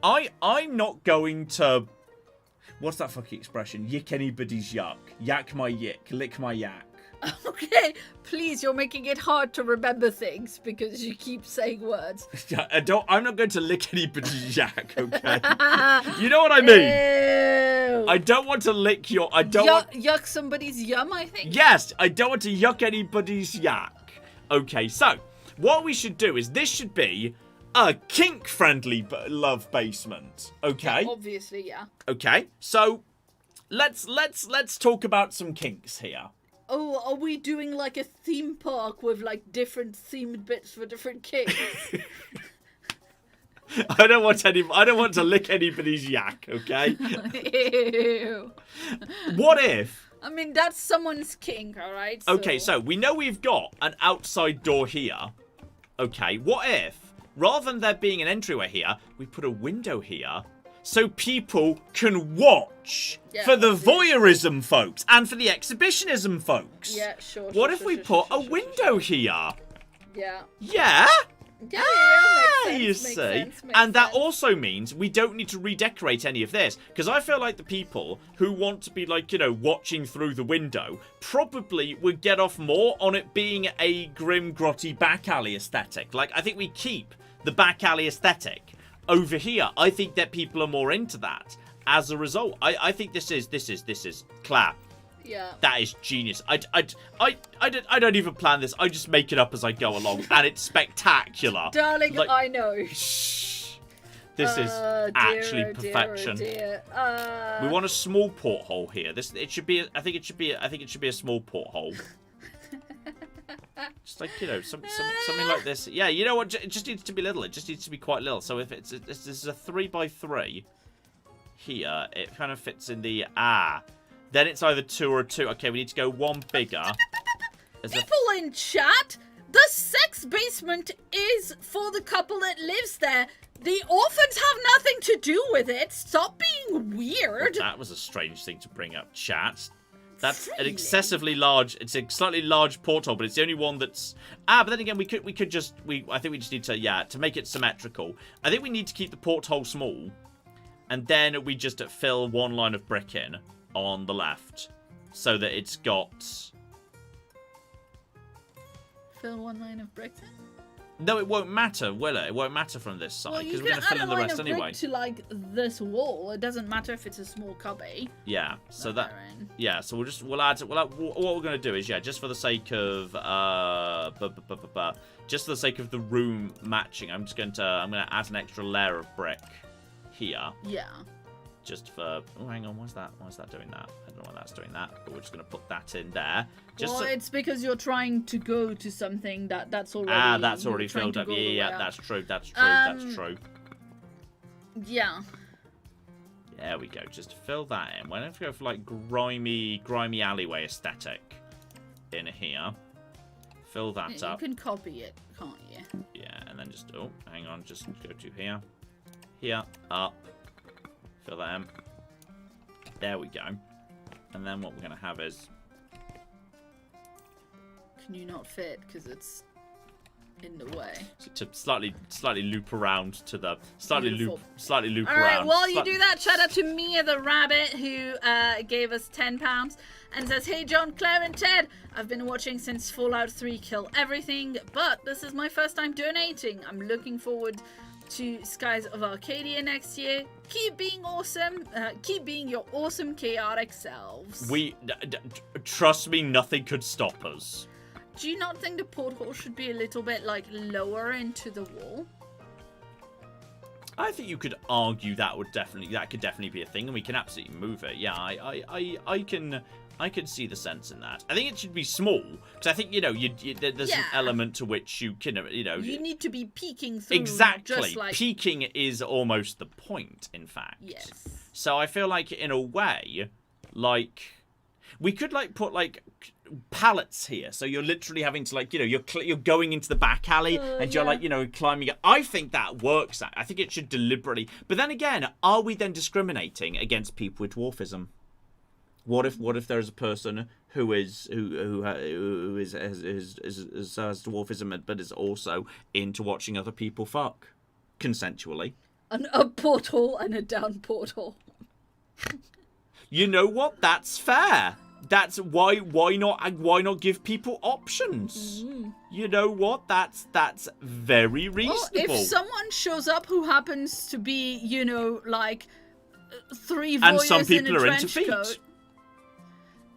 I'm not going to. What's that fucking expression? Yick anybody's yuck. Yak my yick. Lick my yak.
Okay, please, you're making it hard to remember things because you keep saying words.
I'm not going to lick anybody's yak, okay? You know what I mean?
Ew.
I don't want to lick your. I don't want.
Yuck somebody's yum, I think.
Yes, I don't want to yuck anybody's yak. Okay, so what we should do is this should be a kink-friendly love basement. Okay.
Yeah, obviously, yeah.
Okay, so let's talk about some kinks here.
Oh, are we doing like a theme park with like different themed bits for different kinks?
I don't want to lick anybody's yak, okay?
Ew.
What if?
I mean, that's someone's kink, alright?
Okay, so we know we've got an outside door here. Okay, what if, rather than there being an entryway here, we put a window here so people can watch for the voyeurism folks and for the exhibitionism folks?
Yeah, sure.
What if we put a window here?
Yeah.
Yeah?
Yeah,
You see, and that also means we don't need to redecorate any of this, because I feel like the people who want to be, like, you know, watching through the window probably would get off more on it being a grim, grotty back alley aesthetic. Like, I think we keep the back alley aesthetic over here. I think that people are more into that as a result. I think this is Claire.
Yeah.
That is genius. I don't even plan this. I just make it up as I go along, and it's spectacular.
Darling,
like,
I know.
Shh. This is actually perfection.
Dear.
We want a small porthole here. It should be. I think it should be a small porthole. Just like, you know, something like this. Yeah, you know what? It just needs to be little. It just needs to be quite little. So if this is a 3x3 here, it kind of fits in the Then it's either 2 or a 2. Okay, we need to go one bigger.
People in chat, the sex basement is for the couple that lives there. The orphans have nothing to do with it. Stop being weird.
Well, that was a strange thing to bring up, chat. That's
Really?
an excessively large. It's a slightly large porthole, but it's the only one that's. But then again, I think we just need to to make it symmetrical. I think we need to keep the porthole small, and then we just fill one line of brick in on the left, so that it's got.
Fill one line of bricks in?
No, it won't matter, will it? It won't matter from this side, because we're going to fill in the rest anyway.
To like this wall. It doesn't matter if it's a small cubby.
Yeah, so so we'll add what we're going to do is just for the sake of just for the sake of the room matching, I'm going to add an extra layer of brick here.
Yeah.
Just for hang on, why is that doing that? I don't know why that's doing that, but we're just going to put that in there.
It's because you're trying to go to something that's already
that's already filled up. Yeah, that's true. That's true.
Yeah.
There we go. Just fill that in. Why don't we go for like grimy alleyway aesthetic in here? Fill that up.
You can copy it, can't you?
Yeah, and then just hang on, just go to here, up. Fill that in. There we go. And then what we're going to have is...
Can you not fit because it's in the way?
To slightly loop around to the... Slightly loop around.
Alright, while you do that, shout out to Mia the Rabbit who gave us £10 and says, "Hey John, Claire and Ted, I've been watching since Fallout 3 Kill Everything, but this is my first time donating. I'm looking forward to Skies of Arcadia next year. Keep being awesome. Keep being your awesome chaotic selves."
Trust me, nothing could stop us.
Do you not think the porthole should be a little bit like lower into the wall?
I think you could argue that could definitely be a thing, and we can absolutely move it. Yeah, I can see the sense in that. I think it should be small, because I think, there's an element to which you can,
You need to be peeking through.
Exactly.
Just like...
Peeking is almost the point, in fact.
Yes.
So I feel like, in a way, like... We could like put like pallets here, so you're literally having to like, you know, you're going into the back alley and you're like, you know, climbing up. I think that works. I think it should deliberately. But then again, are we then discriminating against people with dwarfism? What if there's a person who has dwarfism but is also into watching other people fuck consensually?
An up porthole and a down porthole.
You know what? That's fair. That's why not give people options? You know what? That's very reasonable.
Well, if someone shows up who happens to be, you know, like 3 voyeurs
and some people
in a
are
trench
into feet.
coat.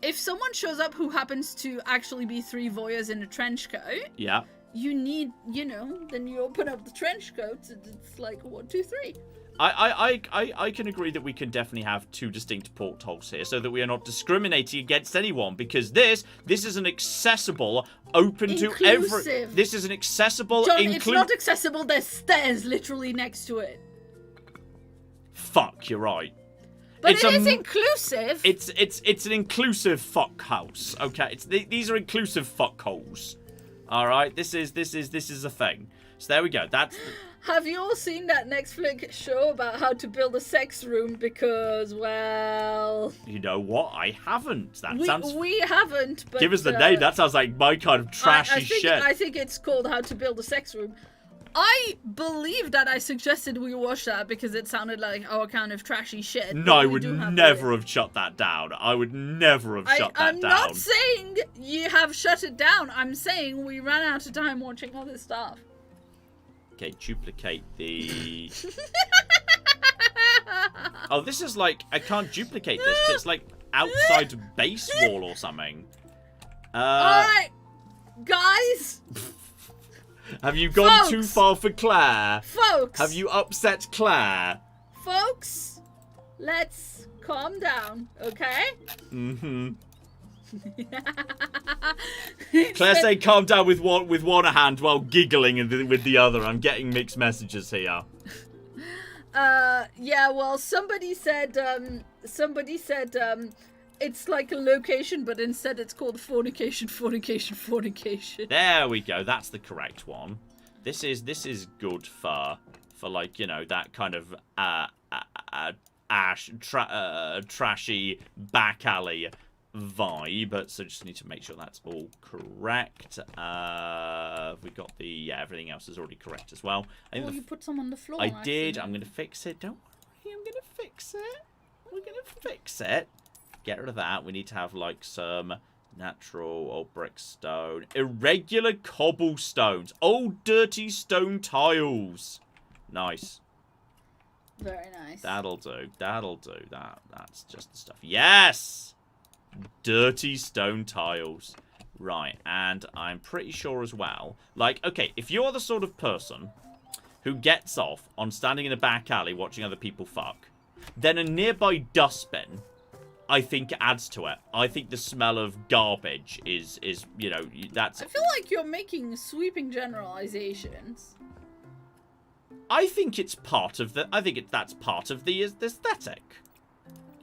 If someone shows up who happens to actually be 3 voyeurs in a trench coat,
Yeah.
you need, you know, then you open up the trench coats and it's like 1, 2, 3.
I can agree that we can definitely have 2 distinct portholes here so that we are not discriminating against anyone, because this is an accessible, open to every. This is an accessible,
John, it's not accessible. There's stairs literally next to it.
Fuck, you're right.
But it is inclusive.
It's an inclusive fuck house. Okay, these are inclusive fuck holes. All right, this is a thing. So there we go.
Have you all seen that Netflix show about how to build a sex room? Because, well...
You know what? I haven't.
We haven't, but...
Give us the name. That sounds like my kind of trashy shit.
I think it's called How to Build a Sex Room. I believe that I suggested we watch that because it sounded like our kind of trashy shit.
No, I would never have shut that down. I would never have shut that down.
I'm not saying you have shut it down. I'm saying we ran out of time watching other stuff.
Okay, duplicate the... Oh, this is like... I can't duplicate this. It's like outside base wall or something.
Alright, guys.
Have you gone too far for Claire?
Folks.
Have you upset Claire?
Folks, let's calm down, okay?
Mm-hmm. Claire say calm down with one hand while giggling with the other. I'm getting mixed messages here.
Yeah, well, somebody said it's like a location, but instead it's called fornication.
There we go. That's the correct one. This is good for like, you know, that kind of trashy back alley vibe. So just need to make sure that's all correct. We got everything else is already correct as well.
You put some on the floor.
I did. I'm gonna fix it. Don't worry. I'm gonna fix it. We're gonna fix it. Get rid of that. We need to have like some natural old brick stone, irregular cobblestones, old dirty stone tiles. Nice.
Very nice.
That'll do. That's just the stuff. Yes. Dirty stone tiles. Right, and I'm pretty sure as well. Like, okay, if you're the sort of person who gets off on standing in a back alley watching other people fuck, then a nearby dustbin, I think, adds to it. I think the smell of garbage is you know, that's...
I feel like you're making sweeping generalizations.
I think it's part of the... that's part of the aesthetic.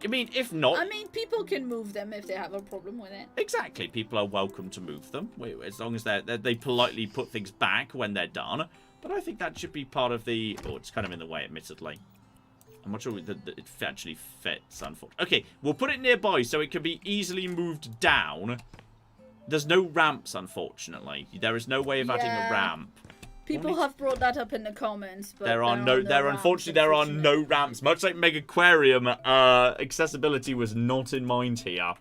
I mean, if not...
I mean, people can move them if they have a problem with it.
Exactly. People are welcome to move them, as long as they politely put things back when they're done. But I think that should be part of the... Oh, it's kind of in the way, admittedly. I'm not sure that it actually fits, unfortunately. Okay, we'll put it nearby so it can be easily moved down. There's no ramps, unfortunately. There is no way of adding a ramp.
People have brought that up in the comments, but
unfortunately there are no ramps. Much like Megaquarium, accessibility was not in mind here.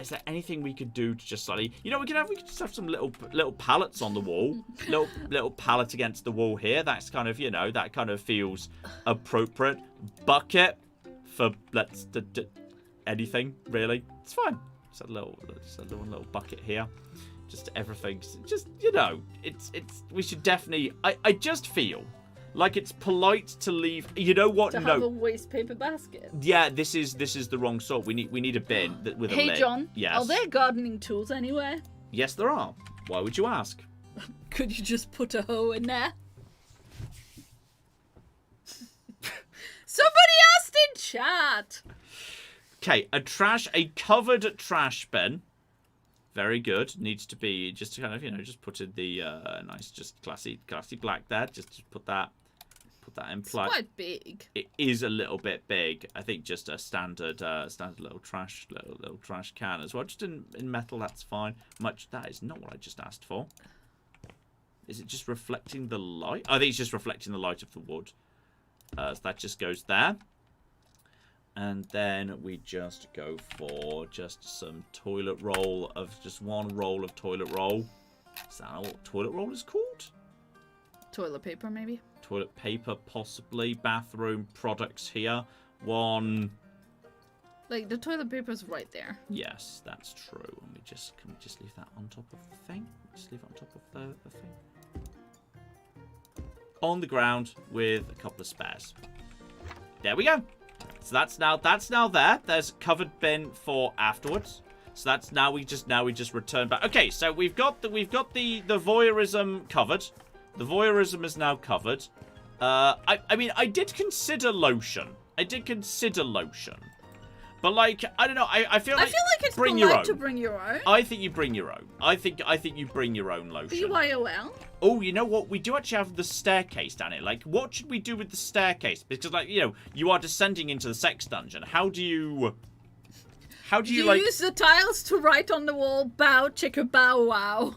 Is there anything we could do to just slightly... You know, we could just have some little pallets on the wall. little pallet against the wall here. That's kind of, you know, that kind of feels appropriate. Bucket for anything, really. It's fine. Just a little bucket here. Just everything. Just, you know, we should definitely... I just feel like it's polite to leave... You know what?
To have a waste paper basket.
Yeah, this is the wrong sort. We need a bin with a lid.
Hey, John.
Yes.
Are there gardening tools anywhere?
Yes, there are. Why would you ask?
Could you just put a hoe in there? Somebody asked in chat.
Okay, a covered trash bin. Very good. Needs to be just kind of, you know, just put in the nice, just classy black there. Just put that in place.
It's quite big.
It is a little bit big. I think just a standard little trash can as well. Just in metal, that's fine. That is not what I just asked for. Is it just reflecting the light? I think it's just reflecting the light of the wood. So that just goes there. And then we just go for just some toilet roll of just one roll of toilet roll. Is that what toilet roll is called?
Toilet paper, maybe?
Toilet paper, possibly. Bathroom products here. One.
Like, the toilet paper's right there.
Yes, that's true. And can we just leave that on top of the thing? Just leave it on top of the thing. On the ground with a couple of spares. There we go. So that's now there. There's a covered bin for afterwards. So that's now we just return back. Okay, so we've got the voyeurism covered. The voyeurism is now covered. I mean, I did consider lotion. But like, I don't know. I feel like
it's
bring your own.
to bring your own.
I think you bring your own. I think you bring your own lotion.
BYOL.
Oh, you know what? We do actually have the staircase down here. Like, what should we do with the staircase? Because, like, you know, you are descending into the sex dungeon. How do you like...
use the tiles to write on the wall, bow, chicka, bow, wow.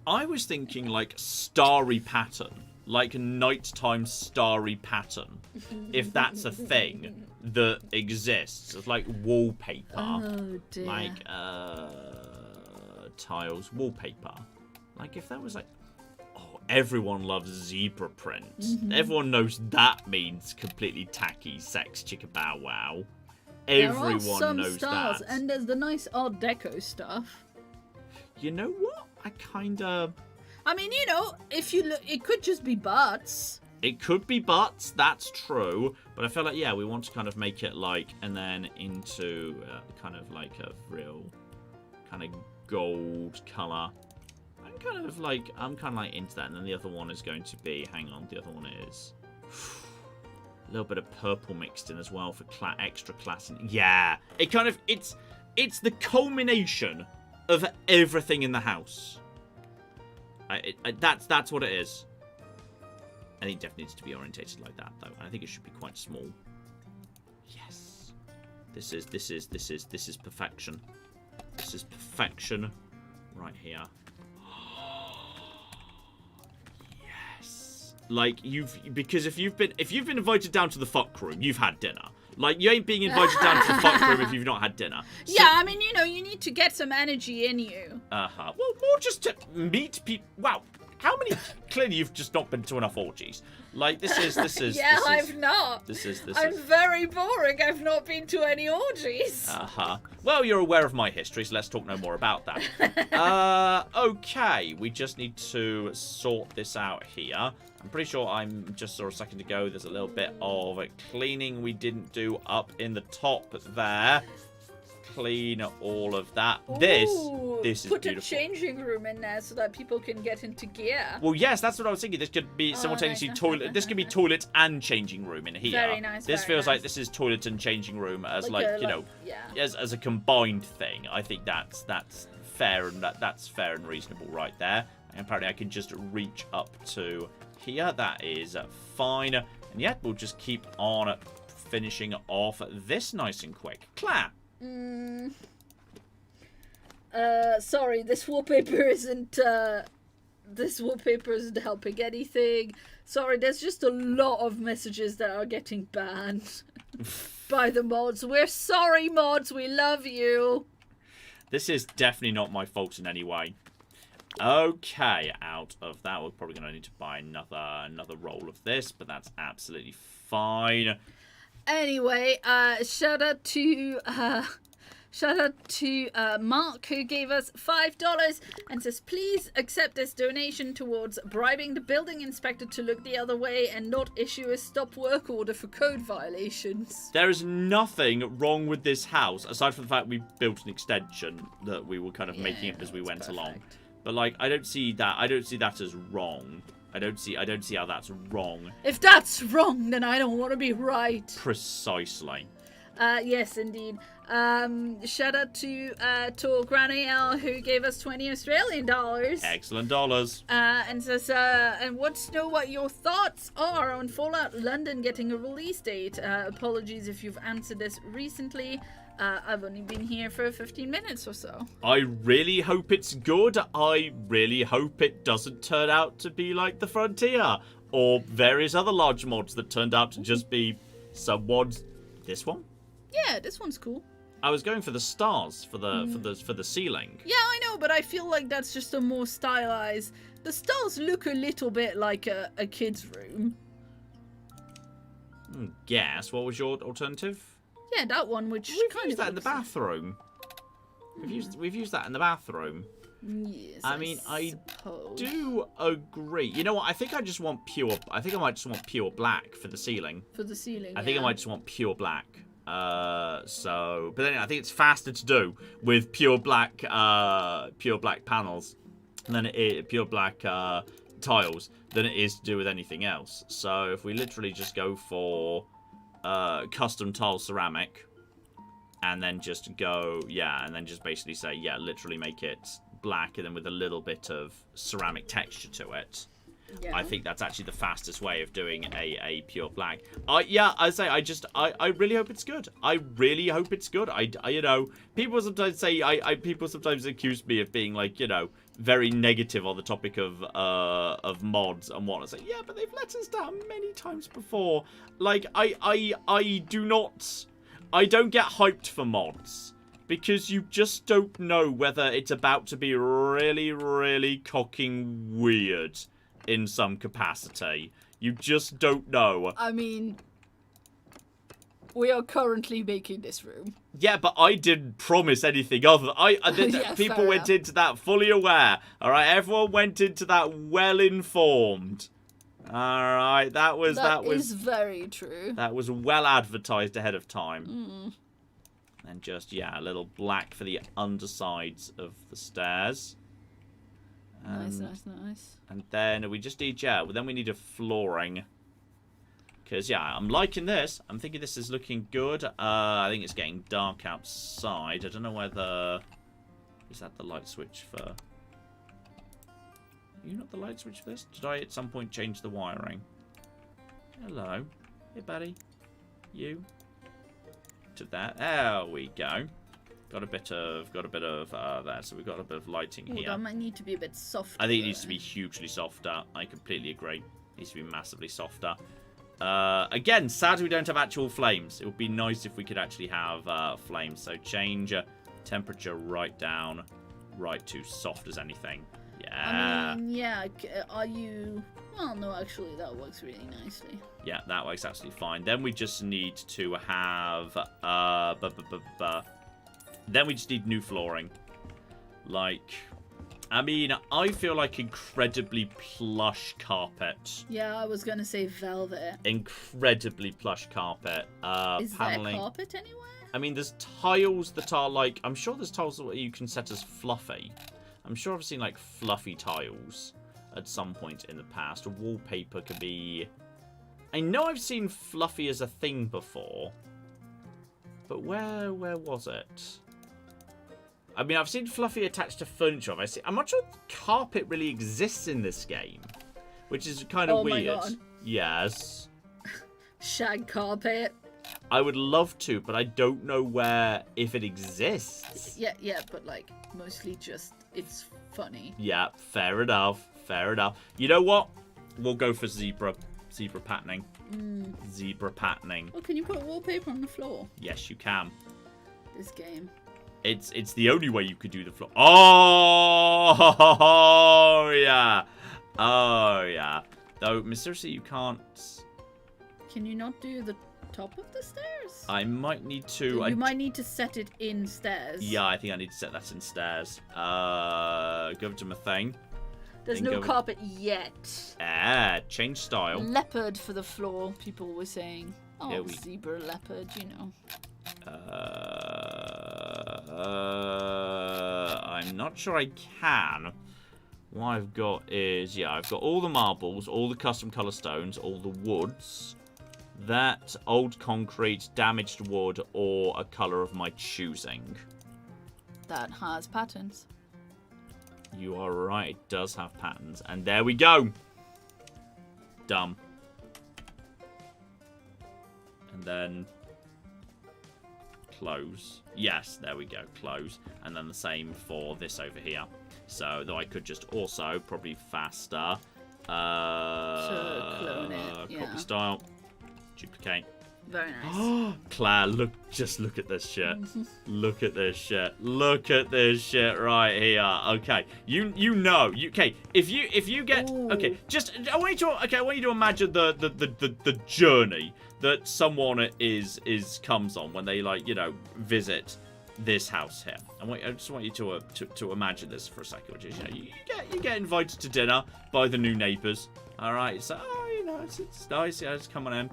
I was thinking, like, starry pattern. Like, nighttime starry pattern. If that's a thing that exists. It's like wallpaper.
Oh, dear.
Like, tiles, wallpaper. Like, if that was like... Oh, everyone loves zebra print. Everyone knows that means completely tacky sex chicka bow wow. Everyone
there are some
knows
stars,
that.
And there's the nice Art Deco stuff.
You know what? I kind of...
I mean, you know, if you look, it could just be butts.
It could be butts, that's true. But I feel like, yeah, we want to kind of make it like, and then into kind of like a real kind of gold colour. I'm kind of like into that. And then the other one is going to be, hang on, the other one is a little bit of purple mixed in as well for extra class. Yeah, it kind of, it's the culmination of everything in the house. That's what it is. I think it definitely needs to be orientated like that, though. And I think it should be quite small. Yes. This is perfection. This is perfection right here. Yes. Like because if you've been invited down to the fuck room, you've had dinner. Like, you ain't being invited down to the fuck room if you've not had dinner. So,
yeah, I mean, you know, you need to get some energy in you.
Well, more just to meet people. Wow. How many? Clearly, you've just not been to enough orgies. Like, this is.
Yeah, I've not. I'm very boring. I've not been to any orgies.
Well, you're aware of my history, so let's talk no more about that. Okay, we just need to sort this out here. I'm pretty sure I just saw a second ago. There's a little bit of cleaning we didn't do up in the top there. Clean all of that.
Ooh,
this is
put
beautiful.
A changing room in there so that people can get into gear.
Well, yes, that's what I was thinking. This could be simultaneously
nice.
toilet. This could be toilet and changing room in here.
Very nice.
This feels like this is toilet and changing room as as a combined thing. I think that's fair and that's fair and reasonable right there. And apparently, I can just reach up to here. That is fine. And yet, we'll just keep on finishing off this nice and quick. Clap.
Sorry, this wallpaper isn't helping anything. Sorry, there's just a lot of messages that are getting banned by the mods. We're sorry, mods, we love you.
This is definitely not my fault in any way. Okay, out of that, we're probably going to need to buy another roll of this, but that's absolutely fine.
Anyway, shout out to Mark, who gave us $5 and says, please accept this donation towards bribing the building inspector to look the other way and not issue a stop work order for code violations.
There is nothing wrong with this house, aside from the fact we built an extension that we were kind of making up as we went along. But like, I don't see that as wrong. I don't see how that's wrong.
If that's wrong, then I don't want to be right.
Precisely.
Yes, indeed. Shout out to Granny L, who gave us 20 Australian dollars.
Excellent dollars.
And says, and wants to know what your thoughts are on Fallout London getting a release date. Apologies if you've answered this recently. I've only been here for 15 minutes or so.
I really hope it's good. I really hope it doesn't turn out to be like the Frontier or various other large mods that turned out to just be some mods. This one?
Yeah, this one's cool.
I was going for the stars for the ceiling.
Yeah, I know, but I feel like that's just a more stylized. The stars look a little bit like a kid's room.
Guess. What was your alternative?
Yeah, that one, which
We've
kind
used
of
that in the bathroom. We've used that in the bathroom.
Yes,
I mean, I
suppose.
do agree. You know what? I think I just want pure. I think I might just want pure black for the ceiling.
For the ceiling.
I think I might just want pure black. But then I think it's faster to do with pure black panels than it is pure black tiles than it is to do with anything else. So if we literally just go for custom tile ceramic, and then just go, and then just basically say, literally make it black, and then with a little bit of ceramic texture to it. Yeah. I think that's actually the fastest way of doing a pure black. I really hope it's good. I really hope it's good. I you know, people sometimes say people sometimes accuse me of being like, you know, very negative on the topic of mods and whatnot. Say, yeah, but they've let us down many times before. Like I don't get hyped for mods because you just don't know whether it's about to be really, really cocking weird in some capacity. You just don't know.
I mean, we are currently making this room.
Yeah, but I didn't promise anything other. People went into that fully aware. All right, everyone went into that well informed. All right, that was
very true.
That was well advertised ahead of time. And just a little black for the undersides of the stairs.
Nice.
And then we just need then we need a flooring. Because I'm liking this. I'm thinking this is looking good. I think it's getting dark outside. I don't know whether is that the light switch for. Are you not the light switch for this? Did I at some point change the wiring? Hello. Hey buddy. You. To that. There we go. Got a bit of that, so we've got a bit of lighting here.
That might need to be a bit softer.
I think it needs to be hugely softer. I completely agree. It needs to be massively softer. Again, sad we don't have actual flames. It would be nice if we could actually have flames. So change temperature right down, right to soft as anything. Yeah.
I mean, are you... Well, no, actually, that works really nicely.
Yeah, that works absolutely fine. Then we just need to have... Then we just need new flooring. Like, I mean, I feel like incredibly plush carpet.
Yeah, I was going to say velvet.
Incredibly plush carpet.
Is
paneling.
there carpet anywhere?
I mean, there's tiles that are like... I'm sure there's tiles that you can set as fluffy. I'm sure I've seen, like, fluffy tiles at some point in the past. A wallpaper could be... I know I've seen fluffy as a thing before. But where was it? I mean, I've seen fluffy attached to furniture. I'm not sure carpet really exists in this game, which is kind of weird.
My God.
Yes.
Shag carpet.
I would love to, but I don't know if it exists.
Yeah, but like mostly just it's funny.
Yeah, fair enough. You know what? We'll go for zebra patterning. Zebra patterning.
Oh, can you put wallpaper on the floor?
Yes, you can.
This game.
It's the only way you could do the floor. Oh yeah. Though, mysteriously, you can't.
Can you not do the top of the stairs?
I might need to.
You might need to set it in stairs.
Yeah, I think I need to set that in stairs. Go to my thing.
There's no carpet yet.
Change style.
Leopard for the floor, people were saying. Oh, zebra leopard, you know.
I'm not sure I can. What I've got is, I've got all the marbles, all the custom color stones, all the woods. That, old concrete, damaged wood, or a colour of my choosing.
That has patterns.
You are right, it does have patterns. And there we go. Dumb. And then close. Yes, there we go, close. And then the same for this over here. So, though I could just also, probably faster,
clone it, yeah.
copy style, duplicate.
Very nice.
Claire, look at this shit. Look at this shit. Look at this shit right here. Okay, you know. Okay, if you get okay, just I want you to imagine the journey that someone comes on when they visit this house here. I just want you to imagine this for a second. Which is, you get invited to dinner by the new neighbours. All right, so it's nice. Yeah, just come on in.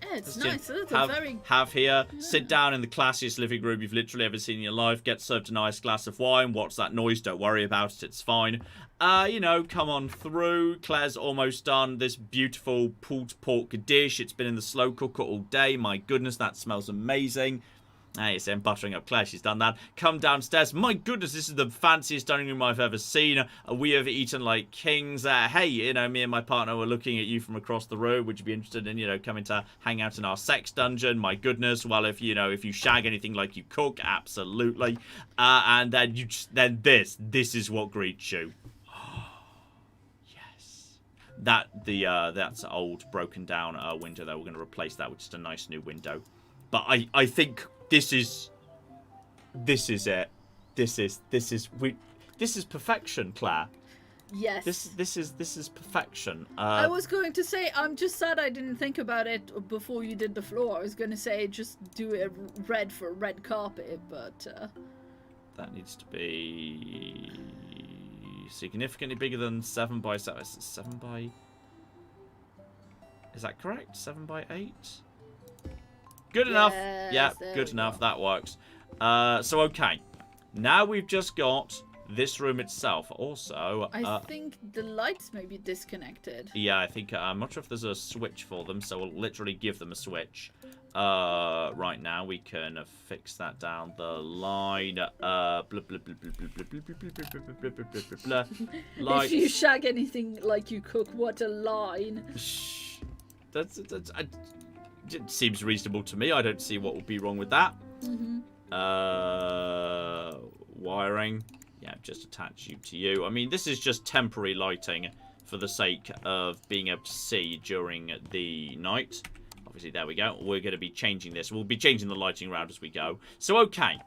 Yeah, it's
Just,
nice.
Have here, sit down in the classiest living room you've literally ever seen in your life, get served a nice glass of wine, watch that noise, don't worry about it, it's fine. Come on through. Claire's almost done this beautiful pulled pork dish. It's been in the slow cooker all day. My goodness, that smells amazing. Hey, I'm buttering up Claire. She's done that. Come downstairs. My goodness, this is the fanciest dining room I've ever seen. We have eaten like kings. Hey, me and my partner were looking at you from across the road. Would you be interested in, coming to hang out in our sex dungeon? My goodness. Well, if you shag anything like you cook, absolutely. And then this is what greets you. Yes. That's old broken down window there. We're going to replace that with just a nice new window. But I think this is it. This is perfection, Claire.
Yes.
This is perfection.
I was going to say, I'm just sad I didn't think about it before you did the floor. I was going to say just do it red for red carpet, but
that needs to be significantly bigger than 7 by 7. 7 by. Is that correct? 7 by 8. Good enough. Yeah, good enough. That works. So, okay. Now we've just got this room itself. Also,
I think the lights may be disconnected.
Yeah, I think I'm not sure if there's a switch for them, so we'll literally give them a switch. Right now we can fix that down the line.
If you shag anything like you cook, what a line.
Shh. It seems reasonable to me. I don't see what would be wrong with that. Wiring. Yeah, just attach you to you. I mean, this is just temporary lighting for the sake of being able to see during the night. Obviously, there we go. We're going to be changing this. We'll be changing the lighting around as we go. So, okay.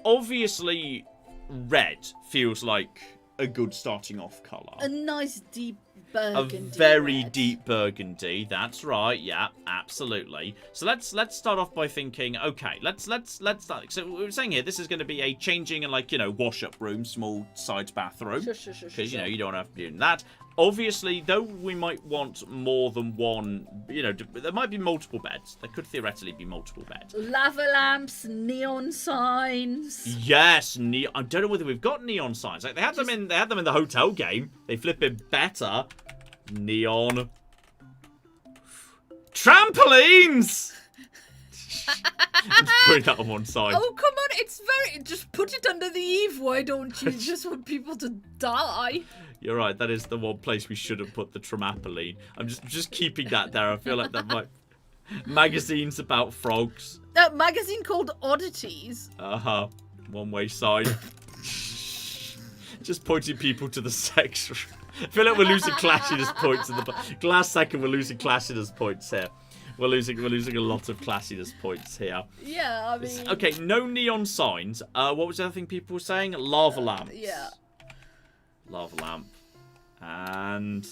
Obviously, red feels like a good starting off colour.
A nice deep burgundy.
A very
red.
deep burgundy. That's right. Yeah, absolutely. So let's start off by thinking. Okay, let's start. So we were saying here, this is going to be a changing and wash up room, small side bathroom.
Sure.
Because you don't have to be doing that. Obviously, though, we might want more than one. There might be multiple beds. There could theoretically be multiple beds.
Lava lamps, neon signs.
Yes, I don't know whether we've got neon signs. Like they had them in the hotel game. They flip it better. Neon trampolines. Just putting that on one side.
Oh, come on, it's just put it under the eave, why don't you? Just want people to die.
You're right, that is the one place we should have put the trampoline. I'm just keeping that there. I feel like that might... Magazines about frogs.
That magazine called Oddities.
One-way sign. Just pointing people to the sex room. I feel like we're losing classiness points in the last second. We're losing classiness points here. We're losing a lot of classiness points here.
Yeah, I mean.
Okay, no neon signs. What was the other thing people were saying? Lava lamps.
Yeah.
Lava lamp. And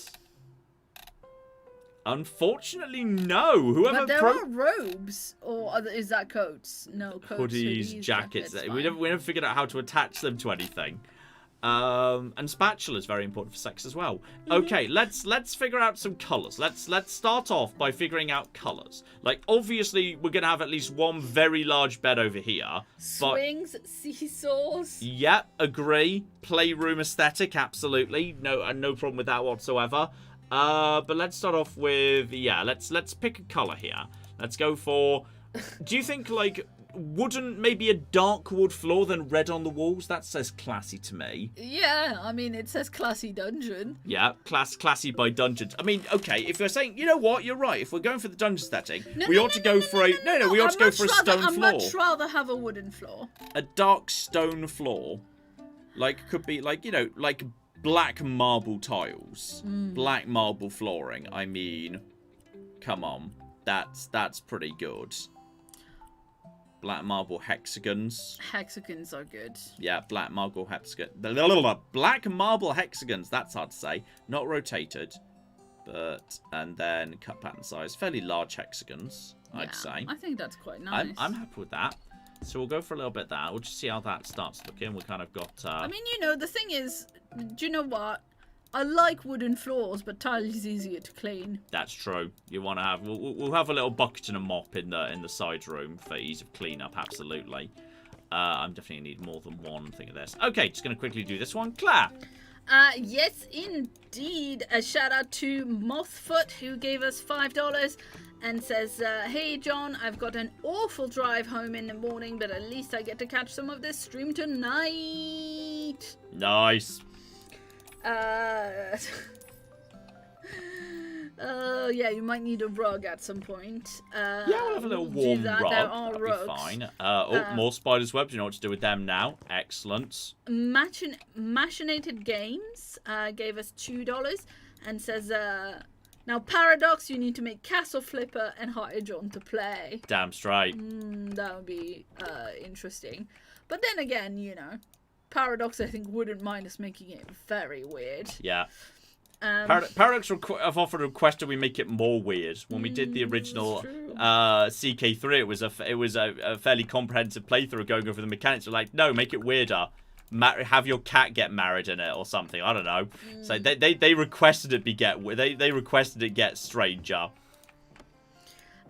unfortunately, no. Whoever
but there are robes, or is that coats? No, coats,
hoodies, jackets. We never figured out how to attach them to anything. And spatula is very important for sex as well. Okay, let's figure out some colours. Let's start off by figuring out colours. Like obviously we're gonna have at least one very large bed over here.
Swings, seesaws.
Yep, agree. Playroom aesthetic, absolutely. No problem with that whatsoever. But let's start off with, let's pick a color here. Let's go for, do you think, like, wooden, maybe a dark wood floor than red on the walls? That says classy to me.
Yeah, I mean, it says classy dungeon.
Yeah, classy by dungeons. I mean, okay, if you're saying, you know what, you're right. If we're going for the dungeon setting, we ought to go for a stone
I'd
floor.
much rather have a wooden floor.
A dark stone floor. Like, could be, like, you know, like black marble tiles. Black marble flooring. I mean, come on. That's pretty good. Black marble hexagons.
Hexagons are good.
Yeah, black marble hexagons. Black marble hexagons. That's hard to say. Not rotated, but and then cut pattern size. Fairly large hexagons, I'd say.
I think that's quite nice.
I'm happy with that. So we'll go for a little bit there. We'll just see how that starts looking. We kind of got.
I mean, you know, the thing is, do you know what? I like wooden floors, but tile is easier to clean.
That's true. You want to have we'll have a little bucket and a mop in the side room for ease of cleanup. Absolutely. I'm definitely gonna need more than one thing of this. Okay, just gonna quickly do this one. Claire.
Yes, indeed. A shout out to Mothfoot who gave us $5 and says, "Hey John, I've got an awful drive home in the morning, but at least I get to catch some of this stream tonight."
Nice.
Yeah, you might need a rug at some point.
Yeah, we'll have a little warm rug.
There are
That'll
rugs.
be fine. More spiders' webs. You know what to do with them now. Excellent.
Machinated Games gave us $2 and says, "Now Paradox, you need to make Castle Flipper and hire John to play."
Damn straight.
That would be interesting. But then again, you know, Paradox, I think, wouldn't mind us making it very weird.
Yeah. Paradox have offered a request that we make it more weird. When we did the original CK3, it was a fairly comprehensive playthrough going over the mechanics. We're like, no, make it weirder. Have your cat get married in it or something. I don't know. So they requested it they requested it get stranger.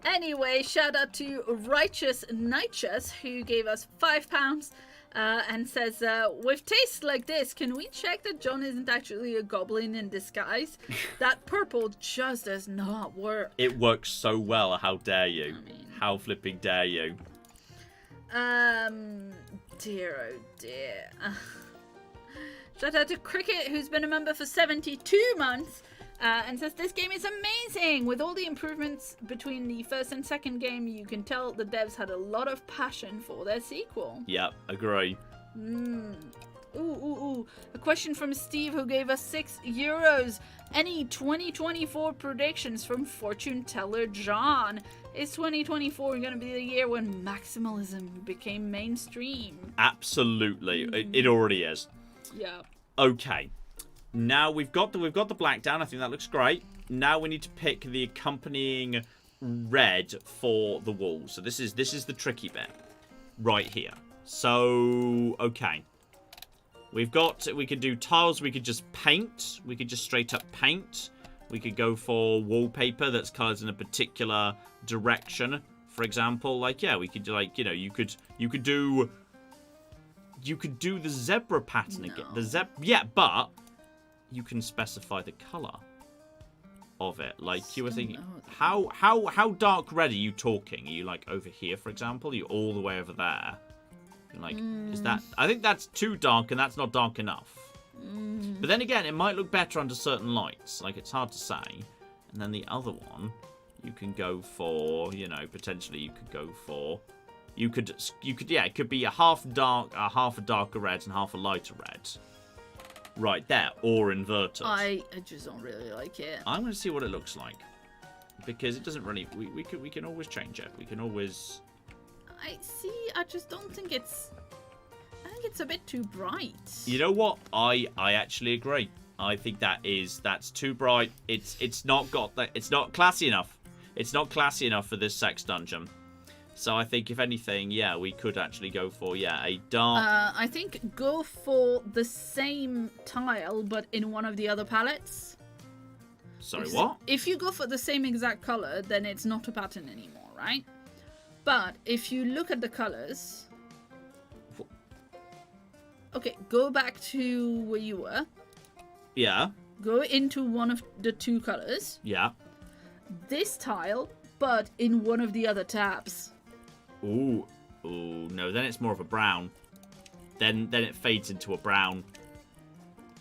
Anyway, shout out to Righteous Nightchus who gave us £5. And says, "With tastes like this, can we check that John isn't actually a goblin in disguise? That purple just does not work."
It works so well. How dare you?
I mean,
how flipping dare you?
Dear, oh dear. Shout out to Cricket, who's been a member for 72 months. And says, "This game is amazing. With all the improvements between the first and second game, you can tell the devs had a lot of passion for their sequel."
Yep, agree.
Ooh. A question from Steve who gave us €6. Any 2024 predictions from fortune teller John? Is 2024 going to be the year when maximalism became mainstream?
Absolutely. It already is.
Yeah.
Okay. Now we've got the black down. I think that looks great. Now we need to pick the accompanying red for the walls. So this is the tricky bit right here. So okay, we could do tiles. We could just paint. We could just straight up paint. We could go for wallpaper that's colored in a particular direction. For example, like we could do you could do the zebra pattern again. But you can specify the color of it. Like you were thinking, how dark red are you talking? Are you like over here, for example? Are you all the way over there? You're like, is that? I think that's too dark, and that's not dark enough. But then again, it might look better under certain lights. Like it's hard to say. And then the other one, you can go for, potentially you could go for. You could, it could be a half a darker red and half a lighter red. Right there, or inverted.
I just don't really like it.
I'm going to see what it looks like, because it doesn't really. We can always change it. We can always.
I just don't think it's. I think it's a bit too bright.
You know what? I actually agree. I think that's too bright. It's not got that. It's not classy enough. It's not classy enough for this sex dungeon. So I think, if anything, we could actually go for, a dark...
I think go for the same tile, but in one of the other palettes.
Sorry, what?
If you go for the same exact color, then it's not a pattern anymore, right? But if you look at the colors... Okay, go back to where you were.
Yeah.
go into one of the two colors.
Yeah.
This tile, but in one of the other tabs.
Ooh. Ooh, no, then it's more of a brown. Then it fades into a brown.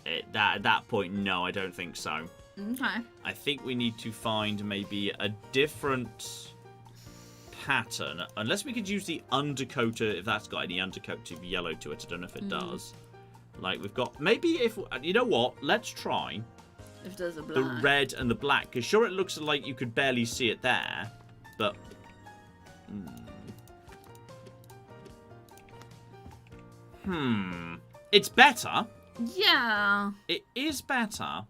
At that point, no, I don't think so.
Okay.
I think we need to find maybe a different pattern. Unless we could use the undercoat, if that's got any undercoat of yellow to it. I don't know if it does. Like, we've got... Maybe if... You know what? Let's try
If there's a black.
the red and the black. Because sure, it looks like you could barely see it there. But... It's better.
Yeah.
It is better.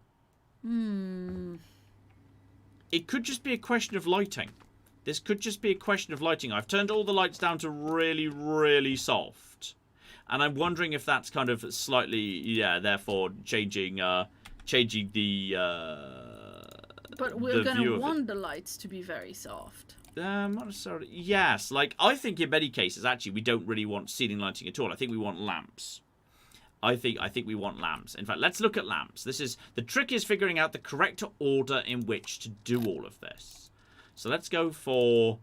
It could just be a question of lighting. This could just be a question of lighting. I've turned all the lights down to really, really soft. And I'm wondering if that's kind of slightly, yeah, therefore changing the...
But we're going to want the lights to be very soft.
Not necessarily. Yes, like, I think in many cases, actually, we don't really want ceiling lighting at all. I think we want lamps. I think we want lamps. In fact, let's look at lamps. The trick is figuring out the correct order in which to do all of this. So let's go for,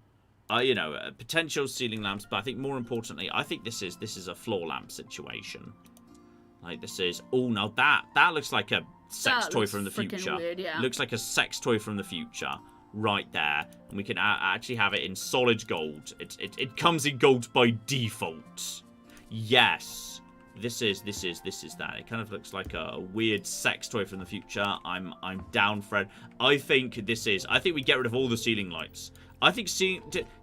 potential ceiling lamps. But I think more importantly, I think this is a floor lamp situation. Like this is. Oh, now that looks like a sex toy from the future.
Weird, yeah.
Looks like a sex toy from the future. Right there, and we can actually have it in solid gold. It comes in gold by default. Yes, this is that. It kind of looks like a weird sex toy from the future. I'm down for it. I think we get rid of all the ceiling lights. I think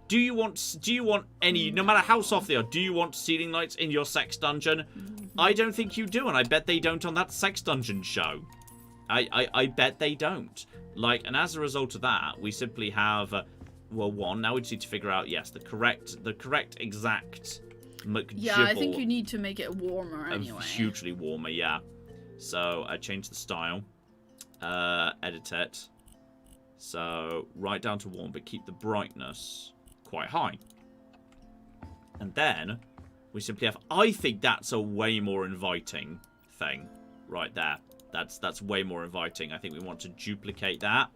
do you want any, no matter how soft they are, do you want ceiling lights in your sex dungeon? I don't think you do, and I bet they don't on that sex dungeon show. I bet they don't. Like, and as a result of that, we simply have, now we just need to figure out, yes, the correct exact McGibble.
Yeah, I think you need to make it warmer anyway.
Hugely warmer, yeah. So, I change the style, edit it. So, right down to warm, but keep the brightness quite high. And then, we simply have, I think that's a way more inviting thing right there. That's way more inviting. I think we want to duplicate that.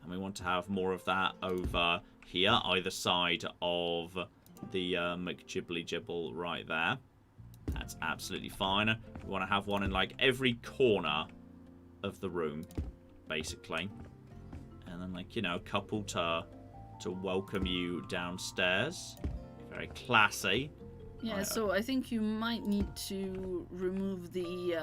And we want to have more of that over here, either side of the McGibbly Gibble right there. That's absolutely fine. We want to have one in like every corner of the room, basically. And then like, a couple to welcome you downstairs. Very classy.
Yeah, so I think you might need to remove the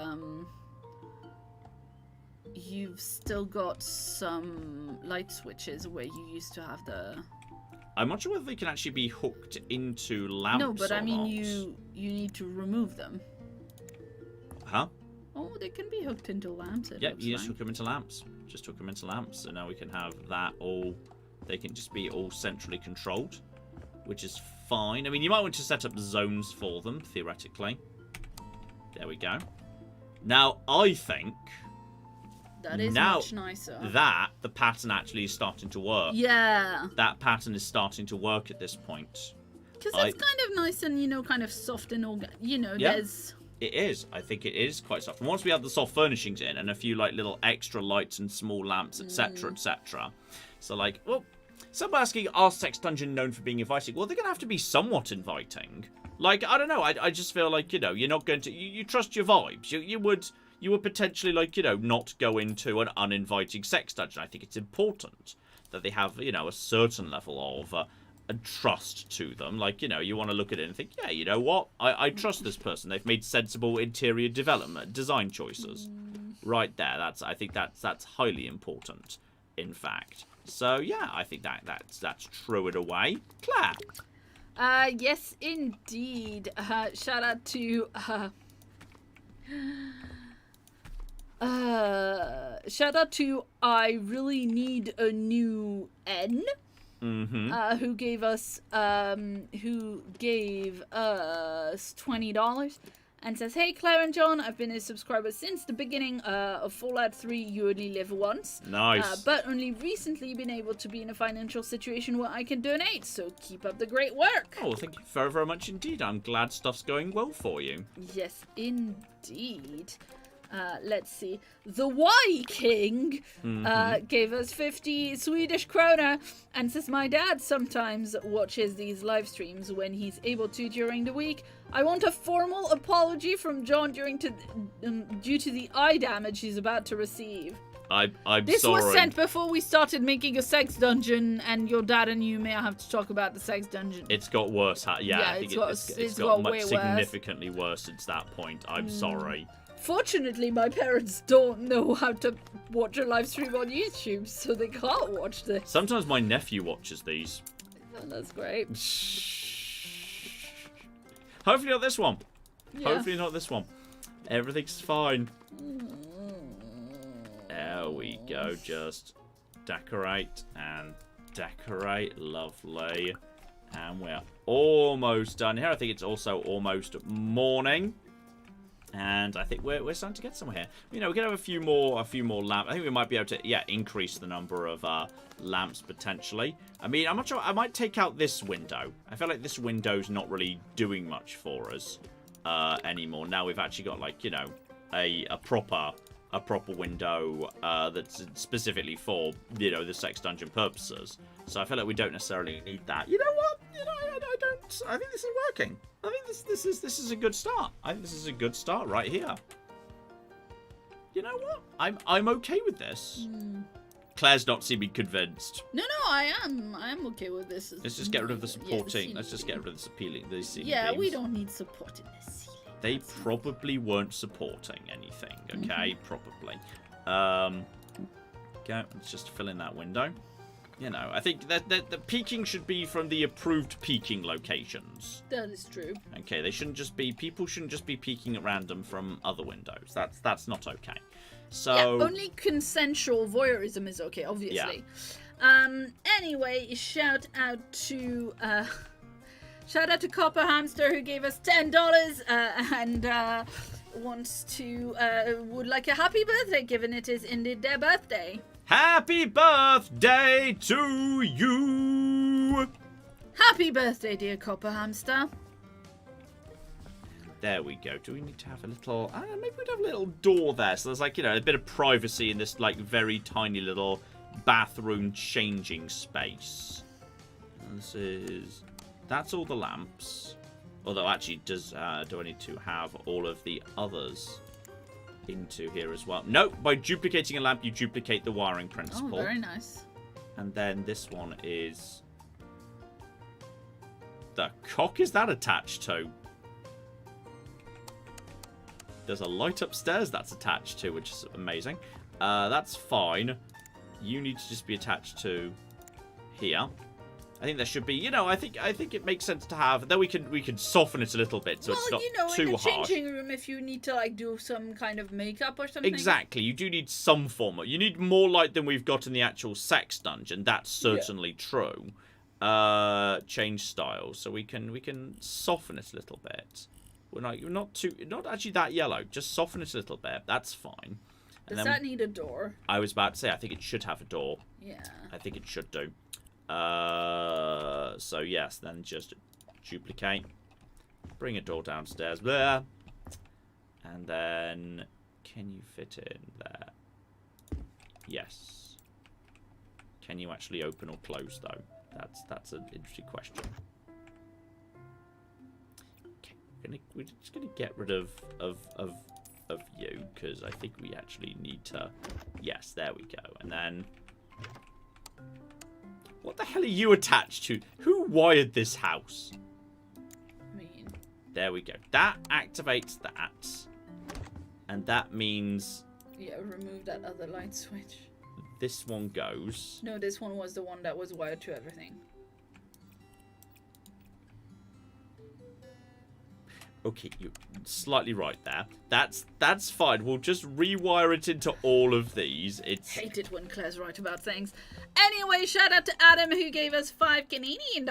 you've still got some light switches where you used to have the...
I'm not sure whether they can actually be hooked into lamps.
No, but I mean,
not.
you need to remove them.
Huh?
Oh, they can be hooked into lamps.
Yep, you just hook them into lamps. Just hook them into lamps. So now we can have that all... They can just be all centrally controlled, which is fine. I mean, you might want to set up zones for them, theoretically. There we go. Now, I think...
That is much nicer.
The pattern actually is starting to work.
Yeah.
That pattern is starting to work at this point.
Because it's kind of nice and, kind of soft and there's...
It is. I think it is quite soft. And once we have the soft furnishings in and a few, like, little extra lights and small lamps, etc., etc. So, like, well, some asking, are Sex Dungeon known for being inviting? Well, they're going to have to be somewhat inviting. Like, I don't know. I just feel like, you're not going to... You trust your vibes. You would potentially, like, not go into an uninviting sex dungeon. I think it's important that they have, a certain level of trust to them. Like, you want to look at it and think, yeah, you know what? I trust this person. They've made sensible interior design choices. Right there. I think that's highly important, in fact. So, yeah, I think that's true in a way. Claire?
Yes, indeed. Shout out to... shout out to I really need a new N. Who gave us $20 and says, "Hey Claire and John, I've been a subscriber since the beginning of Fallout 3. You only live once.
Nice.
But only recently been able to be in a financial situation where I can donate. So keep up the great work."
Oh, thank you very, very much indeed. I'm glad stuff's going well for you.
Yes, indeed. Let's see. The Y King gave us 50 Swedish krona and says, my dad sometimes watches these live streams when he's able to during the week. I want a formal apology from John due to the eye damage he's about to receive.
I'm
this
sorry.
This was sent before we started making a sex dungeon, and your dad and you may have to talk about the sex dungeon.
It's got worse. I think it's got much significantly worse since that point. I'm sorry.
Fortunately, my parents don't know how to watch a live stream on YouTube, so they can't watch this.
Sometimes my nephew watches these.
Oh, that's great.
Hopefully not this one.
Yeah.
Hopefully not this one. Everything's fine. There we go. Just decorate and decorate. Lovely. And we're almost done here. I think it's also almost morning. And I think we're starting to get somewhere here. You know, we can have a few more lamps. I think we might be able to, increase the number of lamps potentially. I mean, I'm not sure. I might take out this window. I feel like this window's not really doing much for us anymore. Now we've actually got, like, you know, a proper window that's specifically for, you know, the sex dungeon purposes. So I feel like we don't necessarily need that. You know what? You know, I don't. I think this is working. I think this is a good start. I think this is a good start right here. You know what? I'm okay with this. Claire's not seeming convinced.
No, I am okay with this.
Let's just get rid of the supporting. Let's just get rid of the ceiling beams.
We don't need support in this ceiling.
They probably weren't supporting anything. Okay, probably. Okay, let's just fill in that window. You know, I think that the peeking should be from the approved peeking locations.
That is true.
Okay, people shouldn't just be peeking at random from other windows. That's not okay. So
only consensual voyeurism is okay, obviously.
Yeah.
Anyway, shout out to Copper Hamster, who gave us $10 and would like a happy birthday, given it is indeed their birthday.
Happy birthday to you!
Happy birthday, dear Copper Hamster.
There we go. Do we need to have a little... maybe we'd have a little door there. So there's, like, you know, a bit of privacy in this, like, very tiny little bathroom changing space. That's all the lamps. Although, actually, do I need to have all of the others into here as well? No, by duplicating a lamp, you duplicate the wiring principle.
Oh, very nice.
And then this one is... The cock is that attached to? There's a light upstairs that's attached to, which is amazing. That's fine. You need to just be attached to here. I think there should be, you know, I think it makes sense to have. Then we can soften it a little bit so it's not too
in the
harsh.
changing room, if you need to, like, do some kind of makeup or something.
Exactly, you do need some form of. You need more light than we've got in the actual sex dungeon. That's certainly true. Change styles, so we can soften it a little bit. We're not actually that yellow. Just soften it a little bit. That's fine.
Does that need a door?
I was about to say, I think it should have a door.
Yeah.
I think it should do. So yes, then just duplicate. Bring a door downstairs there. And then, can you fit it in there? Yes. Can you actually open or close, though? That's an interesting question. Okay, we're just gonna get rid of you, because I think we actually need to. Yes, there we go. And then, what the hell are you attached to? Who wired this house?
Me.
There we go. That activates that. And that means...
Yeah, remove that other light switch.
This one goes...
No, this one was the one that was wired to everything.
Okay, you're slightly right there. That's fine. We'll just rewire it into all of these.
Hate it when Claire's right about things. Anyway, shout out to Adam, who gave us $5 Canadian.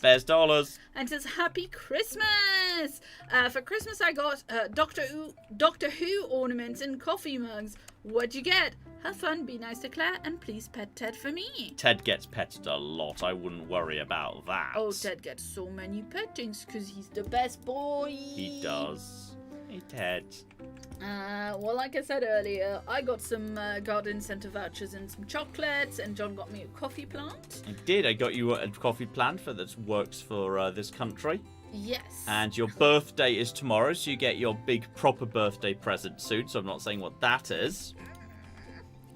There's dollars.
And says, Happy Christmas! For Christmas, I got Doctor Who ornaments and coffee mugs. What'd you get? Have fun, be nice to Claire, and please pet Ted for me.
Ted gets petted a lot. I wouldn't worry about that.
Oh, Ted gets so many pettings because he's the best boy.
He does. He excited.
Well, like I said earlier, I got some garden centre vouchers and some chocolates, and John got me a coffee plant.
I did. I got you a coffee plant that works for this country.
Yes.
And your birthday is tomorrow, so you get your big proper birthday present soon. So I'm not saying what that is.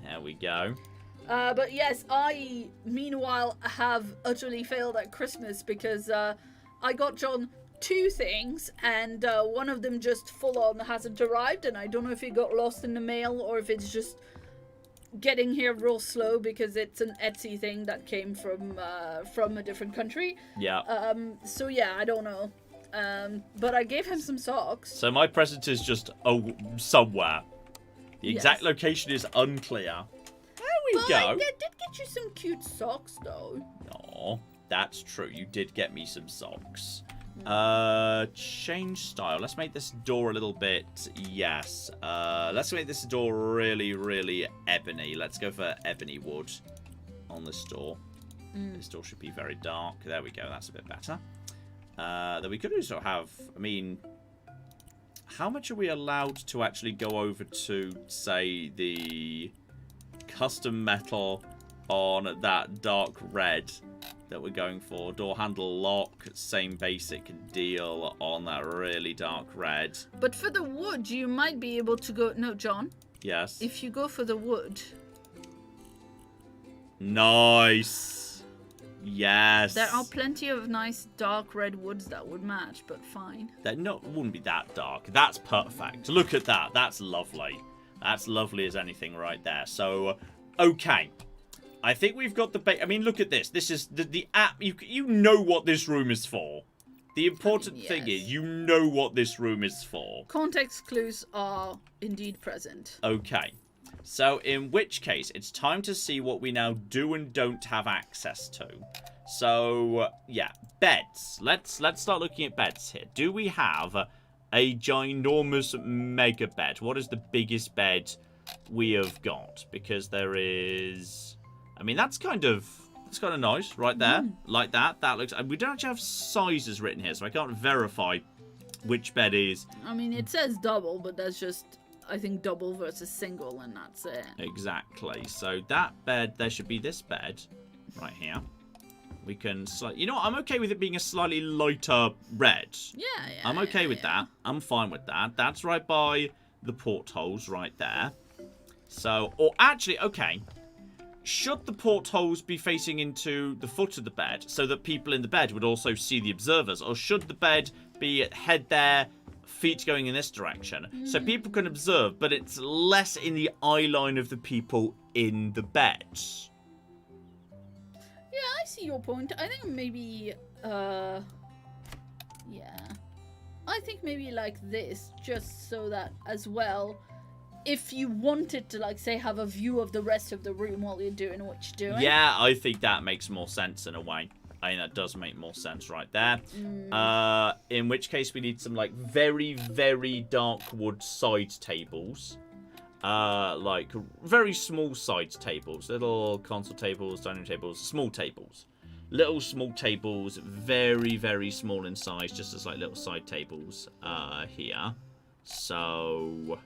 There we go.
But yes, I, meanwhile, have utterly failed at Christmas because I got John 2 things, and one of them just full on hasn't arrived, and I don't know if it got lost in the mail or if it's just getting here real slow because it's an Etsy thing that came from a different country.
Yeah.
So yeah, I don't know. But I gave him some socks.
So my present is just somewhere. The exact
Yes.
location is unclear. There we
But
go.
I did get you some cute socks, though.
Aw, that's true. You did get me some socks. Change style. Let's make this door a little bit. Yes. Let's make this door really, really ebony. Let's go for ebony wood on this door. This door should be very dark. There we go. That's a bit better. Then we could also have. I mean, how much are we allowed to actually go over to, say, the custom metal on that dark red that we're going for? Door handle lock, same basic deal on that really dark red.
But for the wood, you might be able to go... No, John.
Yes.
If you go for the wood...
Nice. Yes.
There are plenty of nice dark red woods that would match, but fine.
Wouldn't be that dark. That's perfect. Look at that. That's lovely. That's lovely as anything right there. So, okay. I think we've got the I mean, look at this. This is the app. You know what this room is for. The important thing is you know what this room is for.
Context clues are indeed present.
Okay. So, in which case, it's time to see what we now do and don't have access to. So, yeah, beds. Let's start looking at beds here. Do we have a ginormous mega bed? What is the biggest bed we have got? Because there is... I mean, that's kind of nice right there. Like that. That looks... We don't actually have sizes written here, so I can't verify which bed is...
I mean, it says double, but that's just... I think double versus single, and that's it.
Exactly. So that bed, there should be this bed right here. We can, you know what? I'm okay with it being a slightly lighter red.
Yeah.
I'm okay with that. I'm fine with that. That's right by the portholes right there. So, or actually, okay. Should the portholes be facing into the foot of the bed so that people in the bed would also see the observers? Or should the bed be head there, feet going in this direction, so people can observe, but it's less in the eye line of the people in the bed?
Yeah, I see your point. I think maybe, yeah. I think maybe like this, just so that as well, if you wanted to, like, say, have a view of the rest of the room while you're doing what you're doing.
Yeah, I think that makes more sense in a way. I think that does make more sense right there. In which case we need some, like, very, very dark wood side tables. Like, very small side tables. Little console tables, dining tables, small tables. Little small tables, very, very small in size, just as, like, little side tables here. So,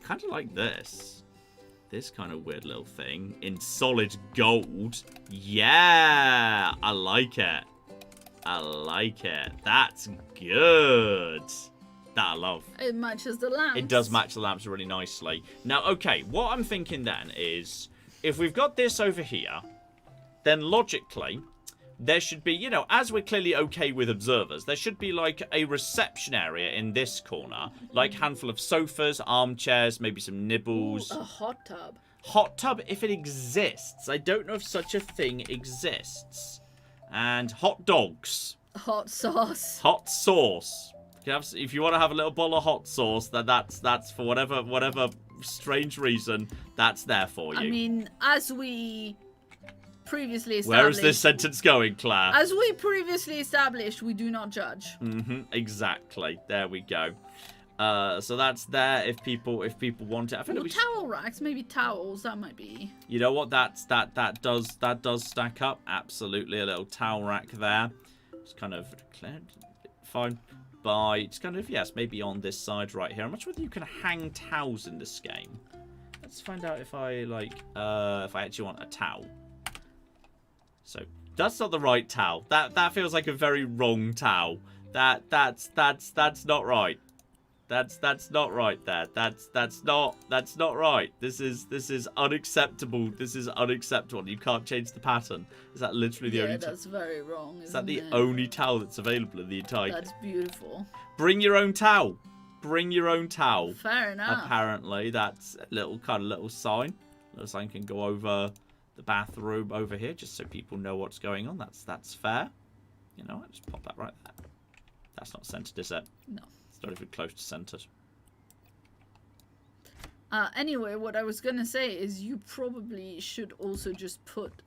kind of like this. This kind of weird little thing in solid gold. Yeah, I like it. I like it. That's good. That I love.
It matches the lamps.
It does match the lamps really nicely. Now, okay, what I'm thinking then is, if we've got this over here, then logically, there should be, you know, as we're clearly okay with observers, there should be like a reception area in this corner. Like a handful of sofas, armchairs, maybe some nibbles.
Ooh, a hot tub.
Hot tub, if it exists. I don't know if such a thing exists. And hot dogs.
Hot sauce.
Hot sauce. If you want to have a little bowl of hot sauce, then that's for whatever strange reason, that's there for you.
I mean, as we previously established...
Where is this sentence going, Claire?
As we previously established, we do not judge.
Exactly. There we go. So that's there if people want it. I think
Well, towel racks, maybe towels. That might be.
You know what? That does stack up. Absolutely, a little towel rack there. It's kind of fine. by it's kind of maybe on this side right here. I'm not sure whether you can hang towels in this game. Let's find out if I if I actually want a towel. So that's not the right towel. That feels like a very wrong towel. That's not right. That's not right there. That's not right. This is unacceptable. This is unacceptable. You can't change the pattern. Is that literally the only?
Yeah, that's very wrong.
Is that the only towel that's available in the entire?
That's beautiful.
Bring your own towel. Bring your own towel.
Fair enough.
Apparently, that's a little sign. Little sign can go over the bathroom over here, just so people know what's going on. That's fair. You know what? Just pop that right there. That's not centered, is it?
No.
Not even close to centered.
Anyway, what I was gonna say is you probably should also just put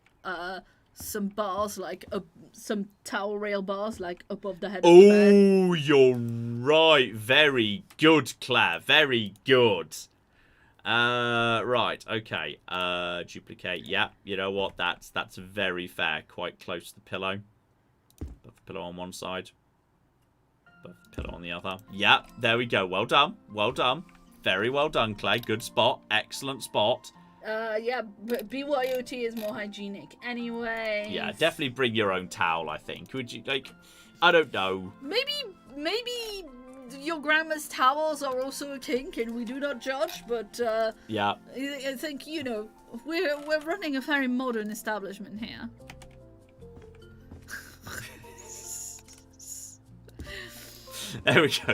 some bars, like some towel rail bars, like above the head of the bed.
Oh, you're right. Very good, Claire. Very good. Right. Okay. Duplicate. Yeah. You know what? That's very fair. Quite close to the pillow. Put the pillow on one side. Put it on the other. Yeah, there we go. Well done. Well done. Very well done, Clay. Good spot. Excellent spot.
Yeah, but BYOT is more hygienic. Anyway.
Yeah, definitely bring your own towel, I think. Would you, like, I don't know.
Maybe your grandma's towels are also a kink and we do not judge, but
yeah.
I think, you know, we're running a very modern establishment here.
There we go.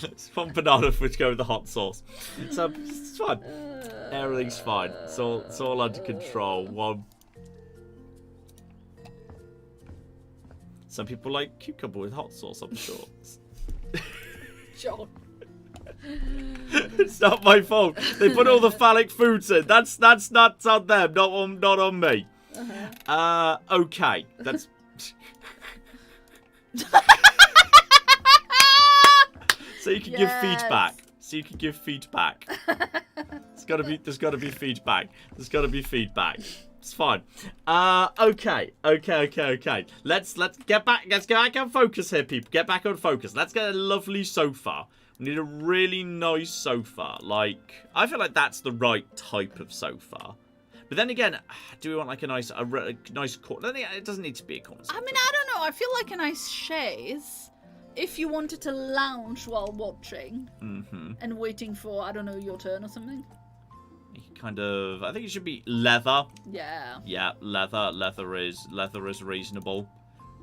It's one banana which go with the hot sauce. So it's fine. Everything's fine. It's all under control. Some people like cucumber with hot sauce, I'm sure.
John.
It's not my fault. They put all the phallic foods in. That's nuts on them, not on me. Okay. That's so you can give feedback. So you can give feedback. There's gotta be feedback. There's gotta be feedback. It's fine. Okay. Let's get back. Let's get back on focus here, people. Get back on focus. Let's get a lovely sofa. We need a really nice sofa. Like, I feel like that's the right type of sofa. But then again, do we want like a nice corner? It doesn't need to be a corner sofa.
I mean, I don't know. I feel like a nice chaise. If you wanted to lounge while watching and waiting for, I don't know, your turn or something.
Kind of, I think it should be leather.
Yeah.
Yeah, leather is reasonable.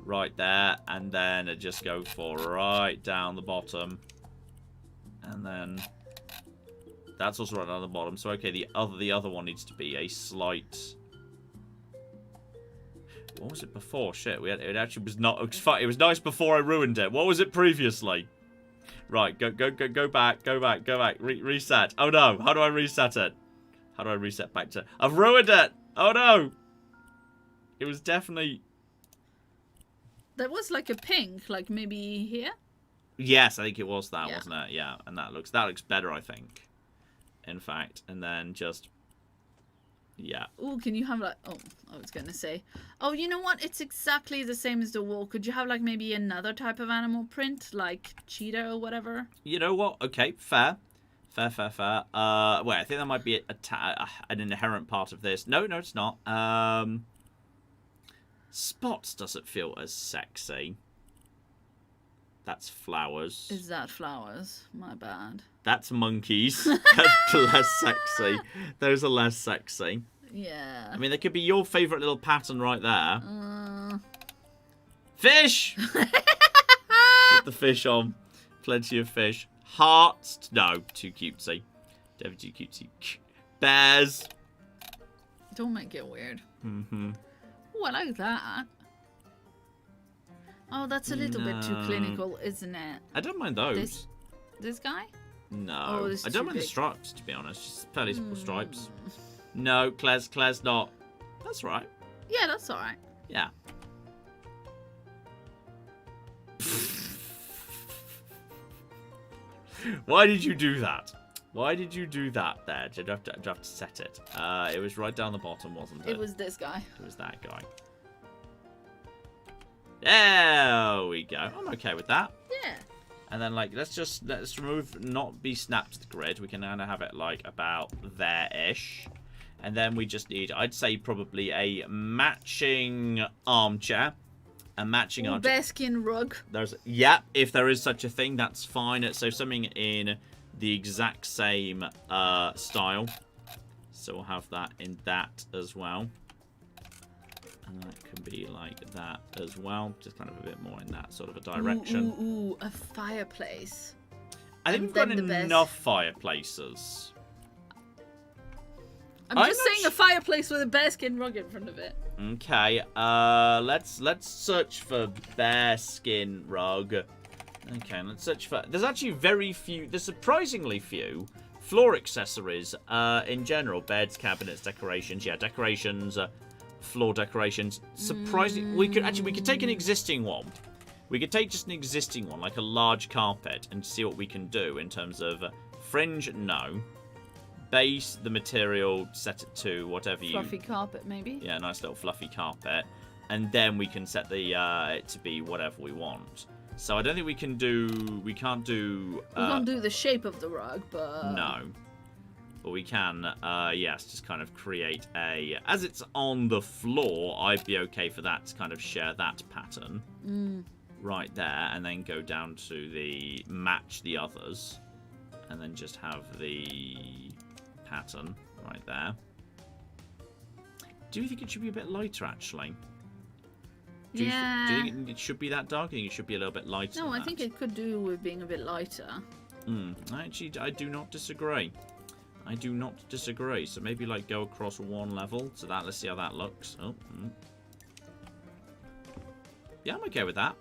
Right there, and then it just go for right down the bottom. And then that's also right down the bottom. So okay, the other one needs to be a slight. What was it before? Shit, it actually was not. It was nice before I ruined it. What was it previously? Right, go back. Reset. Oh no, how do I reset it? How do I reset back to? I've ruined it. Oh no. It was definitely.
There was like a pink, like maybe here.
Yes, I think it was that, wasn't it? Yeah, and that looks better, I think. In fact, and then just. Yeah.
Oh, can you have like... Oh, I was going to say. Oh, you know what? It's exactly the same as the wall. Could you have like maybe another type of animal print? Like cheetah or whatever?
You know what? Okay, fair. Fair. Wait, I think that might be an inherent part of this. No, it's not. Spots doesn't feel as sexy. That's flowers.
Is that flowers? My bad.
That's monkeys. That's less sexy. Those are less sexy.
Yeah.
I mean, there could be your favourite little pattern right there. Fish! Put the fish on. Plenty of fish. Hearts. No, too cutesy. Definitely too cutesy. Bears.
Don't make it weird. Oh, I like that. Oh, that's a little bit too clinical, isn't it?
I don't mind those.
This guy?
No.
Oh,
I don't mind the stripes, to be honest. Just fairly simple stripes. No, Claire's not. That's right.
Yeah, that's alright.
Yeah. Why did you do that? Why did you do that there? Did you have to set it? It was right down the bottom, wasn't it?
It was this guy.
It was that guy. There we go. I'm okay with that.
Yeah.
And then, like, let's remove, not be snapped to the grid. We can kind of have it, like, about there-ish. And then we just need, I'd say, probably a matching armchair. A matching armchair.
Bearskin rug.
Yeah, if there is such a thing, that's fine. So something in the exact same style. So we'll have that in that as well. And that can be like that as well. Just kind of a bit more in that sort of a direction.
Ooh, a fireplace.
I think we've got enough fireplaces.
I'm just saying a fireplace with a bearskin rug in front of it.
Okay, let's search for bearskin rug. Okay, let's search for... There's actually there's surprisingly few floor accessories in general. Beds, cabinets, decorations. Yeah, decorations, floor decorations. Surprisingly, we could take an existing one. We could take just an existing one, like a large carpet, and see what we can do in terms of fringe, no. Base, the material, set it to whatever you...
Fluffy carpet, maybe?
Yeah, nice little fluffy carpet. And then we can set the it to be whatever we want. So I don't think we can do... We can't do...
we can't do the shape of the rug, but...
No. But we can, yes, just kind of create a... As it's on the floor, I'd be okay for that to kind of share that pattern. Right there. And then go down to the... Match the others. And then just have the... pattern right there. Do you think it should be a bit lighter, actually? Do you think it should be that dark? I think it should be a little bit lighter.
No, I think it could do with being a bit lighter.
Actually, I do not disagree. I do not disagree. So maybe like go across one level to that. Let's see how that looks. Oh, yeah, I'm okay with that.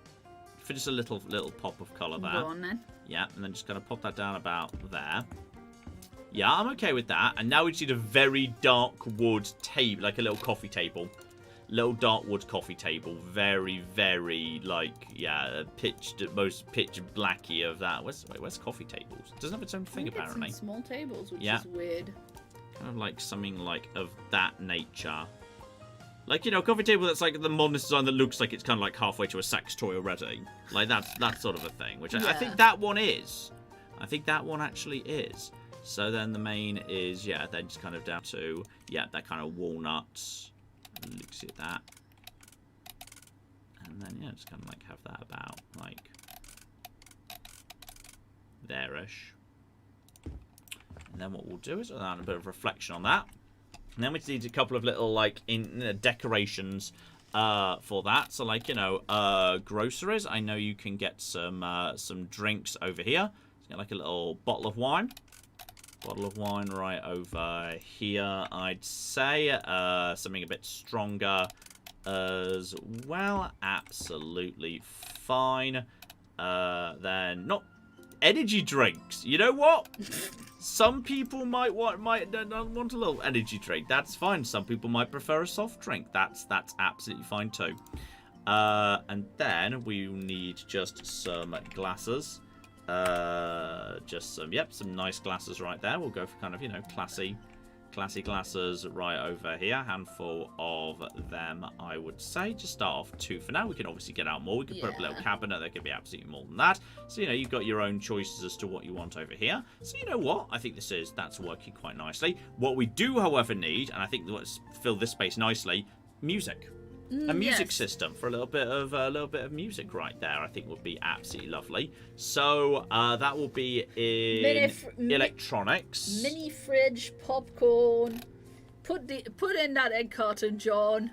For just a little pop of colour there.
Go on then.
Yeah, and then just kind of pop that down about there. Yeah, I'm okay with that. And now we just need a very dark wood table, like a little coffee table. Little dark wood coffee table. Very, very, like, yeah, most pitch blacky of that. Where's coffee tables? It doesn't have its own thing, apparently.
It's in small tables, which is weird.
Kind of like something like of that nature. Like, you know, a coffee table that's like the modernist design that looks like it's kind of like halfway to a sex toy already. Like, that sort of a thing. Which I think that one is. I think that one actually is. So then the main is, yeah, then just kind of down to, yeah, that kind of walnuts. Looks at that. And then, yeah, just kind of like have that about, like, there-ish. And then what we'll do is add a bit of reflection on that. And then we need a couple of little, like, decorations for that. So, like, you know, groceries. I know you can get some drinks over here. So get, like, a little bottle of wine. Bottle of wine right over here, I'd say. Something a bit stronger as well. Absolutely fine. Then, not energy drinks. You know what? Some people might want a little energy drink. That's fine. Some people might prefer a soft drink. That's absolutely fine too. And then we need just some glasses. Just some nice glasses right there. We'll go for kind of, you know, classy glasses right over here. Handful of them, I would say. Just start off 2 for now. We can obviously get out more. We can put up a little cabinet. There could be absolutely more than that. So, you know, you've got your own choices as to what you want over here. So, you know what? I think that's working quite nicely. What we do, however, need, and I think let's fill this space nicely, music. A music system for a little bit of music right there, I think would be absolutely lovely. So that will be in electronics.
Mini fridge, popcorn. Put in that egg carton, John.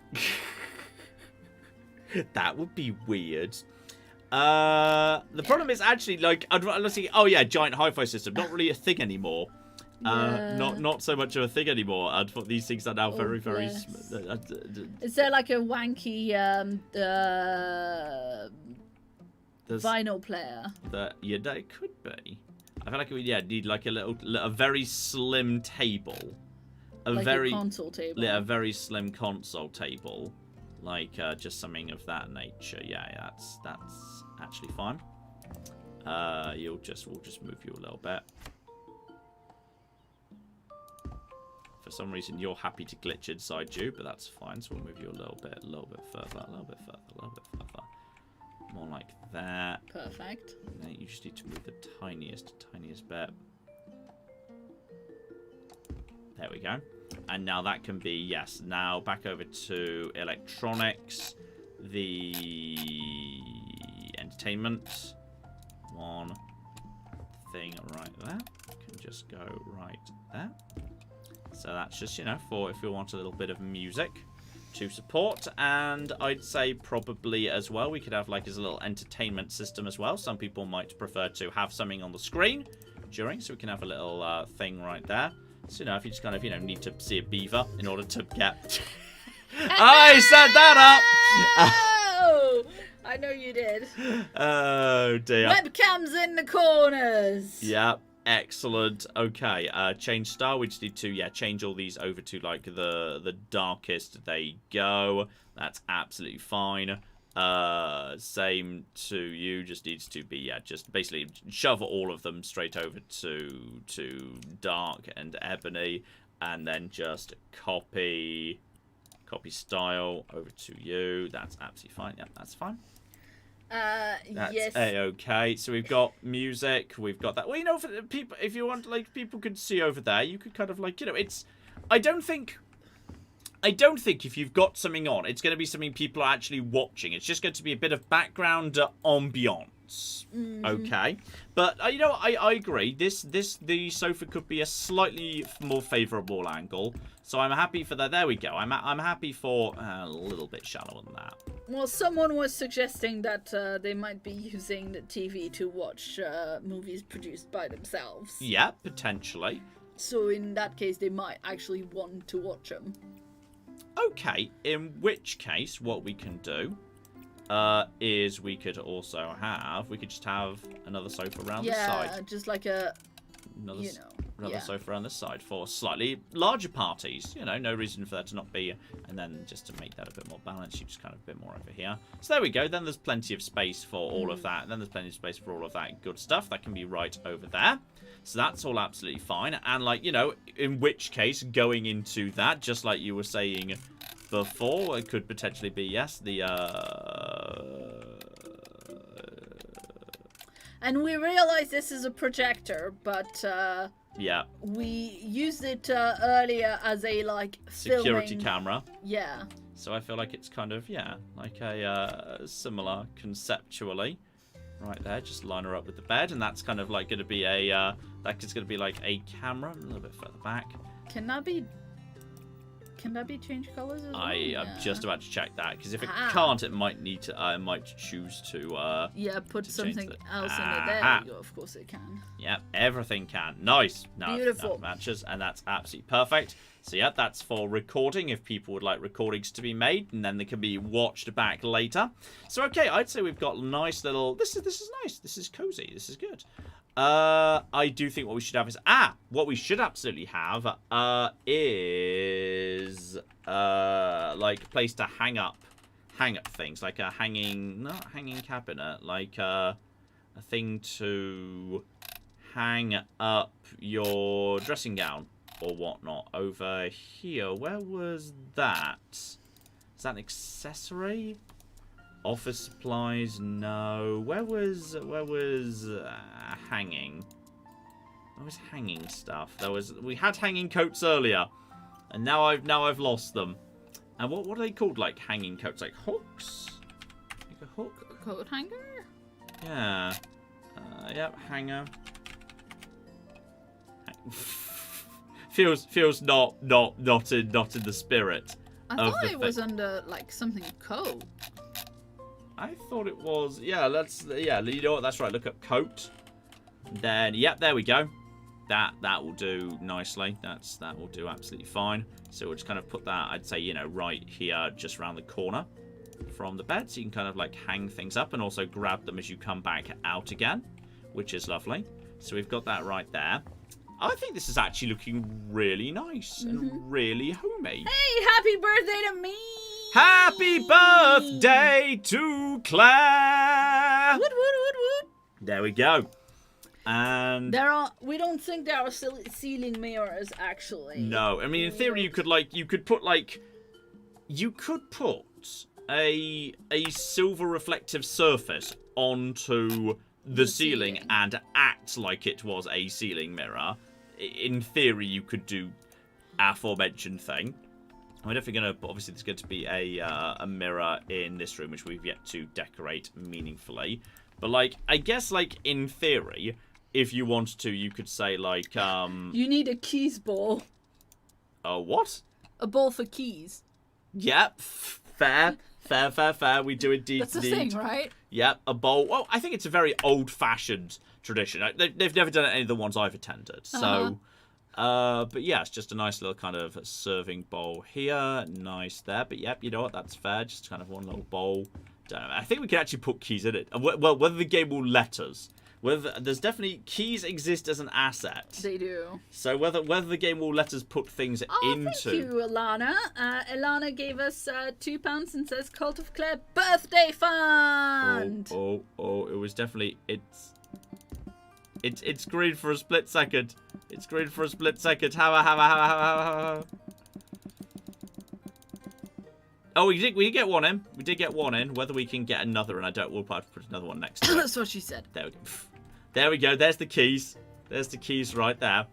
That would be weird. The problem is actually, like, let's see. Oh yeah, giant hi-fi system, not really a thing anymore. Not so much of a thing anymore. And these things are now very.
Is there like a wanky vinyl player?
Yeah, it could be. I feel like we need like a very slim table,
a console table.
Yeah, a very slim console table, like just something of that nature. Yeah, that's actually fine. We'll just move you a little bit. For some reason, you're happy to glitch inside you, but that's fine. So we'll move you a little bit further, more like that.
Perfect.
And then you just need to move the tiniest bit. There we go. And now that can be, yes, now back over to electronics. The entertainment. One thing right there. Can just go right there. So that's just, you know, for if you want a little bit of music to support. And I'd say probably as well, we could have like as a little entertainment system as well. Some people might prefer to have something on the screen during, so we can have a little thing right there. So, you know, if you just kind of, you know, need to see a beaver in order to get... I set that up!
Oh! I know you did.
Oh, dear.
Webcams in the corners!
Yep. Excellent. Okay, change style. We just need to, yeah, change all these over to, like, the darkest they go. That's absolutely fine. Same to you. Just needs to be, yeah, just basically shove all of them straight over to dark and ebony. And then just copy style over to you. That's absolutely fine. Yeah, that's fine. That's
yes.
A-okay. So we've got music. We've got that. Well, you know, for people, if you want, like, people could see over there, you could kind of, like, you know, it's... I don't think if you've got something on, it's going to be something people are actually watching. It's just going to be a bit of background ambiance. Okay. But, you know, I agree. The sofa could be a slightly more favourable angle. So I'm happy for that. There we go. I'm happy for a little bit shallower than that.
Well, someone was suggesting that they might be using the TV to watch movies produced by themselves.
Yeah, potentially.
So in that case, they might actually want to watch them.
Okay, in which case, what we can do is we could also have... We could just have another sofa around this side.
Yeah, just like a...
Another sofa around this side for slightly larger parties. You know, no reason for that to not be. And then just to make that a bit more balanced, you just kind of a bit more over here. So there we go. Then there's plenty of space for all of that. And then there's plenty of space for all of that good stuff. That can be right over there. So that's all absolutely fine. And, like, you know, in which case, going into that, just like you were saying before, it could potentially be, yes, the...
And we realize this is a projector, but...
yeah.
We used it earlier as a, like,
security
filming...
camera.
Yeah.
So I feel like it's kind of, yeah, like a similar conceptually. Right there, just line her up with the bed, and that's kind of like going to be a, that is going to be like a camera, a little bit further back.
Can that be changed colors as well?
I'm just about to check that, because if it can't, it might need to, I might choose to,
yeah, put something else in it. There you go, of course it can.
Yep, everything can. Nice. No,
beautiful.
That matches, and that's absolutely perfect. So yeah, that's for recording, if people would like recordings to be made, and then they can be watched back later. So okay, I'd say we've got nice little... This is nice. This is cozy. This is good. I do think what we should have is... what we should absolutely have is like a place to hang up things, like a not hanging cabinet, like a thing to hang up your dressing gown or whatnot over here. Where was that? Is that an accessory? Office supplies? No. Where was hanging? Where was hanging stuff? We had hanging coats earlier, and now I've lost them. And what are they called? Like hanging coats, like hooks? Like a hook?
Coat hanger?
Yeah. Yep, hanger. Feels not in the spirit.
I thought it was under like something coat.
I thought it was. Yeah, you know what? That's right. Look up coat. Then, yep, there we go. That will do nicely. That will do absolutely fine. So we'll just kind of put that, I'd say, you know, right here, just around the corner from the bed. So you can kind of like hang things up and also grab them as you come back out again, which is lovely. So we've got that right there. I think this is actually looking really nice and really homey.
Hey, happy birthday to me!
Happy birthday to Claire!
Woot, woot, woot, woot.
There we go. And
we don't think there are ceiling mirrors, actually.
No, I mean, in theory, you could put a silver reflective surface onto the ceiling and act like it was a ceiling mirror. In theory, you could do aforementioned thing. We're definitely going to... Obviously, there's going to be a mirror in this room, which we've yet to decorate meaningfully. But, like, I guess, like, in theory, if you want to, you could say, like,
You need a keys ball.
A what?
A ball for keys.
Yep. Fair. We do indeed.
That's the thing, right?
Yep, a bowl. Well, I think it's a very old-fashioned tradition. They've never done it any of the ones I've attended. So... but yeah, it's just a nice little kind of serving bowl here. Nice there. But yep, you know what? That's fair. Just kind of one little bowl. Don't know. I think we can actually put keys in it. Well, whether the game will let us. There's definitely... Keys exist as an asset.
They do.
So whether the game will let us put things into...
Thank you, Ilana. Ilana gave us £2 and says Cult of Claire birthday fund.
Oh, it was definitely... It's green for a split second. It's green for a split second. How. Oh, we did get one in. We did get one in. Whether we can get another, and I don't, we'll probably put another one next to it.
That's what she said.
There we go. There we go. There's the keys. There's the keys right there,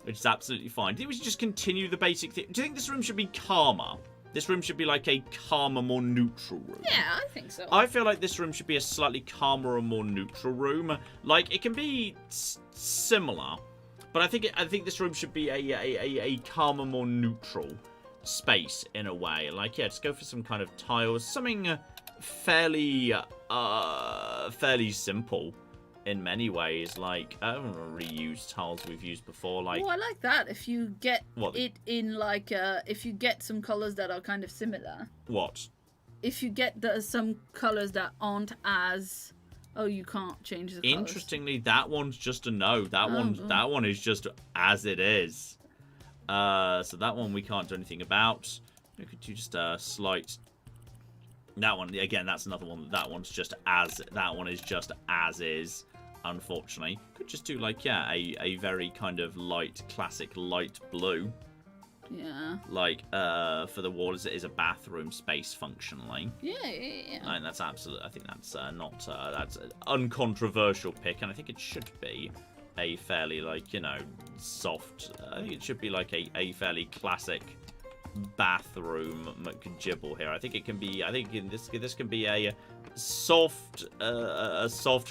which is absolutely fine. Do we just continue the basic thing? Do you think this room should be calmer? This room should be like a calmer, more neutral room.
Yeah, I think so.
I feel like this room should be a slightly calmer and more neutral room. Like, it can be similar, but I think this room should be a calmer, more neutral space in a way. Like, yeah, just go for some kind of tiles, something fairly simple in many ways. Like, I don't want to reuse tiles we've used before. Like,
oh, I like that. If you get
what?
It in like, if you get some colors that are kind of similar.
What?
If you get some colors that aren't as... Oh, you can't change the colors.
Interestingly, that one's just a no. That one is just as it is. So that one we can't do anything about. We could do just a slight... That one, again, that's another one. That one's just as... That one is just as is, unfortunately. Could just do, like, yeah, a very kind of light, classic light blue.
Yeah.
Like, for the wall, as it is a bathroom space, functionally.
Yeah.
And that's absolutely... I think that's not... that's an uncontroversial pick, and I think it should be a fairly, like, you know, soft... I think it should be, like, a fairly classic... bathroom McGibble here. I think it can be. I think this can be a soft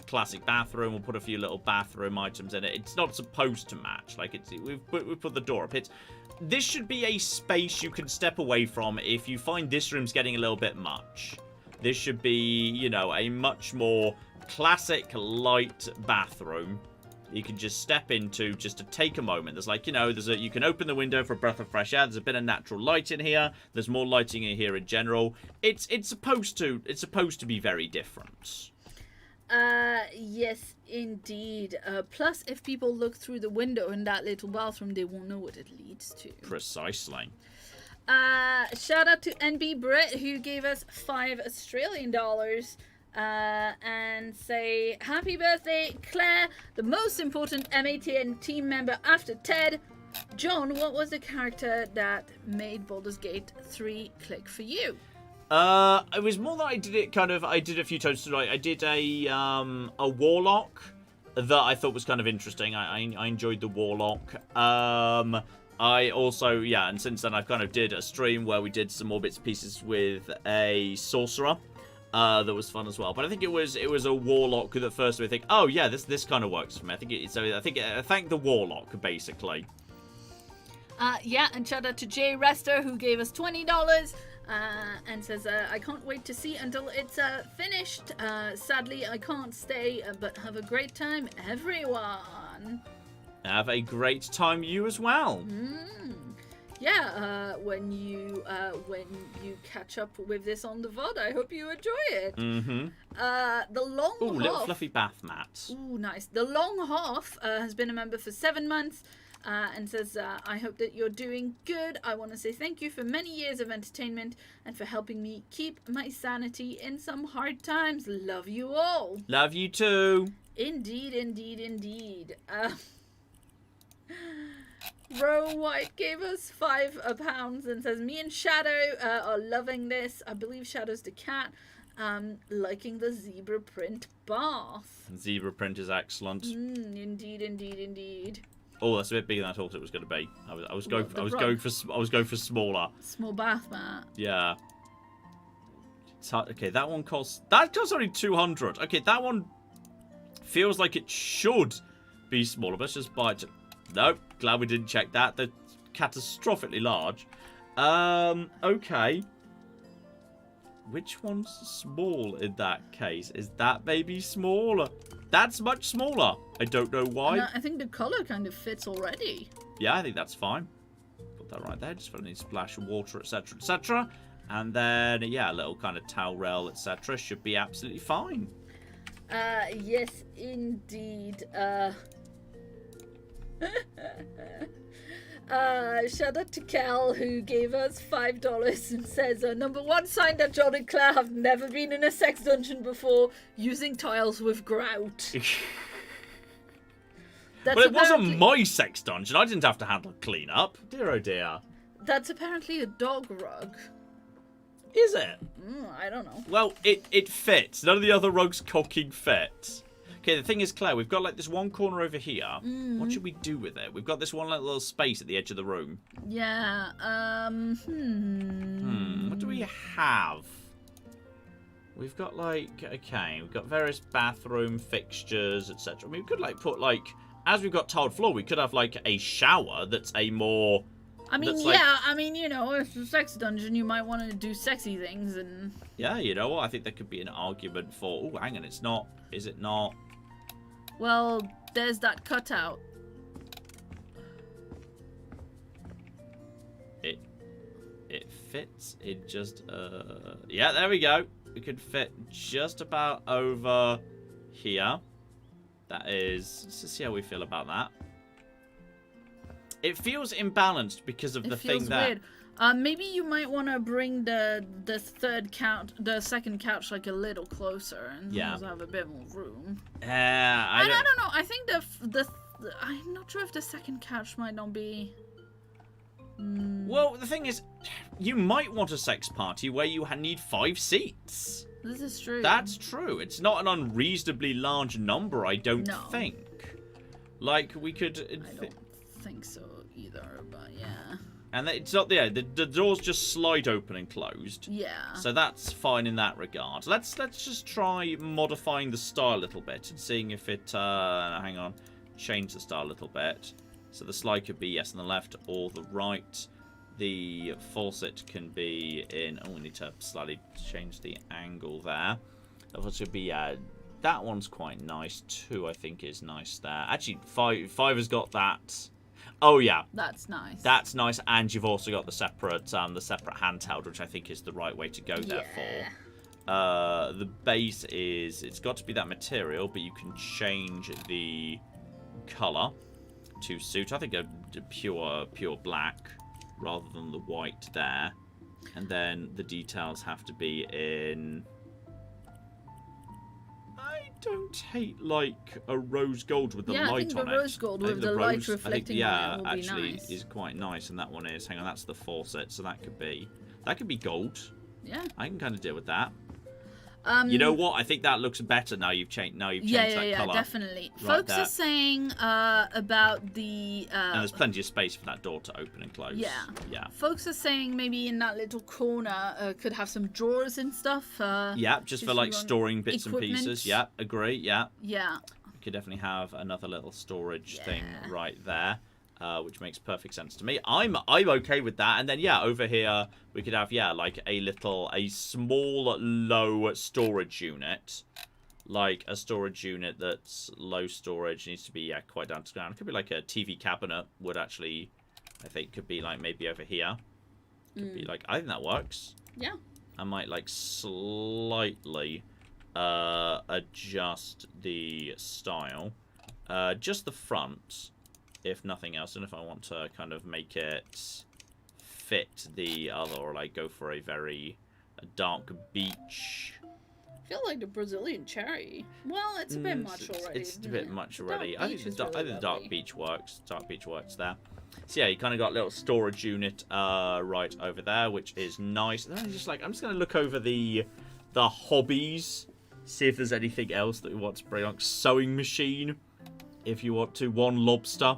classic bathroom. We'll put a few little bathroom items in it. It's not supposed to match. Like we've put the door up. This should be a space you can step away from if you find this room's getting a little bit much. This should be, you know, a much more classic light bathroom. You can just step into just to take a moment. There's like, you know, you can open the window for a breath of fresh air. There's a bit of natural light in here. There's more lighting in here in general. It's supposed to be very different.
Yes, indeed. Plus, if people look through the window in that little bathroom, they won't know what it leads to.
Precisely.
Shout out to NB Brit who gave us $5 Australian. And say, happy birthday, Claire, the most important MATN team member after Ted. John, what was the character that made Baldur's Gate 3 click for you?
It was more that I did it a few times tonight. I did a warlock that I thought was kind of interesting. I enjoyed the warlock. I also, yeah, and since then I've kind of did a stream where we did some more bits and pieces with a sorcerer. That was fun as well, but I think it was a warlock that first we think, oh yeah, this kind of works for me. I thank the warlock basically.
Yeah, and shout out to Jay Rester who gave us $20 and says I can't wait to see until it's finished. Sadly, I can't stay, but have a great time, everyone.
Have a great time, you as well.
Yeah, when you catch up with this on the VOD, I hope you enjoy it. The long half... Ooh,
little fluffy bath mat.
Ooh, nice. The long half has been a member for 7 months and says, I hope that you're doing good. I want to say thank you for many years of entertainment and for helping me keep my sanity in some hard times. Love you all.
Love you too.
Indeed, indeed, indeed. Bro White gave us £5 and says, me and Shadow are loving this. I believe Shadow's the cat. Liking the zebra print bath.
Zebra print is excellent.
Indeed, indeed, indeed.
Oh, that's a bit bigger than I thought it was going to be. I was going for smaller.
Small bath mat.
Yeah. Okay, that costs only 200. Okay, that one feels like it should be smaller. Let's just buy it. Nope, glad we didn't check that. They're catastrophically large. Okay. Which one's small in that case? Is that maybe smaller? That's much smaller. I don't know why.
No, I think the color kind of fits already.
Yeah, I think that's fine. Put that right there. Just for any splash of water, etc., etc. And then, yeah, a little kind of towel rail, etc. should be absolutely fine.
Yes, indeed. Shout out to Cal, who gave us $5 and says, number 1 sign that John and Claire have never been in a sex dungeon before using tiles with grout.
Well, it wasn't my sex dungeon. I didn't have to handle cleanup. Dear oh dear.
That's apparently a dog rug.
Is it?
I don't know.
Well, it fits. None of the other rugs cocking fits. Okay, the thing is, Claire, we've got like this one corner over here. What should we do with it? We've got this one little space at the edge of the room.
Yeah,
What do we have? We've got like, okay, we've got various bathroom fixtures, etc. I mean, we could like put like, as we've got tiled floor, we could have like a shower that's a more...
I mean, yeah, I mean, you know, it's a sex dungeon, you might want to do sexy things and...
Yeah, you know what? I think there could be an argument for... Oh, hang on, it's not... Is it not...
Well, there's that cutout.
It fits in just... Yeah, there we go. We could fit just about over here. That is... Let's just see how we feel about that. It feels imbalanced because of the thing that...
Weird. Maybe you might want to bring the second couch like a little closer and have a bit more room. I don't know. I think I'm not sure if the second couch might not be.
Well, the thing is, you might want a sex party where you need 5 seats.
This is true.
That's true. It's not an unreasonably large number, I don't think. Like we could.
I don't think so either, but yeah.
And it's not there. The doors just slide open and closed.
Yeah.
So that's fine in that regard. Let's just try modifying the style a little bit and seeing if it. Hang on, change the style a little bit. So the slide could be yes on the left or the right. The faucet can be in. Oh, we need to slightly change the angle there. That should be. That one's quite nice too. I think is nice there. Actually, five has got that. Oh yeah,
that's nice.
That's nice, and you've also got the separate handheld, which I think is the right way to go there for. The base it's got to be that material, but you can change the color to suit. I think a pure black rather than the white there, and then the details have to be in. I don't hate like a rose gold with the light on it.
Yeah, I think the rose gold with the light reflecting on it will be
actually
nice.
is quite nice, and that one is. Hang on, that's the faucet, so that could be gold.
Yeah,
I can kind of deal with that. You know what? I think that looks better now. You've changed. That color.
Yeah, definitely.
Right
Folks are saying about the.
And there's plenty of space for that door to open and close.
Yeah. Folks are saying maybe in that little corner could have some drawers and stuff.
Yeah, just for like storing bits and pieces. Yeah, agree. Yeah.
Yeah.
You could definitely have another little storage thing right there. Which makes perfect sense to me. I'm okay with that. And then over here we could have like a small low storage unit, like a storage unit that's low storage, needs to be quite down to ground. It could be like a TV cabinet would actually, I think, could be like maybe over here. Could be like, I think that works.
Yeah.
I might like slightly adjust the style, just the front. If nothing else, and if I want to kind of make it fit the other, or like go for a very dark beach
feel like the Brazilian cherry. Well, it's a bit much already.
It's a bit much already.
I think
the dark beach works. Dark beach works there. So yeah, you kind of got a little storage unit right over there, which is nice. And then I'm just going to look over the hobbies, see if there's anything else that we want to bring. Like sewing machine, if you want to. One lobster.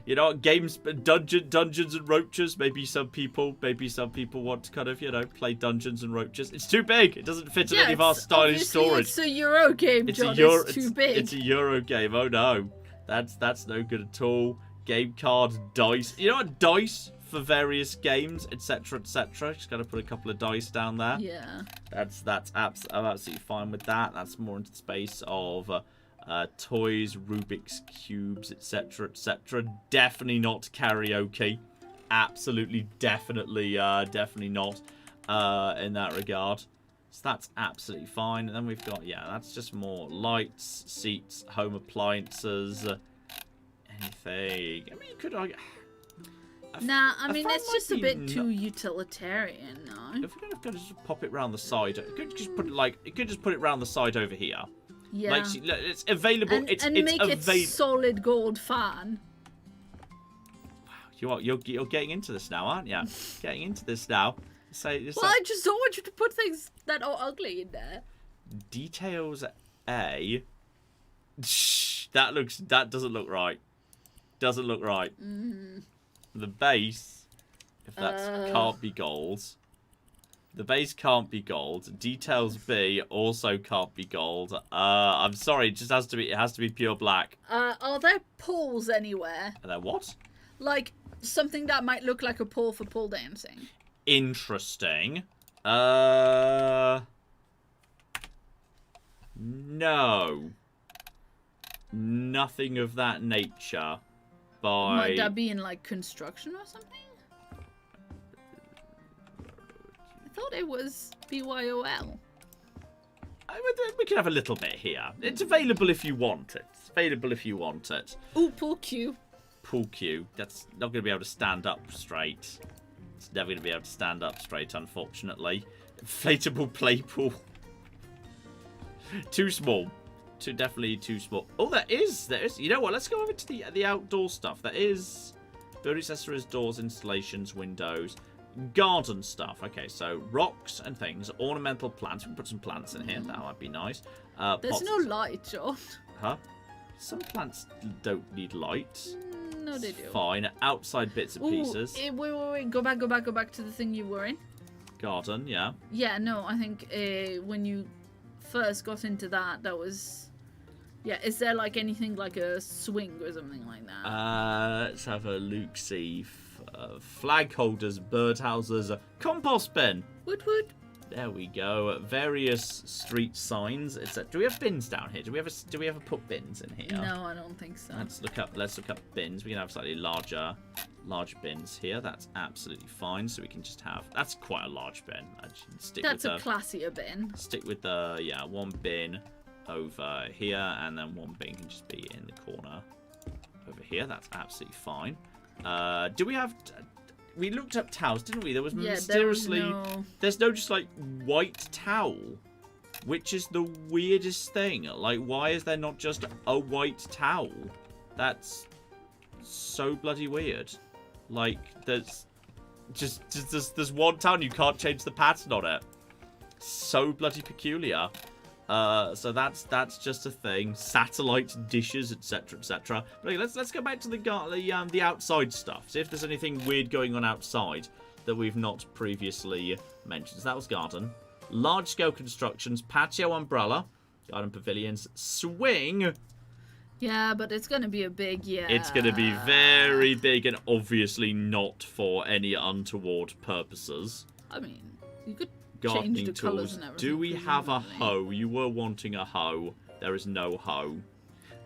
You know, games, Dungeons and Roaches. Maybe some people want to kind of, play Dungeons and Roaches. It's too big. It doesn't fit in any of our stylish storage.
It's a Euro game, John. It's too big.
It's a Euro game. Oh no, that's no good at all. Game cards, dice. You know what? Dice for various games, etc., etc. Just gotta put a couple of dice down there.
Yeah.
I'm absolutely fine with that. That's more into the space of. Toys, Rubik's cubes, etc., etc. Definitely not karaoke. Absolutely, definitely not in that regard. So that's absolutely fine. And then we've got, that's just more lights, seats, home appliances, anything. I mean, you could.
It's just a bit too utilitarian. No.
If we're gonna just pop it round the side, you could just put it round the side over here.
Yeah.
Like, it's available.
And
it's
make it solid gold fan.
Wow, you're getting into this now, aren't you? Getting into this now.
I just don't want you to put things that are ugly in there.
Details A. That doesn't look right. Doesn't look right. The base, if that can't be gold. The base can't be gold. Details B also can't be gold. I'm sorry, it has to be pure black.
Are there poles anywhere?
Are there what?
Like something that might look like a pole for pole dancing.
Interesting. No. Nothing of that nature.
Might that be in like construction or something? I thought it was BYOL.
We can have a little bit here. It's available if you want it.
Ooh, pool cue.
Pool cue. That's not going to be able to stand up straight. It's never going to be able to stand up straight, unfortunately. Inflatable play pool. Too small. Definitely too small. Oh, there is. You know what? Let's go over to the outdoor stuff. There is building accessories, doors, installations, windows. Garden stuff. Okay, so rocks and things, ornamental plants. We can put some plants in here. That might be nice.
There's no light, John.
Huh? Some plants don't need light.
No, they do.
Fine. Outside bits and pieces.
Wait. Go back to the thing you were in.
Garden, yeah.
Yeah, no, I think when you first got into that was... Yeah, is there like anything like a swing or something like that?
Let's have a look-see. Flag holders, birdhouses, compost bin.
Wood.
There we go. Various street signs. Do we have bins down here? Do we ever put bins in here?
No, I don't think so.
Let's look up bins. We can have slightly large bins here. That's absolutely fine. So we can just have. That's quite a large bin.
That's a classier bin.
Stick with the one bin over here, and then one bin can just be in the corner over here. That's absolutely fine. Do we have... We looked up towels, didn't we? There was mysteriously... There's no just, like, white towel. Which is the weirdest thing. Like, why is there not just a white towel? That's so bloody weird. Like, there's... There's one towel and you can't change the pattern on it. So bloody peculiar. So that's just a thing. Satellite dishes, etc., etc. But okay, let's go back to the outside stuff. See if there's anything weird going on outside that we've not previously mentioned. So that was garden. Large-scale constructions, patio umbrella, garden pavilions, swing.
Yeah, but it's gonna be a big
It's gonna be very big and obviously not for any untoward purposes.
I mean, you could.
Gardening tools. Do we have a hoe? You were wanting a hoe. There is no hoe.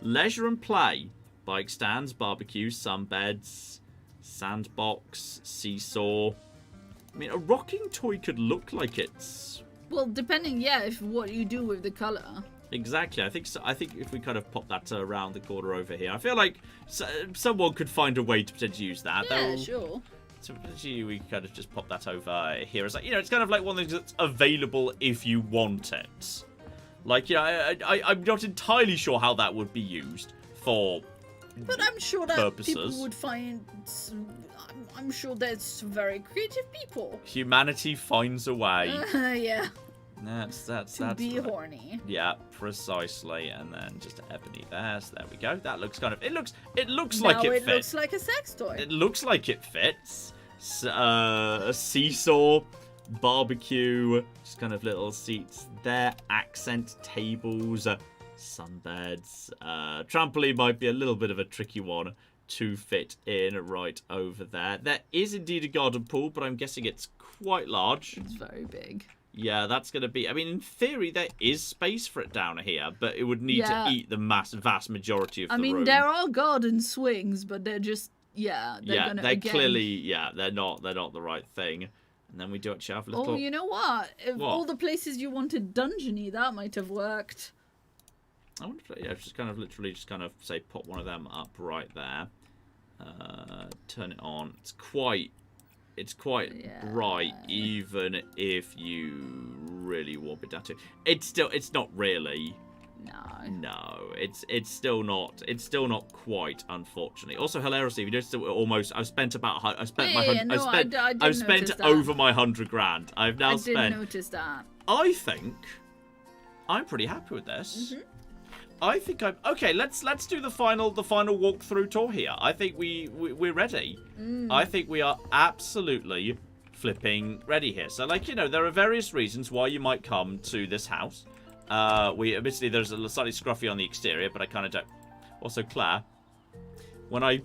Leisure and play. Bike stands, barbecues, sunbeds, sandbox, seesaw. I mean, a rocking toy could look like it's...
Well, depending, if what you do with the colour.
Exactly. I think so. I think if we kind of pop that around the corner over here, I feel like someone could find a way to potentially use that.
Yeah, sure.
So we kind of just pop that over here. It's like, it's kind of like one of those that's available if you want it. Like, I'm not entirely sure how that would be used for
But I'm sure that
purposes.
people would find... I'm sure there's very creative people.
Humanity finds a way.
Yeah.
That's
Be
right.
horny.
Yeah, precisely. And then just ebony there. So there we go. That looks kind of... It looks like it fits.
Now it looks like a sex toy.
It looks like it fits. A seesaw, barbecue, just kind of little seats there, accent tables, sunbeds. Trampoline might be a little bit of a tricky one to fit in right over there. There is indeed a garden pool, but I'm guessing it's quite large.
It's very big.
Yeah, that's going to be... I mean, in theory, there is space for it down here, but it would need to eat the vast majority of the room.
I mean, there are garden swings, but they're just... Yeah,
they're clearly... they're not the right thing. And then we do actually have a little...
Oh, you know what? If all the places you wanted dungeony, that might have worked.
I wonder if, just kind of literally just kind of, say, put one of them up right there. Turn it on. It's quite bright, even if you really warp it down to. It's not really. No, it's still not quite, unfortunately. Also, hilariously, if you notice, I've spent over my 100 grand. I didn't
notice that.
I think I'm pretty happy with this.
Mm-hmm.
I think I'm okay. Let's do the final walkthrough tour here. I think we're ready. I think we are absolutely flipping ready here. So, like, there are various reasons why you might come to this house. Admittedly, there's a slightly scruffy on the exterior, but I kind of don't. Also, Claire, when I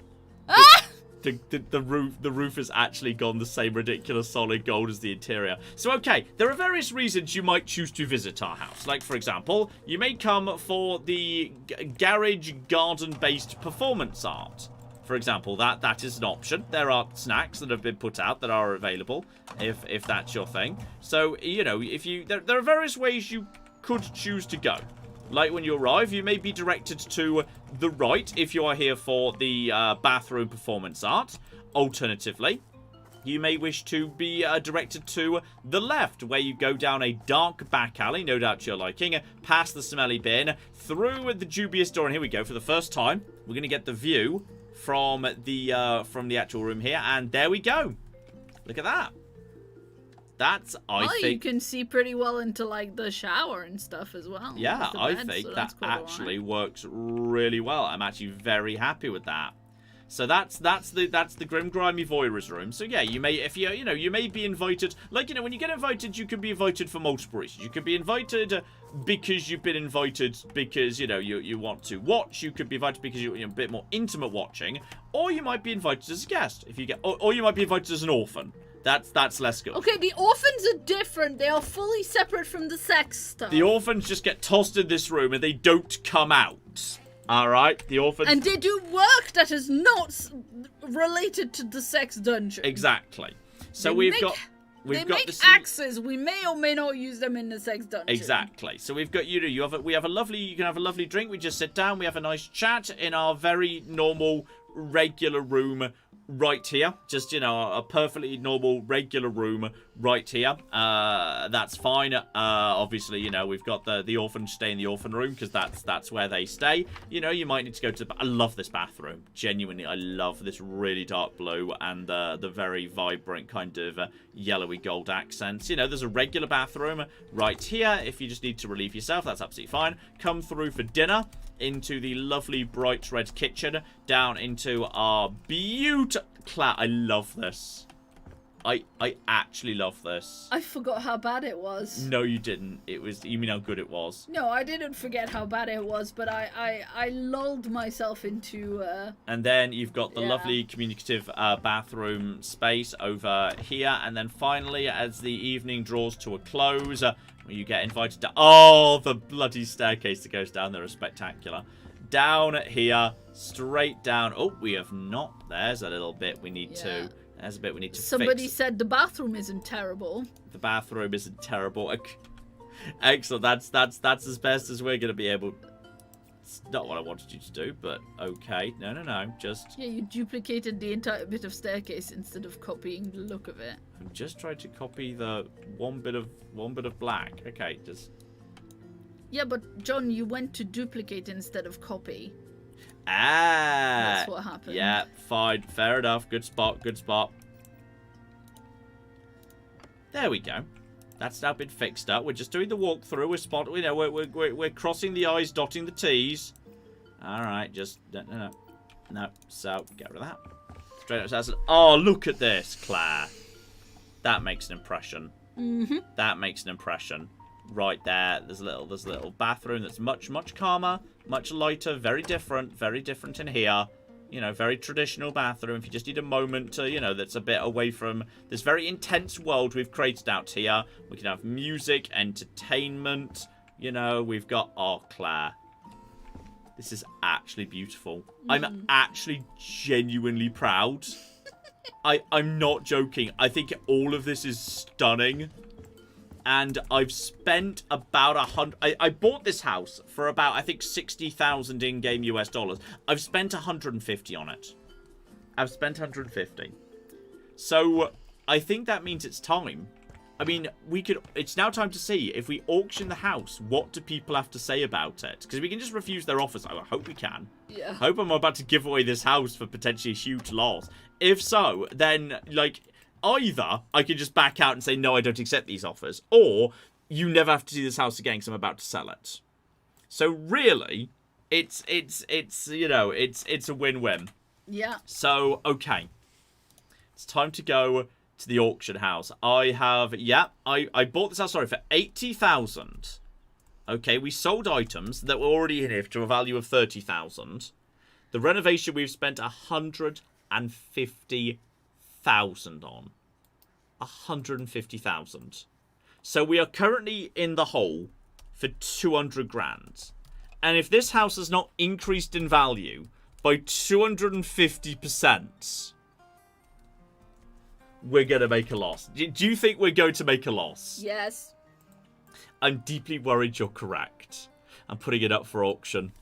the roof has actually gone the same ridiculous solid gold as the interior. So, okay, there are various reasons you might choose to visit our house. Like, for example, you may come for the garage garden-based performance art. For example, that is an option. There are snacks that have been put out that are available if that's your thing. So, there are various ways you could choose to go. Like, when you arrive, you may be directed to the right if you are here for the bathroom performance art. Alternatively, you may wish to be directed to the left, where you go down a dark back alley, no doubt to your liking, past the smelly bin, through the dubious door, and here we go. For the first time, we're going to get the view from the actual room here, and there we go. Look at that. That's, I think...
you can see pretty well into, like, the shower and stuff as well.
Yeah, I think that actually works really well. I'm actually very happy with that. So that's the grim grimy voyeur's room. So yeah, you may, if you may be invited. Like, when you get invited, you can be invited for multiple reasons. You could be invited because you've been invited because you want to watch. You could be invited because you're a bit more intimate watching, or you might be invited as a guest if you get, or you might be invited as an orphan. That's less good.
Okay, the orphans are different. They are fully separate from the sex stuff.
The orphans just get tossed in this room and they don't come out. All right, the orphans.
And they do work that is not related to the sex dungeon.
Exactly. So
they
make
make axes. We may or may not use them in the sex dungeon.
Exactly. So we've got you can have a lovely drink. We just sit down. We have a nice chat in our very normal, regular room. Right here, just a perfectly normal regular room right here. That's fine. Obviously, we've got the orphans stay in the orphan room because that's where they stay. You might need to go to I love this bathroom. Genuinely, I love this really dark blue and the very vibrant kind of yellowy gold accents. There's a regular bathroom right here. If you just need to relieve yourself, that's absolutely fine. Come through for dinner. Into the lovely bright red kitchen, down into our beautiful... I love this. I actually love this.
I forgot how bad it was.
No, you didn't. You mean how good it was?
No, I didn't forget how bad it was, but I lulled myself into...
And then you've got the lovely communicative bathroom space over here. And then finally, as the evening draws to a close... you get invited to... Oh, the bloody staircase that goes down there is spectacular. Down here, straight down. Oh, we have not. There's a little bit we need to... There's a bit we need to
Somebody
fix.
said the bathroom isn't terrible.
The bathroom isn't terrible. Excellent. That's as best as we're going to be able... It's not what I wanted you to do, but okay. No. Just...
Yeah, you duplicated the entire bit of staircase instead of copying the look of it.
I'm just trying to copy the one bit of black. Okay, just...
Yeah, but John, you went to duplicate instead of copy.
Ah!
That's what happened.
Yeah, fine. Fair enough. Good spot. Good spot. There we go. That's now been fixed up. We're just doing the walkthrough. We're crossing the I's, dotting the T's. All right, just no. So get rid of that. Straight up assassin. Oh, look at this, Claire. That makes an impression. That makes an impression. Right there. There's a little bathroom that's much calmer, much lighter, very different in here. You know, very traditional bathroom. If you just need a moment to, you know, that's a bit away from this very intense world we've created out here. We can have music, entertainment. You know, we've got... Oh, Claire. This is actually beautiful. I'm actually genuinely proud. I'm not joking. I think all of this is stunning. And I've spent about 100... I bought this house for about, I think, 60,000 in-game US dollars. I've spent 150 on it. I've spent 150. So, I think that means it's time. I mean, it's now time to see, if we auction the house, what do people have to say about it? Because we can just refuse their offers. I hope we can.
Yeah.
I hope I'm about to give away this house for potentially a huge loss. If so, then, like... Either I can just back out and say, no, I don't accept these offers. Or you never have to see this house again because I'm about to sell it. So really, it's you know, it's a win-win.
Yeah.
So, okay. It's time to go to the auction house. I bought this house, sorry, for 80,000. Okay, we sold items that were already in here to a value of 30,000. The renovation we've spent 150,000 on. 150,000. So we are currently in the hole for 200 grand. And if this house has not increased in value by 250%, we're going to make a loss. Do you think we're going to make a loss?
Yes.
I'm deeply worried you're correct. I'm putting it up for auction.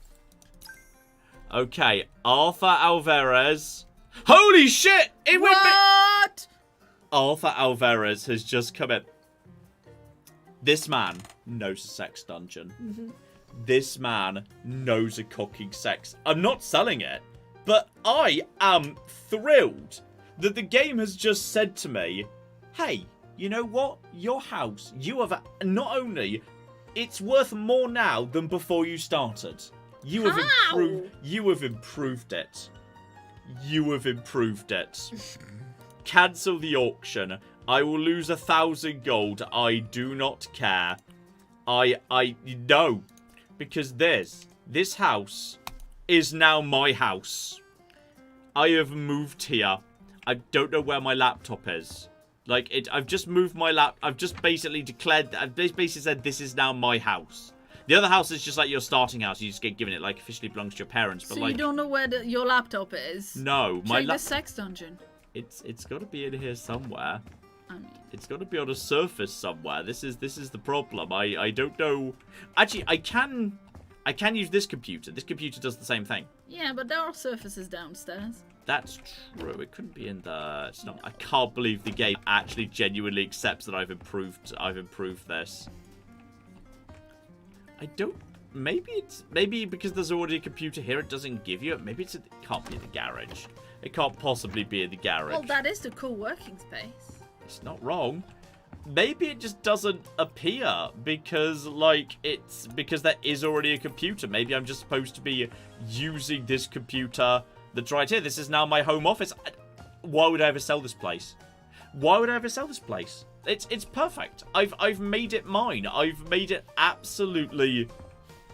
Okay, Arthur Alvarez. Holy shit!
What?
Arthur Alvarez has just come in. This man knows a sex dungeon. This man knows a cooking sex. I'm not selling it, but I am thrilled that the game has just said to me, hey, you know what? Your house, you have not only, it's worth more now than before you started. You have improved. You have improved it. You have improved it. Cancel the auction. I will lose 1,000 gold. I do not care. No, because this house is now my house. I have moved here. I don't know where my laptop is. Like I've just moved my I've just basically declared. I've basically said this is now my house. The other house is just like your starting house. You just get given it, like, officially belongs to your parents. But
so
like,
you don't know where your laptop is?
No, my
the sex dungeon.
It's got to be in here somewhere.
I mean,
it's got to be on a surface somewhere. This is the problem. I don't know. Actually, I can use this computer. This computer does the same thing.
Yeah, but there are surfaces downstairs.
That's true. It couldn't be in the. It's not. I can't believe the game actually genuinely accepts that I've improved this. I don't. Maybe because there's already a computer here, it doesn't give you it. Maybe it can't be in the garage. It can't possibly be in the garage.
Well, that is the cool working space.
It's not wrong. Maybe it just doesn't appear because, like, because there is already a computer. Maybe I'm just supposed to be using this computer that's right here. This is now my home office. Why would I ever sell this place? Why would I ever sell this place? It's perfect. I've made it mine. I've made it absolutely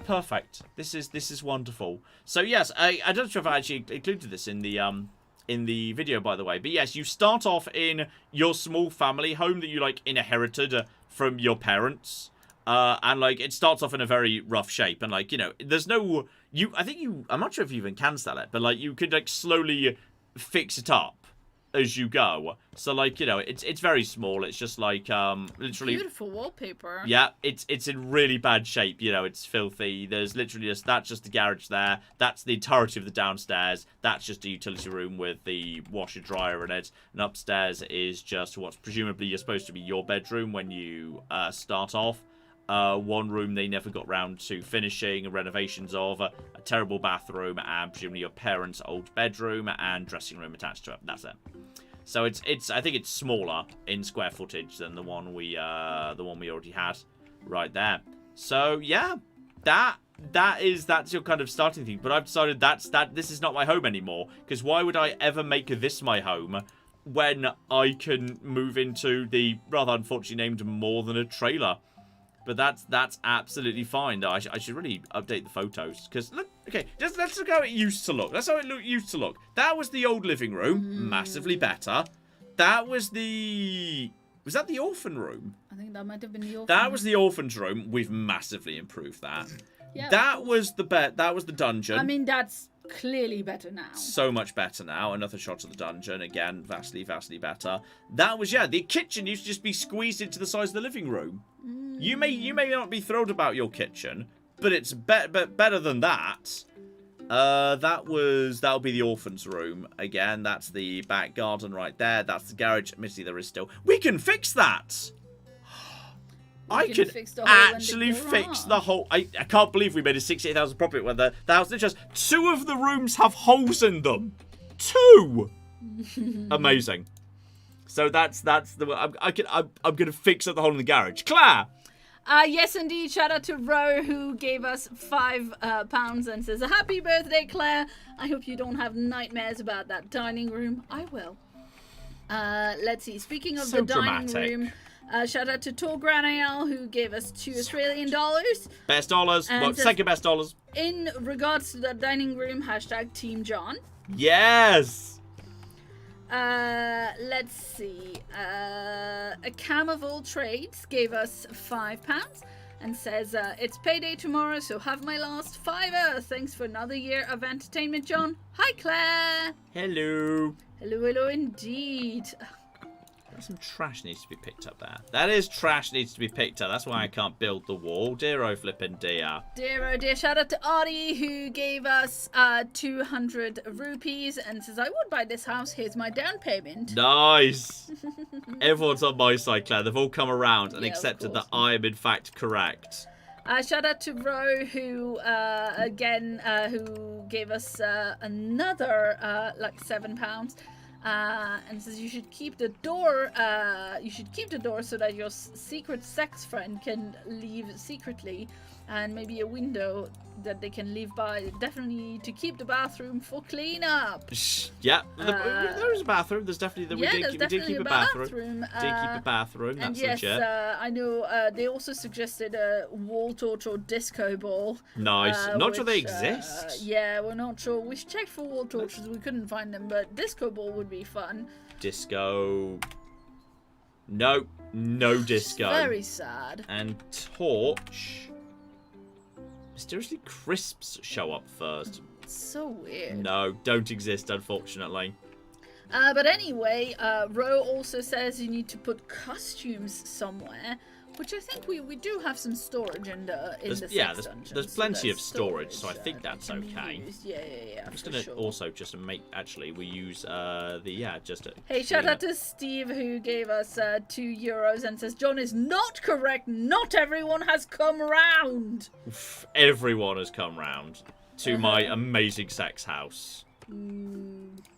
perfect. This is wonderful. So yes, I don't know if I actually included this in the video, by the way. But yes, you start off in your small family home that you like inherited from your parents. And like it starts off in a very rough shape, and like, you know, there's no I'm not sure if you even can sell it, but like you could like slowly fix it up. as you go. So, like, you know, it's very small. It's just like, literally...
Beautiful wallpaper.
Yeah, it's in really bad shape. You know, it's filthy. There's literally just... That's just the garage there. That's the entirety of the downstairs. That's just a utility room with the washer-dryer in it. And upstairs is just what's presumably you're supposed to be your bedroom when you start off. One room they never got round to finishing, renovations of, a terrible bathroom, and presumably your parents' old bedroom and dressing room attached to it. That's it. So it's I think it's smaller in square footage than the one we already had right there. So yeah, that's your kind of starting thing. But I've decided this is not my home anymore, because why would I ever make this my home when I can move into the rather unfortunately named More Than a Trailer? But that's absolutely fine. I should really update the photos, because look. Okay, let's look how it used to look. That's how it used to look. That was the old living room, massively better. That was the... Was that the orphan room?
I think that might have been the orphan.
That was the orphan's room. We've massively improved that.
Yeah,
that was the bed. That was the dungeon.
I mean, that's clearly better now.
So much better now. Another shot of the dungeon. Again, vastly, vastly better. That was, yeah, the kitchen used to just be squeezed into the size of the living room. You may not be thrilled about your kitchen, but it's better than that. That'll be the orphan's room. Again, that's the back garden right there. That's the garage. Admittedly, there is still... We can fix that! I can actually fix the whole... I can't believe we made a 68,000 profit when the house... Just 2 of the rooms have holes in them. 2! Amazing. So that's the... I'm going to fix up the hole in the garage. Claire!
Yes, indeed. Shout out to Ro, who gave us £5 and says, "Happy birthday, Claire. I hope you don't have nightmares about that dining room." I will. Let's see. Speaking of the dining room, shout out to Tor Granael, who gave us $2 Australian.
Best dollars. Well, second best dollars.
In regards to the dining room, #Team John.
Yes.
Let's see. A Cam of All Trades gave us £5 and says, "It's payday tomorrow, so have my last fiver. Thanks for another year of entertainment, John." Hi, Claire.
Hello.
Hello indeed.
Some trash needs to be picked up there. That is trash needs to be picked up. That's why I can't build the wall. Dear oh flippin' dear.
Dear oh dear. Shout out to Artie, who gave us 200 rupees and says, "I would buy this house. Here's my down payment."
Nice. Everyone's on my side, Claire. They've all come around and accepted that I am in fact correct.
Shout out to Ro, who who gave us another like £7. And says you should keep the door. So that your secret sex friend can leave secretly, and maybe a window that they can leave by. Definitely to keep the bathroom for cleanup.
Yeah, there is a bathroom. There's definitely we did keep a bathroom. Did keep a bathroom.
And
that's
yes, I know. They also suggested a wall torch or disco ball.
Nice. Not sure they exist.
Yeah, we're not sure. We checked for wall torches. We couldn't find them, but disco ball would be fun.
Disco. No disco.
Very sad.
And torch. Mysteriously, crisps show up first.
So weird.
No, don't exist, unfortunately.
But anyway, Ro also says you need to put costumes somewhere, which I think we do have some storage in the sex dungeon.
There's plenty of storage, so I think that's okay.
Yeah.
I'm just gonna also just make. Actually, we use
Hey, shout out to Steve, who gave us €2 and says John is not correct. Not everyone has come round.
Everyone has come round to my amazing sex house.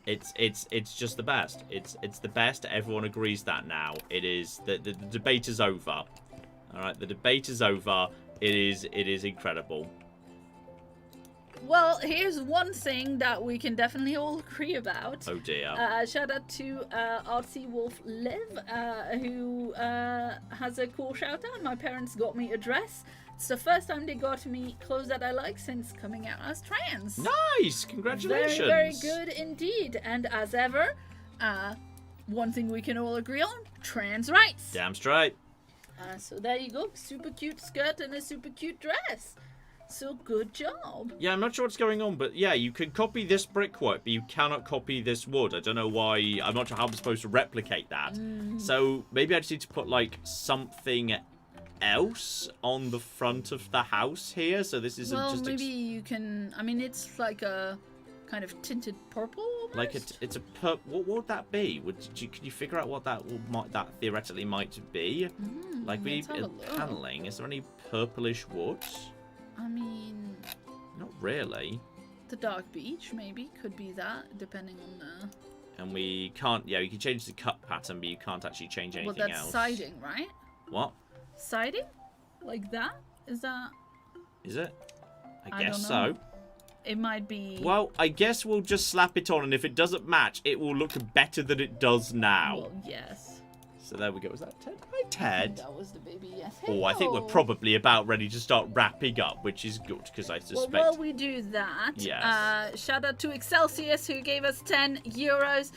It's just the best. It's the best. Everyone agrees that now. It is the debate is over. All right, the debate is over. It is incredible.
Well, here's one thing that we can definitely all agree about.
Oh dear.
Shout out to Artsy Wolf Liv, who has a cool shout out. My parents got me a dress. It's the first time they got me clothes that I like since coming out as trans.
Nice! Congratulations!
Very, very good indeed. And as ever, one thing we can all agree on, trans rights.
Damn straight.
So there you go. Super cute skirt and a super cute dress. So good job.
Yeah, I'm not sure what's going on, but yeah, you can copy this brickwork, but you cannot copy this wood. I don't know why. I'm not sure how I'm supposed to replicate that. So maybe I just need to put, like, something else on the front of the house here. So this isn't just...
Well, maybe you can... I mean, it's like a kind of tinted purple almost?
Like, it's a what would that be? Can you figure out what that theoretically might be? Like, we need paneling. Is there any purplish wood?
I mean...
Not really.
The dark beach, maybe, could be that, depending on the...
And we can't... Yeah, you can change the cut pattern, but you can't actually change anything else.
Well, that's siding, right?
What?
Siding? Like that? Is that...
Is it? I
don't
guess
know.
so.
It might be...
Well, I guess we'll just slap it on, and if it doesn't match, it will look better than it does now.
Well, yes.
So there we go. Was that Ted? Hi, Ted.
That was the baby, yes.
Oh, I think we're probably about ready to start wrapping up, which is good, because I suspect...
Well, while we do that,
yes.
Shout out to Excelsius, who gave us 10 euros.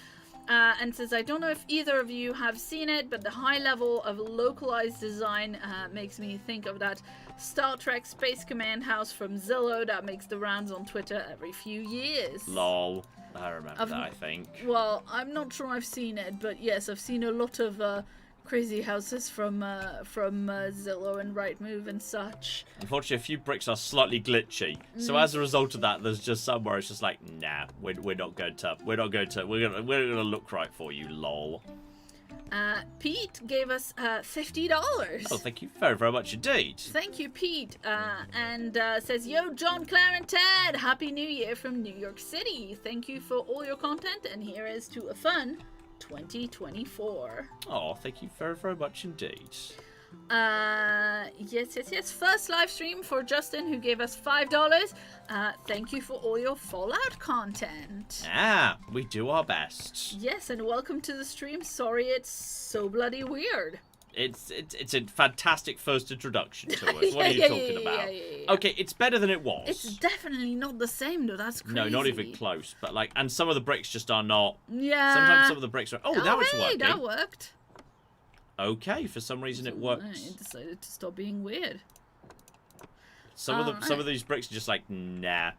And says, I don't know if either of you have seen it, but the high level of localized design makes me think of that Star Trek Space Command house from Zillow that makes the rounds on Twitter every few years.
Lol. I remember that, I think.
Well, I'm not sure I've seen it, but yes, I've seen a lot of crazy houses from Zillow and Rightmove and such.
Unfortunately, a few bricks are slightly glitchy, so as a result of that, there's just somewhere it's just like, nah, we're not going to look right for you, lol.
Pete gave us $50.
Oh, thank you very, very much indeed.
Thank you, Pete. And says, yo, John, Claire, and Ted, Happy New Year from New York City. Thank you for all your content, and here is to a fun 2024.
Oh, thank you very, very much indeed.
Yes. First live stream for Justin, who gave us $5. Thank you for all your Fallout content.
We do our best.
Yes, and welcome to the stream. Sorry it's so bloody weird.
It's a fantastic first introduction to us. What are you talking about?
Yeah.
Okay, it's better than it was.
It's definitely not the same, though. That's crazy.
No, not even close. But like, and some of the bricks just are not.
Yeah.
Sometimes some of the bricks are. Oh, now it's working.
That worked.
Okay, for some reason it worked.
It decided to stop being weird.
Some of these bricks are just like, nah,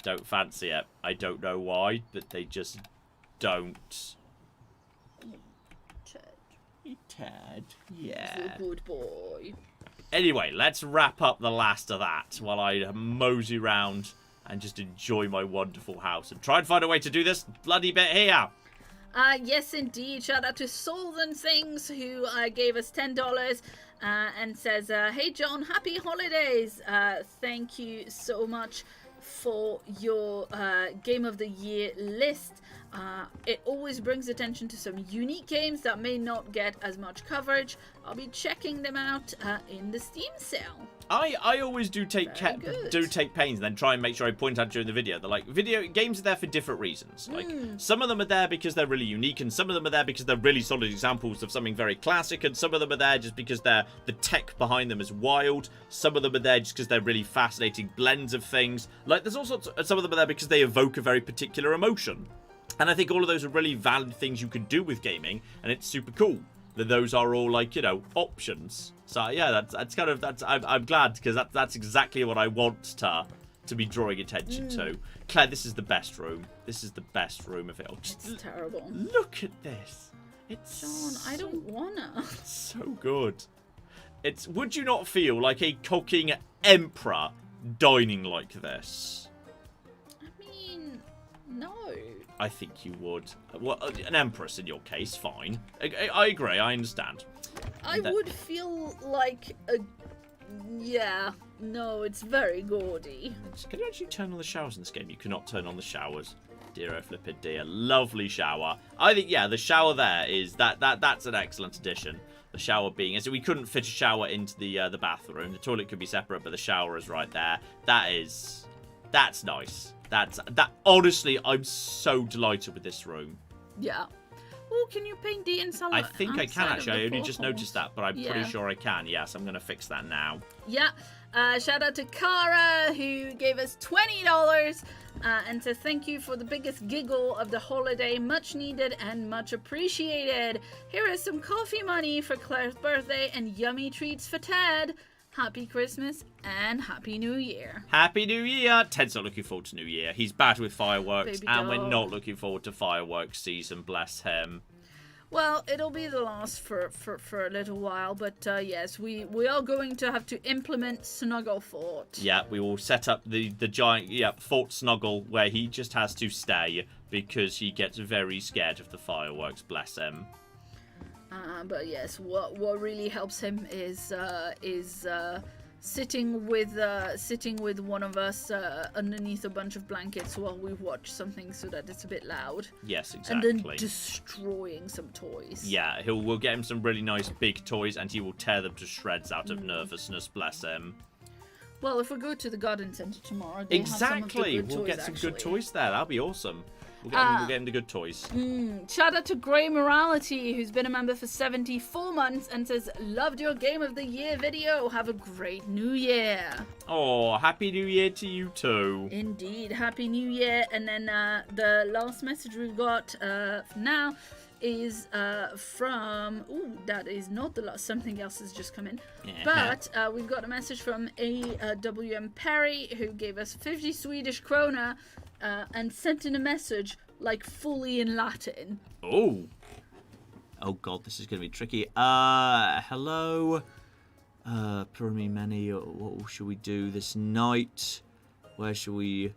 don't fancy it. I don't know why, but they just don't. Ted, yeah.
So good boy.
Anyway, let's wrap up the last of that while I mosey round and just enjoy my wonderful house and try and find a way to do this bloody bit here.
Yes, indeed. Shout out to Souls and Things, who gave us $10 and says, hey, John, happy holidays. Thank you so much for your Game of the Year list. It always brings attention to some unique games that may not get as much coverage. I'll be checking them out in the Steam sale.
I always do take pains and then try and make sure I point out during the video. They're like, video games are there for different reasons. Like, some of them are there because they're really unique, and some of them are there because they're really solid examples of something very classic, and some of them are there just because the tech behind them is wild. Some of them are there just because they're really fascinating blends of things. Like, there's all sorts of, some of them are there because they evoke a very particular emotion. And I think all of those are really valid things you can do with gaming, and it's super cool that those are all, like, you know, options. So yeah, I'm glad, because that's exactly what I want to be drawing attention to. Claire, this is the best room. This is the best room of it all.
It's terrible.
Look at this. It's
John, I don't wanna.
It's so good. Would you not feel like a cocking emperor dining like this?
I mean, no.
I think you would. Well, an empress in your case, fine. I agree, I understand.
I would feel like a... Yeah, no, it's very gaudy.
Can you actually turn on the showers in this game? You cannot turn on the showers. Dear oh flippin' dear. Lovely shower. I think, yeah, the shower there is... That's an excellent addition. The shower being... So we couldn't fit a shower into the bathroom. The toilet could be separate, but the shower is right there. That's nice. Honestly, I'm so delighted with this room.
Yeah. Oh, can you paint the inside?
I think I can, actually. I only just noticed that, but I'm pretty sure I can. Yes, I'm going to fix that now.
Yeah. Shout out to Kara, who gave us $20 and says, thank you for the biggest giggle of the holiday. Much needed and much appreciated. Here is some coffee money for Claire's birthday and yummy treats for Ted. Happy Christmas and Happy New Year.
Happy New Year! Ted's not looking forward to New Year. He's bad with fireworks,
Baby
and we're
dog.
not looking forward to fireworks season, bless him.
Well, it'll be the last for a little while, but yes, we are going to have to implement Snuggle Fort.
Yeah, we will set up the giant, Fort Snuggle, where he just has to stay, because he gets very scared of the fireworks, bless him.
But yes, what really helps him is sitting with one of us underneath a bunch of blankets while we watch something so that it's a bit loud.
Yes, exactly.
And then destroying some toys.
Yeah, we'll get him some really nice big toys, and he will tear them to shreds out of nervousness, bless him.
Well, if we go to the garden centre tomorrow, they
Exactly,
have some of the good
we'll
toys,
get some
actually.
good toys there. That'll be awesome. We'll get him the good toys.
Shout out to Grey Morality, who's been a member for 74 months and says, loved your Game of the Year video. Have a great New Year.
Oh, Happy New Year to you too.
Indeed, Happy New Year. And then the last message we've got now is from... Ooh, that is not the last. Something else has just come in.
Yeah.
But we've got a message from AWM Perry, who gave us 50 Swedish krona and sent in a message, like, fully in Latin.
Oh god, this is going to be tricky. Hello. Plurimi many. What should we do this night? Where should we...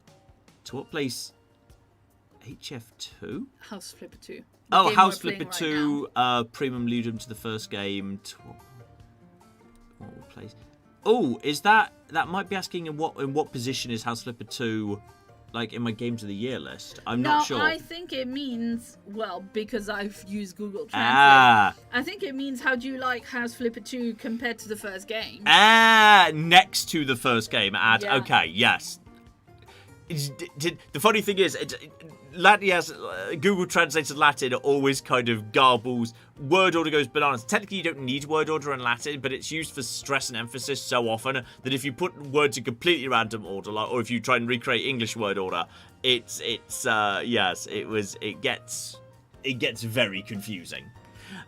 To what place? HF2?
House Flipper 2.
Oh,
game
House
we're playing
Flipper
right
2, Primum Ludum to the first game. What place? Oh, is that might be asking in what position is House Flipper 2, like, in my Games of the Year list? I'm not sure.
No, I think it means, well, because I've used Google Translate,
Ah.
I think it means how do you like House Flipper 2 compared to the first game?
Next to the first game.
Yeah.
Okay, yes. The funny thing is, Latin has Google translated Latin always kind of garbles. Word order goes bananas. Technically, you don't need word order in Latin, but it's used for stress and emphasis so often that if you put words in completely random order, like, or if you try and recreate English word order, it gets very confusing.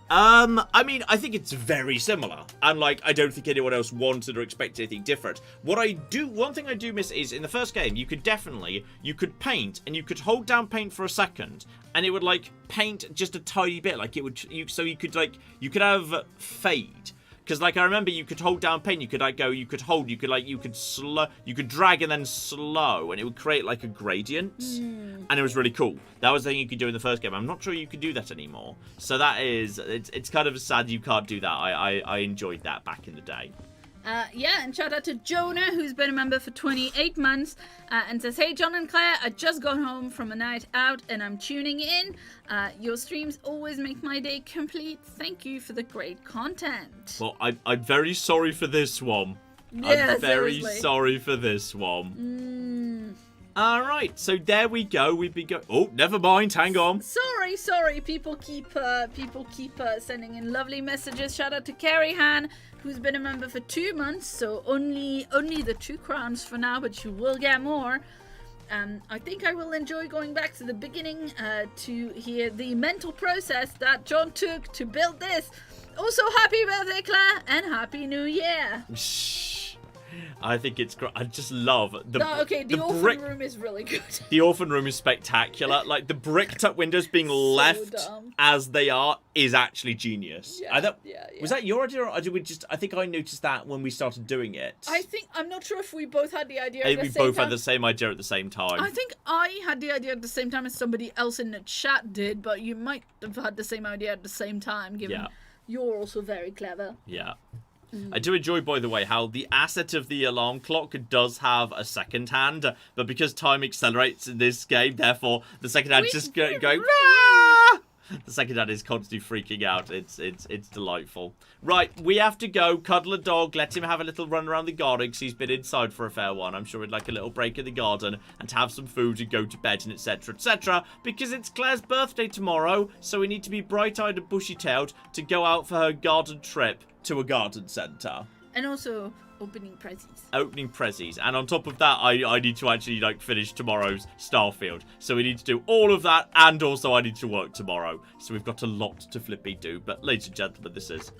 I mean, I think it's very similar, and, like, I don't think anyone else wanted or expected anything different. One thing I do miss is, in the first game, you could paint, and you could hold down paint for a second, and it would, like, paint just a tiny bit, like, you could have fade. Because, like, I remember you could hold down paint, you could drag and then slow, and it would create, like, a gradient, and it was really cool. That was the thing you could do in the first game. I'm not sure you could do that anymore. So it's kind of sad you can't do that. I enjoyed that back in the day.
Yeah, and shout out to Jonah, who's been a member for 28 months, and says, hey, John and Claire, I just got home from a night out, and I'm tuning in. Your streams always make my day complete. Thank you for the great content.
Well, I'm very sorry for this one.
Yeah,
I'm very
seriously.
sorry for this one. Alright, so there we go. Oh, never mind, hang on.
Sorry. People keep sending in lovely messages. Shout out to Carrie Han, who's been a member for 2 months, so only the 2 crowns for now, but you will get more. I think I will enjoy going back to the beginning to hear the mental process that John took to build this. Also, happy birthday, Claire, and happy New Year.
I think it's great. I just love the
orphan room is really good.
The orphan room is spectacular. Like, the bricked up windows being left
dumb.
as they are is actually genius.
Yeah.
Was that your idea, or did we just... I think I noticed that when we started doing it.
I'm not sure if we both had the idea
I
at
think
the
we
same
both
time.
had the same idea at the same time.
I think I had the idea at the same time as somebody else in the chat did, but you might have had the same idea at the same time, given you're also very clever.
Yeah. I do enjoy, by the way, how the asset of the alarm clock does have a second hand, but because time accelerates in this game, therefore the second hand just going. "Ah!" The second hand is constantly freaking out. It's delightful. Right, we have to go cuddle a dog, let him have a little run around the garden because he's been inside for a fair one. I'm sure he'd like a little break in the garden and to have some food and go to bed and etc. Because it's Claire's birthday tomorrow, so we need to be bright-eyed and bushy-tailed to go out for her garden trip to a garden centre.
And also opening prezzies.
Opening prezzies. And on top of that, I need to actually, like, finish tomorrow's Starfield. So we need to do all of that, and also I need to work tomorrow. So we've got a lot to flippy do. But ladies and gentlemen, this is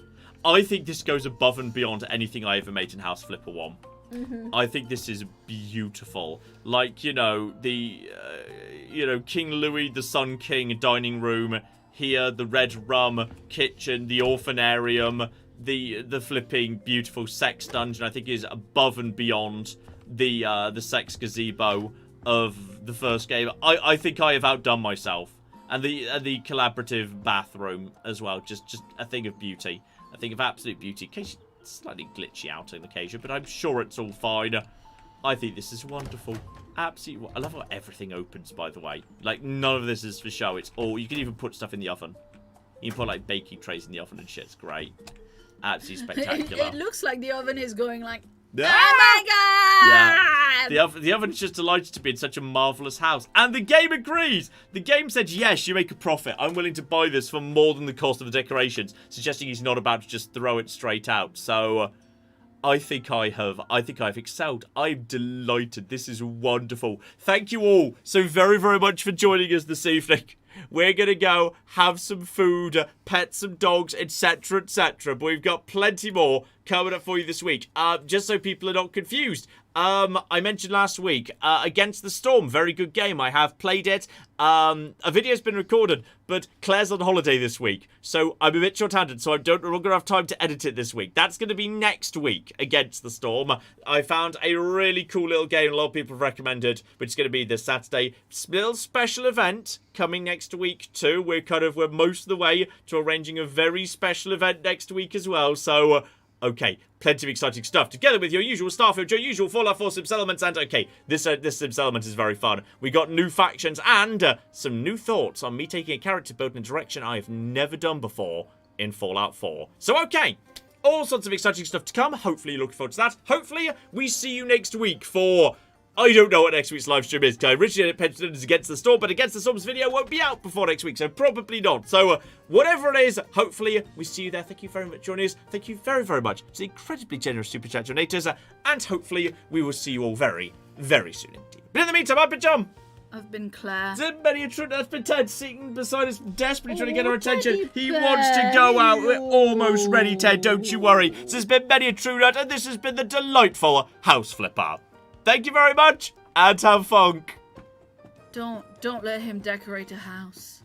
I think this goes above and beyond anything I ever made in House Flipper 1. I think this is beautiful. Like, you know, the, King Louis, the Sun King dining room. Here, the red rum kitchen, the orphanarium, the flipping beautiful sex dungeon. I think is above and beyond the sex gazebo of the first game. I think I have outdone myself. And the collaborative bathroom as well. Just a thing of beauty. A thing of absolute beauty. In case it's slightly glitchy out on occasion, but I'm sure it's all fine. I think this is wonderful. Absolutely. I love how everything opens, by the way. Like, none of this is for show. It's all... You can even put stuff in the oven. You can put, like, baking trays in the oven and shit. It's great. Absolutely spectacular.
It looks like the oven is going like...
Ah!
Oh my god!
Yeah. The oven's just delighted to be in such a marvellous house. And the game agrees! The game said, yes, you make a profit. I'm willing to buy this for more than the cost of the decorations. Suggesting he's not about to just throw it straight out. So... I think I've excelled. I'm delighted. This is wonderful. Thank you all so very, very much for joining us this evening. We're going to go have some food, pet some dogs, etc., etc. But we've got plenty more coming up for you this week. Just so people are not confused. I mentioned last week, Against the Storm, very good game. I have played it. A video's been recorded, but Claire's on holiday this week. So I'm a bit short-handed, so I'm not going to have time to edit it this week. That's going to be next week, Against the Storm. I found a really cool little game a lot of people have recommended, which is going to be this Saturday. Little special event coming next week too. We're most of the way to arranging a very special event next week as well. So... okay, plenty of exciting stuff. Together with your usual Starfield, your usual Fallout 4 Sim Settlements, and okay, this Sim Settlement is very fun. We got new factions and some new thoughts on me taking a character build in a direction I have never done before in Fallout 4. So okay, all sorts of exciting stuff to come. Hopefully you're looking forward to that. Hopefully we see you next week for... I don't know what next week's live stream is, because I originally penciled it as Against the Storm, but Against the Storm's video won't be out before next week, so probably not. So, whatever it is, hopefully we see you there. Thank you very much for joining us. Thank you very, very much to the incredibly generous Super Chat donators, and hopefully we will see you all very, very soon indeed. But in the meantime, I've been John.
I've been Claire.
It's been Trud. That's been Ted sitting beside us, desperately trying to get our attention. He wants to go out. We're almost ready, Ted. Don't you worry. This has been Many a True Nut, and this has been the delightful House Flipper. Thank you very much, and have funk.
Don't let him decorate a house.